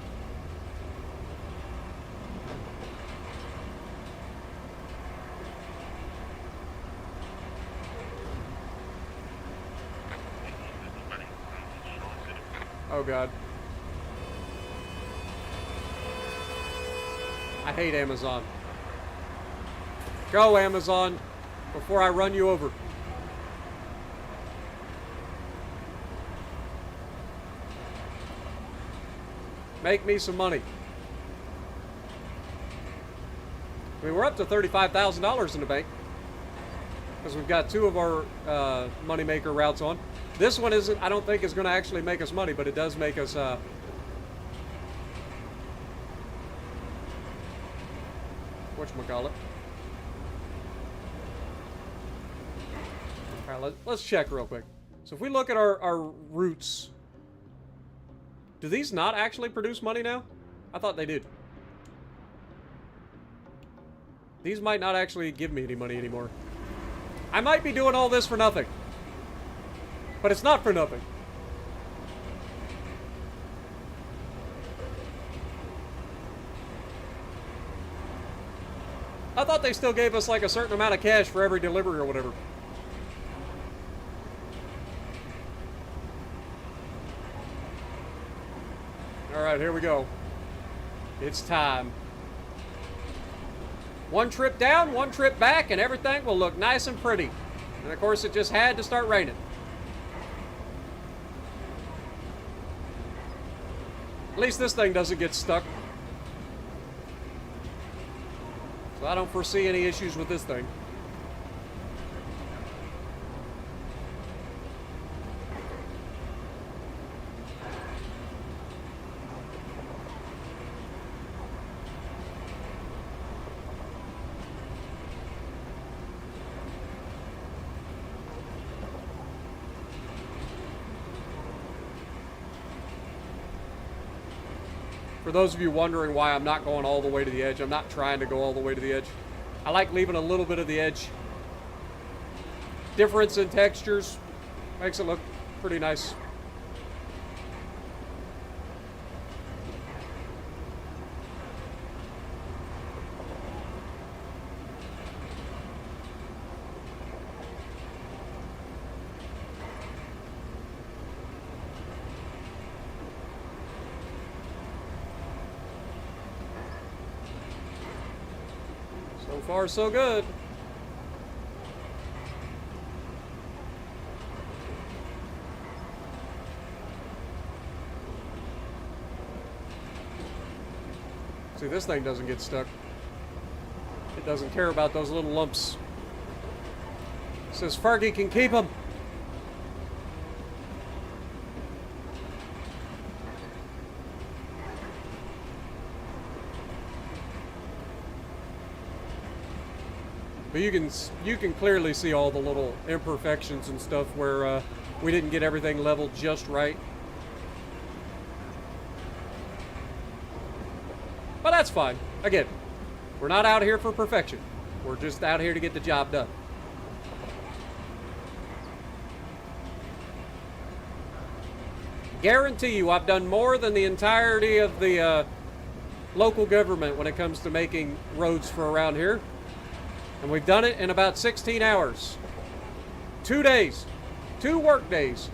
Oh, God. I hate Amazon. Go, Amazon, before I run you over. Make me some money. I mean, we're up to $35,000 in the bank, because we've got 2 of our moneymaker routes on. This one isn't, I don't think, is going to actually make us money, but it does make us, whatchamacallit. All right, let's check real quick. So if we look at our routes, do these not actually produce money now? I thought they did. These might not actually give me any money anymore. I might be doing all this for nothing. But it's not for nothing. I thought they still gave us like a certain amount of cash for every delivery or whatever. Alright, here we go. It's time. 1 trip down, 1 trip back, and everything will look nice and pretty. And of course, it just had to start raining. At least this thing doesn't get stuck. So I don't foresee any issues with this thing. For those of you wondering why I'm not going all the way to the edge, I'm not trying to go all the way to the edge. I like leaving a little bit of the edge. Difference in textures makes it look pretty nice. So far, so good. See, this thing doesn't get stuck. It doesn't care about those little lumps. It says Fergie can keep them. But you can clearly see all the little imperfections and stuff where we didn't get everything leveled just right. But that's fine. Again, we're not out here for perfection. We're just out here to get the job done. Guarantee you I've done more than the entirety of the local government when it comes to making roads for around here. And we've done it in about 16 hours. 2 days. 2 work days.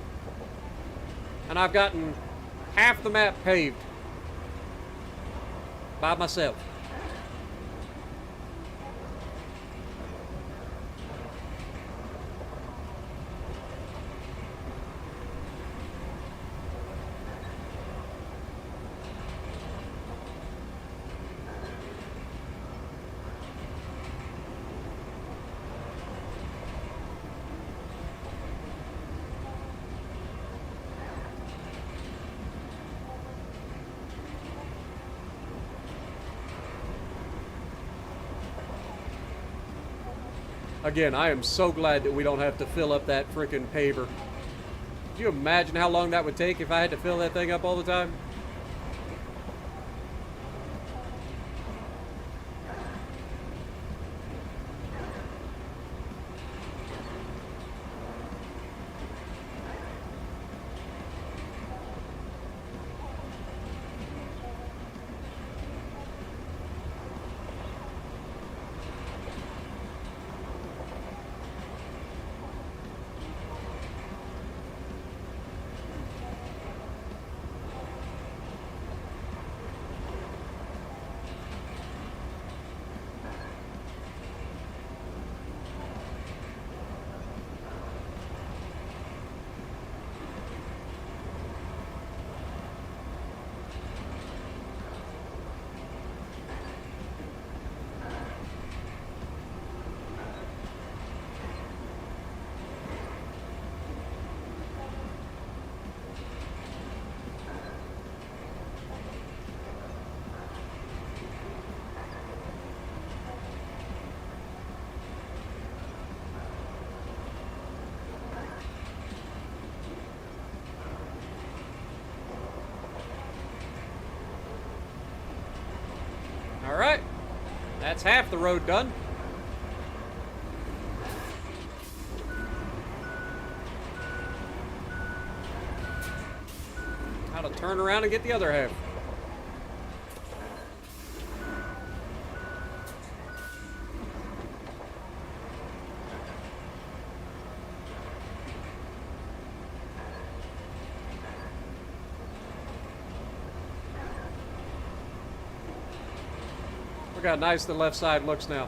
And I've gotten half the map paved. By myself. Again, I am so glad that we don't have to fill up that frickin' paver. Could you imagine how long that would take if I had to fill that thing up all the time? Alright, that's half the road done. How to turn around and get the other half. Look how nice the left side looks now.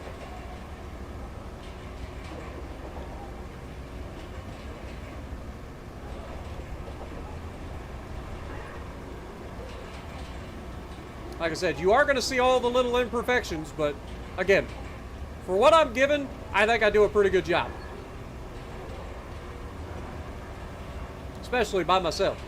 Like I said, you are going to see all the little imperfections, but again, for what I'm given, I think I do a pretty good job. Especially by myself.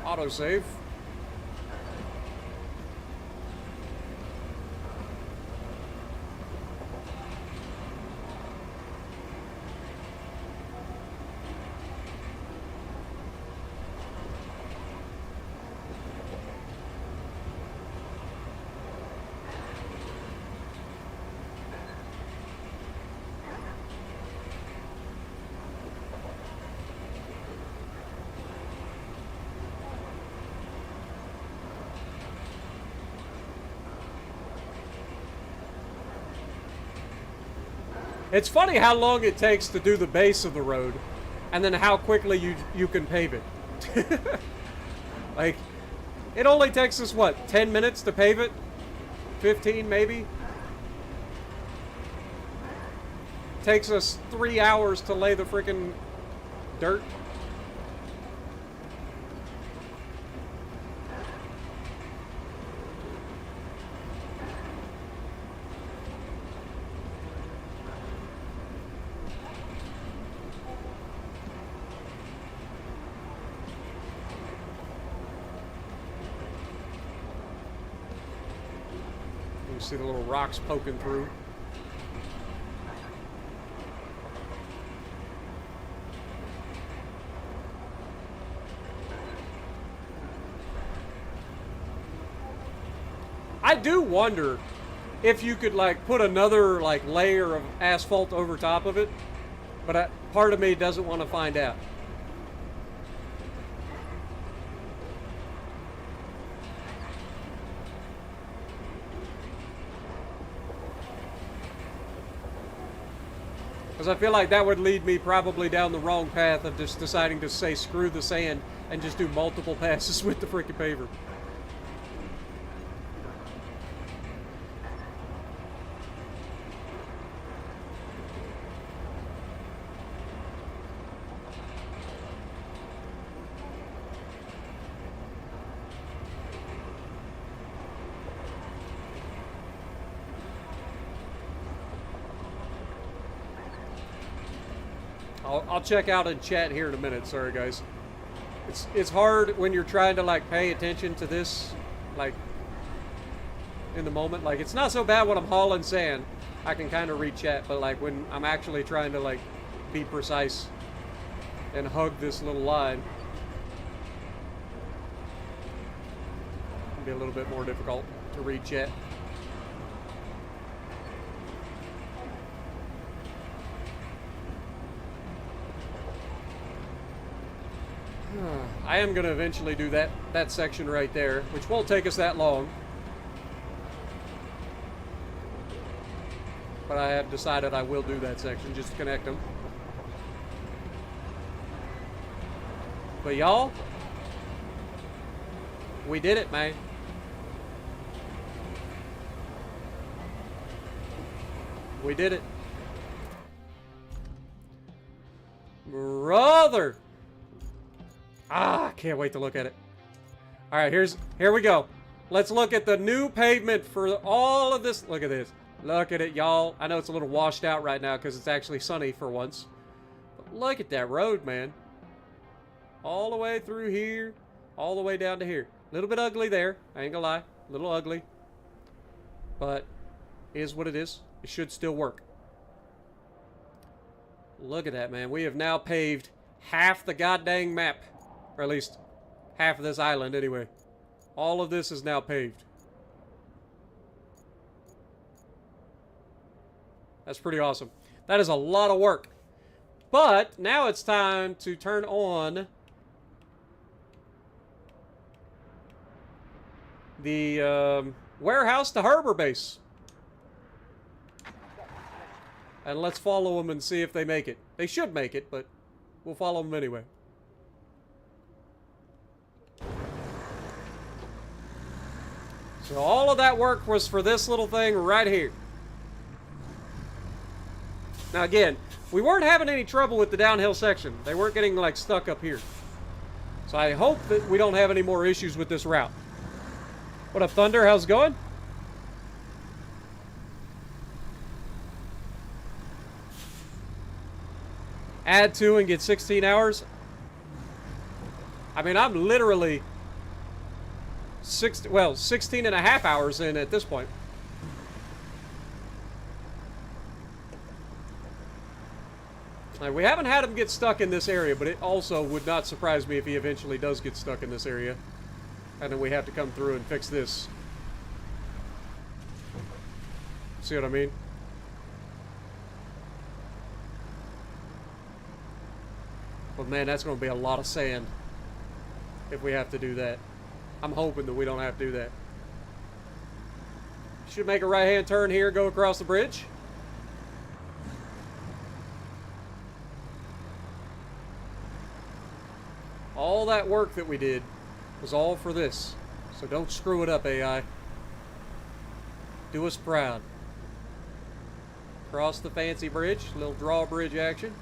Autosave. It's funny how long it takes to do the base of the road, and then how quickly you can pave it. Like, it only takes us, what, 10 minutes to pave it? 15, maybe? Takes us 3 hours to lay the freaking dirt. You see the little rocks poking through. I do wonder if you could like put another like layer of asphalt over top of it, but part of me doesn't want to find out. Because I feel like that would lead me probably down the wrong path of just deciding to say screw the sand and just do multiple passes with the freaking paver. I'll check out in chat here in a minute. Sorry, guys. It's hard when you're trying to, like, pay attention to this, like, in the moment. Like, it's not so bad when I'm hauling sand. I can kind of read chat, but, like, when I'm actually trying to, like, be precise and hug this little line, it can be a little bit more difficult to read chat. I am going to eventually do that section right there, which won't take us that long. But I have decided I will do that section, just to connect them. But y'all, we did it, man. We did it. Brother! Ah, I can't wait to look at it. All right, here we go. Let's look at the new pavement for all of this. Look at this. Look at it, y'all. I know it's a little washed out right now because it's actually sunny for once. But look at that road, man. All the way through here, all the way down to here. A little bit ugly there. I ain't gonna lie. A little ugly. But it is what it is. It should still work. Look at that, man. We have now paved half the goddamn map. Or at least half of this island, anyway. All of this is now paved. That's pretty awesome. That is a lot of work. But now it's time to turn on the warehouse to harbor base. And let's follow them and see if they make it. They should make it, but we'll follow them anyway. So all of that work was for this little thing right here. Now again, we weren't having any trouble with the downhill section. They weren't getting, like, stuck up here. So I hope that we don't have any more issues with this route. What up, Thunder? How's it going? Add 2 and get 16 hours. I mean, I'm literally 16 and a half hours in at this point. Like, we haven't had him get stuck in this area, but it also would not surprise me if he eventually does get stuck in this area. And then we have to come through and fix this. See what I mean? But man, that's going to be a lot of sand if we have to do that. I'm hoping that we don't have to do that. Should make a right-hand turn here, go across the bridge. All that work that we did was all for this. So don't screw it up, AI. Do us proud. Cross the fancy bridge, a little drawbridge action.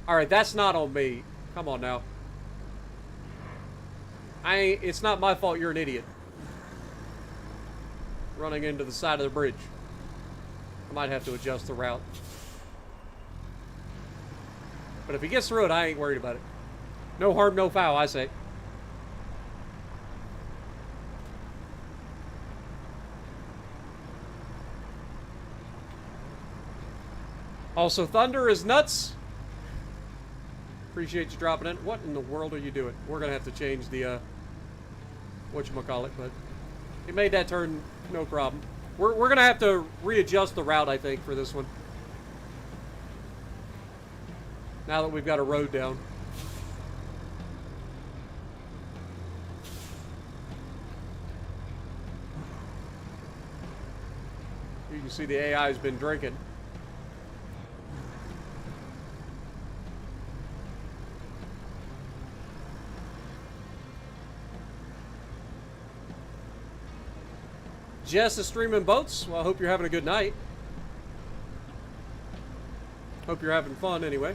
Alright, that's not on me. Come on now. It's not my fault you're an idiot. Running into the side of the bridge. I might have to adjust the route. But if he gets through it, I ain't worried about it. No harm, no foul, I say. Also, Thunder is nuts. Appreciate you dropping in. What in the world are you doing? We're going to have to change the, whatchamacallit, but he made that turn, no problem. We're going to have to readjust the route, I think, for this one. Now that we've got a road down. You can see the AI has been drinking. Jess is streaming boats. Well, I hope you're having a good night. Hope you're having fun anyway.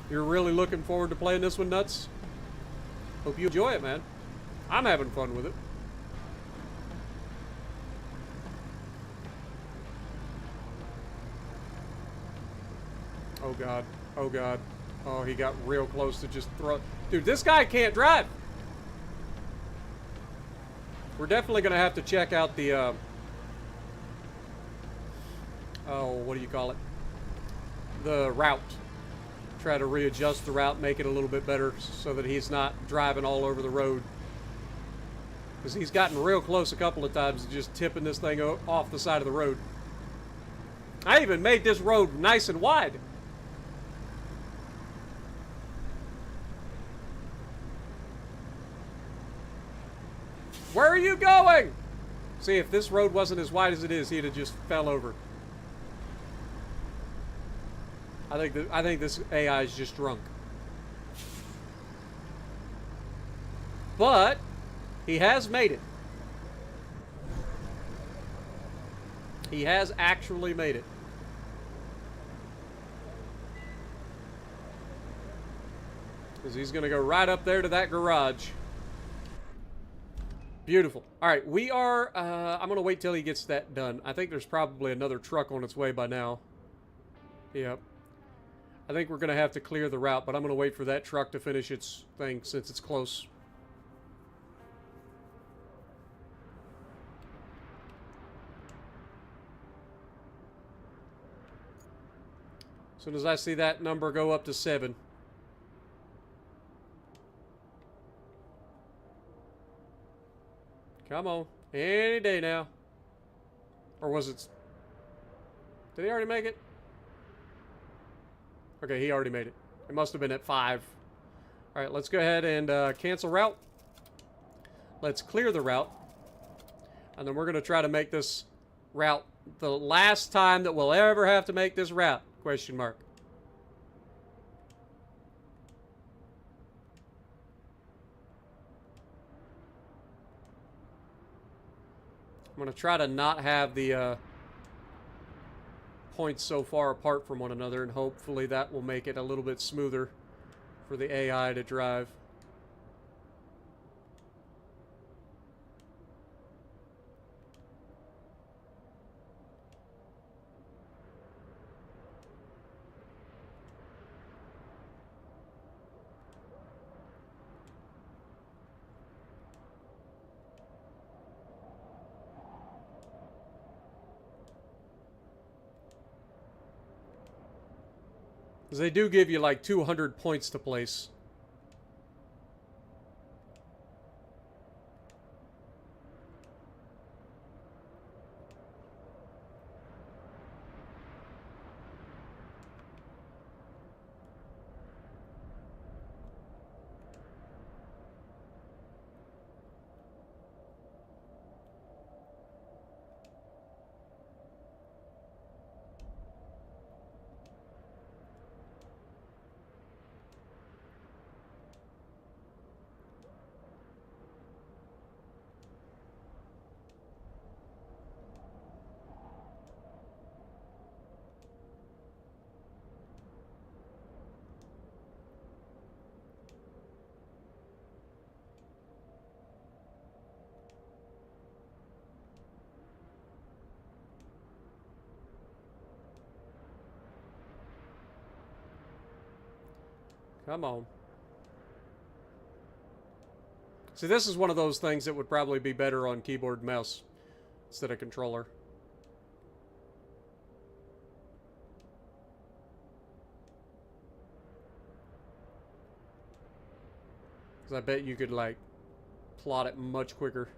You're really looking forward to playing this one, Nuts? Hope you enjoy it, man. I'm having fun with it. Oh, God. Oh, God. Oh, he got real close to just throw... Dude, this guy can't drive! We're definitely going to have to check out the, oh, what do you call it? The route. Try to readjust the route, make it a little bit better so that he's not driving all over the road. Because he's gotten real close a couple of times to just tipping this thing off the side of the road. I even made this road nice and wide. Where are you going? See, if this road wasn't as wide as it is, he'd have just fell over. I think this AI is just drunk. But he has made it. He has actually made it. Because he's going to go right up there to that garage. Beautiful. All right, we are... I'm going to wait till he gets that done. I think there's probably another truck on its way by now. Yep. I think we're going to have to clear the route, but I'm going to wait for that truck to finish its thing since it's close. As soon as I see that number go up to 7. Come on. Any day now. Or was it... Did he already make it? Okay, he already made it. It must have been at 5. All right, let's go ahead and cancel route. Let's clear the route. And then we're going to try to make this route the last time that we'll ever have to make this route. Question mark. I'm going to try to not have the points so far apart from one another, and hopefully that will make it a little bit smoother for the AI to drive. Because they do give you like 200 points to place. Come on. See, this is one of those things that would probably be better on keyboard and mouse instead of controller. Because I bet you could, like, plot it much quicker.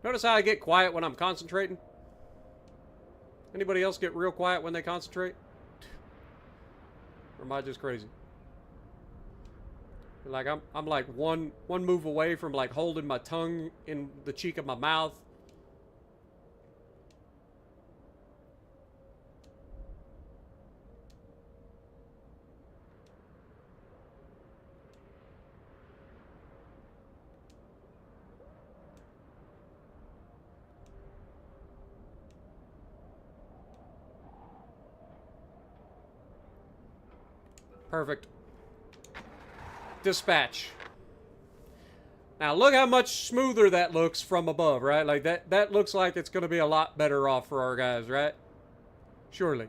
Notice how I get quiet when I'm concentrating? Anybody else get real quiet when they concentrate? Or am I just crazy? Like I'm like one move away from like holding my tongue in the cheek of my mouth. Perfect. Dispatch. Now look how much smoother that looks from above, right? Like that looks like it's going to be a lot better off for our guys, right? Surely.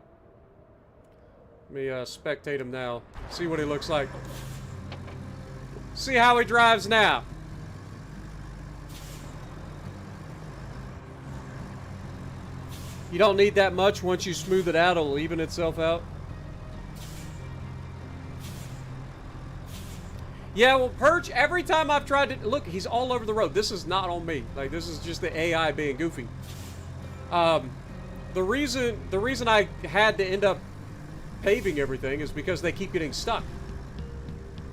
Let me spectate him now. See what he looks like. See how he drives now. You don't need that much. Once you smooth it out, it'll even itself out. Yeah, well, Perch, every time I've tried to... Look, he's all over the road. This is not on me. Like, this is just the AI being goofy. The reason I had to end up paving everything is because they keep getting stuck.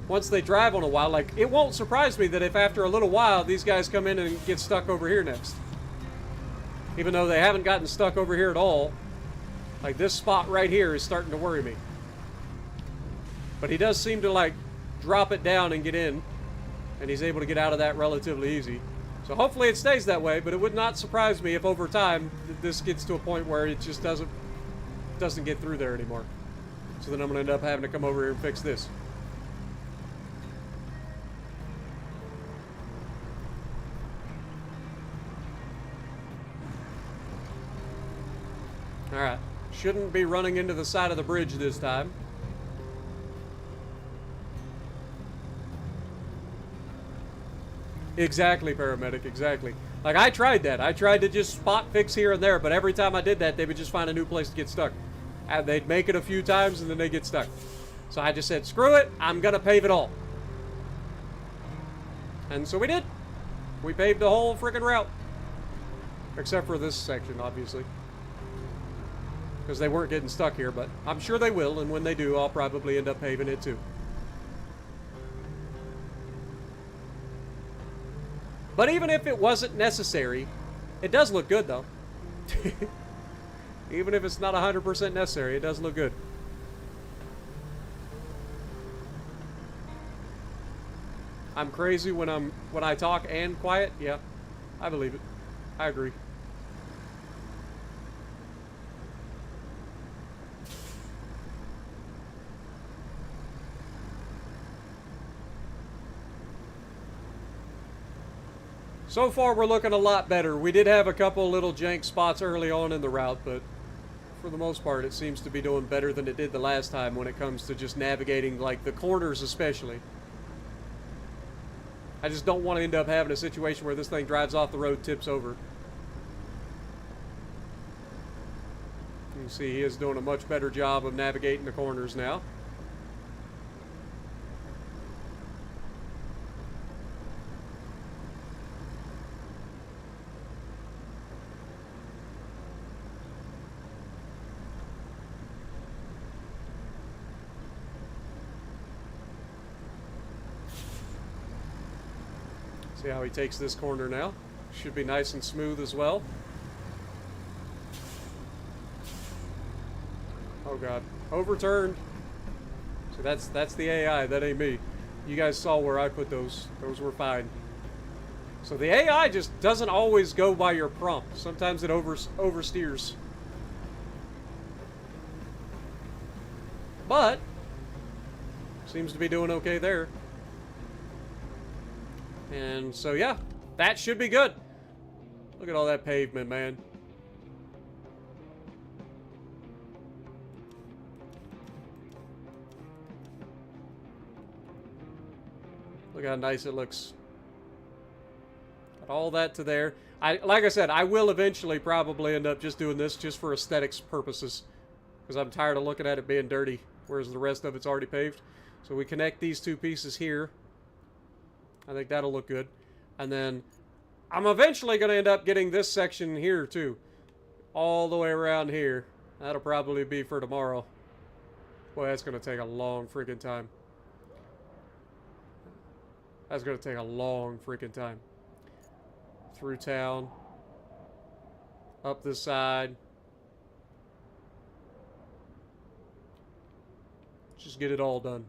Once they drive on a while, like, it won't surprise me that if after a little while, these guys come in and get stuck over here next. Even though they haven't gotten stuck over here at all. Like, this spot right here is starting to worry me. But he does seem to, like... drop it down and get in, and he's able to get out of that relatively easy. So hopefully it stays that way, but it would not surprise me if over time this gets to a point where it just doesn't get through there anymore. So then I'm gonna end up having to come over here and fix this. Alright, shouldn't be running into the side of the bridge this time. Exactly, paramedic, exactly. Like, I tried that. I tried to just spot fix here and there, but every time I did that, they would just find a new place to get stuck. And they'd make it a few times, and then they get stuck. So I just said, screw it, I'm gonna pave it all. And so we did. We paved the whole freaking route. Except for this section, obviously. Because they weren't getting stuck here, but I'm sure they will, and when they do, I'll probably end up paving it too. But even if it wasn't necessary, it does look good, though. Even if it's not 100% necessary, it does look good. I'm crazy when I talk and quiet. Yeah, I believe it. I agree. So far, we're looking a lot better. We did have a couple little jank spots early on in the route, but for the most part, it seems to be doing better than it did the last time when it comes to just navigating, like, the corners especially. I just don't want to end up having a situation where this thing drives off the road, tips over. You can see he is doing a much better job of navigating the corners now. See how he takes this corner now. Should be nice and smooth as well. Oh god. Overturned. So that's the AI. That ain't me. You guys saw where I put those. Those were fine. So the AI just doesn't always go by your prompt. Sometimes it oversteers. But seems to be doing okay there. And so, yeah, that should be good. Look at all that pavement, man. Look how nice it looks. Got all that to there. Like I said, I will eventually probably end up just doing this just for aesthetics purposes. Because I'm tired of looking at it being dirty, whereas the rest of it's already paved. So we connect these two pieces here. I think that'll look good. And then I'm eventually going to end up getting this section here, too. All the way around here. That'll probably be for tomorrow. Boy, that's going to take a long freaking time. That's going to take a long freaking time. Through town. Up this side. Just get it all done.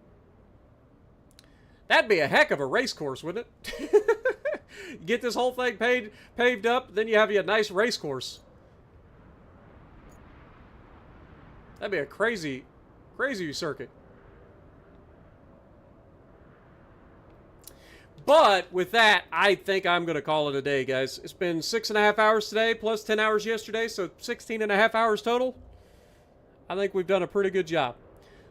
That'd be a heck of a race course, wouldn't it? Get this whole thing paved up, then you have you a nice race course. That'd be a crazy circuit. But with that, I think I'm going to call it a day, guys. It's been 6.5 hours today, plus 10 hours yesterday, so 16.5 hours total. I think we've done a pretty good job.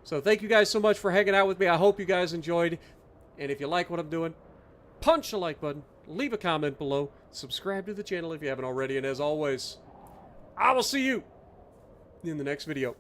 So thank you guys so much for hanging out with me. I hope you guys enjoyed. And if you like what I'm doing, punch the like button, leave a comment below, subscribe to the channel if you haven't already, and as always, I will see you in the next video.